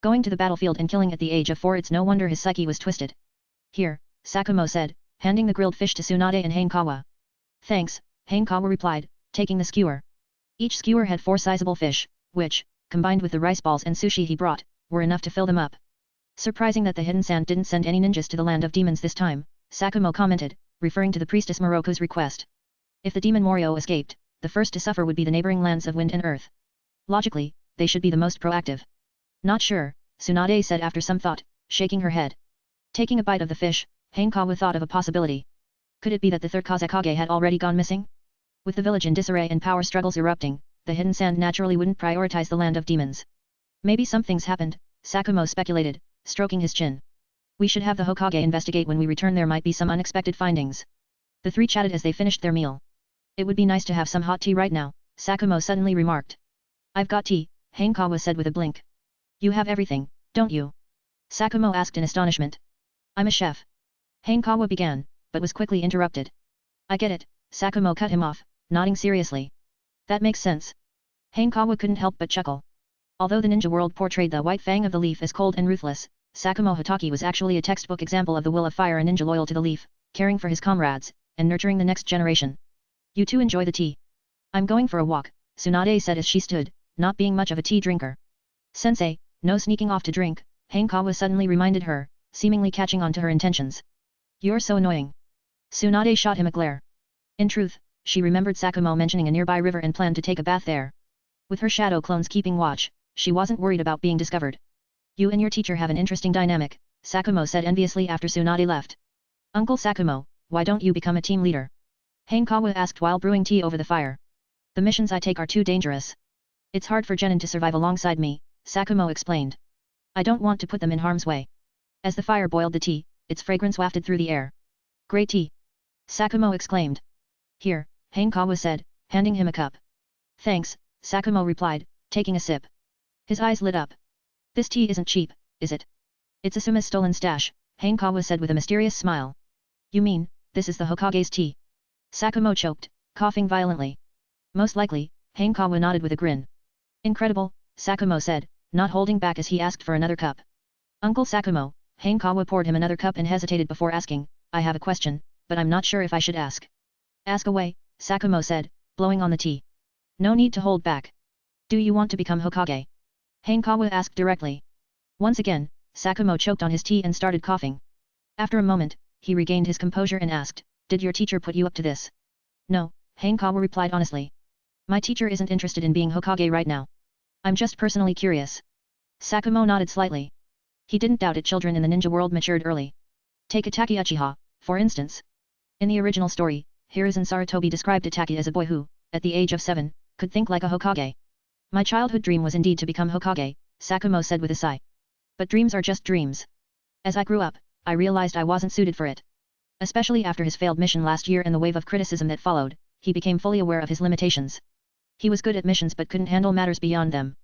Going to the battlefield and killing at the age of 4, it's no wonder his psyche was twisted. Here, Sakumo said, handing the grilled fish to Tsunade and Hanekawa. Thanks, Hanekawa replied, taking the skewer. Each skewer had 4 sizable fish, which, combined with the rice balls and sushi he brought, were enough to fill them up. Surprising that the hidden sand didn't send any ninjas to the land of demons this time, Sakumo commented, referring to the priestess Moroko's request. If the demon Morio escaped, the first to suffer would be the neighboring lands of wind and earth. Logically, they should be the most proactive. Not sure, Tsunade said after some thought, shaking her head. Taking a bite of the fish, Hanekawa thought of a possibility. Could it be that the third Kazekage had already gone missing? With the village in disarray and power struggles erupting, the hidden sand naturally wouldn't prioritize the land of demons. Maybe something's happened, Sakumo speculated, stroking his chin. We should have the Hokage investigate when we return, there might be some unexpected findings. The 3 chatted as they finished their meal. It would be nice to have some hot tea right now, Sakumo suddenly remarked. I've got tea, Hanekawa said with a blink. You have everything, don't you? Sakumo asked in astonishment. I'm a chef. Hanekawa began, but was quickly interrupted. I get it, Sakumo cut him off, nodding seriously. That makes sense. Hanekawa couldn't help but chuckle. Although the ninja world portrayed the white fang of the leaf as cold and ruthless, Sakumo Hatake was actually a textbook example of the will of fire, a ninja loyal to the leaf, caring for his comrades, and nurturing the next generation. You two enjoy the tea. I'm going for a walk, Tsunade said as she stood, not being much of a tea drinker. Sensei, no sneaking off to drink, Hanekawa suddenly reminded her, seemingly catching on to her intentions. You're so annoying. Tsunade shot him a glare. In truth, she remembered Sakumo mentioning a nearby river and planned to take a bath there. With her shadow clones keeping watch, she wasn't worried about being discovered. You and your teacher have an interesting dynamic, Sakumo said enviously after Tsunade left. Uncle Sakumo, why don't you become a team leader? Hanekawa asked while brewing tea over the fire. The missions I take are too dangerous. It's hard for genin to survive alongside me, Sakumo explained. I don't want to put them in harm's way. As the fire boiled the tea, its fragrance wafted through the air. Great tea! Sakumo exclaimed. Here, Hanekawa said, handing him a cup. Thanks, Sakumo replied, taking a sip. His eyes lit up. This tea isn't cheap, is it? It's Asuma's stolen stash, Hanekawa said with a mysterious smile. You mean, this is the Hokage's tea? Sakumo choked, coughing violently. Most likely, Hanekawa nodded with a grin. Incredible, Sakumo said, not holding back as he asked for another cup. Uncle Sakumo, Hanekawa poured him another cup and hesitated before asking, I have a question, but I'm not sure if I should ask. Ask away, Sakumo said, blowing on the tea. No need to hold back. Do you want to become Hokage? Hanekawa asked directly. Once again, Sakumo choked on his tea and started coughing. After a moment, he regained his composure and asked, Did your teacher put you up to this? No, Hanekawa replied honestly. My teacher isn't interested in being Hokage right now. I'm just personally curious. Sakumo nodded slightly. He didn't doubt it, children in the ninja world matured early. Take Itachi Uchiha, for instance. In the original story, Hiruzen Sarutobi described Itachi as a boy who, at the age of 7, could think like a Hokage. My childhood dream was indeed to become Hokage, Sakumo said with a sigh. But dreams are just dreams. As I grew up, I realized I wasn't suited for it. Especially after his failed mission last year and the wave of criticism that followed, he became fully aware of his limitations. He was good at missions but couldn't handle matters beyond them.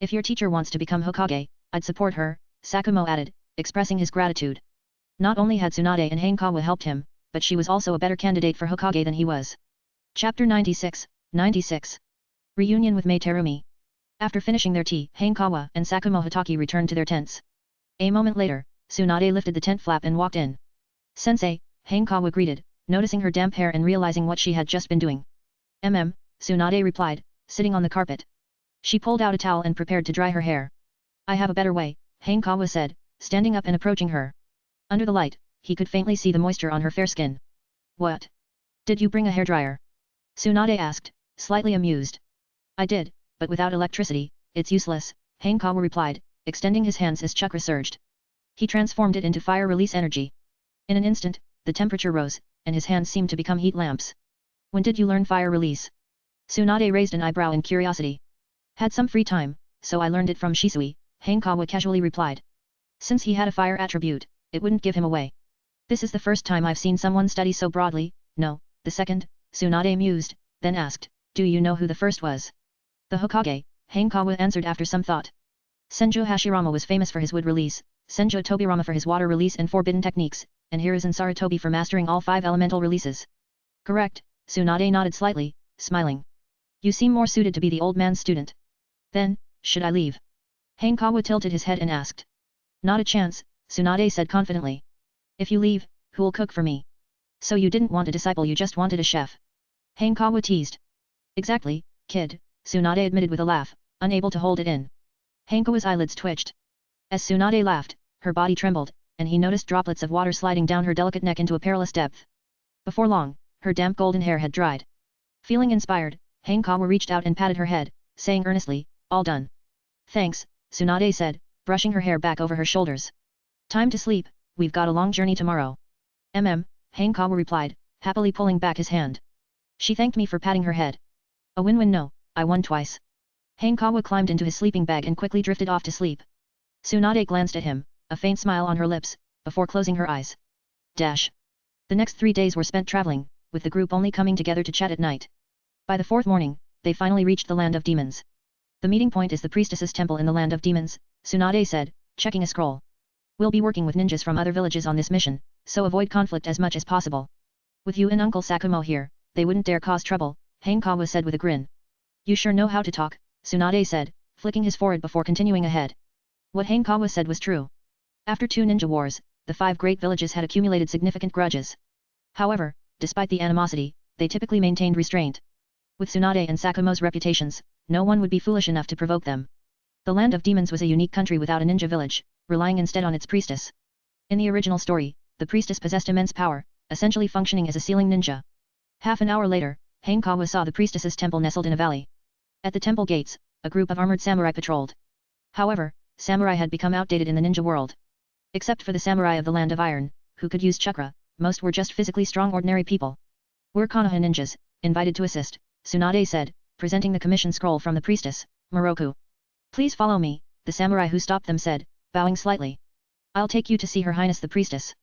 If your teacher wants to become Hokage, I'd support her, Sakumo added, expressing his gratitude. Not only had Tsunade and Hanekawa helped him, but she was also a better candidate for Hokage than he was. Chapter 96, 96. Reunion with Mei Terumi. After finishing their tea, Hanekawa and Sakumo Hatake returned to their tents. A moment later, Tsunade lifted the tent flap and walked in. Sensei, Hanekawa greeted, noticing her damp hair and realizing what she had just been doing. Tsunade replied, sitting on the carpet. She pulled out a towel and prepared to dry her hair. I have a better way, Hanekawa said, standing up and approaching her. Under the light, he could faintly see the moisture on her fair skin. What? Did you bring a hairdryer? Tsunade asked, slightly amused. I did, but without electricity, it's useless, Hanekawa replied, extending his hands as chakra surged. He transformed it into fire release energy. In an instant, the temperature rose, and his hands seemed to become heat lamps. When did you learn fire release? Tsunade raised an eyebrow in curiosity. Had some free time, so I learned it from Shisui, Hanekawa casually replied. Since he had a fire attribute, it wouldn't give him away. This is the first time I've seen someone study so broadly. No, the second, Tsunade mused, then asked, do you know who the first was? The Hokage, Hanekawa answered after some thought. Senjo Hashirama was famous for his wood release, Senjo Tobirama for his water release and forbidden techniques, and Hiruzen Sarutobi for mastering all 5 elemental releases. Correct, Tsunade nodded slightly, smiling. You seem more suited to be the old man's student. Then, should I leave? Hanekawa tilted his head and asked. Not a chance, Tsunade said confidently. If you leave, who'll cook for me? So you didn't want a disciple, you just wanted a chef. Hanekawa teased. Exactly, kid, Tsunade admitted with a laugh, unable to hold it in. Hanekawa's eyelids twitched. As Tsunade laughed, her body trembled, and he noticed droplets of water sliding down her delicate neck into a perilous depth. Before long, her damp golden hair had dried. Feeling inspired, Hanekawa reached out and patted her head, saying earnestly, all done. Thanks, Tsunade said, brushing her hair back over her shoulders. Time to sleep, we've got a long journey tomorrow. Hanekawa replied, happily pulling back his hand. She thanked me for patting her head. A win-win. No, I won twice. Hanekawa climbed into his sleeping bag and quickly drifted off to sleep. Tsunade glanced at him, a faint smile on her lips, before closing her eyes. The next 3 days were spent traveling, with the group only coming together to chat at night. By the 4th morning, they finally reached the land of demons. The meeting point is the priestess's temple in the land of demons, Tsunade said, checking a scroll. We'll be working with ninjas from other villages on this mission, so avoid conflict as much as possible. With you and Uncle Sakumo here, they wouldn't dare cause trouble, Hanekawa said with a grin. You sure know how to talk, Tsunade said, flicking his forehead before continuing ahead. What Hanekawa said was true. After 2 ninja wars, the 5 great villages had accumulated significant grudges. However, despite the animosity, they typically maintained restraint. With Tsunade and Sakumo's reputations, no one would be foolish enough to provoke them. The land of demons was a unique country without a ninja village, relying instead on its priestess. In the original story, the priestess possessed immense power, essentially functioning as a ceiling ninja. Half an hour later, Hanekawa saw the priestess's temple nestled in a valley. At the temple gates, a group of armored samurai patrolled. However, samurai had become outdated in the ninja world. Except for the samurai of the Land of Iron, who could use chakra, most were just physically strong ordinary people. We're Konoha ninjas, invited to assist, Tsunade said, presenting the commission scroll from the priestess, Moroku. Please follow me, the samurai who stopped them said, bowing slightly. I'll take you to see Her Highness the priestess.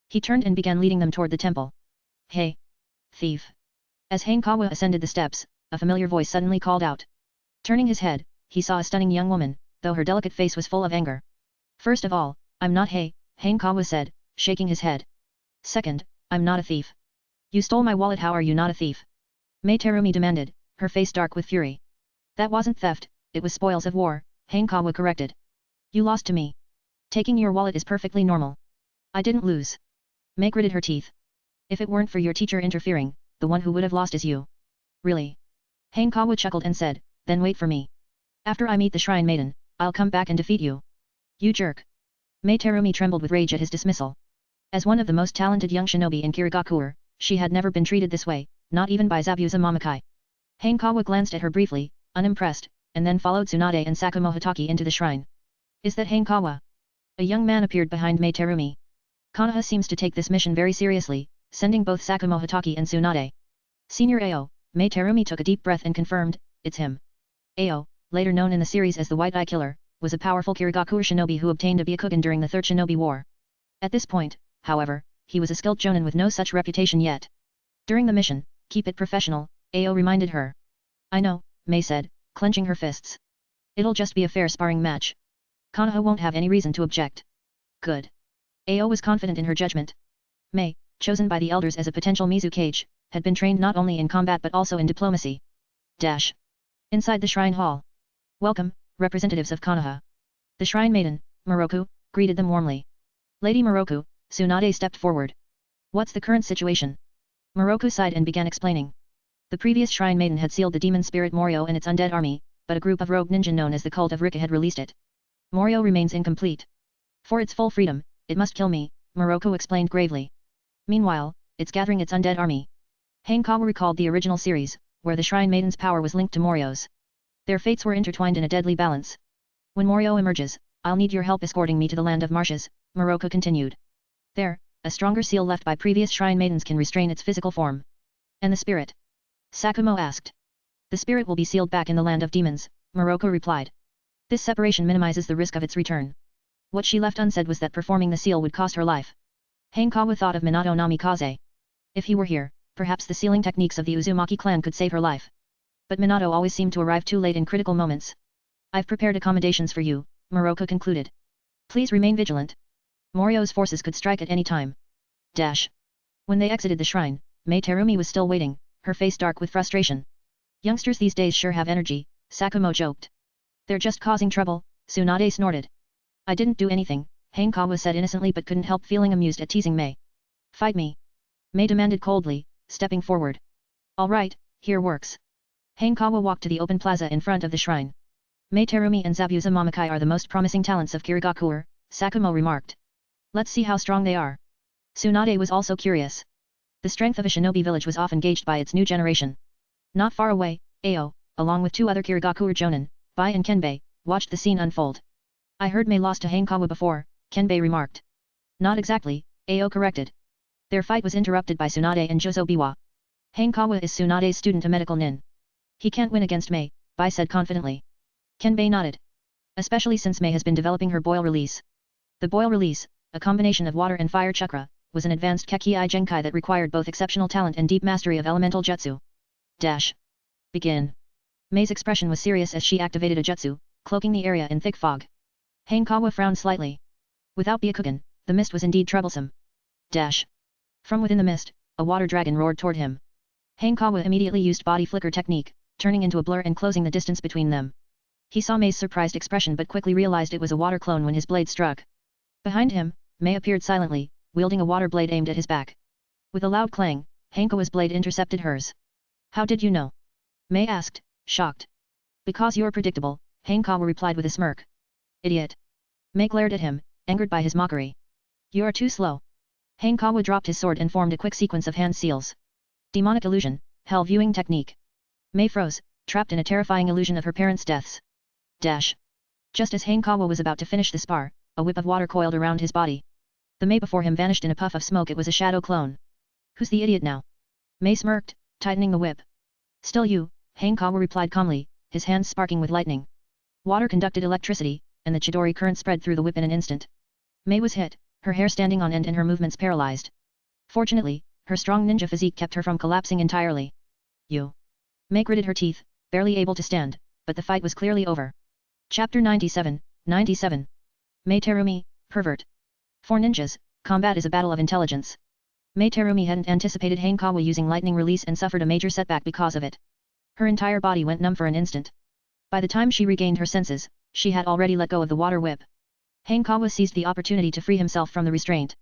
He turned and began leading them toward the temple. Hey! Thief! As Hanekawa ascended the steps, a familiar voice suddenly called out. Turning his head, he saw a stunning young woman, though her delicate face was full of anger. First of all, I'm not Hanekawa said, shaking his head. Second, I'm not a thief. You stole my wallet, how are you not a thief? Mei Terumi demanded, her face dark with fury. That wasn't theft, it was spoils of war, Hanekawa corrected. You lost to me. Taking your wallet is perfectly normal. I didn't lose. Mei gritted her teeth. If it weren't for your teacher interfering, the one who would have lost is you. Really? Hanekawa chuckled and said, then wait for me. After I meet the Shrine Maiden, I'll come back and defeat you. You jerk. Mei Terumi trembled with rage at his dismissal. As one of the most talented young shinobi in Kirigakure, she had never been treated this way, not even by Zabuza Mamakai. Hanekawa glanced at her briefly, unimpressed, and then followed Tsunade and Sakumo Hatake into the shrine. Is that Hanekawa? A young man appeared behind Mei Terumi. Konoha seems to take this mission very seriously, sending both Sakumo Hatake and Tsunade. Senior Ao, Mei Terumi took a deep breath and confirmed, it's him. Ao, later known in the series as the White Eye Killer, was a powerful Kirigakure shinobi who obtained a Byakugan during the Third Shinobi War. At this point, however, he was a skilled jonin with no such reputation yet. During the mission, keep it professional, Ao reminded her. I know, Mei said, clenching her fists. It'll just be a fair sparring match. Konoha won't have any reason to object. Good. Ao was confident in her judgment. Mei, chosen by the elders as a potential Mizukage, had been trained not only in combat but also in diplomacy. Inside the shrine hall. Welcome, representatives of Konoha. The Shrine Maiden, Moroku, greeted them warmly. Lady Moroku, Tsunade stepped forward. What's the current situation? Moroku sighed and began explaining. The previous Shrine Maiden had sealed the demon spirit Morio and its undead army, but a group of rogue ninja known as the Cult of Rika had released it. Morio remains incomplete. For its full freedom, it must kill me, Moroku explained gravely. Meanwhile, it's gathering its undead army. Hanekawa recalled the original series, where the Shrine Maiden's power was linked to Morio's. Their fates were intertwined in a deadly balance. When Morio emerges, I'll need your help escorting me to the land of marshes, Moroku continued. There, a stronger seal left by previous Shrine Maidens can restrain its physical form. And the spirit? Sakumo asked. The spirit will be sealed back in the land of demons, Moroku replied. This separation minimizes the risk of its return. What she left unsaid was that performing the seal would cost her life. Hanekawa thought of Minato Namikaze. If he were here, perhaps the sealing techniques of the Uzumaki clan could save her life. But Minato always seemed to arrive too late in critical moments. I've prepared accommodations for you, Moroku concluded. Please remain vigilant. Morio's forces could strike at any time. When they exited the shrine, Mei Terumi was still waiting, her face dark with frustration. Youngsters these days sure have energy, Sakumo joked. They're just causing trouble, Tsunade snorted. I didn't do anything, Hanekawa said innocently but couldn't help feeling amused at teasing Mei. Fight me. Mei demanded coldly, stepping forward. All right, here works. Hanekawa walked to the open plaza in front of the shrine. Mei Terumi and Zabuza Momokai are the most promising talents of Kirigakure, Sakumo remarked. Let's see how strong they are. Tsunade was also curious. The strength of a shinobi village was often gauged by its new generation. Not far away, Ao, along with 2 other Kirigakure jonin, Bai and Kenbei, watched the scene unfold. I heard Mei lost to Hanekawa before, Kenbei remarked. Not exactly, Ao corrected. Their fight was interrupted by Tsunade and Jozo Biwa. Hanekawa is Tsunade's student a medical nin. He can't win against Mei, Bai said confidently. Kenbei nodded. Especially since Mei has been developing her boil release. The boil release, a combination of water and fire chakra, was an advanced Kekki Genkai that required both exceptional talent and deep mastery of elemental jutsu. Begin. Mei's expression was serious as she activated a jutsu, cloaking the area in thick fog. Hanekawa frowned slightly. Without Byakugan, the mist was indeed troublesome. From within the mist, a water dragon roared toward him. Hanekawa immediately used body flicker technique, turning into a blur and closing the distance between them. He saw Mei's surprised expression but quickly realized it was a water clone when his blade struck. Behind him, Mei appeared silently, wielding a water blade aimed at his back. With a loud clang, Hanekawa's blade intercepted hers. How did you know? Mei asked, shocked. Because you're predictable, Hanekawa replied with a smirk. Idiot. Mei glared at him, angered by his mockery. You are too slow. Hanekawa dropped his sword and formed a quick sequence of hand seals. Demonic illusion, hell viewing technique. Mei froze, trapped in a terrifying illusion of her parents' deaths. Just as Hanekawa was about to finish the spar, a whip of water coiled around his body. The Mei before him vanished in a puff of smoke. It was a shadow clone. Who's the idiot now? Mei smirked, tightening the whip. Still you, Hanekawa replied calmly, his hands sparking with lightning. Water conducted electricity, and the Chidori current spread through the whip in an instant. Mei was hit, her hair standing on end and her movements paralyzed. Fortunately, her strong ninja physique kept her from collapsing entirely. You. Mei gritted her teeth, barely able to stand, but the fight was clearly over. Chapter 97, 97. Mei Terumi, pervert. For ninjas, combat is a battle of intelligence. Mei Terumi hadn't anticipated Hanekawa using lightning release and suffered a major setback because of it. Her entire body went numb for an instant. By the time she regained her senses, she had already let go of the water whip. Hanekawa seized the opportunity to free himself from the restraint.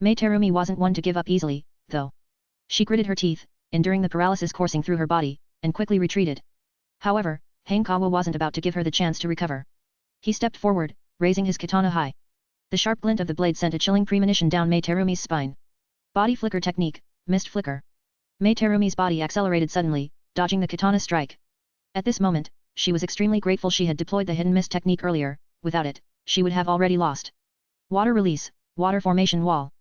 Mei Terumi wasn't one to give up easily, though. She gritted her teeth, enduring the paralysis coursing through her body, and quickly retreated. However, Hanekawa wasn't about to give her the chance to recover. He stepped forward, raising his katana high. The sharp glint of the blade sent a chilling premonition down Mei Terumi's spine. Body flicker technique, mist flicker. Mei Terumi's body accelerated suddenly, dodging the katana strike. At this moment, she was extremely grateful she had deployed the hidden mist technique earlier. Without it, she would have already lost. Water release, water formation wall.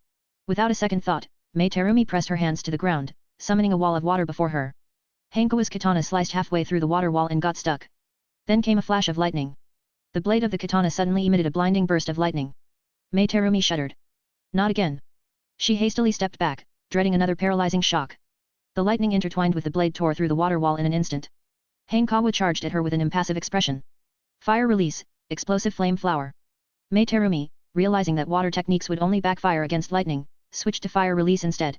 Without a second thought, Mei Terumi pressed her hands to the ground, summoning a wall of water before her. Hanekawa's katana sliced halfway through the water wall and got stuck. Then came a flash of lightning. The blade of the katana suddenly emitted a blinding burst of lightning. Mei Terumi shuddered. Not again. She hastily stepped back, dreading another paralyzing shock. The lightning intertwined with the blade tore through the water wall in an instant. Hanekawa charged at her with an impassive expression. Fire release, explosive flame flower. Mei Terumi, realizing that water techniques would only backfire against lightning, switched to fire release instead.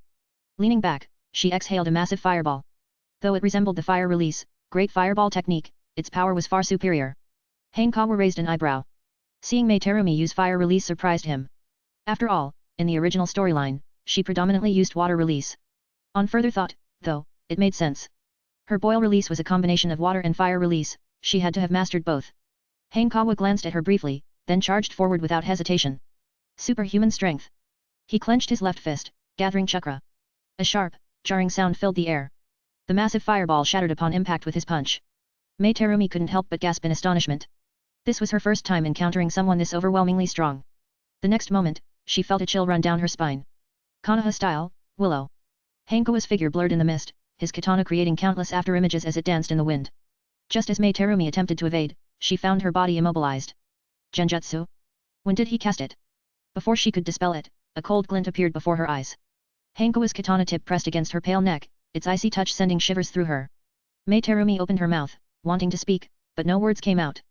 Leaning back, she exhaled a massive fireball. Though it resembled the fire release, great fireball technique, its power was far superior. Hanekawa raised an eyebrow. Seeing Mei Terumi use fire release surprised him. After all, in the original storyline, she predominantly used water release. On further thought, though, it made sense. Her boil release was a combination of water and fire release, she had to have mastered both. Hanekawa glanced at her briefly, then charged forward without hesitation. Superhuman strength. He clenched his left fist, gathering chakra. A sharp, jarring sound filled the air. The massive fireball shattered upon impact with his punch. Mei Terumi couldn't help but gasp in astonishment. This was her first time encountering someone this overwhelmingly strong. The next moment, she felt a chill run down her spine. Konoha style, willow. Hanekawa's figure blurred in the mist, his katana creating countless after-images as it danced in the wind. Just as Mei Terumi attempted to evade, she found her body immobilized. Genjutsu? When did he cast it? Before she could dispel it, a cold glint appeared before her eyes. Hanekawa's katana tip pressed against her pale neck, its icy touch sending shivers through her. Mei Terumi opened her mouth, wanting to speak, but no words came out.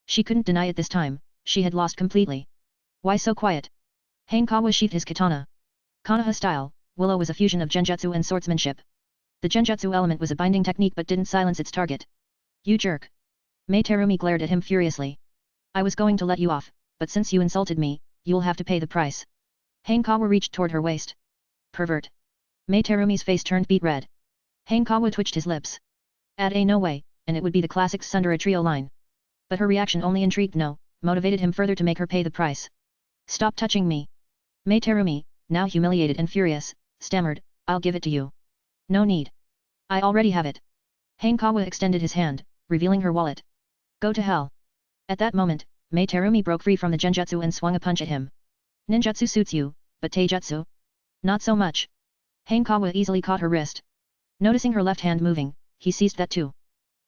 She couldn't deny it this time, she had lost completely. Why so quiet? Hanekawa sheathed his katana. Konoha style, willow was a fusion of genjutsu and swordsmanship. The genjutsu element was a binding technique but didn't silence its target. You jerk. Mei Terumi glared at him furiously. I was going to let you off, but since you insulted me, you'll have to pay the price. Hanekawa reached toward her waist. pervert. Mei Terumi's face turned beet red. Hanekawa twitched his lips. No way, and it would be the classic Sundara trio line. But her reaction only intrigued motivated him further to make her pay the price. Stop touching me. Mei Terumi, now humiliated and furious, stammered, I'll give it to you. No need. I already have it. Hanekawa extended his hand, revealing her wallet. Go to hell. At that moment, Mei Terumi broke free from the genjutsu and swung a punch at him. Ninjutsu suits you, but taijutsu? Not so much. Hanekawa easily caught her wrist. Noticing her left hand moving, he seized that too.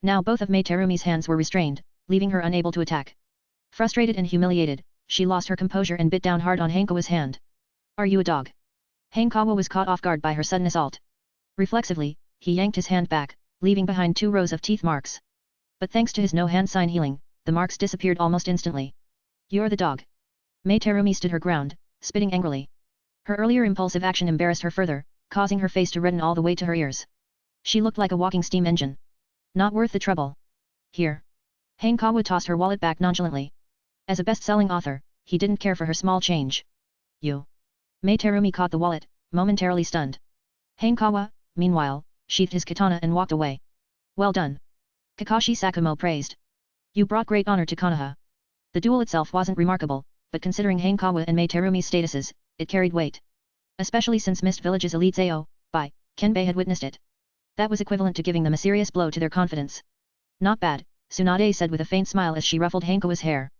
Now both of Mei Terumi's hands were restrained, leaving her unable to attack. Frustrated and humiliated, she lost her composure and bit down hard on Hanekawa's hand. Are you a dog? Hanekawa was caught off guard by her sudden assault. Reflexively, he yanked his hand back, leaving behind 2 rows of teeth marks. But thanks to his no-hand sign healing, the marks disappeared almost instantly. You're the dog. Mei Terumi stood her ground, spitting angrily. Her earlier impulsive action embarrassed her further, causing her face to redden all the way to her ears. She looked like a walking steam engine. Not worth the trouble. Here. Hanekawa tossed her wallet back nonchalantly. As a best-selling author, he didn't care for her small change. You. Mei Terumi caught the wallet, momentarily stunned. Hanekawa, meanwhile, sheathed his katana and walked away. Well done. Kakashi Sakumo praised. You brought great honor to Konoha. The duel itself wasn't remarkable, but considering Hanekawa and Mei Terumi's statuses, it carried weight. Especially since Mist Village's elite Ao, by Kenbei had witnessed it. That was equivalent to giving them a serious blow to their confidence. Not bad, Tsunade said with a faint smile as she ruffled Hanekawa's hair.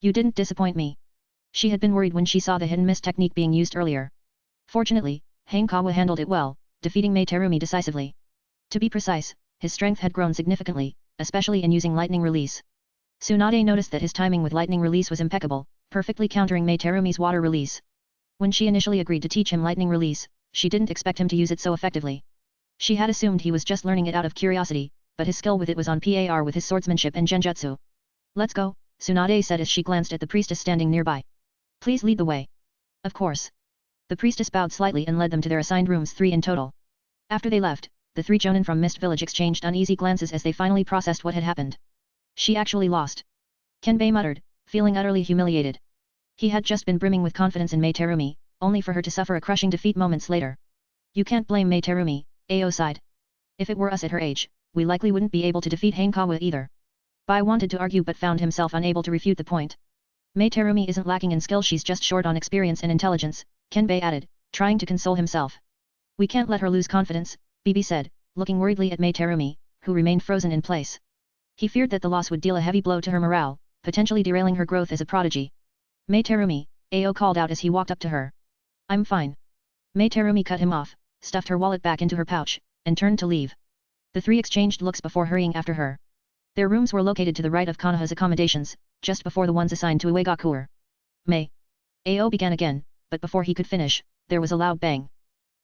You didn't disappoint me. She had been worried when she saw the hidden mist technique being used earlier. Fortunately, Hanekawa handled it well, defeating Mei Terumi decisively. To be precise, his strength had grown significantly, especially in using lightning release. Tsunade noticed that his timing with lightning release was impeccable, perfectly countering Mei Terumi's water release. When she initially agreed to teach him lightning release, she didn't expect him to use it so effectively. She had assumed he was just learning it out of curiosity, but his skill with it was on par with his swordsmanship and genjutsu. Let's go, Tsunade said as she glanced at the priestess standing nearby. Please lead the way. Of course. The priestess bowed slightly and led them to their assigned rooms, 3 in total. After they left, the 3 jonin from Mist Village exchanged uneasy glances as they finally processed what had happened. She actually lost. Kenbei muttered, feeling utterly humiliated. He had just been brimming with confidence in Mei Terumi, only for her to suffer a crushing defeat moments later. You can't blame Mei Terumi, Ao sighed. If it were us at her age, we likely wouldn't be able to defeat Hanekawa either. Bai wanted to argue but found himself unable to refute the point. Mei Terumi isn't lacking in skill, she's just short on experience and intelligence, Kenbei added, trying to console himself. We can't let her lose confidence, Bibi said, looking worriedly at Mei Terumi, who remained frozen in place. He feared that the loss would deal a heavy blow to her morale, potentially derailing her growth as a prodigy. Mei Terumi, Ao called out as he walked up to her. I'm fine. Mei Terumi cut him off, stuffed her wallet back into her pouch, and turned to leave. The 3 exchanged looks before hurrying after her. Their rooms were located to the right of Konoha's accommodations, just before the ones assigned to Uegakure. Mei. Ao began again, but before he could finish, there was a loud bang.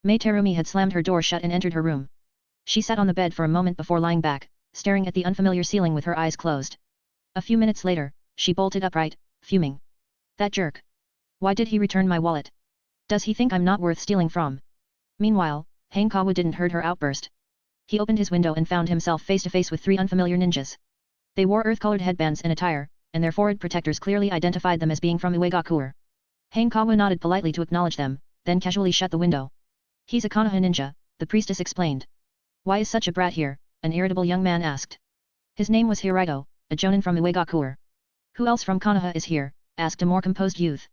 Mei Terumi had slammed her door shut and entered her room. She sat on the bed for a moment before lying back, staring at the unfamiliar ceiling with her eyes closed. A few minutes later, she bolted upright, fuming. That jerk. Why did he return my wallet? Does he think I'm not worth stealing from? Meanwhile, Hanekawa didn't heard her outburst. He opened his window and found himself face to face with 3 unfamiliar ninjas. They wore earth-colored headbands and attire, and their forehead protectors clearly identified them as being from Uegakure. Hanekawa nodded politely to acknowledge them, then casually shut the window. He's a Konoha ninja, the priestess explained. Why is such a brat here? An irritable young man asked. His name was Hirohito, a jonin from Uegakure. Who else from Konoha is here? Asked a more composed youth.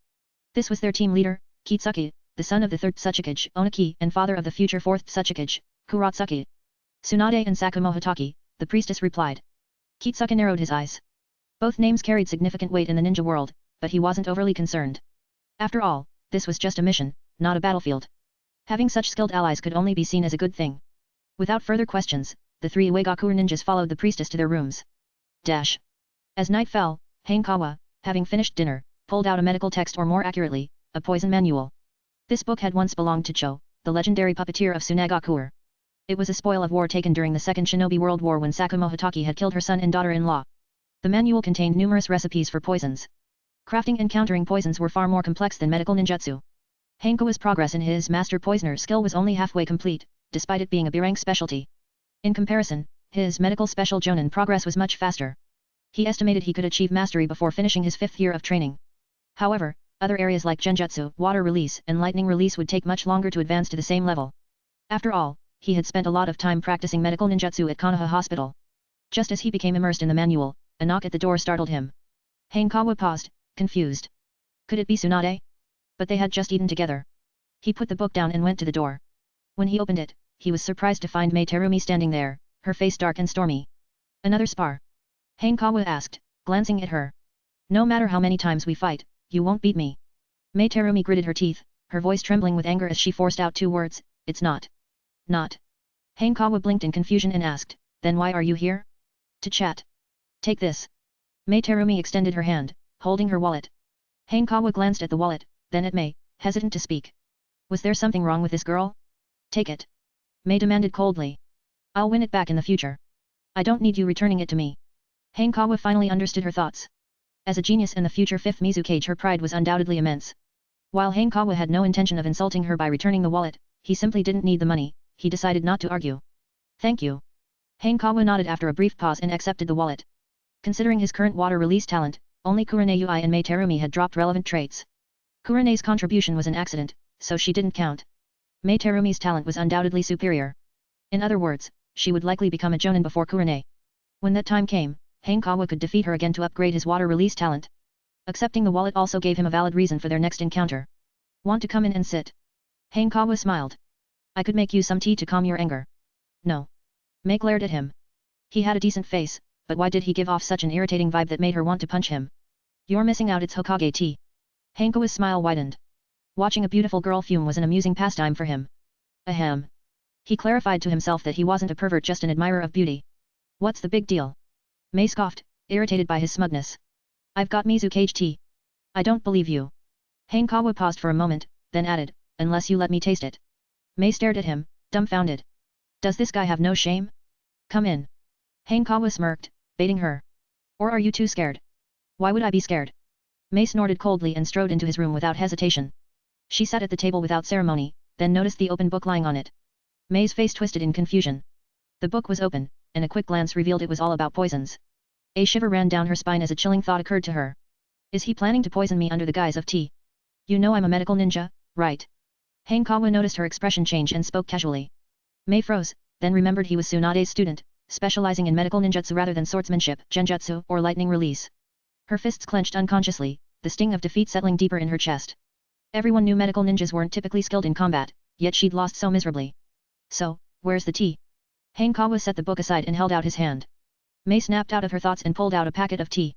This was their team leader, Kitsuki, the son of the 3rd Tsuchikage Oniki and father of the future 4th Tsuchikage, Kuratsuki. Tsunade and Sakumo Hitaki, the priestess replied. Kitsuki narrowed his eyes. Both names carried significant weight in the ninja world, but he wasn't overly concerned. After all, this was just a mission, not a battlefield. Having such skilled allies could only be seen as a good thing. Without further questions, the 3 Uegakure ninjas followed the priestess to their rooms. As night fell, Hanekawa, having finished dinner, pulled out a medical text, or more accurately, a poison manual. This book had once belonged to Cho, the legendary puppeteer of Tsunagakure. It was a spoil of war taken during the Second Shinobi World War when Sakumo Hitaki had killed her son and daughter-in-law. The manual contained numerous recipes for poisons. Crafting and countering poisons were far more complex than medical ninjutsu. Hanekawa's progress in his master poisoner skill was only halfway complete, despite it being a B-rank specialty. In comparison, his medical special jonin progress was much faster. He estimated he could achieve mastery before finishing his 5th year of training. However, other areas like genjutsu, water release, and lightning release would take much longer to advance to the same level. After all, he had spent a lot of time practicing medical ninjutsu at Konoha Hospital. Just as he became immersed in the manual, a knock at the door startled him. Hanekawa paused, confused. Could it be Tsunade? But they had just eaten together. He put the book down and went to the door. When he opened it, he was surprised to find Mei Terumi standing there, her face dark and stormy. Another spar? Hanekawa asked, glancing at her. No matter how many times we fight, you won't beat me. Mei Terumi gritted her teeth, her voice trembling with anger as she forced out two words, it's not. Not. Hanekawa blinked in confusion and asked, then why are you here? To chat. Take this. Mei Terumi extended her hand, holding her wallet. Hanekawa glanced at the wallet, then at Mei, hesitant to speak. Was there something wrong with this girl? Take it. Mei demanded coldly. I'll win it back in the future. I don't need you returning it to me. Hanekawa finally understood her thoughts. As a genius and the future 5th Mizukage, her pride was undoubtedly immense. While Hanekawa had no intention of insulting her by returning the wallet, he simply didn't need the money, he decided not to argue. Thank you. Hanekawa nodded after a brief pause and accepted the wallet. Considering his current water release talent, only Kurane Ui and Mei Terumi had dropped relevant traits. Kurane's contribution was an accident, so she didn't count. Mei Terumi's talent was undoubtedly superior. In other words, she would likely become a Jonin before Kurane. When that time came, Hanekawa could defeat her again to upgrade his water release talent. Accepting the wallet also gave him a valid reason for their next encounter. Want to come in and sit? Hanekawa smiled. I could make you some tea to calm your anger. No. Mei glared at him. He had a decent face, but why did he give off such an irritating vibe that made her want to punch him? You're missing out, it's Hokage tea. Hanekawa's smile widened. Watching a beautiful girl fume was an amusing pastime for him. Ahem. He clarified to himself that he wasn't a pervert, just an admirer of beauty. What's the big deal? Mei scoffed, irritated by his smugness. I've got Mizukage tea. I don't believe you. Hanekawa paused for a moment, then added, unless you let me taste it. Mei stared at him, dumbfounded. Does this guy have no shame? Come in. Hanekawa smirked, baiting her. Or are you too scared? Why would I be scared? Mei snorted coldly and strode into his room without hesitation. She sat at the table without ceremony, then noticed the open book lying on it. Mei's face twisted in confusion. The book was open, and a quick glance revealed it was all about poisons. A shiver ran down her spine as a chilling thought occurred to her. Is he planning to poison me under the guise of tea? You know I'm a medical ninja, right? Hanekawa noticed her expression change and spoke casually. Mei froze, then remembered he was Tsunade's student, specializing in medical ninjutsu rather than swordsmanship, genjutsu, or lightning release. Her fists clenched unconsciously, the sting of defeat settling deeper in her chest. Everyone knew medical ninjas weren't typically skilled in combat, yet she'd lost so miserably. So, where's the tea? Hanekawa set the book aside and held out his hand. Mei snapped out of her thoughts and pulled out a packet of tea.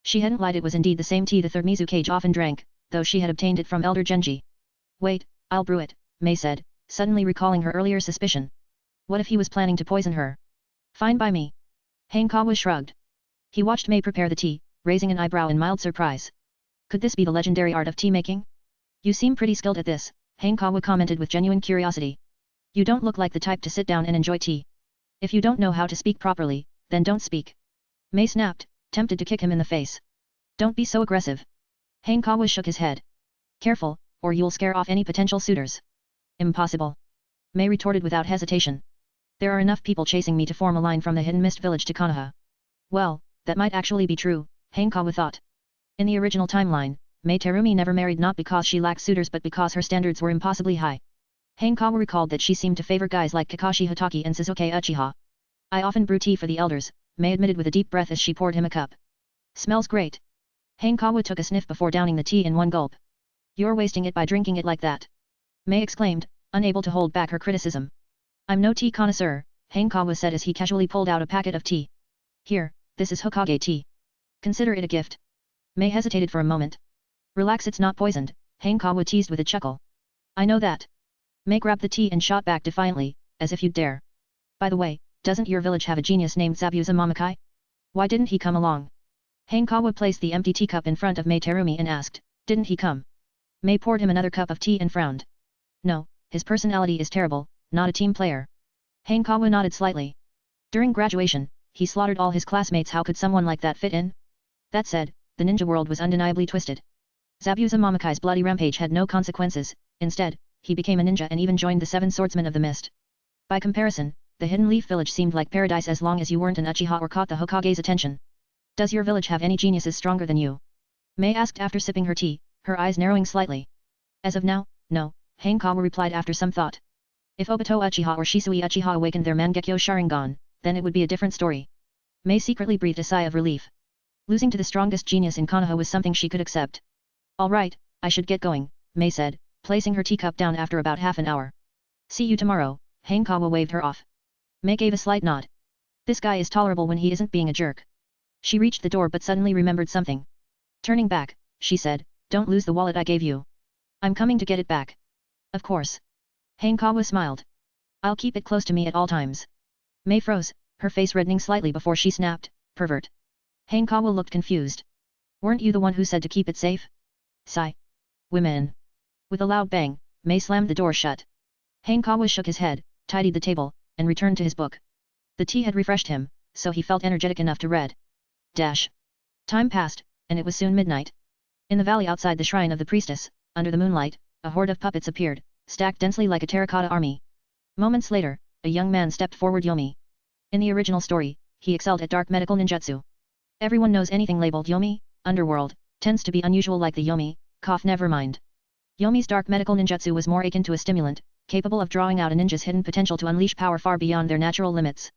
She hadn't lied, it was indeed the same tea the 3rd Mizukage often drank, though she had obtained it from Elder Genji. Wait, I'll brew it, Mei said, suddenly recalling her earlier suspicion. What if he was planning to poison her? Fine by me. Hanekawa shrugged. He watched Mei prepare the tea, raising an eyebrow in mild surprise. Could this be the legendary art of tea making? You seem pretty skilled at this, Hanekawa commented with genuine curiosity. You don't look like the type to sit down and enjoy tea. If you don't know how to speak properly, then don't speak. Mei snapped, tempted to kick him in the face. Don't be so aggressive. Hanekawa shook his head. Careful, or you'll scare off any potential suitors. Impossible. Mei retorted without hesitation. There are enough people chasing me to form a line from the Hidden Mist village to Konoha. Well, that might actually be true, Hanekawa thought. In the original timeline, Mei Terumi never married not because she lacked suitors but because her standards were impossibly high. Hanekawa recalled that she seemed to favor guys like Kakashi Hatake and Sasuke Uchiha. I often brew tea for the elders, Mei admitted with a deep breath as she poured him a cup. Smells great. Hanekawa took a sniff before downing the tea in one gulp. You're wasting it by drinking it like that. Mei exclaimed, unable to hold back her criticism. I'm no tea connoisseur, Hanekawa said as he casually pulled out a packet of tea. Here, this is Hokage tea. Consider it a gift. Mei hesitated for a moment. Relax, it's not poisoned, Hanekawa teased with a chuckle. I know that. Mei grabbed the tea and shot back defiantly, as if you'd dare. By the way, doesn't your village have a genius named Zabuza Mamakai? Why didn't he come along? Hanekawa placed the empty teacup in front of Mei Terumi and asked, didn't he come? Mei poured him another cup of tea and frowned. No, his personality is terrible, not a team player. Hanekawa nodded slightly. During graduation, he slaughtered all his classmates. How could someone like that fit in? That said, the ninja world was undeniably twisted. Zabuza Mamakai's bloody rampage had no consequences, instead, he became a ninja and even joined the 7 Swordsmen of the Mist. By comparison, the Hidden Leaf Village seemed like paradise as long as you weren't an Uchiha or caught the Hokage's attention. Does your village have any geniuses stronger than you? Mei asked after sipping her tea, her eyes narrowing slightly. As of now, no, Hanekawa replied after some thought. If Obito Uchiha or Shisui Uchiha awakened their Mangekyo Sharingan, then it would be a different story. Mei secretly breathed a sigh of relief. Losing to the strongest genius in Konoha was something she could accept. Alright, I should get going, Mei said, placing her teacup down after about half an hour. See you tomorrow, Hanekawa waved her off. Mei gave a slight nod. This guy is tolerable when he isn't being a jerk. She reached the door but suddenly remembered something. Turning back, she said, don't lose the wallet I gave you. I'm coming to get it back. Of course. Hanekawa smiled. I'll keep it close to me at all times. Mei froze, her face reddening slightly before she snapped, pervert. Hanekawa looked confused. Weren't you the one who said to keep it safe? Sigh. Women. With a loud bang, Mei slammed the door shut. Hanekawa shook his head, tidied the table, and returned to his book. The tea had refreshed him, so he felt energetic enough to read. Time passed, and it was soon midnight. In the valley outside the shrine of the priestess, under the moonlight, a horde of puppets appeared, stacked densely like a terracotta army. Moments later, a young man stepped forward. Yomi. In the original story, he excelled at dark medical ninjutsu. Everyone knows anything labeled Yomi, underworld, tends to be unusual like the Yomi, cough never mind. Yomi's dark medical ninjutsu was more akin to a stimulant, capable of drawing out a ninja's hidden potential to unleash power far beyond their natural limits.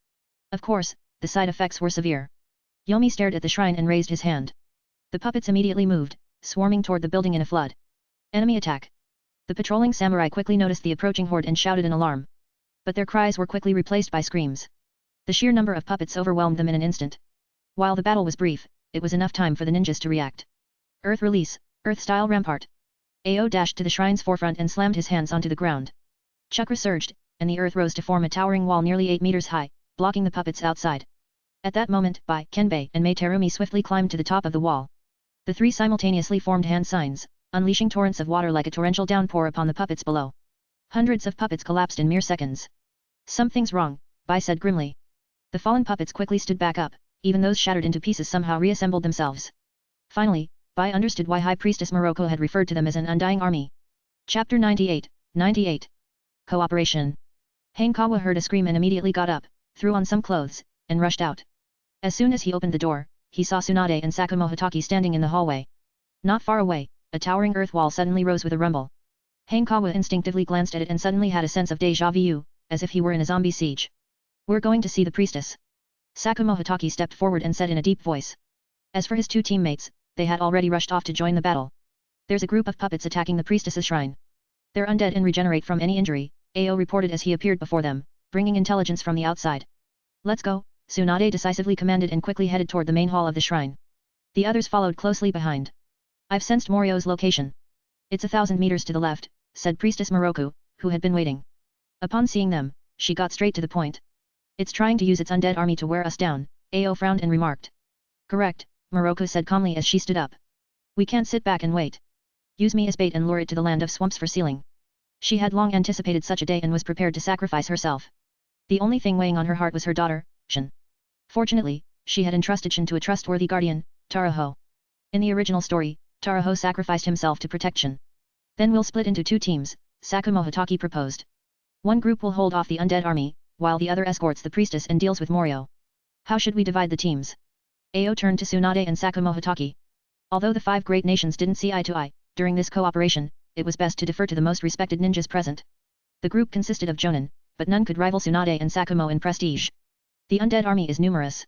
Of course, the side effects were severe. Yomi stared at the shrine and raised his hand. The puppets immediately moved, swarming toward the building in a flood. Enemy attack. The patrolling samurai quickly noticed the approaching horde and shouted in alarm. But their cries were quickly replaced by screams. The sheer number of puppets overwhelmed them in an instant. While the battle was brief, it was enough time for the ninjas to react. Earth release, Earth-style rampart. Ao dashed to the shrine's forefront and slammed his hands onto the ground. Chakra surged, and the earth rose to form a towering wall nearly 8 meters high, blocking the puppets outside. At that moment, Bai, Kenbei and Mei Terumi swiftly climbed to the top of the wall. The three simultaneously formed hand signs, unleashing torrents of water like a torrential downpour upon the puppets below. Hundreds of puppets collapsed in mere seconds. Something's wrong, Bai said grimly. The fallen puppets quickly stood back up, even those shattered into pieces somehow reassembled themselves. Finally, Bai understood why High Priestess Morocco had referred to them as an undying army. Chapter 98. Cooperation. Hanekawa heard a scream and immediately got up, threw on some clothes, and rushed out. As soon as he opened the door, he saw Tsunade and Sakumo Hitaki standing in the hallway. Not far away, a towering earth wall suddenly rose with a rumble. Hanekawa instinctively glanced at it and suddenly had a sense of déjà vu, as if he were in a zombie siege. We're going to see the priestess. Sakumo Hitaki stepped forward and said in a deep voice. As for his two teammates, they had already rushed off to join the battle. There's a group of puppets attacking the priestess's shrine. They're undead and regenerate from any injury, Ao reported as he appeared before them, bringing intelligence from the outside. Let's go, Tsunade decisively commanded and quickly headed toward the main hall of the shrine. The others followed closely behind. I've sensed Morio's location. It's 1,000 meters to the left, said Priestess Morocco, who had been waiting. Upon seeing them, she got straight to the point. It's trying to use its undead army to wear us down, Ao frowned and remarked. Correct, Morocco said calmly as she stood up. We can't sit back and wait. Use me as bait and lure it to the land of swamps for sealing. She had long anticipated such a day and was prepared to sacrifice herself. The only thing weighing on her heart was her daughter, Shin. Fortunately, she had entrusted Shin to a trustworthy guardian, Taraho. In the original story, Taraho sacrificed himself to protect Shin. Then we'll split into two teams, Sakumo Hitaki proposed. One group will hold off the undead army, while the other escorts the priestess and deals with Morio. How should we divide the teams? Ao turned to Tsunade and Sakumo Hitaki. Although the 5 great nations didn't see eye to eye, during this cooperation, it was best to defer to the most respected ninjas present. The group consisted of jonin, but none could rival Tsunade and Sakumo in prestige. The undead army is numerous.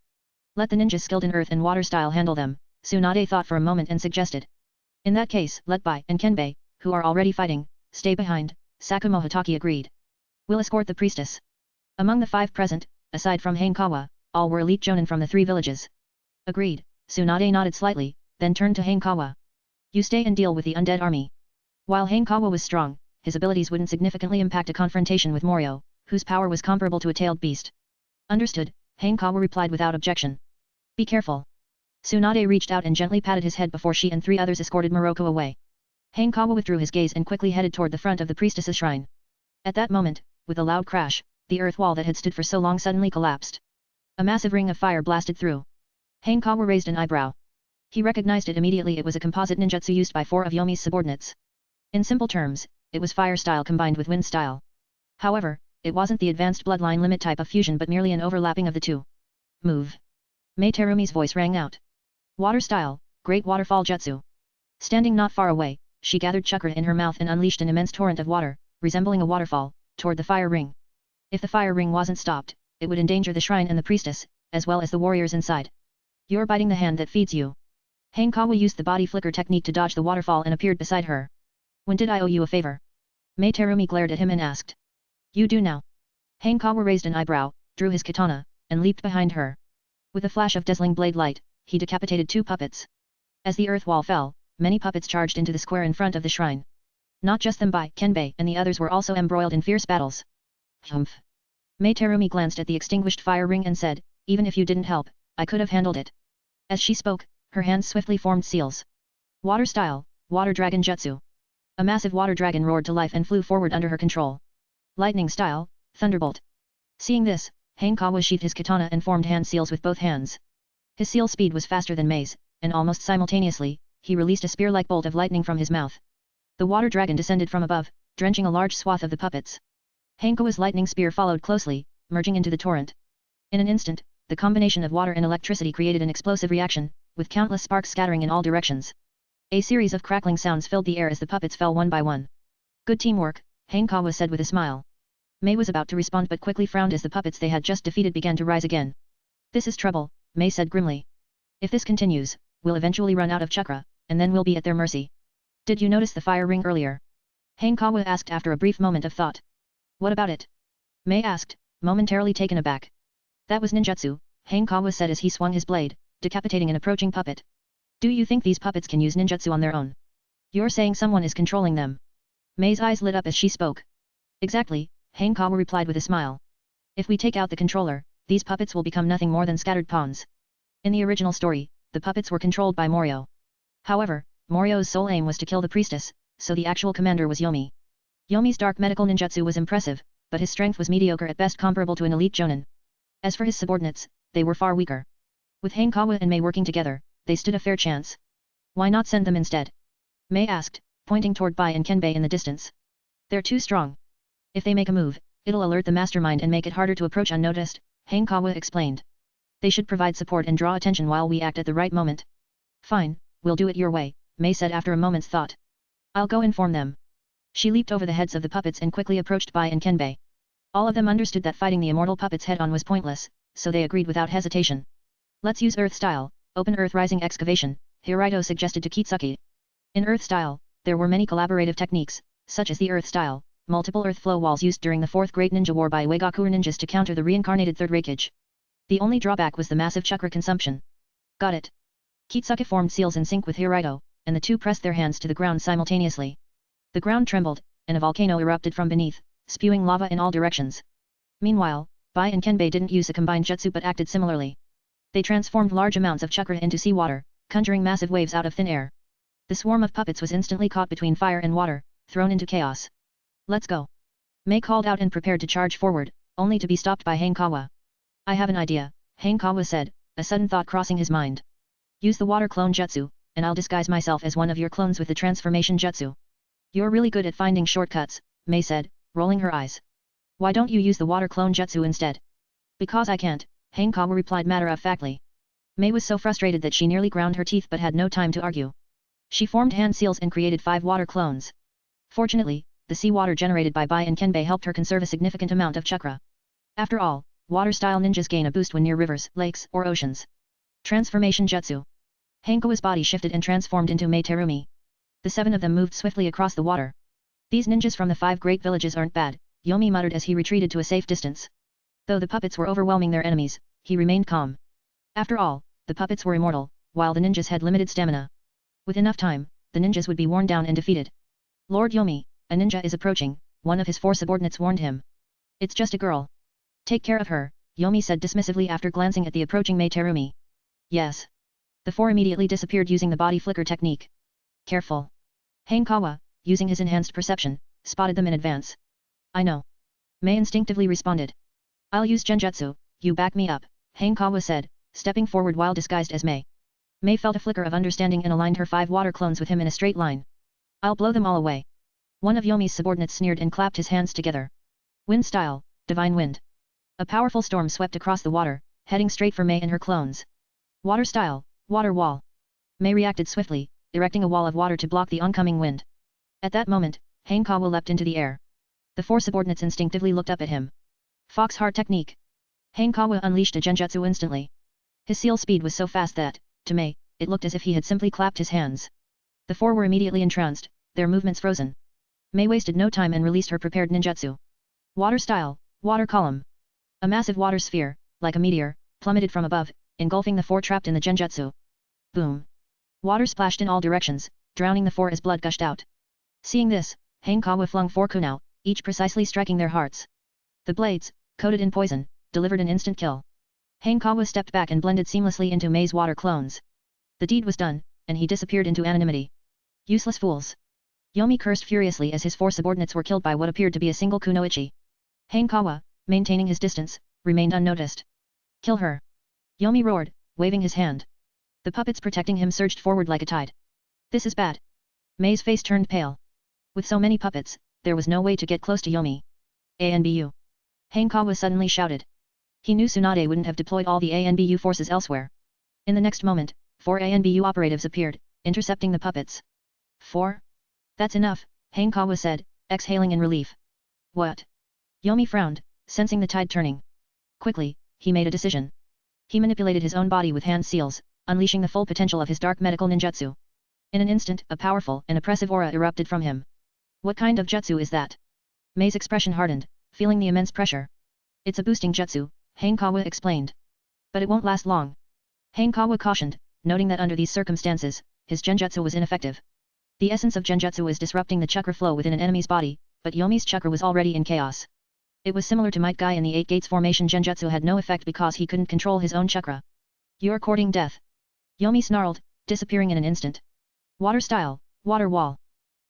Let the ninjas skilled in earth and water style handle them, Tsunade thought for a moment and suggested. In that case, let Bai and Kenbei, who are already fighting, stay behind, Sakumo Hitaki agreed. We'll escort the priestess. Among the 5 present, aside from Hanekawa, all were elite jonin from the 3 villages. Agreed, Tsunade nodded slightly, then turned to Hanekawa. You stay and deal with the undead army. While Hanekawa was strong, his abilities wouldn't significantly impact a confrontation with Morio, whose power was comparable to a tailed beast. Understood, Hanekawa replied without objection. Be careful. Tsunade reached out and gently patted his head before she and 3 others escorted Morocco away. Hanekawa withdrew his gaze and quickly headed toward the front of the priestess's shrine. At that moment, with a loud crash, the earth wall that had stood for so long suddenly collapsed. A massive ring of fire blasted through. Hanekawa raised an eyebrow. He recognized it immediately. It was a composite ninjutsu used by 4 of Yomi's subordinates. In simple terms, it was fire style combined with wind style. However, it wasn't the advanced bloodline limit type of fusion but merely an overlapping of the two. Move. Mei Terumi's voice rang out. Water style, great waterfall jutsu. Standing not far away, she gathered chakra in her mouth and unleashed an immense torrent of water, resembling a waterfall, toward the fire ring. If the fire ring wasn't stopped, it would endanger the shrine and the priestess, as well as the warriors inside. You're biting the hand that feeds you. Hanekawa used the body flicker technique to dodge the waterfall and appeared beside her. When did I owe you a favor? Mei Terumi glared at him and asked. You do now. Hanekawa raised an eyebrow, drew his katana, and leaped behind her. With a flash of dazzling blade light, he decapitated 2 puppets. As the earth wall fell, many puppets charged into the square in front of the shrine. Not just them Bai, Kenbei and the others were also embroiled in fierce battles. Humph. Mei Terumi glanced at the extinguished fire ring and said, even if you didn't help, I could have handled it. As she spoke, her hands swiftly formed seals. Water style, water dragon jutsu. A massive water dragon roared to life and flew forward under her control. Lightning style, thunderbolt. Seeing this, Hanekawa sheathed his katana and formed hand seals with both hands. His seal speed was faster than Mei's, and almost simultaneously, he released a spear-like bolt of lightning from his mouth. The water dragon descended from above, drenching a large swath of the puppets. Hanekawa's lightning spear followed closely, merging into the torrent. In an instant, the combination of water and electricity created an explosive reaction, with countless sparks scattering in all directions. A series of crackling sounds filled the air as the puppets fell one by one. Good teamwork, Hanekawa said with a smile. Mei was about to respond but quickly frowned as the puppets they had just defeated began to rise again. This is trouble, Mei said grimly. If this continues, we'll eventually run out of chakra, and then we'll be at their mercy. Did you notice the fire ring earlier? Hanekawa asked after a brief moment of thought. What about it? Mei asked, momentarily taken aback. That was ninjutsu, Hanekawa said as he swung his blade, decapitating an approaching puppet. Do you think these puppets can use ninjutsu on their own? You're saying someone is controlling them. Mei's eyes lit up as she spoke. Exactly, Hanekawa replied with a smile. If we take out the controller, these puppets will become nothing more than scattered pawns. In the original story, the puppets were controlled by Morio. However, Morio's sole aim was to kill the priestess, so the actual commander was Yomi. Yomi's dark medical ninjutsu was impressive, but his strength was mediocre at best, comparable to an elite jonin. As for his subordinates, they were far weaker. With Hanekawa and Mei working together, they stood a fair chance. Why not send them instead? Mei asked, pointing toward Bai and Kenbei in the distance. They're too strong. If they make a move, it'll alert the mastermind and make it harder to approach unnoticed, Hanekawa explained. They should provide support and draw attention while we act at the right moment. Fine, we'll do it your way, Mei said after a moment's thought. I'll go inform them. She leaped over the heads of the puppets and quickly approached Bai and Kenbei. All of them understood that fighting the immortal puppets head-on was pointless, so they agreed without hesitation. Let's use Earth style, open Earth rising excavation, Hirohito suggested to Kitsuki. In Earth style, there were many collaborative techniques, such as the Earth style, multiple Earth flow walls used during the Fourth Great Ninja War by Uegakure ninjas to counter the reincarnated Third Raikage. The only drawback was the massive chakra consumption. Got it. Kitsuki formed seals in sync with Hirohito, and the two pressed their hands to the ground simultaneously. The ground trembled, and a volcano erupted from beneath, spewing lava in all directions. Meanwhile, Bai and Kenbei didn't use a combined jutsu but acted similarly. They transformed large amounts of chakra into seawater, conjuring massive waves out of thin air. The swarm of puppets was instantly caught between fire and water, thrown into chaos. Let's go. Mei called out and prepared to charge forward, only to be stopped by Hanekawa. I have an idea, Hanekawa said, a sudden thought crossing his mind. Use the water clone jutsu, and I'll disguise myself as one of your clones with the transformation jutsu. You're really good at finding shortcuts, Mei said, rolling her eyes. Why don't you use the water clone jutsu instead? Because I can't, Hanekawa replied matter-of-factly. Mei was so frustrated that she nearly ground her teeth but had no time to argue. She formed hand seals and created 5 water clones. Fortunately, the seawater generated by Bai and Kenbei helped her conserve a significant amount of chakra. After all, water-style ninjas gain a boost when near rivers, lakes, or oceans. Transformation jutsu. Hanekawa's body shifted and transformed into Mei Terumi. The 7 of them moved swiftly across the water. These ninjas from the 5 great villages aren't bad, Yomi muttered as he retreated to a safe distance. Though the puppets were overwhelming their enemies, he remained calm. After all, the puppets were immortal, while the ninjas had limited stamina. With enough time, the ninjas would be worn down and defeated. Lord Yomi, a ninja is approaching, one of his 4 subordinates warned him. It's just a girl. Take care of her, Yomi said dismissively after glancing at the approaching Mei Terumi. Yes. The 4 immediately disappeared using the body flicker technique. Careful. Hanekawa, using his enhanced perception, spotted them in advance. I know. Mei instinctively responded. I'll use genjutsu, you back me up, Hanekawa said, stepping forward while disguised as Mei. Mei felt a flicker of understanding and aligned her 5 water clones with him in a straight line. I'll blow them all away. One of Yomi's subordinates sneered and clapped his hands together. Wind style, divine wind. A powerful storm swept across the water, heading straight for Mei and her clones. Water style, water wall. Mei reacted swiftly, erecting a wall of water to block the oncoming wind. At that moment, Hanekawa leapt into the air. The four subordinates instinctively looked up at him. Fox Heart Technique. Hanekawa unleashed a genjutsu instantly. His seal speed was so fast that, to Mei, it looked as if he had simply clapped his hands. The four were immediately entranced, their movements frozen. Mei wasted no time and released her prepared ninjutsu. Water Style, Water Column. A massive water sphere, like a meteor, plummeted from above, engulfing the four trapped in the genjutsu. Boom. Water splashed in all directions, drowning the four as blood gushed out. Seeing this, Hanekawa flung four kunai, each precisely striking their hearts. The blades, coated in poison, delivered an instant kill. Hanekawa stepped back and blended seamlessly into Mei's water clones. The deed was done, and he disappeared into anonymity. Useless fools. Yomi cursed furiously as his four subordinates were killed by what appeared to be a single kunoichi. Hanekawa, maintaining his distance, remained unnoticed. Kill her! Yomi roared, waving his hand. The puppets protecting him surged forward like a tide. This is bad. Mei's face turned pale. With so many puppets, there was no way to get close to Yomi. ANBU. Hanekawa suddenly shouted. He knew Tsunade wouldn't have deployed all the ANBU forces elsewhere. In the next moment, 4 ANBU operatives appeared, intercepting the puppets. 4? That's enough, Hanekawa said, exhaling in relief. What? Yomi frowned, sensing the tide turning. Quickly, he made a decision. He manipulated his own body with hand seals, unleashing the full potential of his dark medical ninjutsu. In an instant, a powerful and oppressive aura erupted from him. What kind of jutsu is that? Mei's expression hardened, feeling the immense pressure. It's a boosting jutsu, Hanekawa explained. But it won't last long. Hanekawa cautioned, noting that under these circumstances, his genjutsu was ineffective. The essence of genjutsu is disrupting the chakra flow within an enemy's body, but Yomi's chakra was already in chaos. It was similar to Might Guy in the Eight Gates formation. Genjutsu had no effect because he couldn't control his own chakra. You're courting death. Yomi snarled, disappearing in an instant. Water Style, Water Wall.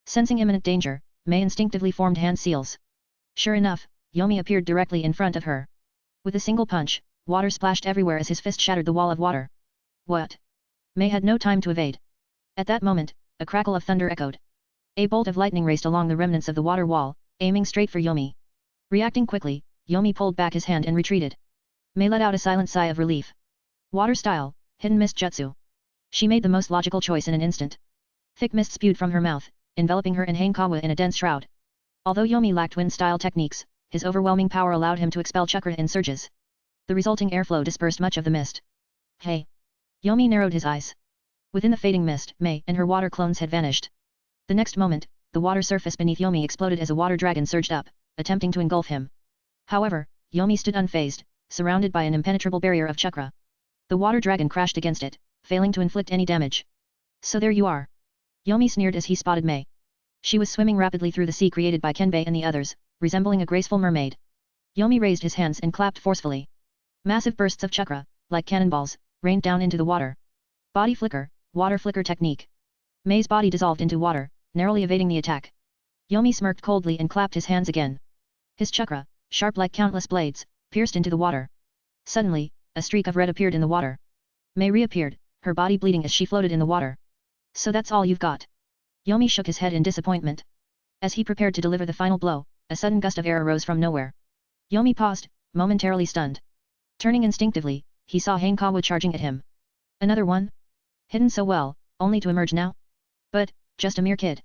Sensing imminent danger, Mei instinctively formed hand seals. Sure enough, Yomi appeared directly in front of her. With a single punch, water splashed everywhere as his fist shattered the wall of water. What? Mei had no time to evade. At that moment, a crackle of thunder echoed. A bolt of lightning raced along the remnants of the water wall, aiming straight for Yomi. Reacting quickly, Yomi pulled back his hand and retreated. Mei let out a silent sigh of relief. Water Style, Hidden Mist Jutsu. She made the most logical choice in an instant. Thick mist spewed from her mouth, enveloping her and Hanekawa in a dense shroud. Although Yomi lacked wind-style techniques, his overwhelming power allowed him to expel chakra in surges. The resulting airflow dispersed much of the mist. Hey! Yomi narrowed his eyes. Within the fading mist, Mei and her water clones had vanished. The next moment, the water surface beneath Yomi exploded as a water dragon surged up, attempting to engulf him. However, Yomi stood unfazed, surrounded by an impenetrable barrier of chakra. The water dragon crashed against it, failing to inflict any damage. So there you are. Yomi sneered as he spotted Mei. She was swimming rapidly through the sea created by Kenbei and the others, resembling a graceful mermaid. Yomi raised his hands and clapped forcefully. Massive bursts of chakra, like cannonballs, rained down into the water. Body Flicker, Water Flicker Technique. Mei's body dissolved into water, narrowly evading the attack. Yomi smirked coldly and clapped his hands again. His chakra, sharp like countless blades, pierced into the water. Suddenly, a streak of red appeared in the water. Mei reappeared, her body bleeding as she floated in the water. So that's all you've got? Yomi shook his head in disappointment. As he prepared to deliver the final blow, a sudden gust of air arose from nowhere. Yomi paused, momentarily stunned. Turning instinctively, he saw Hanekawa charging at him. Another one? Hidden so well, only to emerge now? But, just a mere kid.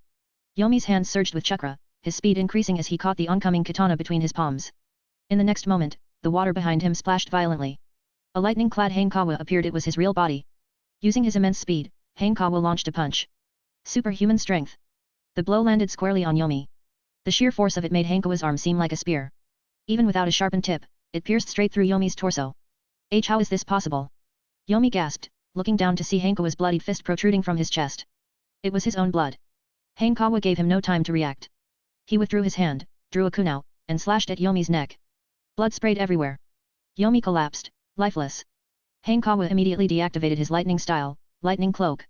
Yomi's hands surged with chakra, his speed increasing as he caught the oncoming katana between his palms. In the next moment, the water behind him splashed violently. A lightning-clad Hanekawa appeared. It was his real body. Using his immense speed, Hanekawa launched a punch. Superhuman strength. The blow landed squarely on Yomi. The sheer force of it made Hanekawa's arm seem like a spear. Even without a sharpened tip, it pierced straight through Yomi's torso. How is this possible? Yomi gasped, looking down to see Hanekawa's bloodied fist protruding from his chest. It was his own blood. Hanekawa gave him no time to react. He withdrew his hand, drew a kunai, and slashed at Yomi's neck. Blood sprayed everywhere. Yomi collapsed, lifeless. Hanekawa immediately deactivated his lightning cloak.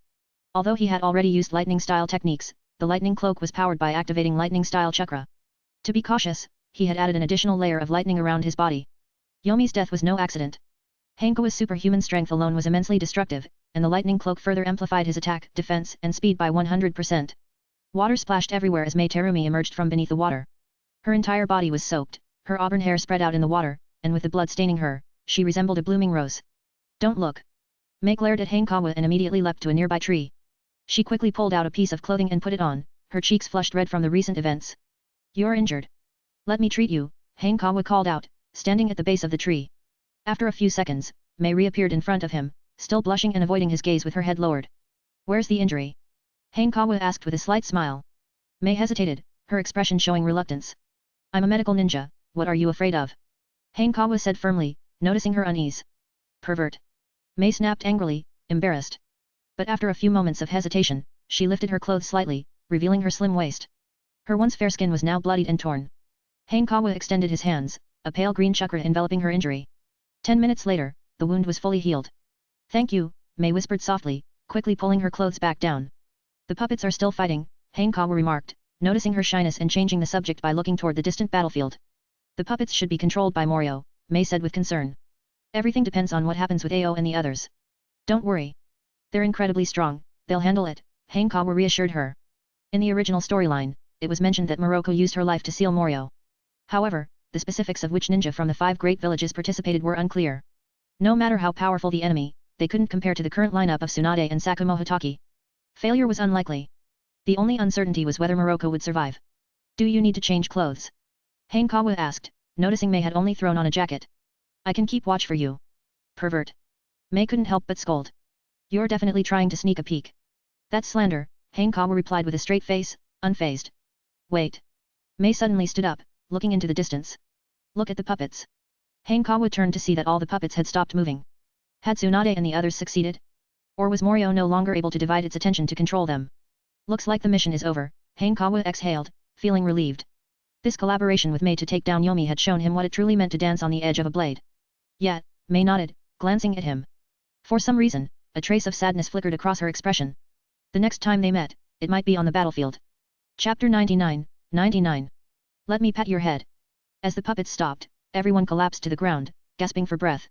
Although he had already used lightning-style techniques, the lightning cloak was powered by activating lightning-style chakra. To be cautious, he had added an additional layer of lightning around his body. Yomi's death was no accident. Hanekawa's superhuman strength alone was immensely destructive, and the lightning cloak further amplified his attack, defense, and speed by 100%. Water splashed everywhere as Mei Terumi emerged from beneath the water. Her entire body was soaked, her auburn hair spread out in the water, and with the blood staining her, she resembled a blooming rose. Don't look. Mei glared at Hanekawa and immediately leapt to a nearby tree. She quickly pulled out a piece of clothing and put it on, her cheeks flushed red from the recent events. You're injured. Let me treat you, Hanekawa called out, standing at the base of the tree. After a few seconds, Mei reappeared in front of him, still blushing and avoiding his gaze with her head lowered. Where's the injury? Hanekawa asked with a slight smile. Mei hesitated, her expression showing reluctance. I'm a medical ninja, what are you afraid of? Hanekawa said firmly, noticing her unease. Pervert. Mei snapped angrily, embarrassed. But after a few moments of hesitation, she lifted her clothes slightly, revealing her slim waist. Her once fair skin was now bloodied and torn. Hanekawa extended his hands, a pale green chakra enveloping her injury. 10 minutes later, the wound was fully healed. Thank you, Mei whispered softly, quickly pulling her clothes back down. The puppets are still fighting, Hanekawa remarked, noticing her shyness and changing the subject by looking toward the distant battlefield. The puppets should be controlled by Morio, Mei said with concern. Everything depends on what happens with Ao and the others. Don't worry. They're incredibly strong, they'll handle it, Hanekawa reassured her. In the original storyline, it was mentioned that Morocco used her life to seal Morio. However, the specifics of which ninja from the 5 great villages participated were unclear. No matter how powerful the enemy, they couldn't compare to the current lineup of Tsunade and Sakumo Hitaki. Failure was unlikely. The only uncertainty was whether Morocco would survive. Do you need to change clothes? Hanekawa asked, noticing Mei had only thrown on a jacket. I can keep watch for you. Pervert. Mei couldn't help but scold. You're definitely trying to sneak a peek. That's slander, Hanekawa replied with a straight face, unfazed. Wait. Mei suddenly stood up, looking into the distance. Look at the puppets. Hanekawa turned to see that all the puppets had stopped moving. Had Tsunade and the others succeeded? Or was Morio no longer able to divide its attention to control them? Looks like the mission is over, Hanekawa exhaled, feeling relieved. This collaboration with Mei to take down Yomi had shown him what it truly meant to dance on the edge of a blade. Yet, Mei nodded, glancing at him. For some reason, a trace of sadness flickered across her expression. The next time they met, it might be on the battlefield. Chapter 99, 99. Let me pat your head. As the puppets stopped, everyone collapsed to the ground, gasping for breath.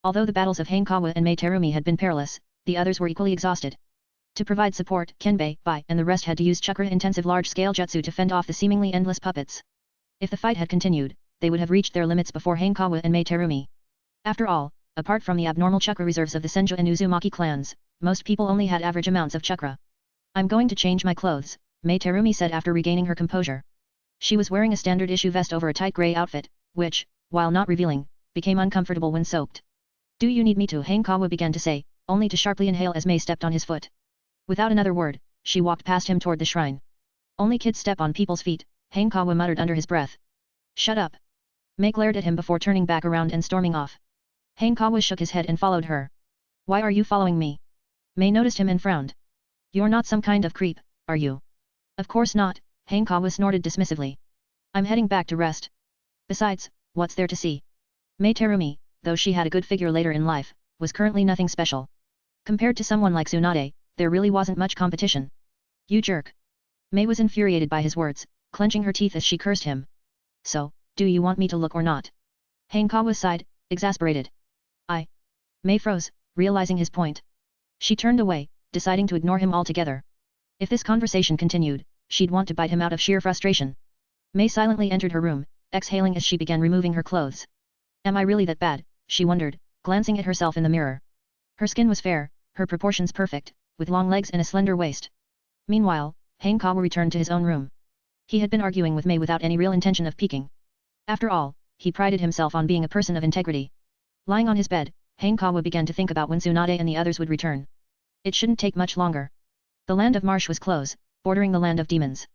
Although the battles of Hanekawa and Mei Terumi had been perilous, the others were equally exhausted. To provide support, Kenbei, Bai, and the rest had to use chakra-intensive large-scale jutsu to fend off the seemingly endless puppets. If the fight had continued, they would have reached their limits before Hanekawa and Mei Terumi. After all, apart from the abnormal chakra reserves of the Senju and Uzumaki clans, most people only had average amounts of chakra. I'm going to change my clothes, Mei Terumi said after regaining her composure. She was wearing a standard-issue vest over a tight grey outfit, which, while not revealing, became uncomfortable when soaked. Do you need me to? Hanekawa began to say, only to sharply inhale as Mei stepped on his foot. Without another word, she walked past him toward the shrine. Only kids step on people's feet, Hanekawa muttered under his breath. Shut up. Mei glared at him before turning back around and storming off. Hanekawa shook his head and followed her. Why are you following me? Mei noticed him and frowned. You're not some kind of creep, are you? Of course not, Hanekawa snorted dismissively. I'm heading back to rest. Besides, what's there to see? Mei Terumi, though she had a good figure later in life, was currently nothing special. Compared to someone like Tsunade, there really wasn't much competition. You jerk. Mei was infuriated by his words, clenching her teeth as she cursed him. So, do you want me to look or not? Hanekawa sighed, exasperated. Mei froze, realizing his point. She turned away, deciding to ignore him altogether. If this conversation continued, she'd want to bite him out of sheer frustration. Mei silently entered her room, exhaling as she began removing her clothes. Am I really that bad? She wondered, glancing at herself in the mirror. Her skin was fair, her proportions perfect, with long legs and a slender waist. Meanwhile, Hanekawa returned to his own room. He had been arguing with Mei without any real intention of peeking. After all, he prided himself on being a person of integrity. Lying on his bed, Hanekawa began to think about when Tsunade and the others would return. It shouldn't take much longer. The land of Marsh was close, bordering the land of demons.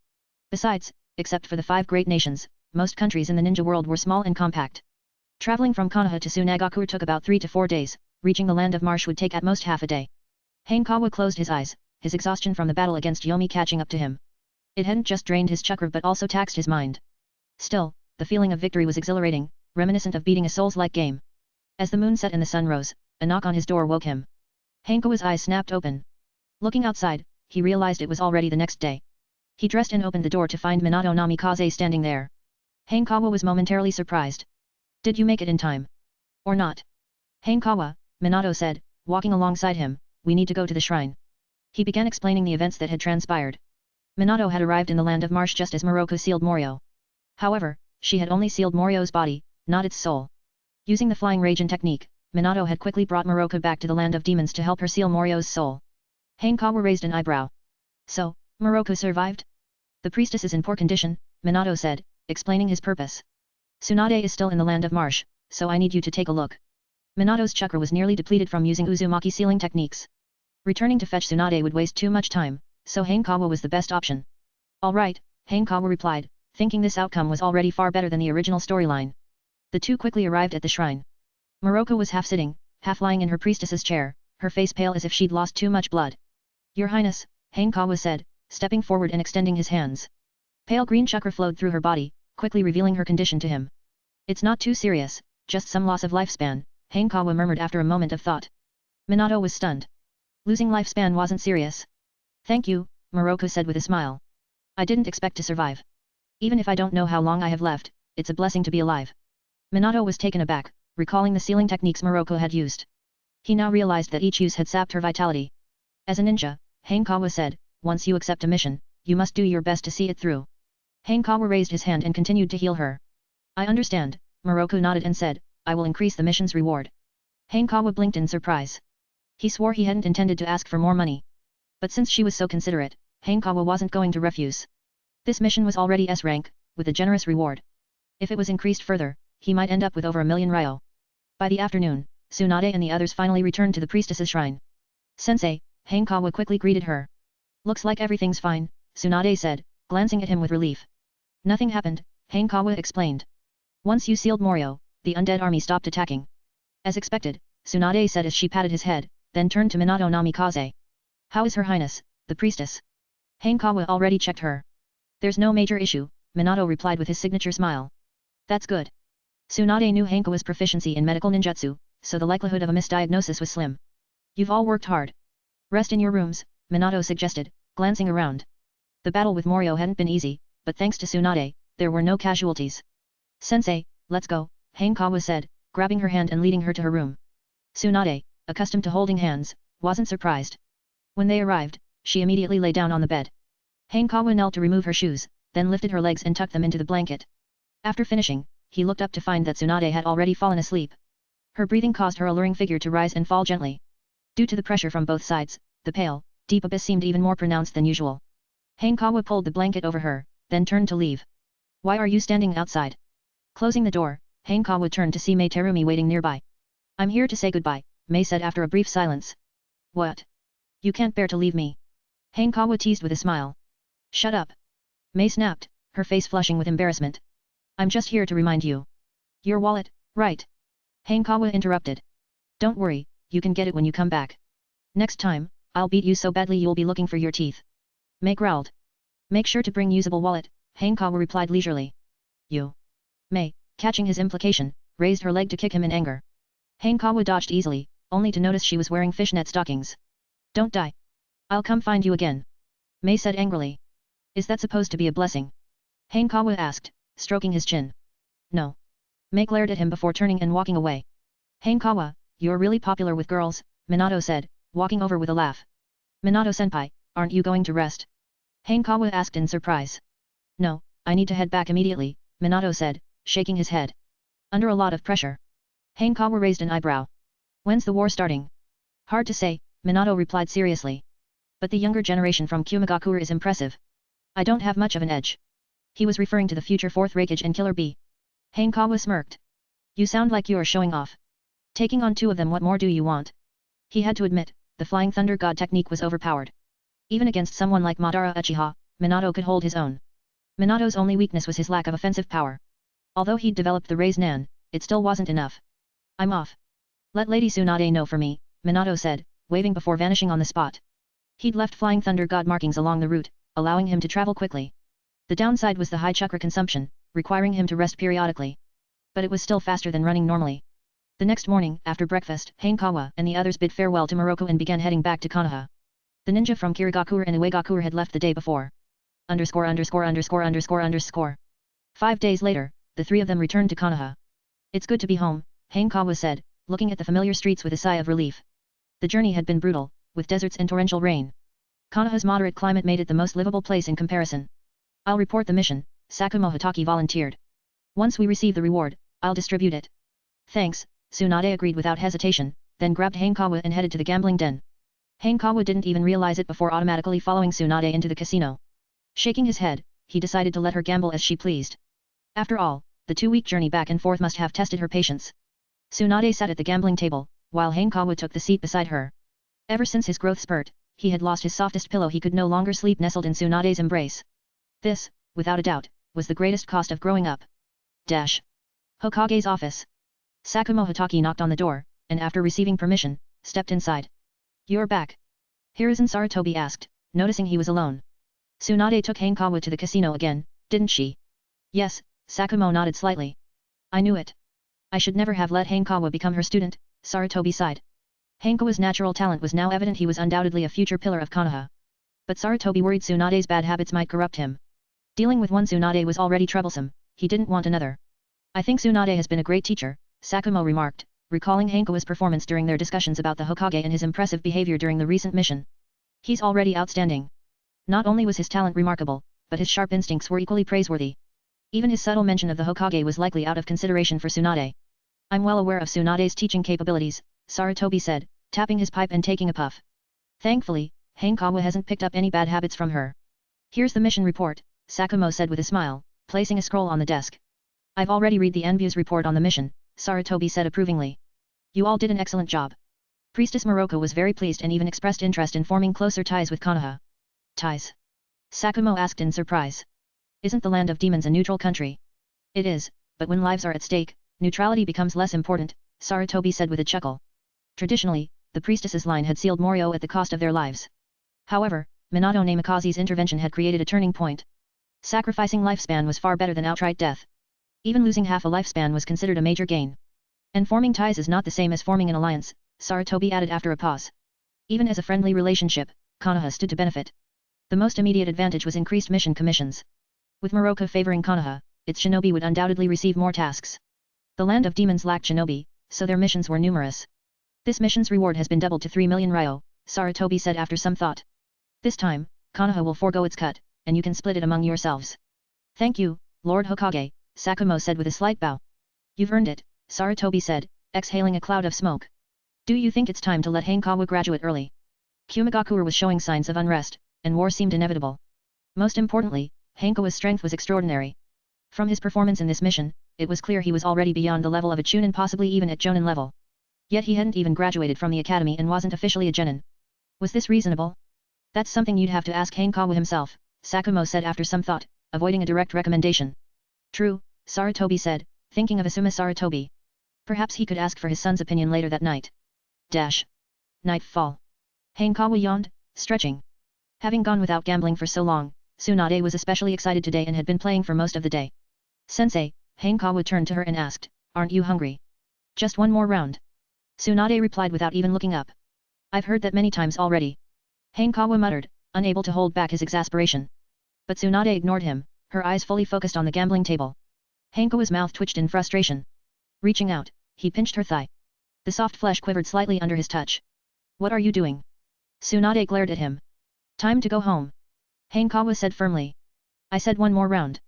Besides, except for the 5 great nations, most countries in the ninja world were small and compact. Traveling from Konoha to Tsunade took about 3 to 4 days, reaching the land of Marsh would take at most half a day. Hanekawa closed his eyes, his exhaustion from the battle against Yomi catching up to him. It hadn't just drained his chakra but also taxed his mind. Still, the feeling of victory was exhilarating, reminiscent of beating a Souls-like game. As the moon set and the sun rose, a knock on his door woke him. Hanekawa's eyes snapped open. Looking outside, he realized it was already the next day. He dressed and opened the door to find Minato Namikaze standing there. Hanekawa was momentarily surprised. Did you make it in time? Or not? Hanekawa, Minato said, walking alongside him, we need to go to the shrine. He began explaining the events that had transpired. Minato had arrived in the land of Marsh just as Morocco sealed Morio. However, she had only sealed Morio's body, not its soul. Using the flying Raijin technique, Minato had quickly brought Morocco back to the land of demons to help her seal Morio's soul. Hanekawa raised an eyebrow. So, Morocco survived? The priestess is in poor condition, Minato said, explaining his purpose. Tsunade is still in the land of marsh, so I need you to take a look. Minato's chakra was nearly depleted from using Uzumaki sealing techniques. Returning to fetch Tsunade would waste too much time, so Hanekawa was the best option. Alright, Hanekawa replied, thinking this outcome was already far better than the original storyline. The two quickly arrived at the shrine. Moroku was half sitting, half lying in her priestess's chair, her face pale as if she'd lost too much blood. Your Highness, Hanekawa said, stepping forward and extending his hands. Pale green chakra flowed through her body, quickly revealing her condition to him. It's not too serious, just some loss of lifespan, Hanekawa murmured after a moment of thought. Minato was stunned. Losing lifespan wasn't serious. Thank you, Moroku said with a smile. I didn't expect to survive. Even if I don't know how long I have left, it's a blessing to be alive. Minato was taken aback, recalling the sealing techniques Moroku had used. He now realized that each use had sapped her vitality. As a ninja, Hanekawa said, once you accept a mission, you must do your best to see it through. Hanekawa raised his hand and continued to heal her. I understand, Moroku nodded and said, I will increase the mission's reward. Hanekawa blinked in surprise. He swore he hadn't intended to ask for more money. But since she was so considerate, Hanekawa wasn't going to refuse. This mission was already S rank, with a generous reward. If it was increased further, he might end up with over 1,000,000 ryo. By the afternoon, Tsunade and the others finally returned to the priestess's shrine. Sensei, Hanekawa quickly greeted her. Looks like everything's fine, Tsunade said, glancing at him with relief. Nothing happened, Hanekawa explained. Once you sealed Morio, the undead army stopped attacking. As expected, Tsunade said as she patted his head, then turned to Minato Namikaze. How is Her Highness, the priestess? Hanekawa already checked her. There's no major issue, Minato replied with his signature smile. That's good. Tsunade knew Hanekawa's proficiency in medical ninjutsu, so the likelihood of a misdiagnosis was slim. You've all worked hard. Rest in your rooms, Minato suggested, glancing around. The battle with Morio hadn't been easy, but thanks to Tsunade, there were no casualties. Sensei, let's go, Hanekawa said, grabbing her hand and leading her to her room. Tsunade, accustomed to holding hands, wasn't surprised. When they arrived, she immediately lay down on the bed. Hanekawa knelt to remove her shoes, then lifted her legs and tucked them into the blanket. After finishing, he looked up to find that Tsunade had already fallen asleep. Her breathing caused her alluring figure to rise and fall gently. Due to the pressure from both sides, the pale, deep abyss seemed even more pronounced than usual. Hanekawa pulled the blanket over her, then turned to leave. Why are you standing outside? Closing the door, Hanekawa turned to see Mei Terumi waiting nearby. I'm here to say goodbye, Mei said after a brief silence. What? You can't bear to leave me. Hanekawa teased with a smile. Shut up. Mei snapped, her face flushing with embarrassment. I'm just here to remind you. Your wallet, right? Hanekawa interrupted. Don't worry, you can get it when you come back. Next time, I'll beat you so badly you'll be looking for your teeth. Mei growled. Make sure to bring usable wallet, Hanekawa replied leisurely. You. Mei, catching his implication, raised her leg to kick him in anger. Hanekawa dodged easily, only to notice she was wearing fishnet stockings. Don't die. I'll come find you again. Mei said angrily. Is that supposed to be a blessing? Hanekawa asked, stroking his chin. No. Mei glared at him before turning and walking away. Hanekawa, you're really popular with girls, Minato said, walking over with a laugh. Minato-senpai, aren't you going to rest? Hanekawa asked in surprise. No, I need to head back immediately, Minato said, shaking his head. Under a lot of pressure. Hanekawa raised an eyebrow. When's the war starting? Hard to say, Minato replied seriously. But the younger generation from Kumogakure is impressive. I don't have much of an edge. He was referring to the future fourth Raikage and Killer Bee. Hanekawa smirked. You sound like you're showing off. Taking on two of them, what more do you want? He had to admit, the Flying Thunder God technique was overpowered. Even against someone like Madara Uchiha, Minato could hold his own. Minato's only weakness was his lack of offensive power. Although he'd developed the Raise Nan, it still wasn't enough. I'm off. Let Lady Tsunade know for me, Minato said, waving before vanishing on the spot. He'd left Flying Thunder God markings along the route, allowing him to travel quickly. The downside was the high chakra consumption, requiring him to rest periodically. But it was still faster than running normally. The next morning, after breakfast, Hanekawa and the others bid farewell to Moroku and began heading back to Konoha. The ninja from Kirigakure and Uegakure had left the day before. ________. 5 days later, the three of them returned to Konoha. It's good to be home, Hanekawa said, looking at the familiar streets with a sigh of relief. The journey had been brutal, with deserts and torrential rain. Konoha's moderate climate made it the most livable place in comparison. I'll report the mission, Sakumo Hitaki volunteered. Once we receive the reward, I'll distribute it. Thanks, Tsunade agreed without hesitation, then grabbed Hanekawa and headed to the gambling den. Hanekawa didn't even realize it before automatically following Tsunade into the casino. Shaking his head, he decided to let her gamble as she pleased. After all, the 2-week journey back and forth must have tested her patience. Tsunade sat at the gambling table, while Hanekawa took the seat beside her. Ever since his growth spurt, he had lost his softest pillow. He could no longer sleep nestled in Tsunade's embrace. This, without a doubt, was the greatest cost of growing up. Hokage's office. Sakumo Hitaki knocked on the door, and after receiving permission, stepped inside. You're back. Hiruzen Sarutobi asked, noticing he was alone. Tsunade took Hanekawa to the casino again, didn't she? Yes, Sakumo nodded slightly. I knew it. I should never have let Hanekawa become her student, Sarutobi sighed. Hanekawa's natural talent was now evident. He was undoubtedly a future pillar of Konoha. But Sarutobi worried Tsunade's bad habits might corrupt him. Dealing with one Tsunade was already troublesome, he didn't want another. I think Tsunade has been a great teacher, Sakumo remarked, recalling Hanekawa's performance during their discussions about the Hokage and his impressive behavior during the recent mission. He's already outstanding. Not only was his talent remarkable, but his sharp instincts were equally praiseworthy. Even his subtle mention of the Hokage was likely out of consideration for Tsunade. I'm well aware of Tsunade's teaching capabilities, Sarutobi said, tapping his pipe and taking a puff. Thankfully, Hanekawa hasn't picked up any bad habits from her. Here's the mission report, Sakumo said with a smile, placing a scroll on the desk. I've already read the Enview's report on the mission, Sarutobi said approvingly. You all did an excellent job. Priestess Moroka was very pleased and even expressed interest in forming closer ties with Konoha. Ties? Sakumo asked in surprise. Isn't the land of demons a neutral country? It is, but when lives are at stake, neutrality becomes less important, Sarutobi said with a chuckle. Traditionally, the priestess's line had sealed Morio at the cost of their lives. However, Minato Namikaze's intervention had created a turning point. Sacrificing lifespan was far better than outright death. Even losing half a lifespan was considered a major gain. And forming ties is not the same as forming an alliance, Sarutobi added after a pause. Even as a friendly relationship, Konoha stood to benefit. The most immediate advantage was increased mission commissions. With Moroka favoring Konoha, its shinobi would undoubtedly receive more tasks. The land of demons lacked shinobi, so their missions were numerous. This mission's reward has been doubled to 3 million ryo, Sarutobi said after some thought. This time, Konoha will forego its cut, and you can split it among yourselves. Thank you, Lord Hokage, Sakumo said with a slight bow. You've earned it, Sarutobi said, exhaling a cloud of smoke. Do you think it's time to let Hanekawa graduate early? Kumogakure was showing signs of unrest, and war seemed inevitable. Most importantly, Hanekawa's strength was extraordinary. From his performance in this mission, it was clear he was already beyond the level of a chunin, possibly even at jonin level. Yet he hadn't even graduated from the academy and wasn't officially a genin. Was this reasonable? That's something you'd have to ask Hanekawa himself, Sakumo said after some thought, avoiding a direct recommendation. True, Sarutobi said, thinking of Asuma Sarutobi. Perhaps he could ask for his son's opinion later that night. Nightfall. Hanekawa yawned, stretching. Having gone without gambling for so long, Tsunade was especially excited today and had been playing for most of the day. Sensei, Hanekawa turned to her and asked, aren't you hungry? Just one more round. Tsunade replied without even looking up. I've heard that many times already. Hanekawa muttered, unable to hold back his exasperation. But Tsunade ignored him, her eyes fully focused on the gambling table. Hanekawa's mouth twitched in frustration. Reaching out, he pinched her thigh. The soft flesh quivered slightly under his touch. What are you doing? Tsunade glared at him. Time to go home. Hanekawa said firmly. I said one more round.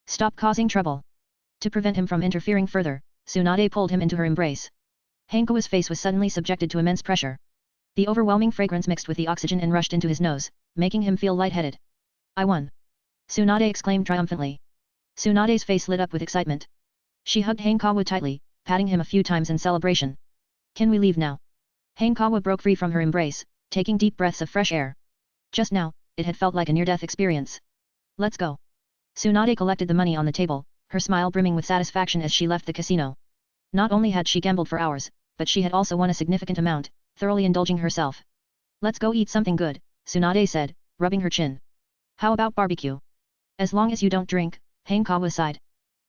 Stop causing trouble. To prevent him from interfering further, Tsunade pulled him into her embrace. Hanekawa's face was suddenly subjected to immense pressure. The overwhelming fragrance mixed with the oxygen and rushed into his nose, making him feel lightheaded. I won. Tsunade exclaimed triumphantly. Tsunade's face lit up with excitement. She hugged Hanekawa tightly, patting him a few times in celebration. Can we leave now? Hanekawa broke free from her embrace, taking deep breaths of fresh air. Just now, it had felt like a near-death experience. Let's go. Tsunade collected the money on the table, her smile brimming with satisfaction as she left the casino. Not only had she gambled for hours, but she had also won a significant amount, thoroughly indulging herself. Let's go eat something good, Tsunade said, rubbing her chin. How about barbecue? As long as you don't drink, Hanekawa sighed.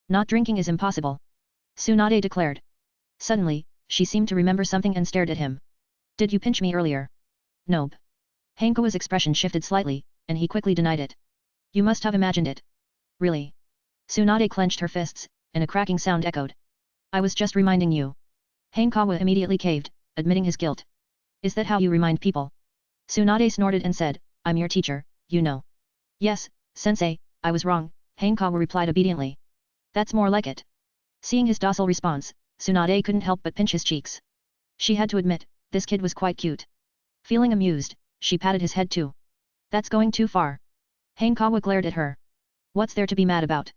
Not drinking is impossible. Tsunade declared. Suddenly, she seemed to remember something and stared at him. Did you pinch me earlier? Nope. Hanekawa's expression shifted slightly, and he quickly denied it. You must have imagined it. Really? Tsunade clenched her fists, and a cracking sound echoed. I was just reminding you. Hanekawa immediately caved, admitting his guilt. Is that how you remind people? Tsunade snorted and said, I'm your teacher, you know. Yes, sensei, I was wrong, Hanekawa replied obediently. That's more like it. Seeing his docile response, Tsunade couldn't help but pinch his cheeks. She had to admit, this kid was quite cute. Feeling amused, she patted his head too. That's going too far. Hanekawa glared at her. What's there to be mad about?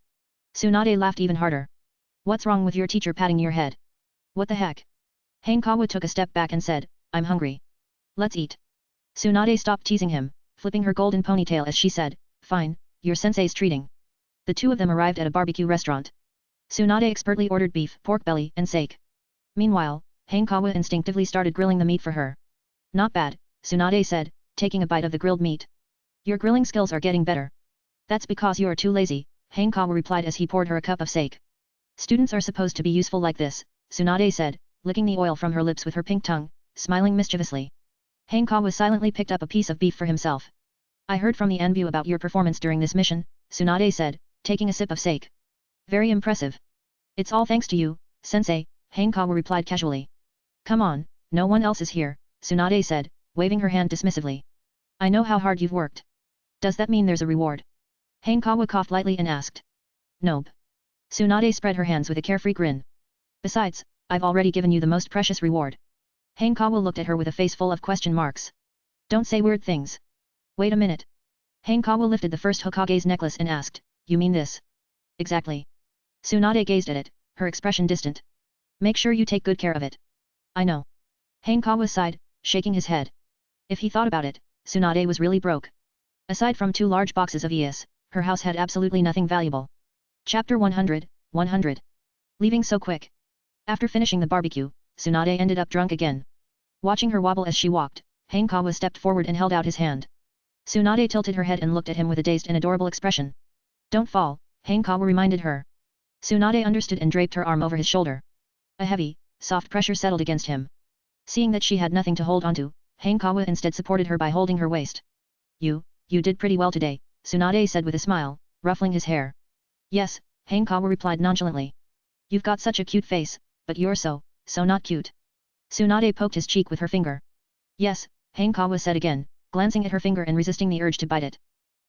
Tsunade laughed even harder. What's wrong with your teacher patting your head? What the heck? Hanekawa took a step back and said, I'm hungry. Let's eat. Tsunade stopped teasing him, flipping her golden ponytail as she said, fine, your sensei's treating. The two of them arrived at a barbecue restaurant. Tsunade expertly ordered beef, pork belly, and steak. Meanwhile, Hanekawa instinctively started grilling the meat for her. Not bad, Tsunade said, taking a bite of the grilled meat. Your grilling skills are getting better. That's because you are too lazy, Hanekawa replied as he poured her a cup of steak. Students are supposed to be useful like this, Tsunade said, licking the oil from her lips with her pink tongue, smiling mischievously. Hanekawa silently picked up a piece of beef for himself. I heard from the Enview about your performance during this mission, Tsunade said, taking a sip of steak. Very impressive. It's all thanks to you, sensei, Hanekawa replied casually. Come on, no one else is here, Tsunade said, waving her hand dismissively. I know how hard you've worked. Does that mean there's a reward? Hanekawa coughed lightly and asked. Nope. Tsunade spread her hands with a carefree grin. Besides, I've already given you the most precious reward. Hanekawa looked at her with a face full of question marks. Don't say weird things. Wait a minute. Hanekawa lifted the first Hokage's necklace and asked, you mean this? Exactly. Tsunade gazed at it, her expression distant. Make sure you take good care of it. I know. Hanekawa sighed, shaking his head. If he thought about it, Tsunade was really broke. Aside from 2 large boxes of ES, her house had absolutely nothing valuable. Chapter 100, 100. Leaving so quick. After finishing the barbecue, Tsunade ended up drunk again. Watching her wobble as she walked, Hanekawa stepped forward and held out his hand. Tsunade tilted her head and looked at him with a dazed and adorable expression. Don't fall, Hanekawa reminded her. Tsunade understood and draped her arm over his shoulder. A heavy, soft pressure settled against him. Seeing that she had nothing to hold onto, Hanekawa instead supported her by holding her waist. You did pretty well today, Tsunade said with a smile, ruffling his hair. Yes, Hanekawa replied nonchalantly. You've got such a cute face, but you're so not cute. Tsunade poked his cheek with her finger. Yes, Hanekawa said again, glancing at her finger and resisting the urge to bite it.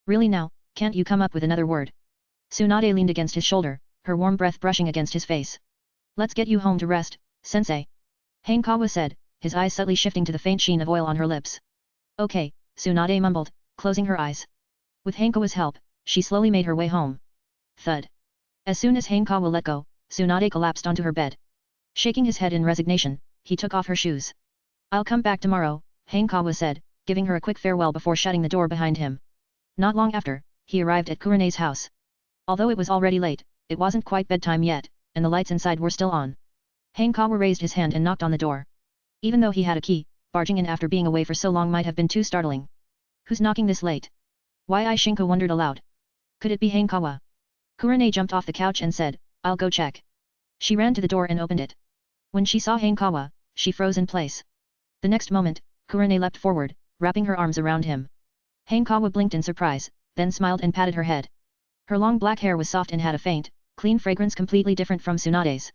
Really now, can't you come up with another word? Tsunade leaned against his shoulder, her warm breath brushing against his face. Let's get you home to rest, sensei. Hanekawa said, his eyes subtly shifting to the faint sheen of oil on her lips. Okay, Tsunade mumbled, closing her eyes. With Hanekawa's help, she slowly made her way home. Thud. As soon as Hanekawa let go, Tsunade collapsed onto her bed. Shaking his head in resignation, he took off her shoes. I'll come back tomorrow, Hanekawa said, giving her a quick farewell before shutting the door behind him. Not long after, he arrived at Kurene's house. Although it was already late, it wasn't quite bedtime yet, and the lights inside were still on. Hanekawa raised his hand and knocked on the door. Even though he had a key, barging in after being away for so long might have been too startling. Who's knocking this late? Why? Shinku wondered aloud. Could it be Hanekawa? Kurene jumped off the couch and said, I'll go check. She ran to the door and opened it. When she saw Hanekawa, she froze in place. The next moment, Kurene leapt forward, wrapping her arms around him. Hanekawa blinked in surprise, then smiled and patted her head. Her long black hair was soft and had a faint, clean fragrance completely different from Tsunade's.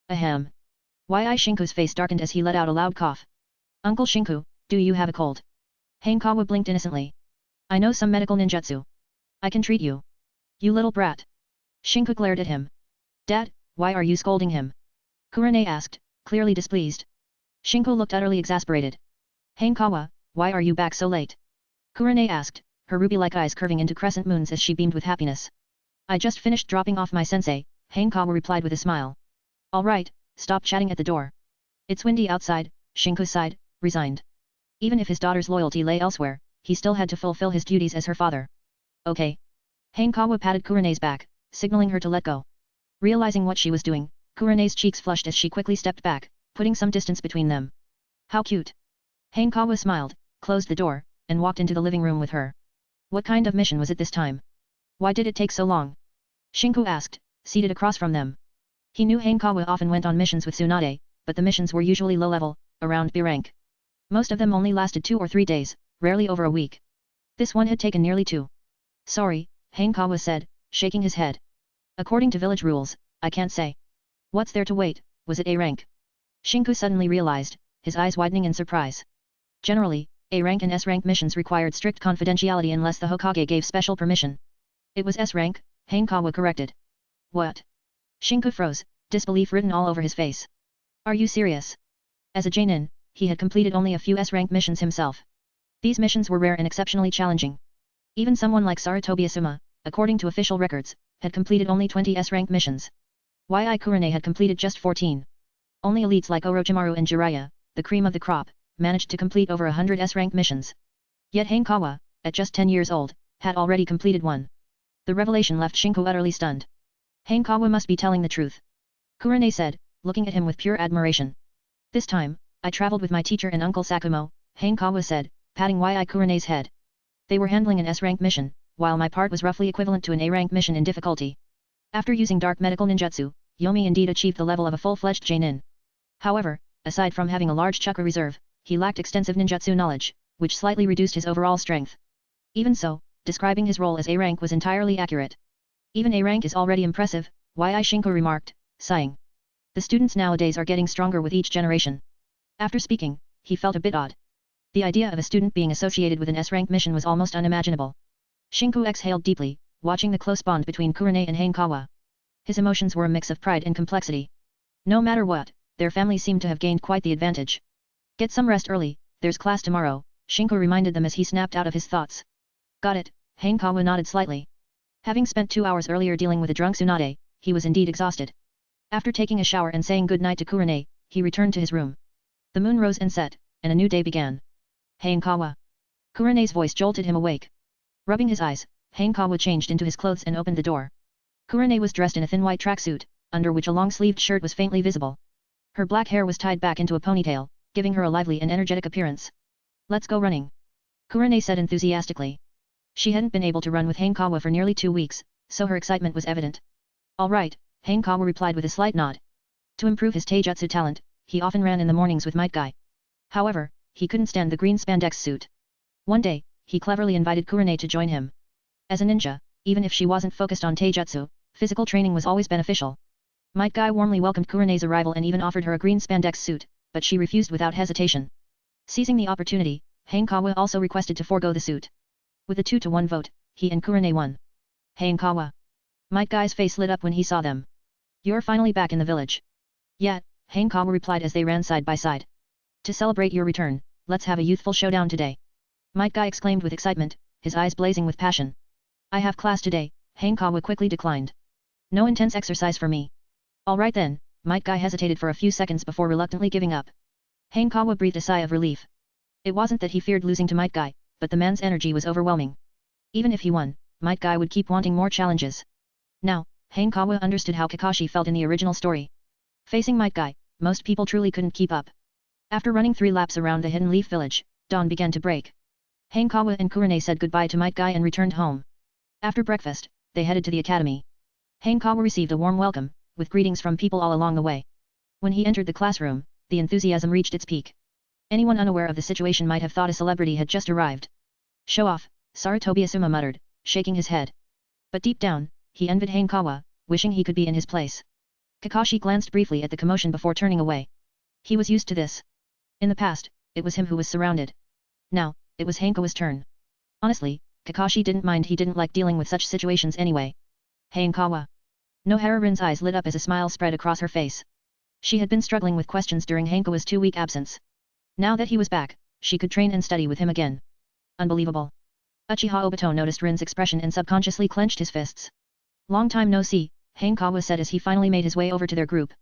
Ahem. Why? Shinku's face darkened as he let out a loud cough. Uncle Shinku, do you have a cold? Hanekawa blinked innocently. I know some medical ninjutsu. I can treat you. You little brat. Shinku glared at him. Dad, why are you scolding him? Kurene asked, clearly displeased. Shinku looked utterly exasperated. Hanekawa, why are you back so late? Kurene asked, her ruby-like eyes curving into crescent moons as she beamed with happiness. I just finished dropping off my sensei, Hanekawa replied with a smile. Alright, stop chatting at the door. It's windy outside, Shinku sighed, resigned. Even if his daughter's loyalty lay elsewhere, he still had to fulfill his duties as her father. Okay. Hanekawa patted Kurene's back, signaling her to let go. Realizing what she was doing, Kurene's cheeks flushed as she quickly stepped back, putting some distance between them. How cute. Hanekawa smiled, closed the door, and walked into the living room with her. What kind of mission was it this time? Why did it take so long? Shinku asked, seated across from them. He knew Hanekawa often went on missions with Tsunade, but the missions were usually low-level, around B rank. Most of them only lasted 2 or 3 days, rarely over a week. This one had taken nearly 2. Sorry, Hanekawa said, shaking his head. According to village rules, I can't say. What's there to wait, was it A rank? Shinku suddenly realized, his eyes widening in surprise. Generally, A rank and S rank missions required strict confidentiality unless the Hokage gave special permission. It was S rank, Hanekawa corrected. What? Shinku froze, disbelief written all over his face. Are you serious? As a Jonin, he had completed only a few S-rank missions himself. These missions were rare and exceptionally challenging. Even someone like Sarutobi Asuma, according to official records, had completed only 20 S-rank missions. Kurone had completed just 14. Only elites like Orochimaru and Jiraiya, the cream of the crop, managed to complete over 100 S-rank missions. Yet Hanekawa, at just 10 years old, had already completed one. The revelation left Shinku utterly stunned. Hanekawa must be telling the truth. Kurone said, looking at him with pure admiration. This time, I traveled with my teacher and Uncle Sakumo, Hanekawa said, patting Kurone's head. They were handling an S-rank mission, while my part was roughly equivalent to an A-rank mission in difficulty. After using dark medical ninjutsu, Yomi indeed achieved the level of a full-fledged Jonin. However, aside from having a large chakra reserve, he lacked extensive ninjutsu knowledge, which slightly reduced his overall strength. Even so, describing his role as A-rank was entirely accurate. Even A-rank is already impressive, Shinku remarked, sighing. The students nowadays are getting stronger with each generation. After speaking, he felt a bit odd. The idea of a student being associated with an S-rank mission was almost unimaginable. Shinku exhaled deeply, watching the close bond between Kurone and Hanekawa. His emotions were a mix of pride and complexity. No matter what, their family seemed to have gained quite the advantage. Get some rest early, there's class tomorrow, Shinku reminded them as he snapped out of his thoughts. Got it, Hanekawa nodded slightly. Having spent 2 hours earlier dealing with a drunk Tsunade, he was indeed exhausted. After taking a shower and saying good night to Kurone, he returned to his room. The moon rose and set, and a new day began. Hanekawa. Kurone's voice jolted him awake. Rubbing his eyes, Hanekawa changed into his clothes and opened the door. Kurone was dressed in a thin white tracksuit, under which a long-sleeved shirt was faintly visible. Her black hair was tied back into a ponytail, giving her a lively and energetic appearance. Let's go running. Kurone said enthusiastically. She hadn't been able to run with Hanekawa for nearly 2 weeks, so her excitement was evident. All right, Hanekawa replied with a slight nod. To improve his taijutsu talent, he often ran in the mornings with Might Guy. However, he couldn't stand the green spandex suit. One day, he cleverly invited Kurone to join him. As a ninja, even if she wasn't focused on taijutsu, physical training was always beneficial. Might Guy warmly welcomed Kurone's arrival and even offered her a green spandex suit, but she refused without hesitation. Seizing the opportunity, Hanekawa also requested to forego the suit. With a 2-to-1 vote, he and Kurone won. Hanekawa. Might Guy's face lit up when he saw them. You're finally back in the village. Yeah, Hanekawa replied as they ran side by side. To celebrate your return, let's have a youthful showdown today. Might Guy exclaimed with excitement, his eyes blazing with passion. I have class today, Hanekawa quickly declined. No intense exercise for me. Alright then, Might Guy hesitated for a few seconds before reluctantly giving up. Hanekawa breathed a sigh of relief. It wasn't that he feared losing to Might Guy, but the man's energy was overwhelming. Even if he won, Might Guy would keep wanting more challenges. Now, Hanekawa understood how Kakashi felt in the original story. Facing Might Guy, most people truly couldn't keep up. After running 3 laps around the Hidden Leaf village, dawn began to break. Hanekawa and Kurone said goodbye to Might Guy and returned home. After breakfast, they headed to the academy. Hanekawa received a warm welcome, with greetings from people all along the way. When he entered the classroom, the enthusiasm reached its peak. Anyone unaware of the situation might have thought a celebrity had just arrived. Show off, Sarutobi Asuma muttered, shaking his head. But deep down, he envied Hanekawa, wishing he could be in his place. Kakashi glanced briefly at the commotion before turning away. He was used to this. In the past, it was him who was surrounded. Now, it was Hanekawa's turn. Honestly, Kakashi didn't mind, he didn't like dealing with such situations anyway. Hanekawa. Nohara-rin's eyes lit up as a smile spread across her face. She had been struggling with questions during Hanekawa's 2-week absence. Now that he was back, she could train and study with him again. Unbelievable. Uchiha Obito noticed Rin's expression and subconsciously clenched his fists. Long time no see, Hanekawa said as he finally made his way over to their group.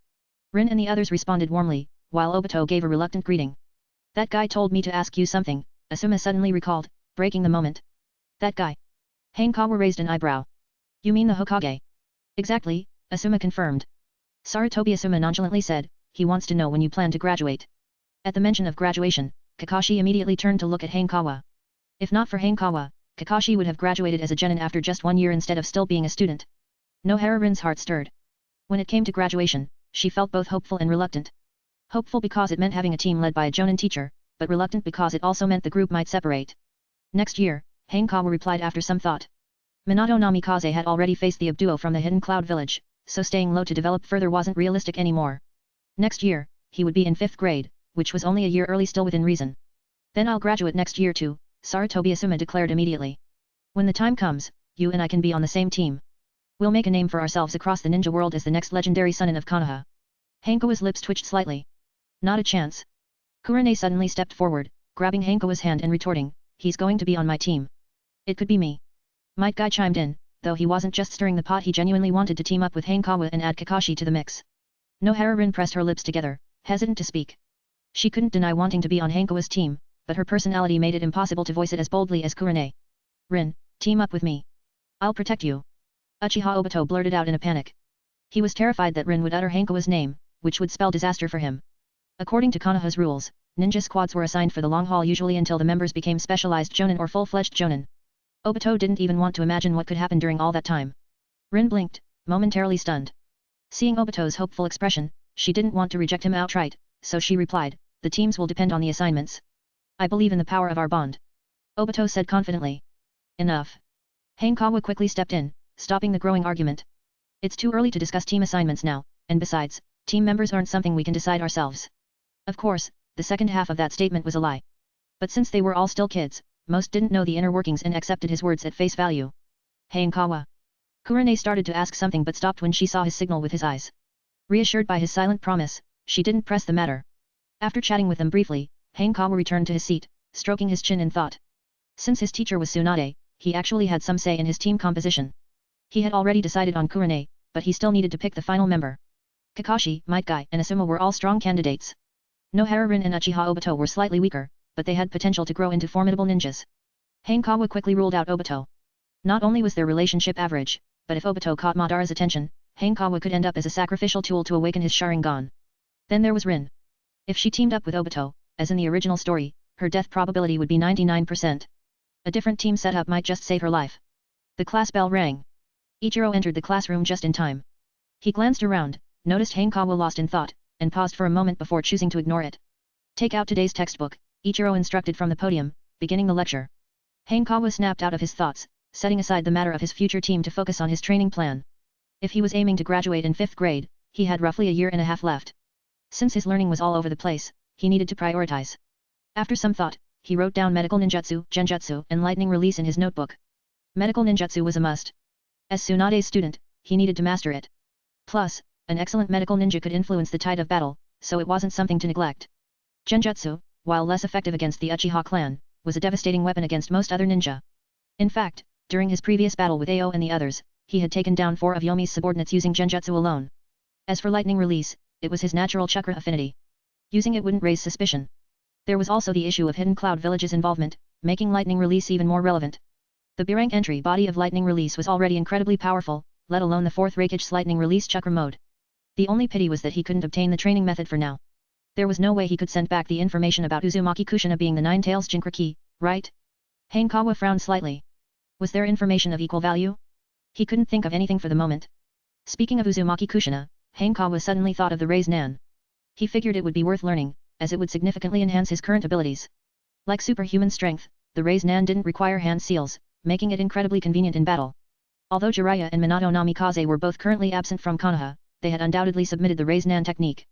Rin and the others responded warmly, while Obito gave a reluctant greeting. That guy told me to ask you something, Asuma suddenly recalled, breaking the moment. That guy. Hanekawa raised an eyebrow. You mean the Hokage? Exactly, Asuma confirmed. Sarutobi Asuma nonchalantly said, he wants to know when you plan to graduate. At the mention of graduation, Kakashi immediately turned to look at Hanekawa. If not for Hanekawa, Kakashi would have graduated as a genin after just 1 year instead of still being a student. Nohara-rin's heart stirred. When it came to graduation, she felt both hopeful and reluctant. Hopeful because it meant having a team led by a jonin teacher, but reluctant because it also meant the group might separate. Next year, Hanekawa replied after some thought. Minato Namikaze had already faced the Abduo from the Hidden Cloud Village, so staying low to develop further wasn't realistic anymore. Next year, he would be in 5th grade, which was only a year early, still within reason. Then I'll graduate next year too, Sarutobi Asuma declared immediately. When the time comes, you and I can be on the same team. We'll make a name for ourselves across the ninja world as the next legendary Sunin of Konoha. Hanekawa's lips twitched slightly. Not a chance. Kurone suddenly stepped forward, grabbing Hanekawa's hand and retorting, he's going to be on my team. It could be me. Might Guy chimed in, though he wasn't just stirring the pot, he genuinely wanted to team up with Hanekawa and add Kakashi to the mix. Nohara Rin pressed her lips together, hesitant to speak. She couldn't deny wanting to be on Hankawa's team, but her personality made it impossible to voice it as boldly as Kurane. Rin, team up with me. I'll protect you. Uchiha Obito blurted out in a panic. He was terrified that Rin would utter Hankawa's name, which would spell disaster for him. According to Konoha's rules, ninja squads were assigned for the long haul usually until the members became specialized jonin or full-fledged jonin. Obito didn't even want to imagine what could happen during all that time. Rin blinked, momentarily stunned. Seeing Obito's hopeful expression, she didn't want to reject him outright, so she replied, the teams will depend on the assignments. I believe in the power of our bond. Obito said confidently. Enough. Hanekawa quickly stepped in, stopping the growing argument. It's too early to discuss team assignments now, and besides, team members aren't something we can decide ourselves. Of course, the second half of that statement was a lie. But since they were all still kids, most didn't know the inner workings and accepted his words at face value. Hanekawa. Kurane started to ask something but stopped when she saw his signal with his eyes. Reassured by his silent promise, she didn't press the matter. After chatting with them briefly, Hanekawa returned to his seat, stroking his chin in thought. Since his teacher was Tsunade, he actually had some say in his team composition. He had already decided on Kurane, but he still needed to pick the final member. Kakashi, Might Guy, and Asuma were all strong candidates. Nohara Rin and Uchiha Obito were slightly weaker, but they had potential to grow into formidable ninjas. Hanekawa quickly ruled out Obito. Not only was their relationship average, but if Obito caught Madara's attention, Hanekawa could end up as a sacrificial tool to awaken his Sharingan. Then there was Rin. If she teamed up with Obito, as in the original story, her death probability would be 99%. A different team setup might just save her life. The class bell rang. Ichiro entered the classroom just in time. He glanced around, noticed Hanekawa lost in thought, and paused for a moment before choosing to ignore it. Take out today's textbook, Ichiro instructed from the podium, beginning the lecture. Hanekawa snapped out of his thoughts, setting aside the matter of his future team to focus on his training plan. If he was aiming to graduate in 5th grade, he had roughly a year and a half left. Since his learning was all over the place, he needed to prioritize. After some thought, he wrote down medical ninjutsu, genjutsu, and lightning release in his notebook. Medical ninjutsu was a must. As Tsunade's student, he needed to master it. Plus, an excellent medical ninja could influence the tide of battle, so it wasn't something to neglect. Genjutsu, while less effective against the Uchiha clan, was a devastating weapon against most other ninja. In fact, during his previous battle with Ao and the others, he had taken down 4 of Yomi's subordinates using genjutsu alone. As for lightning release, it was his natural chakra affinity. Using it wouldn't raise suspicion. There was also the issue of Hidden Cloud Village's involvement, making lightning release even more relevant. The B-rank entry body of lightning release was already incredibly powerful, let alone the 4th Raikage lightning release chakra mode. The only pity was that he couldn't obtain the training method for now. There was no way he could send back the information about Uzumaki Kushina being the Nine Tails Jinchuriki, right? Hanekawa frowned slightly. Was there information of equal value? He couldn't think of anything for the moment. Speaking of Uzumaki Kushina, Hanekawa suddenly thought of the Raise Nan. He figured it would be worth learning, as it would significantly enhance his current abilities. Like superhuman strength, the Raise Nan didn't require hand seals, making it incredibly convenient in battle. Although Jiraiya and Minato Namikaze were both currently absent from Konoha, they had undoubtedly submitted the Raise Nan technique.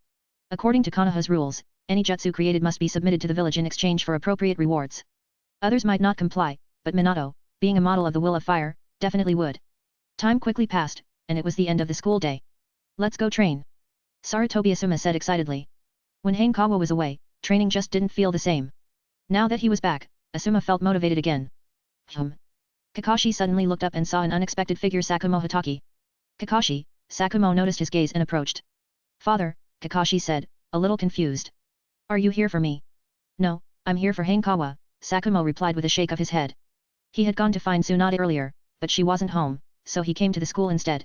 According to Konoha's rules, any jutsu created must be submitted to the village in exchange for appropriate rewards. Others might not comply, but Minato, being a model of the will of fire, definitely would. Time quickly passed, and it was the end of the school day. Let's go train. Sarutobi Asuma said excitedly. When Hanekawa was away, training just didn't feel the same. Now that he was back, Asuma felt motivated again. Kakashi suddenly looked up and saw an unexpected figure, Sakumo Hitaki. Kakashi, Sakumo noticed his gaze and approached. Father, Kakashi said, a little confused. Are you here for me? No, I'm here for Hanekawa, Sakumo replied with a shake of his head. He had gone to find Tsunade earlier, but she wasn't home, so he came to the school instead.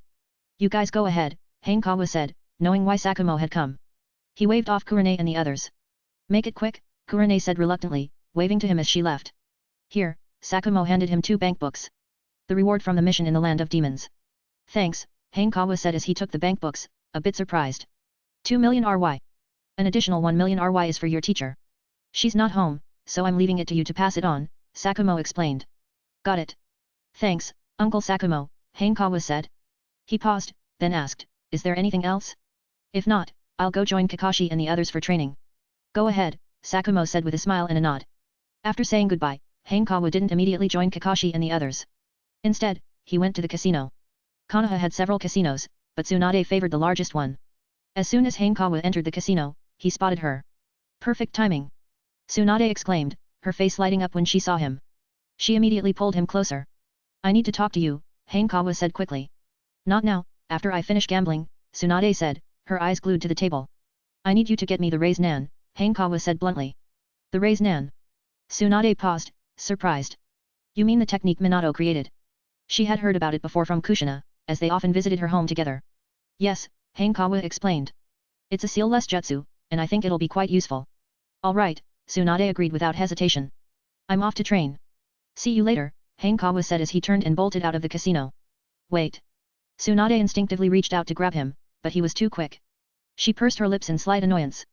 You guys go ahead, Hanekawa said, knowing why Sakumo had come. He waved off Kurane and the others. Make it quick, Kurane said reluctantly, waving to him as she left. Here, Sakumo handed him 2 bank books. The reward from the mission in the Land of Demons. Thanks, Hanekawa said as he took the bank books, a bit surprised. 2 million RY. An additional 1 million RY is for your teacher. She's not home, so I'm leaving it to you to pass it on, Sakumo explained. Got it. Thanks, Uncle Sakumo, Hanekawa said. He paused, then asked, is there anything else? If not, I'll go join Kakashi and the others for training. Go ahead, Sakumo said with a smile and a nod. After saying goodbye, Hanekawa didn't immediately join Kakashi and the others. Instead, he went to the casino. Konoha had several casinos, but Tsunade favored the largest one. As soon as Hanekawa entered the casino, he spotted her. Perfect timing! Tsunade exclaimed, her face lighting up when she saw him. She immediately pulled him closer. I need to talk to you, Hanekawa said quickly. Not now, after I finish gambling, Tsunade said, her eyes glued to the table. I need you to get me the raised nan, Hanekawa said bluntly. The raised nan. Tsunade paused, surprised. You mean the technique Minato created? She had heard about it before from Kushina, as they often visited her home together. Yes, Hanekawa explained. It's a seal-less jutsu, and I think it'll be quite useful. Alright, Tsunade agreed without hesitation. I'm off to train. See you later, Hanekawa said as he turned and bolted out of the casino. Wait. Tsunade instinctively reached out to grab him, but he was too quick. She pursed her lips in slight annoyance.